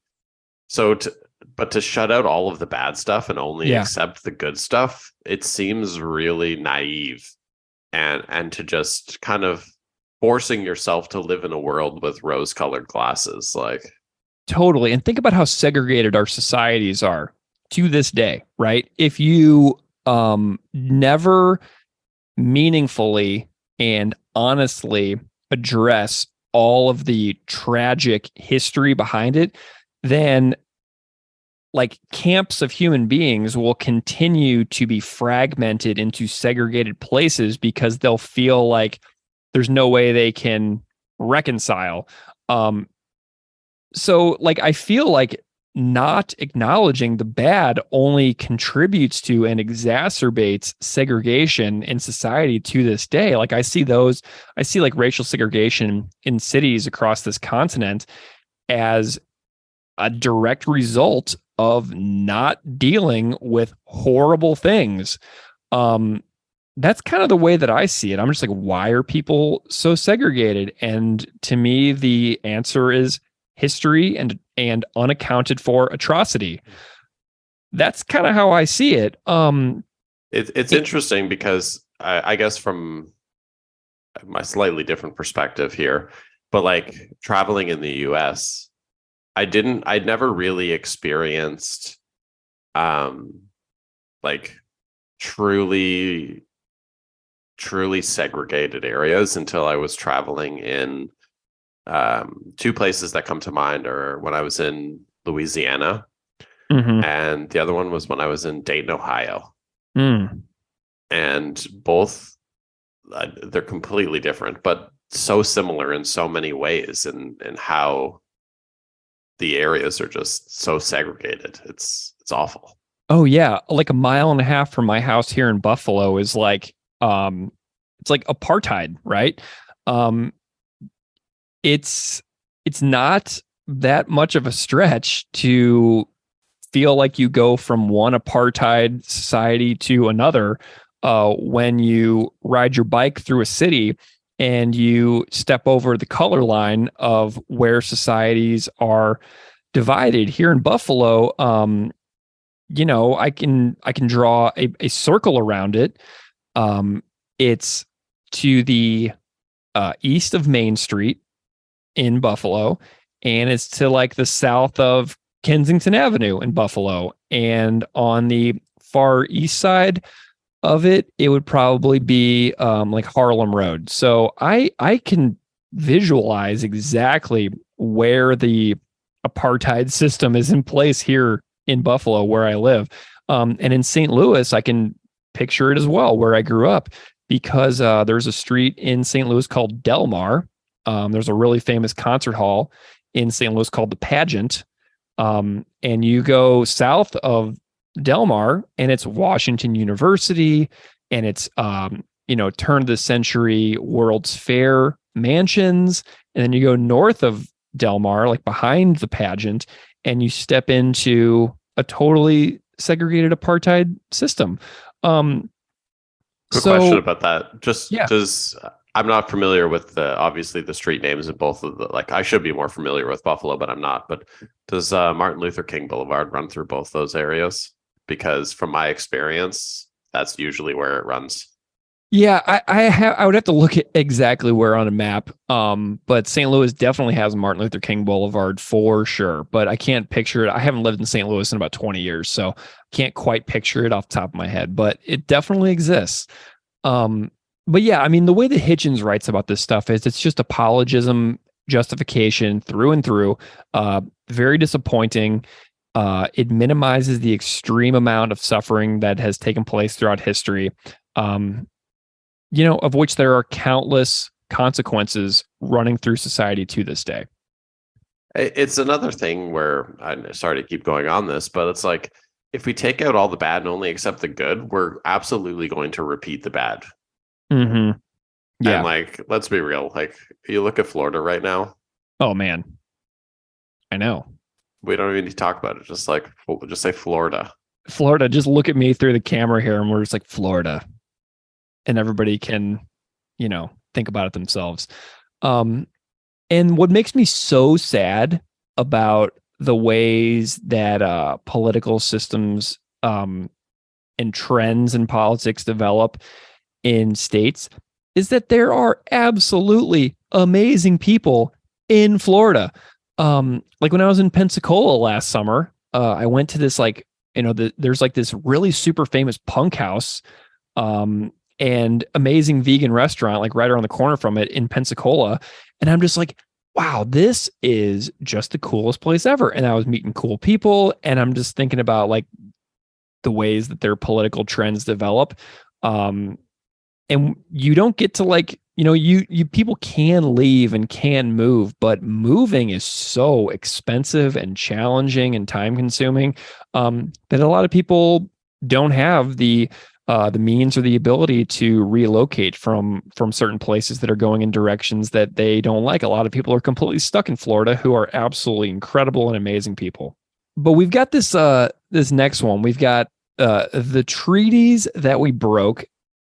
but to shut out all of the bad stuff and only accept the good stuff, it seems really naive, and to just kind of forcing yourself to live in a world with rose-colored glasses. Like, totally. And think about how segregated our societies are to this day, right? If you never meaningfully and honestly address all of the tragic history behind it, then like camps of human beings will continue to be fragmented into segregated places because they'll feel like there's no way they can reconcile. So like, I feel like not acknowledging the bad only contributes to and exacerbates segregation in society to this day. Like I see like racial segregation in cities across this continent as a direct result of not dealing with horrible things. That's kind of the way that I see it. I'm just like, why are people so segregated? And to me, the answer is history and unaccounted for atrocity. That's kind of how I see it. It's interesting because I guess from my slightly different perspective here, but like traveling in the US, I'd never really experienced like truly segregated areas until I was traveling in two places that come to mind are when I was in Louisiana, and the other one was when I was in Dayton, Ohio. And both they're completely different, but so similar in so many ways, and how the areas are just so segregated. It's awful. Oh yeah, like a mile and a half from my house here in Buffalo is like it's like apartheid, right? It's not that much of a stretch to feel like you go from one apartheid society to another when you ride your bike through a city and you step over the color line of where societies are divided. Here in Buffalo, I can draw a circle around it. It's to the east of Main Street in Buffalo, and it's to like the south of Kensington Avenue in Buffalo. And on the far east side of it, it would probably be like Harlem Road. So I can visualize exactly where the apartheid system is in place here in Buffalo, where I live. And in St. Louis, I can picture it as well, where I grew up, because there's a street in St. Louis called Delmar. There's a really famous concert hall in St. Louis called the Pageant. And you go south of Delmar and it's Washington University, and it's, turn of the century World's Fair mansions. And then you go north of Delmar, like behind the Pageant, and you step into a totally segregated apartheid system. Quick question about that. Does I'm not familiar with obviously the street names in both of the, like I should be more familiar with Buffalo, but I'm not. But does Martin Luther King Boulevard run through both those areas? Because from my experience, that's usually where it runs. Yeah, I would have to look at exactly where on a map. But St. Louis definitely has Martin Luther King Boulevard for sure. But I can't picture it. I haven't lived in St. Louis in about 20 years, so can't quite picture it off the top of my head. But it definitely exists. But yeah, I mean, the way that Hitchens writes about this stuff is it's just apologism, justification through and through. Very disappointing. It minimizes the extreme amount of suffering that has taken place throughout history. Of which there are countless consequences running through society to this day. It's another thing where I'm sorry to keep going on this, but it's like if we take out all the bad and only accept the good, we're absolutely going to repeat the bad. Mm-hmm. Yeah. And like, let's be real. Like, you look at Florida right now. Oh man, I know. We don't even need to talk about it. Just say Florida. Florida. Just look at me through the camera here, and we're just like Florida, and everybody can, think about it themselves. And what makes me so sad about the ways that political systems and trends in politics develop in states is that there are absolutely amazing people in Florida. Like when I was in Pensacola last summer, I went to this there's like this really super famous punk house and amazing vegan restaurant like right around the corner from it in Pensacola. And I'm just like, wow, this is just the coolest place ever. And I was meeting cool people, and I'm just thinking about like the ways that their political trends develop. And you don't get to like, you people can leave and can move, but moving is so expensive and challenging and time consuming that a lot of people don't have the means or the ability to relocate from certain places that are going in directions that they don't like. A lot of people are completely stuck in Florida who are absolutely incredible and amazing people. But we've got this next one. We've got the treaties that we broke,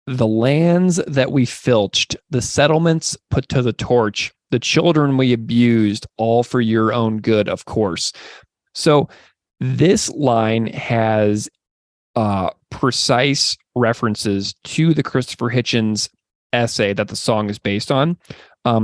the lands that we filched, the settlements put to the torch, the children we abused, all for your own good, of course. So this line has precise references to the Christopher Hitchens essay that the song is based on.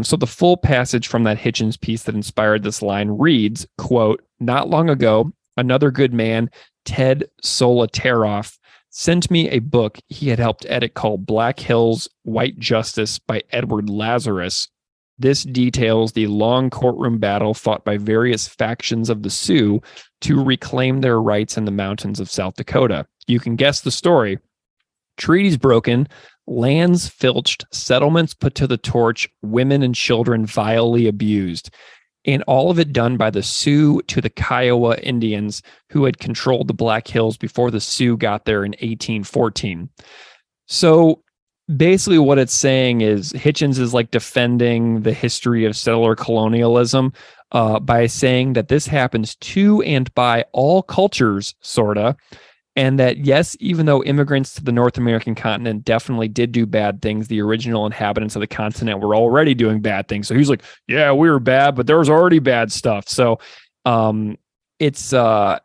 So the full passage from that Hitchens piece that inspired this line reads, quote, "Not long ago, another good man, Ted Solitaroff, sent me a book he had helped edit called Black Hills, White Justice by Edward Lazarus. This details the long courtroom battle fought by various factions of the Sioux to reclaim their rights in the mountains of South Dakota. You can guess the story. Treaties broken, lands filched, settlements put to the torch, women and children vilely abused. And all of it done by the Sioux to the Kiowa Indians who had controlled the Black Hills before the Sioux got there in 1814. So basically what it's saying is Hitchens is like defending the history of settler colonialism by saying that this happens to and by all cultures, sorta. And that, yes, even though immigrants to the North American continent definitely did do bad things, the original inhabitants of the continent were already doing bad things. So he's like, yeah, we were bad, but there was already bad stuff. So it's the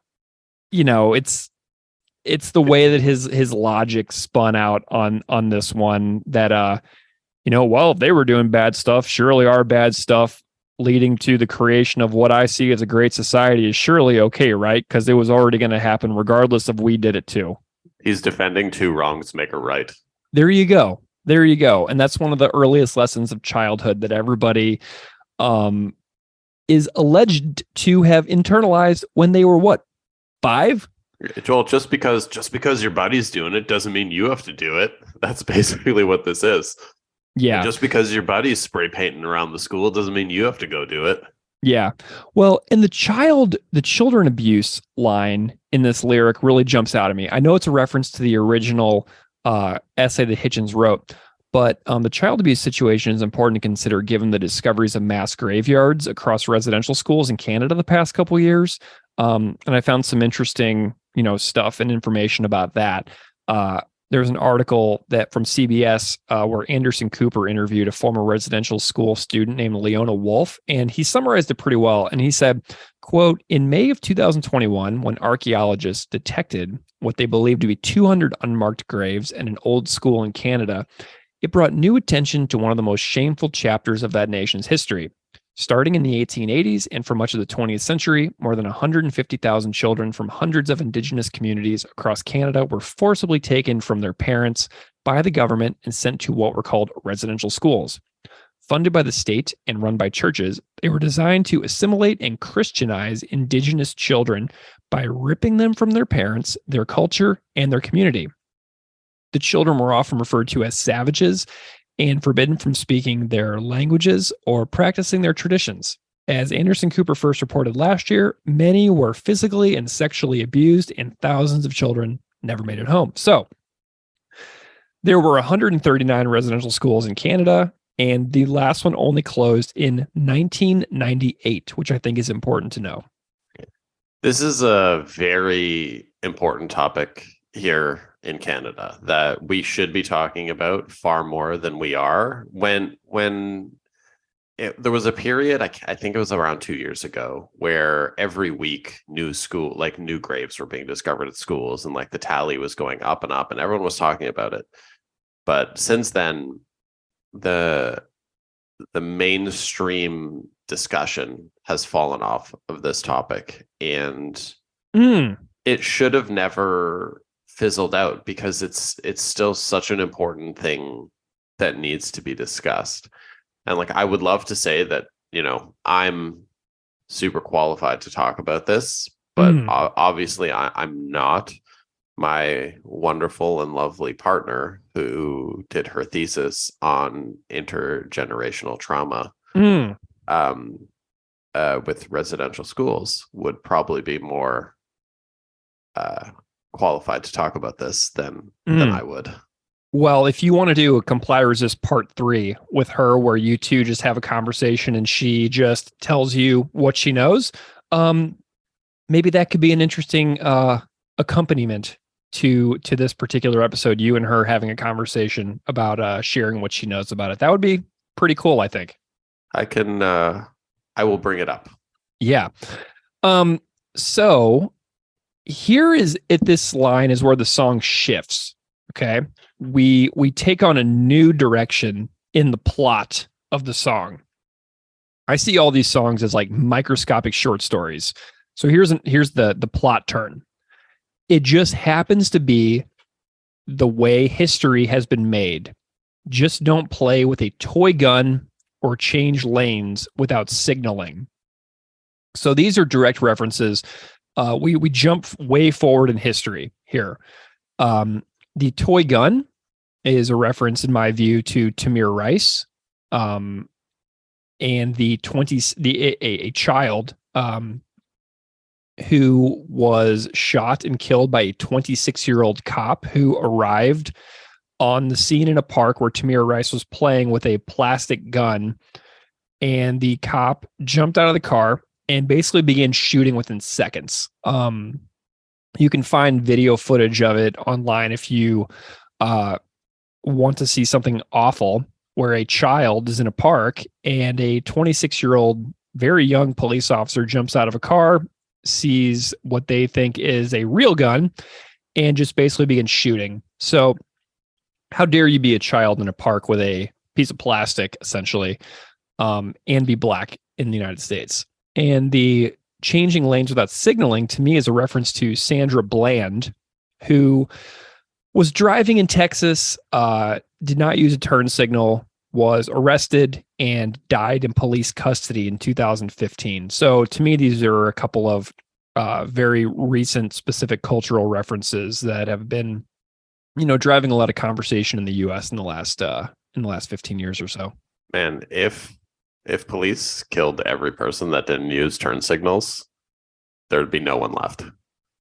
way that his logic spun out on this one that, well, if they were doing bad stuff, surely our bad stuff leading to the creation of what I see as a great society is surely okay, right? Because it was already going to happen regardless of we did it too. He's defending two wrongs make a right. There you go. And that's one of the earliest lessons of childhood that everybody is alleged to have internalized when they were what, 5? Well, just because your buddy's doing it doesn't mean you have to do it. That's basically what this is. Yeah. And just because your buddy's spray painting around the school doesn't mean you have to go do it. Yeah. Well, and the children abuse line in this lyric really jumps out at me. I know it's a reference to the original essay that Hitchens wrote, but the child abuse situation is important to consider given the discoveries of mass graveyards across residential schools in Canada the past couple of years. And I found some interesting, stuff and information about that. There's an article that from CBS where Anderson Cooper interviewed a former residential school student named Leona Wolf, and he summarized it pretty well. And he said, quote, "In May of 2021, when archaeologists detected what they believed to be 200 unmarked graves in an old school in Canada, it brought new attention to one of the most shameful chapters of that nation's history. Starting in the 1880s and for much of the 20th century, more than 150,000 children from hundreds of Indigenous communities across Canada were forcibly taken from their parents by the government and sent to what were called residential schools. Funded by the state and run by churches, they were designed to assimilate and Christianize Indigenous children by ripping them from their parents, their culture, and their community. The children were often referred to as savages and forbidden from speaking their languages or practicing their traditions. As Anderson Cooper first reported last year, many were physically and sexually abused, and thousands of children never made it home. So there were 139 residential schools in Canada, and the last one only closed in 1998, which I think is important to know. This is a very important topic here in Canada that we should be talking about far more than we are. There was a period, I think it was around 2 years ago, where every week new graves were being discovered at schools, and like the tally was going up and up, and everyone was talking about it. But since then, the mainstream discussion has fallen off of this topic, and it should have never fizzled out, because it's still such an important thing that needs to be discussed. And like, I would love to say that, I'm super qualified to talk about this, but obviously I'm not. My wonderful and lovely partner, who did her thesis on intergenerational trauma with residential schools, would probably be more qualified to talk about this than I would. Well, if you want to do a Comply Resist Part 3 with her, where you two just have a conversation and she just tells you what she knows, maybe that could be an interesting accompaniment to this particular episode. You and her having a conversation about sharing what she knows about it. That would be pretty cool, I think. I will bring it up. Yeah. So here is at this line is where the song shifts. Okay. We take on a new direction in the plot of the song. I see all these songs as like microscopic short stories. So here's the plot turn. It just happens to be the way history has been made. Just don't play with a toy gun or change lanes without signaling. So these are direct references. We jump way forward in history here. The toy gun is a reference, in my view, to Tamir Rice, and a child who was shot and killed by a 26-year-old cop who arrived on the scene in a park where Tamir Rice was playing with a plastic gun, and the cop jumped out of the car and basically began shooting within seconds. You can find video footage of it online if you want to see something awful, where a child is in a park and a 26-year-old, very young police officer jumps out of a car, sees what they think is a real gun, and just basically begins shooting. So how dare you be a child in a park with a piece of plastic, essentially, and be black in the United States? And the changing lanes without signaling, to me, is a reference to Sandra Bland, who was driving in Texas, did not use a turn signal, was arrested, and died in police custody in 2015. So to me, these are a couple of very recent specific cultural references that have been, driving a lot of conversation in the U.S. in the last 15 years or so. Man, if police killed every person that didn't use turn signals, there'd be no one left.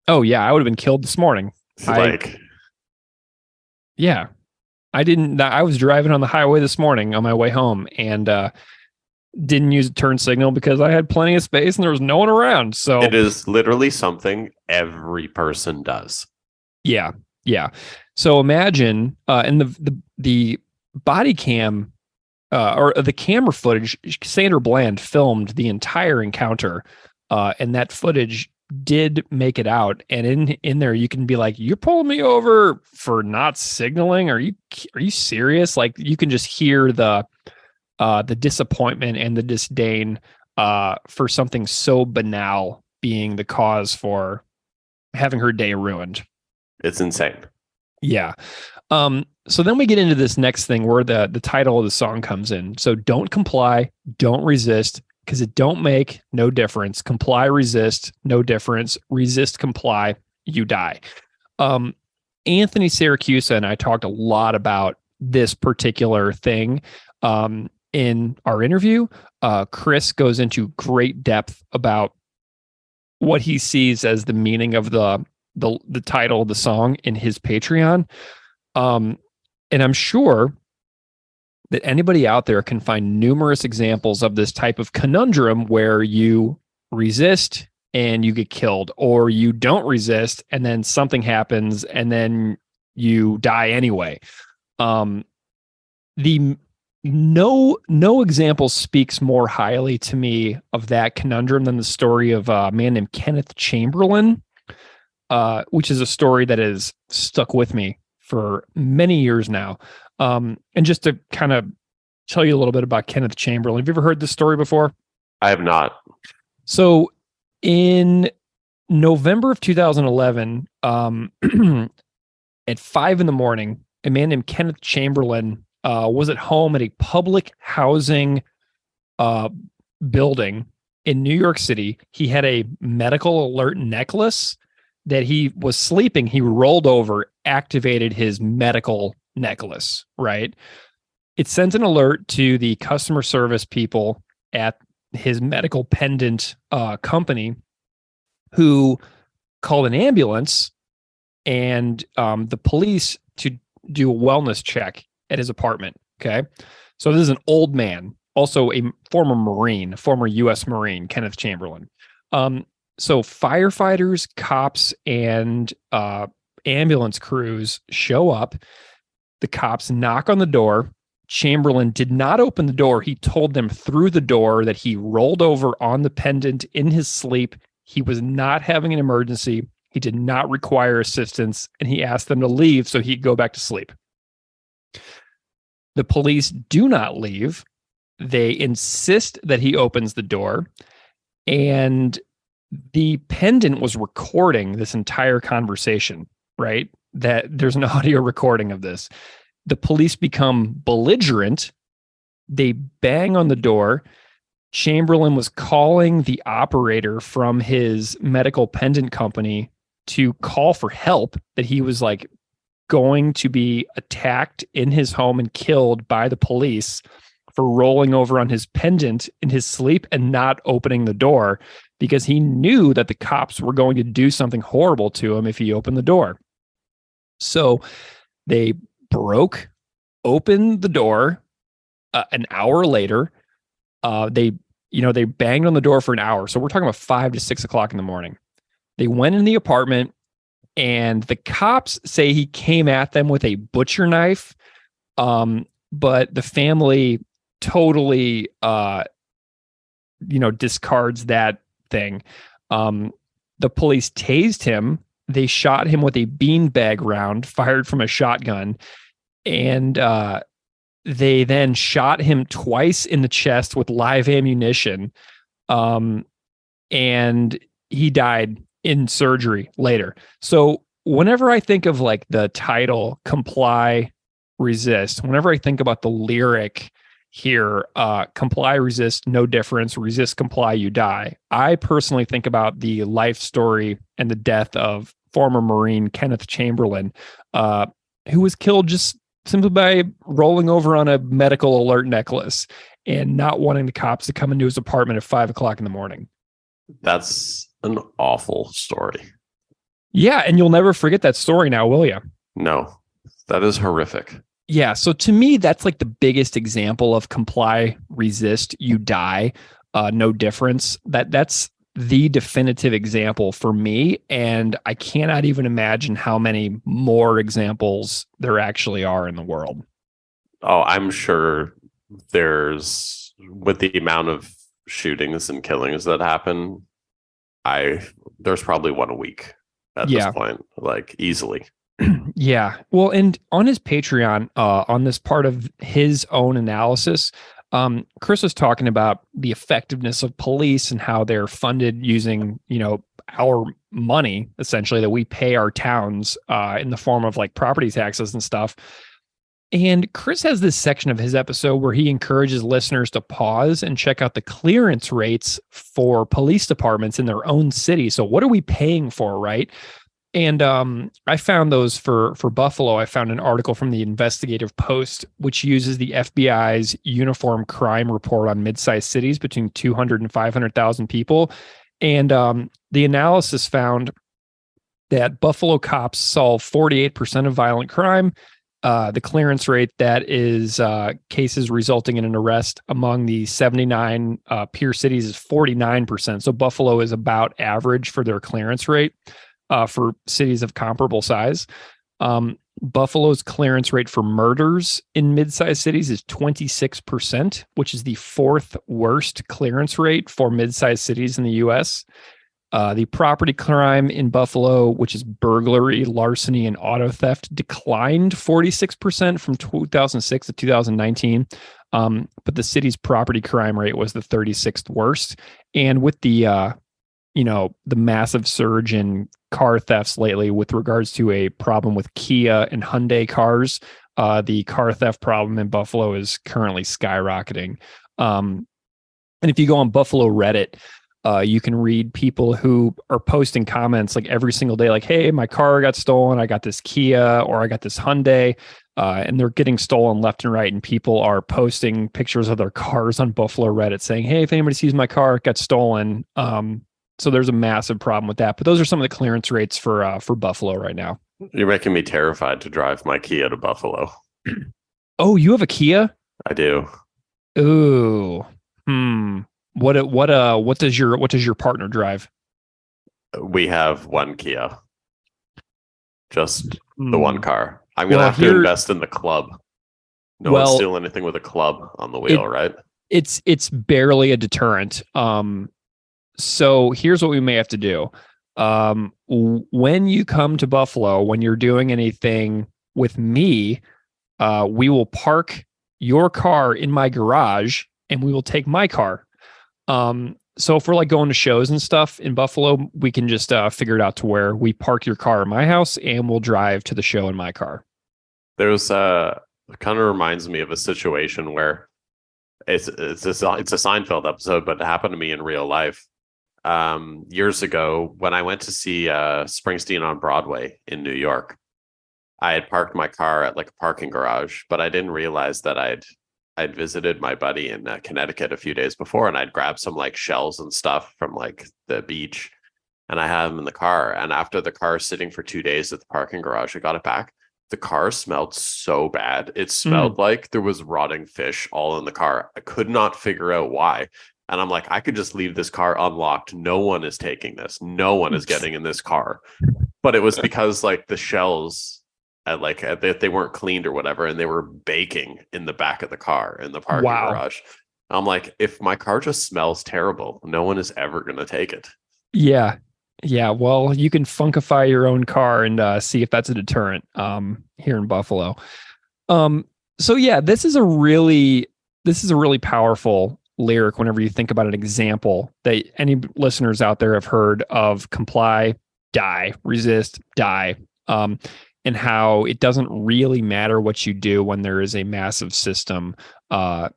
Oh yeah, I would have been killed this morning. Yeah. I was driving on the highway this morning on my way home, and didn't use a turn signal because I had plenty of space and there was no one around. So it is literally something every person does. Yeah. Yeah. So imagine, and the body cam, or the camera footage, Sandra Bland filmed the entire encounter, and that footage did make it out. And in there, you can be like, "You're pulling me over for not signaling? Are you serious?" Like, you can just hear the disappointment and the disdain for something so banal being the cause for having her day ruined. It's insane. Yeah. So then we get into this next thing where the title of the song comes in. So don't comply, don't resist, because it don't make no difference. Comply, resist, no difference. Resist, comply, you die. Anthony Siracusa and I talked a lot about this particular thing. in our interview, Chris goes into great depth about what he sees as the meaning of the title of the song in his Patreon. And I'm sure that anybody out there can find numerous examples of this type of conundrum where you resist and you get killed, or you don't resist and then something happens and then you die anyway. The no example speaks more highly to me of that conundrum than the story of a man named Kenneth Chamberlain, which is a story that has stuck with me for many years now. And just to kind of tell you a little bit about Kenneth Chamberlain, have you ever heard this story before? I have not. So in November of 2011, at 5 a.m, a man named Kenneth Chamberlain was at home at a public housing building in New York City. He had a medical alert necklace that he was sleeping. He rolled over, activated his medical necklace, right? It sent an alert to the customer service people at his medical pendant company, who called an ambulance and the police to do a wellness check at his apartment. Okay. So this is an old man, also a former Marine, former U.S. Marine, Kenneth Chamberlain. So firefighters, cops, and ambulance crews show up. The cops knock on the door. Chamberlain did not open the door. He told them through the door that he rolled over on the pendant in his sleep. He was not having an emergency. He did not require assistance, and he asked them to leave so he'd go back to sleep. The police do not leave. They insist that he opens the door, and the pendant was recording this entire conversation, right? That there's an audio recording of this. The police become belligerent. They bang on the door. Chamberlain was calling the operator from his medical pendant company to call for help, that he was like going to be attacked in his home and killed by the police for rolling over on his pendant in his sleep and not opening the door, because he knew that the cops were going to do something horrible to him if he opened the door. So they broke open the door. An hour later, they banged on the door for an hour. So we're talking about 5 to 6 o'clock in the morning. They went in the apartment, and the cops say he came at them with a butcher knife. But the family totally, discards that thing. The police tased him. They shot him with a beanbag round fired from a shotgun. And they then shot him twice in the chest with live ammunition. And he died in surgery later. So whenever I think of like the title Comply, Resist, whenever I think about the lyric here, comply, resist, no difference, resist, comply, you die, I personally think about the life story and the death of former Marine Kenneth Chamberlain, who was killed just simply by rolling over on a medical alert necklace and not wanting the cops to come into his apartment at 5 o'clock in the morning. That's an awful story. Yeah, and you'll never forget that story now, will you? No, that is horrific. Yeah, so to me, that's like the biggest example of comply, resist, you die, no difference. That's the definitive example for me, and I cannot even imagine how many more examples there actually are in the world. Oh, I'm sure there's, with the amount of shootings and killings that happen, there's probably one a week at this point, like easily. Yeah. Well, and on his Patreon, on this part of his own analysis, Chris was talking about the effectiveness of police and how they're funded using, our money, essentially, that we pay our towns in the form of like property taxes and stuff. And Chris has this section of his episode where he encourages listeners to pause and check out the clearance rates for police departments in their own city. So what are we paying for, right? And I found those for Buffalo. I found an article from the Investigative Post, which uses the FBI's Uniform Crime Report on mid-sized cities between 200 and 500,000 people. And the analysis found that Buffalo cops solve 48% of violent crime. The clearance rate, that is cases resulting in an arrest among the 79 peer cities, is 49%. So Buffalo is about average for their clearance rate for cities of comparable size. Buffalo's clearance rate for murders in mid-sized cities is 26%, which is the fourth worst clearance rate for mid-sized cities in the U.S. The property crime in Buffalo, which is burglary, larceny, and auto theft, declined 46% from 2006 to 2019. But the city's property crime rate was the 36th worst. And with the massive surge in car thefts lately with regards to a problem with Kia and Hyundai cars, the car theft problem in Buffalo is currently skyrocketing. And if you go on Buffalo Reddit, you can read people who are posting comments like every single day, like, hey, my car got stolen. I got this Kia or I got this Hyundai, and they're getting stolen left and right. And people are posting pictures of their cars on Buffalo Reddit saying, hey, if anybody sees my car, it got stolen. So there's a massive problem with that. But those are some of the clearance rates for Buffalo right now. You're making me terrified to drive my Kia to Buffalo. Oh, you have a Kia? I do. Ooh. What does your partner drive? We have one Kia. Just the one car. I'm going to have to invest in the club. No one steal anything with a club on the wheel, right? It's barely a deterrent. So here's what we may have to do. When you come to Buffalo, when you're doing anything with me, we will park your car in my garage and we will take my car. So if we're like going to shows and stuff in Buffalo, we can just figure it out to where we park your car in my house and we'll drive to the show in my car. There's it kind of reminds me of a situation where it's a Seinfeld episode, but it happened to me in real life. Years ago when I went to see Springsteen on Broadway in New York, I had parked my car at like a parking garage, but I didn't realize that I'd visited my buddy in Connecticut a few days before, and I'd grabbed some like shells and stuff from like the beach, and I had them in the car. And after the car sitting for 2 days at the parking garage, I got it back. The car smelled so bad. It smelled like there was rotting fish all in the car. I could not figure out why. And I'm like, I could just leave this car unlocked. No one is taking this. No one is getting in this car. But it was because like the shells they weren't cleaned or whatever, and they were baking in the back of the car in the parking garage. I'm like, if my car just smells terrible, no one is ever going to take it. Yeah. Well, you can funkify your own car and see if that's a deterrent here in Buffalo. So yeah, this is a really powerful lyric whenever you think about an example that any listeners out there have heard of: comply, die, resist, die. And how it doesn't really matter what you do when there is a massive system. We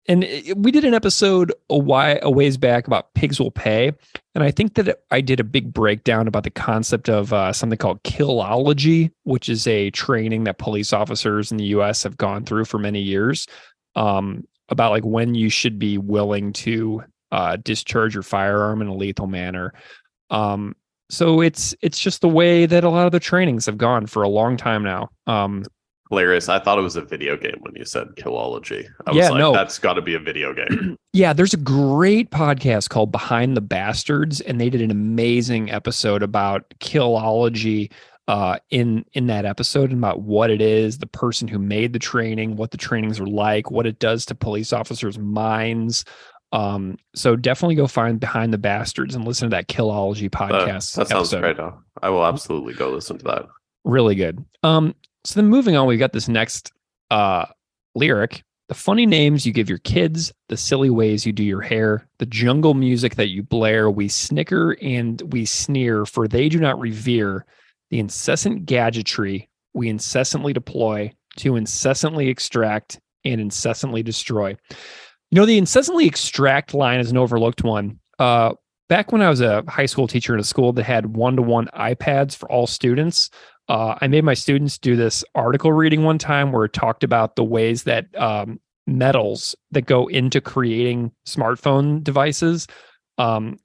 did an episode a ways back about pigs will pay. And I think that I did a big breakdown about the concept of something called killology, which is a training that police officers in the U.S. have gone through for many years, about like when you should be willing to discharge your firearm in a lethal manner. So it's just the way that a lot of the trainings have gone for a long time now. Hilarious. I thought it was a video game when you said killology. I was like, that's got to be a video game. Yeah, there's a great podcast called Behind the Bastards, and they did an amazing episode about killology in that episode, and about what it is, the person who made the training, what the trainings are like, what it does to police officers' minds. So definitely go find Behind the Bastards and listen to that Killology podcast. That sounds great. I will absolutely go listen to that. Really good. So then moving on, we've got this next lyric: the funny names you give your kids, the silly ways you do your hair, the jungle music that you blare, we snicker and we sneer, for they do not revere the incessant gadgetry we incessantly deploy to incessantly extract and incessantly destroy. You know, the incessantly extract line is an overlooked one. Back back when I was a high school teacher in a school that had one-to-one iPads for all students, I made my students do this article reading one time where it talked about the ways that metals that go into creating smartphone devices are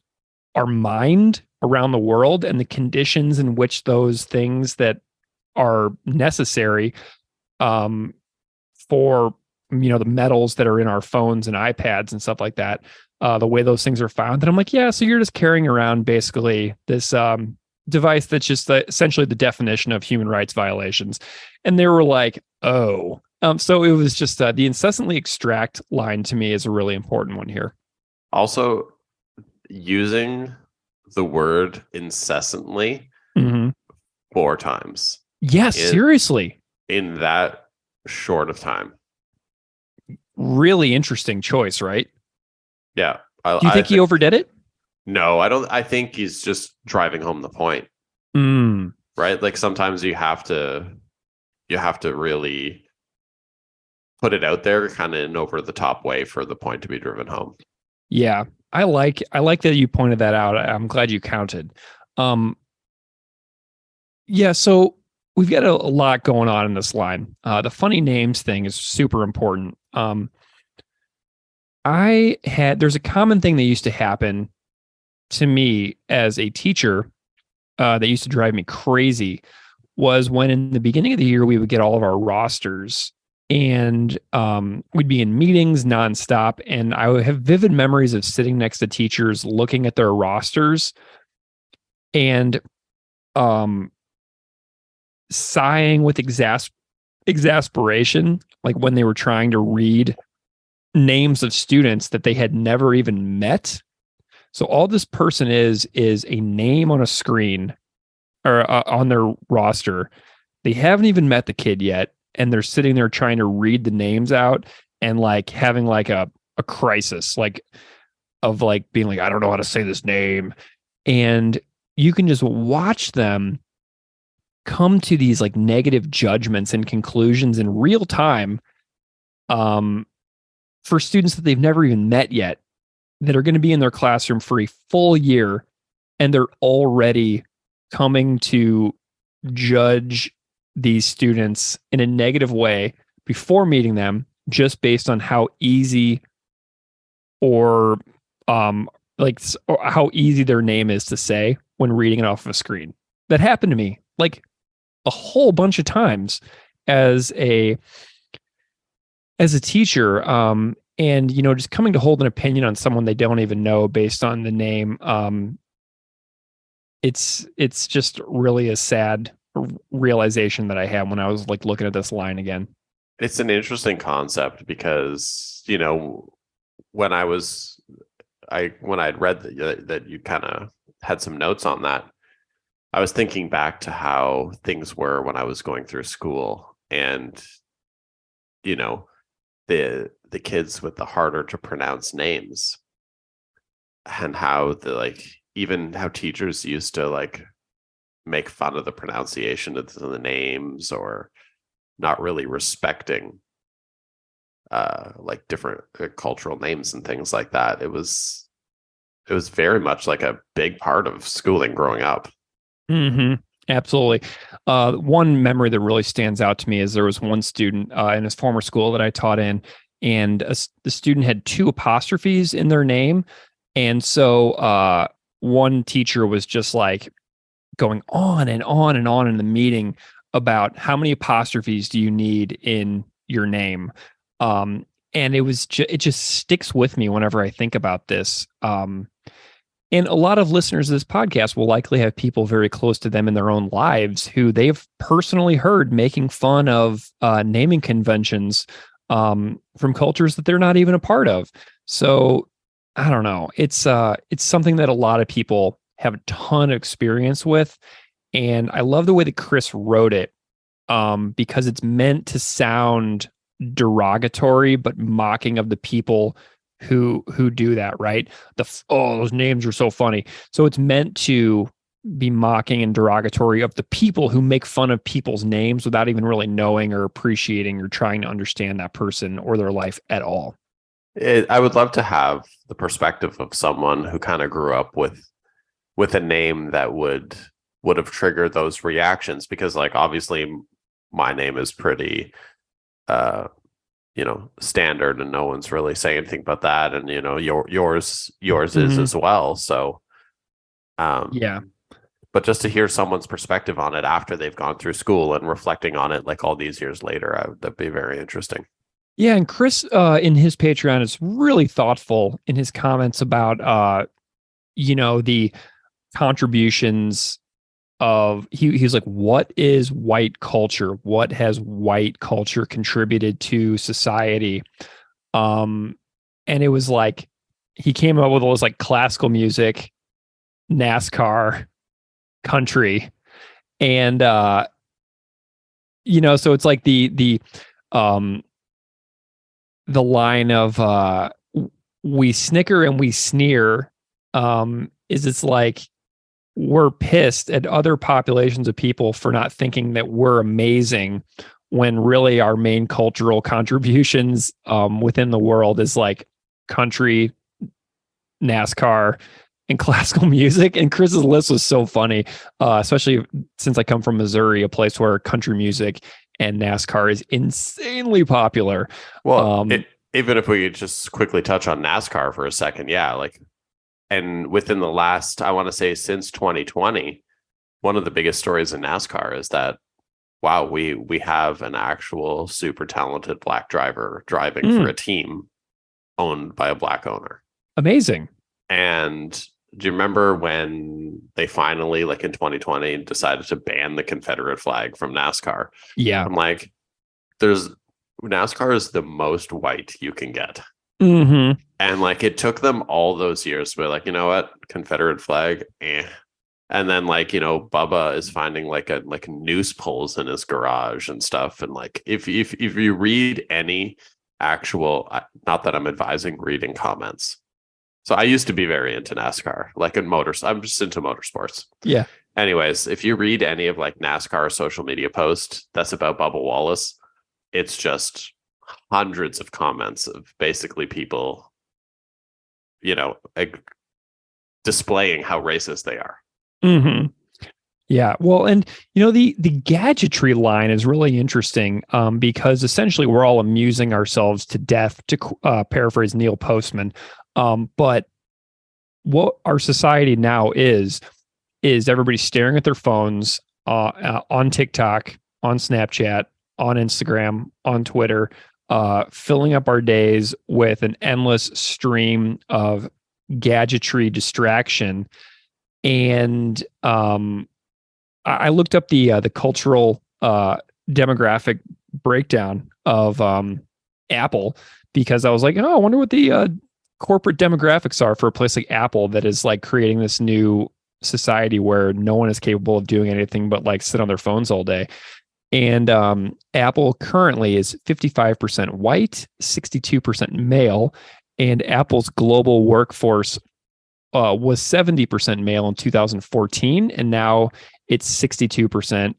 mined around the world, and the conditions in which those things that are necessary for the metals that are in our phones and iPads and stuff like that, the way those things are found. And I'm like, yeah, so you're just carrying around basically this device that's just essentially the definition of human rights violations. And they were like, oh. So it was just the incessantly extract line to me is a really important one here. Also, using the word incessantly 4 times. Yes, seriously. In that short of time. Really interesting choice, right? Yeah. Do you think he overdid it? No, I don't. I think he's just driving home the point. Right? Like sometimes you have to really put it out there kind of in over the top way for the point to be driven home. Yeah. I like that you pointed that out. I'm glad you counted. Yeah, so we've got a lot going on in this line. The funny names thing is super important. There's a common thing that used to happen to me as a teacher that used to drive me crazy was when in the beginning of the year, we would get all of our rosters and we'd be in meetings nonstop. And I would have vivid memories of sitting next to teachers, looking at their rosters and sighing with exasperation, like when they were trying to read names of students that they had never even met. So all this person is a name on a screen or on their roster. They haven't even met the kid yet, and they're sitting there trying to read the names out and like having like a crisis, like of like being like, I don't know how to say this name. And you can just watch them come to these like negative judgments and conclusions in real time for students that they've never even met yet, that are going to be in their classroom for a full year, and they're already coming to judge these students in a negative way before meeting them, just based on how easy or how easy their name is to say when reading it off of a screen. That happened to me like a whole bunch of times as a teacher. And, just coming to hold an opinion on someone they don't even know based on the name. It's just really a sad realization that I had when I was like looking at this line again. It's an interesting concept because, when I'd read that you kind of had some notes on that, I was thinking back to how things were when I was going through school, and, the kids with the harder to pronounce names, and how even how teachers used to like make fun of the pronunciation of the names, or not really respecting like different cultural names and things like that. It was very much like a big part of schooling growing up. Absolutely. One memory that really stands out to me is there was one student in his former school that I taught in, and the student had 2 apostrophes in their name. And so one teacher was just like going on and on and on in the meeting about how many apostrophes do you need in your name. And it just sticks with me whenever I think about this. And a lot of listeners of this podcast will likely have people very close to them in their own lives who they've personally heard making fun of naming conventions from cultures that they're not even a part of. So I don't know. It's something that a lot of people have a ton of experience with. And I love the way that Chris wrote it because it's meant to sound derogatory, but mocking of the people who do that, right? Those names are so funny. So it's meant to be mocking and derogatory of the people who make fun of people's names without even really knowing or appreciating or trying to understand that person or their life at all. I would love to have the perspective of someone who kind of grew up with a name that would have triggered those reactions, because like obviously my name is pretty standard and no one's really saying anything about that, and yours is as well. So Yeah. but just to hear someone's perspective on it after they've gone through school and reflecting on it like all these years later, that'd be very interesting. Yeah, and Chris in his Patreon is really thoughtful in his comments about the contributions of he's like, what is white culture? What has white culture contributed to society? And it was like he came up with all this like classical music, NASCAR, country, and so it's like the line of we snicker and we sneer, is it's like we're pissed at other populations of people for not thinking that we're amazing, when really our main cultural contributions within the world is like country, NASCAR, and classical music. And Chris's list was so funny, especially since I come from Missouri, a place where country music and NASCAR is insanely popular. Well, even if we just quickly touch on NASCAR for a second, yeah, like, and within the last, I want to say since 2020, one of the biggest stories in NASCAR is that, wow, we have an actual super talented black driver driving for a team owned by a black owner. Amazing. And do you remember when they finally, like in 2020, decided to ban the Confederate flag from NASCAR? Yeah. I'm like, NASCAR is the most white you can get. Mm-hmm. And like, it took them all those years to be like, you know what, Confederate flag, and then like, Bubba is finding like noose poles in his garage and stuff. And like, if you read any actual, not that I'm advising reading comments. So I used to be very into NASCAR, like in motors. I'm just into motorsports. Yeah. Anyways, if you read any of like NASCAR social media posts that's about Bubba Wallace, it's just hundreds of comments of basically people, displaying how racist they are. Mm-hmm. Yeah. Well, and the gadgetry line is really interesting, because essentially we're all amusing ourselves to death, to paraphrase Neil Postman. But what our society now is everybody staring at their phones, on TikTok, on Snapchat, on Instagram, on Twitter, filling up our days with an endless stream of gadgetry distraction. And I looked up the cultural demographic breakdown of Apple, because I was like, I wonder what the corporate demographics are for a place like Apple that is like creating this new society where no one is capable of doing anything but like sit on their phones all day. And Apple currently is 55% white, 62% male, and Apple's global workforce was 70% male in 2014, and now it's 62%.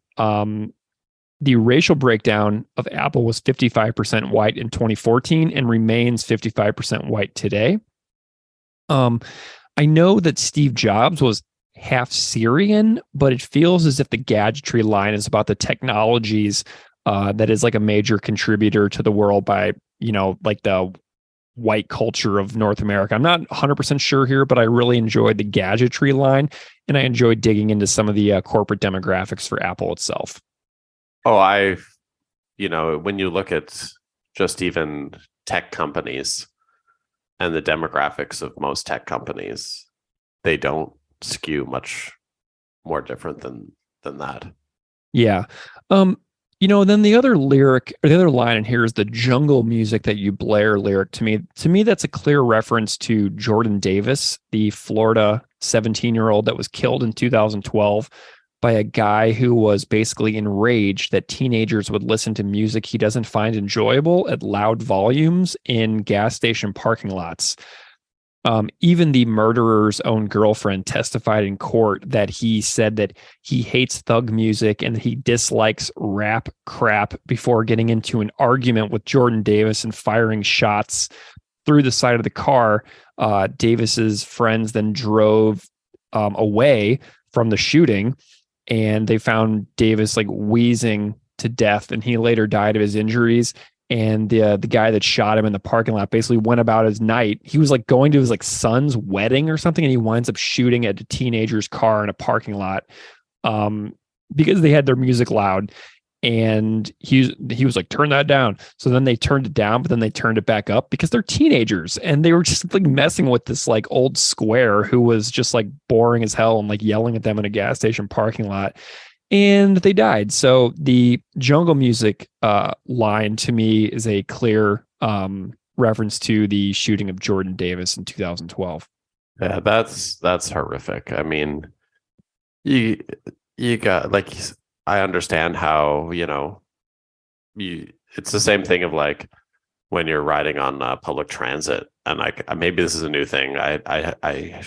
The racial breakdown of Apple was 55% white in 2014 and remains 55% white today. I know that Steve Jobs was half Syrian, but it feels as if the gadgetry line is about the technologies that is like a major contributor to the world by, like the white culture of North America. I'm not 100% sure here, but I really enjoyed the gadgetry line, and I enjoyed digging into some of the corporate demographics for Apple itself. Oh, when you look at just even tech companies and the demographics of most tech companies, they don't skew much more different than that. Yeah. Then the other lyric, or the other line in here, is the jungle music that you blare lyric to me. To me, that's a clear reference to Jordan Davis, the Florida 17-year-old that was killed in 2012 by a guy who was basically enraged that teenagers would listen to music he doesn't find enjoyable at loud volumes in gas station parking lots. Even the murderer's own girlfriend testified in court that he said that he hates thug music and he dislikes rap crap before getting into an argument with Jordan Davis and firing shots through the side of the car. Davis's friends then drove away from the shooting, and they found Davis like wheezing to death, and he later died of his injuries. And the guy that shot him in the parking lot basically went about his night. He was like going to his like son's wedding or something, and he winds up shooting at a teenager's car in a parking lot because they had their music loud. And he was like, turn that down. So then they turned it down, but then they turned it back up because they're teenagers, and they were just like messing with this like old square who was just like boring as hell and like yelling at them in a gas station parking lot, and they died. So the jungle music line to me is a clear reference to the shooting of Jordan Davis in 2012. Yeah, that's horrific. I mean, you got like, I understand how, it's the same thing of like when you're riding on public transit, and like maybe this is a new thing. I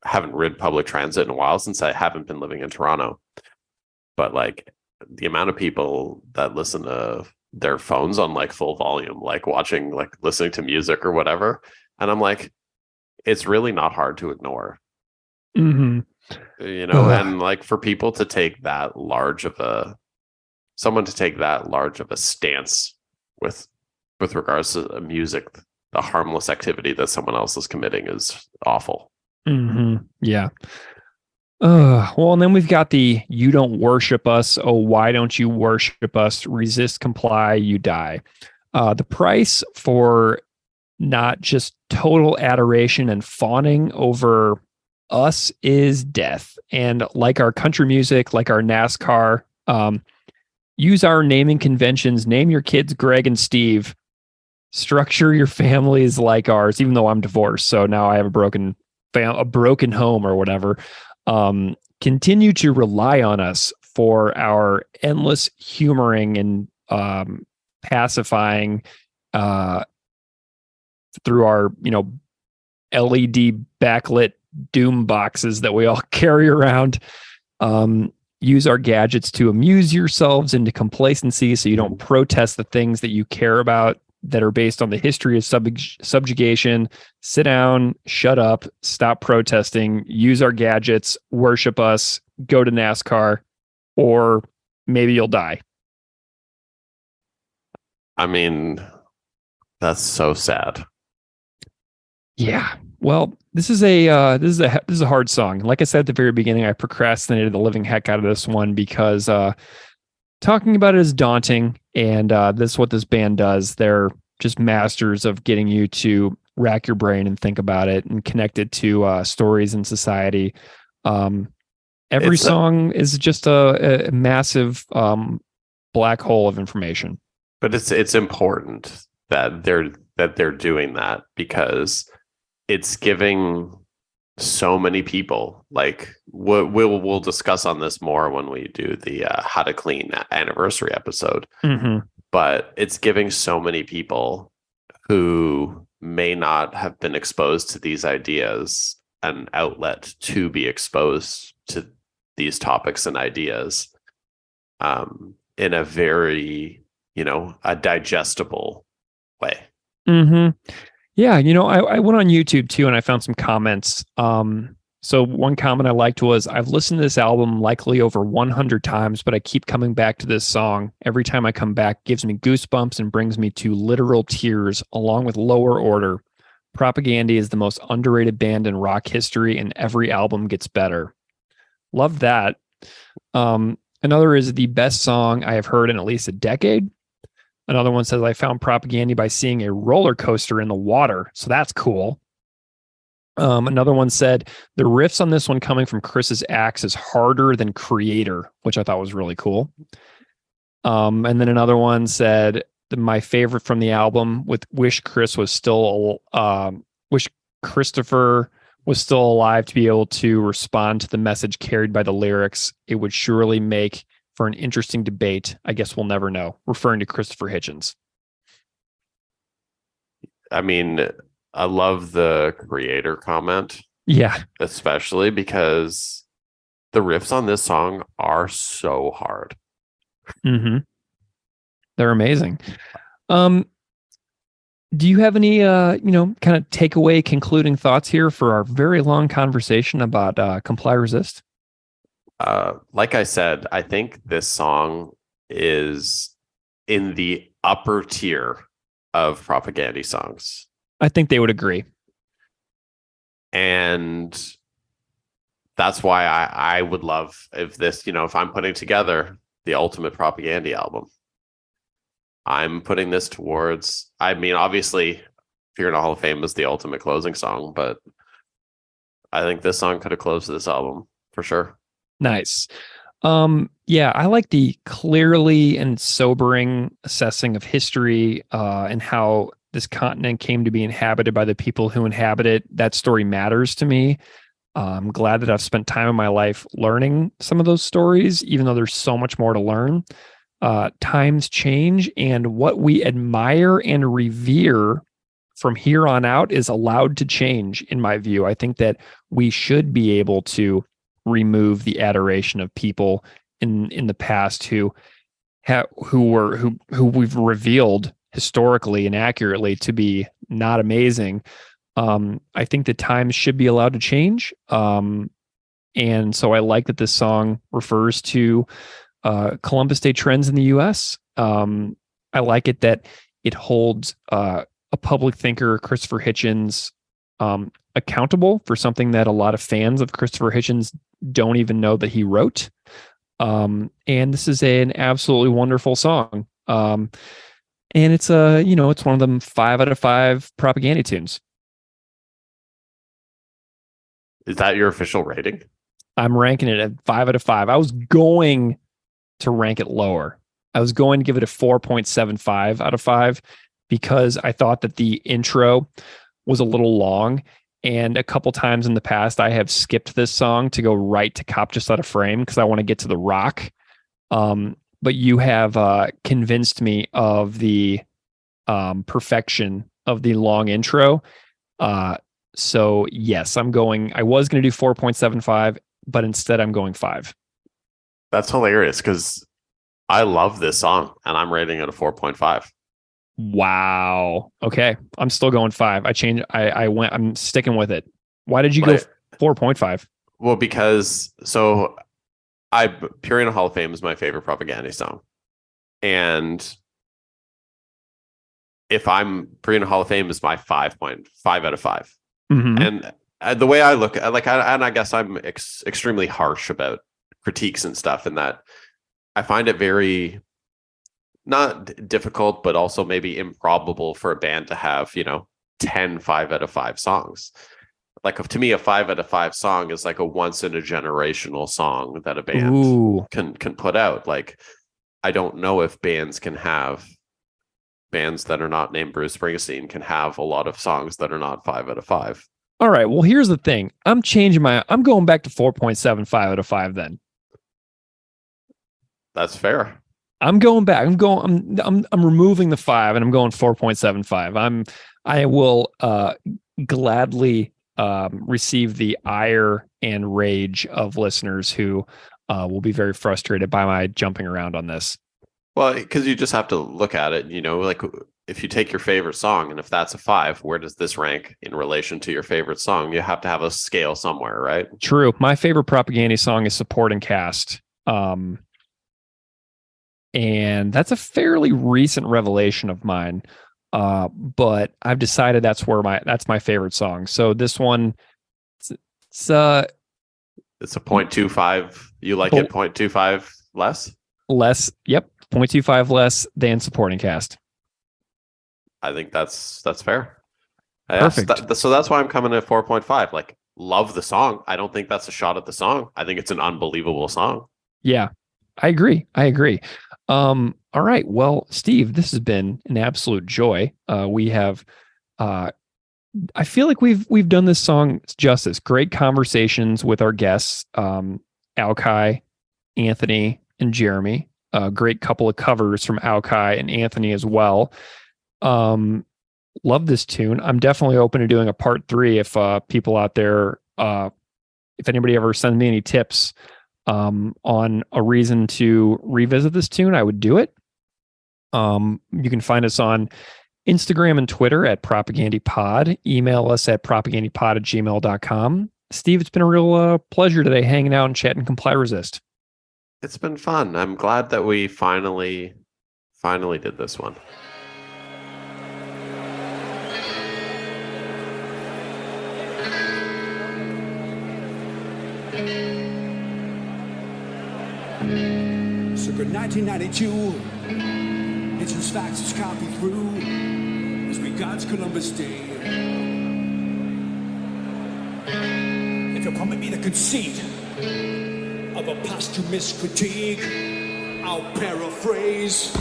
haven't ridden public transit in a while since I haven't been living in Toronto, but like the amount of people that listen to their phones on like full volume, like watching, like listening to music or whatever, and I'm like, it's really not hard to ignore. Mm-hmm. And like for people to take that large of a stance with regards to music, the harmless activity that someone else is committing is awful. Mm-hmm. Yeah. Well, and then we've got the "You don't worship us. Oh, why don't you worship us? Resist, comply, you die." The price for not just total adoration and fawning over us is death. And like our country music, like our NASCAR, use our naming conventions, name your kids Greg and Steve, structure your families like ours, even though I'm divorced. So now I have a broken home or whatever. Continue to rely on us for our endless humoring and pacifying through our, LED backlit doom boxes that we all carry around. Use our gadgets to amuse yourselves into complacency so you don't protest the things that you care about that are based on the history of subjugation. Sit down, shut up, stop protesting, use our gadgets, worship us, go to NASCAR, or maybe you'll die. I mean, that's so sad. Yeah. Well, this is a hard song. Like I said at the very beginning, I procrastinated the living heck out of this one because talking about it is daunting, and this is what this band does. They're just masters of getting you to rack your brain and think about it and connect it to stories in society. Every song is just a massive black hole of information. But it's important that they're doing that, because it's giving so many people, like we'll discuss on this more when we do the How to Clean anniversary episode. Mm-hmm. But it's giving so many people who may not have been exposed to these ideas an outlet to be exposed to these topics and ideas in a very, a digestible way. Mm-hmm. Yeah, I went on YouTube too, and I found some comments. So one comment I liked was, "I've listened to this album likely over 100 times, but I keep coming back to this song. Every time I come back, gives me goosebumps and brings me to literal tears, along with Lower Order. Propagandhi is the most underrated band in rock history, and every album gets better." Love that. Another is the best song I have heard in at least a decade. Another one says, "I found Propagandhi by seeing a roller coaster in the water." So that's cool. Another one said, "The riffs on this one coming from Chris's axe is harder than Creator," which I thought was really cool. And then another one said, "My favorite from the album, with wish Christopher was still alive to be able to respond to the message carried by the lyrics. It would surely make for an interesting debate. I guess we'll never know," referring to Christopher Hitchens. I mean, I love the Creator comment. Yeah. Especially because the riffs on this song are so hard. Mm-hmm. They're amazing. Do you have any, kind of takeaway concluding thoughts here for our very long conversation about Comply Resist? Like I said, I think this song is in the upper tier of Propagandhi songs. I think they would agree. And that's why I would love if this, if I'm putting together the ultimate Propagandhi album, I'm putting this towards, obviously, Fear in a Hall of Fame is the ultimate closing song, but I think this song could have closed this album for sure. Nice. Yeah, I like the clearly and sobering assessing of history and how this continent came to be inhabited by the people who inhabit it. That story matters to me. I'm glad that I've spent time in my life learning some of those stories, even though there's so much more to learn. Times change, and what we admire and revere from here on out is allowed to change, in my view. I think that we should be able to remove the adoration of people in the past who we've revealed historically and accurately to be not amazing. I think that times should be allowed to change. And so I like that this song refers to Columbus Day trends in the US. I like it that it holds a public thinker, Christopher Hitchens, accountable for something that a lot of fans of Christopher Hitchens don't even know that he wrote. And this is an absolutely wonderful song. And it's it's one of them 5 out of 5 Propagandhi tunes. Is that your official rating? I'm ranking it at 5 out of 5. I was going to rank it lower. I was going to give it a 4.75 out of 5 because I thought that the intro was a little long. And a couple times in the past, I have skipped this song to go right to Cop Just Out of Frame because I want to get to the rock. But you have convinced me of the perfection of the long intro. So yes, I was going to do 4.75, but instead I'm going 5. That's hilarious because I love this song and I'm rating it a 4.5. Wow. Okay. I'm still going 5. I'm sticking with it. Why did you go 4.5? Well, because Pure in a Hall of Fame is my favorite Propagandhi song. And if I'm Pure in a Hall of Fame is my 5.5 out of 5. Mm-hmm. And the way I look at I guess I'm extremely harsh about critiques and stuff in that I find it very not difficult, but also maybe improbable for a band to have, 10 5 out of 5 songs. Like to me, a 5 out of 5 song is like a once in a generational song that a band can put out. Like, I don't know if bands that are not named Bruce Springsteen can have a lot of songs that are not 5 out of 5. All right. Well, here's the thing. I'm going back to 4.75 out of 5 then. That's fair. I'm going back. I'm removing the 5 and I'm going 4.75. I will gladly receive the ire and rage of listeners who will be very frustrated by my jumping around on this. Well, because you just have to look at it, like if you take your favorite song and if that's a 5, where does this rank in relation to your favorite song? You have to have a scale somewhere, right? True. My favorite Propagandhi song is Supporting Cast. And that's a fairly recent revelation of mine. But I've decided that's my favorite song. So this one, it's a 0.25. You like it 0.25 less? Less. Yep. 0.25 less than Supporting Cast. I think that's fair. Perfect. So that's why I'm coming at 4.5. Like, love the song. I don't think that's a shot at the song. I think it's an unbelievable song. Yeah, I agree. All right. Well, Steve, this has been an absolute joy. We have, I feel like we've done this song justice. Great conversations with our guests, Aukai, Anthony, and Jeremy. A great couple of covers from Aukai and Anthony as well. Love this tune. I'm definitely open to doing a part 3 if people out there, if anybody ever sends me any tips on a reason to revisit this tune, I would do it. You can find us on Instagram and Twitter at PropagandhiPod. Email us at propagandhipod@gmail.com. Steve, it's been a real pleasure today hanging out and chatting Comply Resist. It's been fun. I'm glad that we finally did this one. Circa 1992, Hitchens facts is copy through as we God's Columbus Day. If you'll permit me the conceit of a posthumous critique, I'll paraphrase.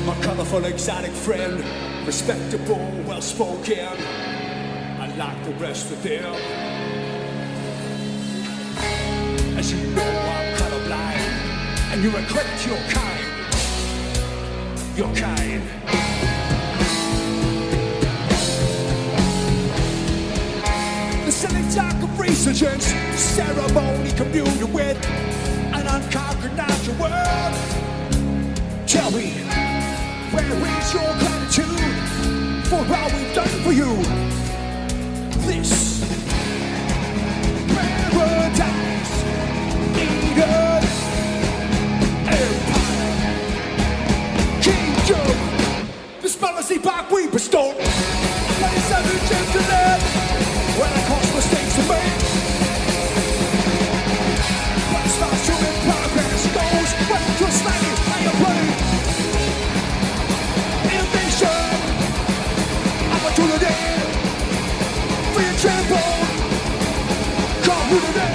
My colorful exotic friend, respectable, well-spoken, unlike the rest of them. As you know, I'm colorblind, and you're a credit to your kind. Your kind. The silly talk of resurgence, ceremony communion with an unconquered natural world. Tell me, where is your gratitude for all we've done for you? This paradise Eden Empire Kingdom. This policy back we bestow. Ladies and gentlemen, when I cause mistakes to make, but starts to in progress goes when to slightly higher plane. Innovation, opportunity, free and trample, community.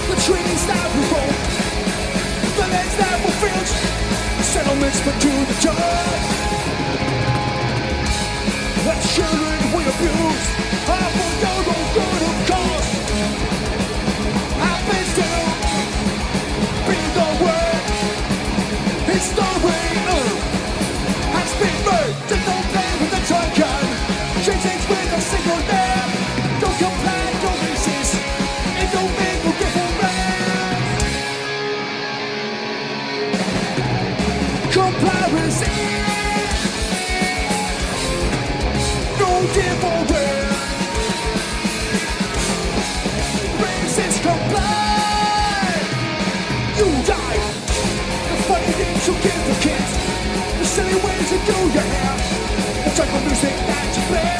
The trees that we grow, the lands that we filch, settlements put to the judge. The children we abuse, are for no good of cause. I've been still, be the word, history has been made. Just don't play with the toy gun, change things with a single name. Don't comply, don't resist, it don't make no difference. Comply, resist. No difference. Resist, comply. You die. The funny things you give the kids, the silly ways you do your hair, the type of music that you play.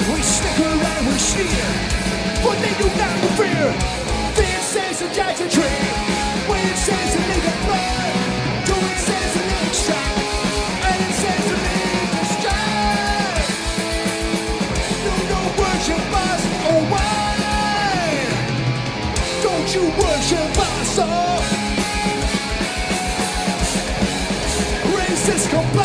We snicker and we sneer, but they do not fear. This is a Jackson tree. When it says a nigga blood, do it says a nigga shot, and it says a nigga strike. You don't worship us, oh why? Don't you worship us, oh? Racist comply.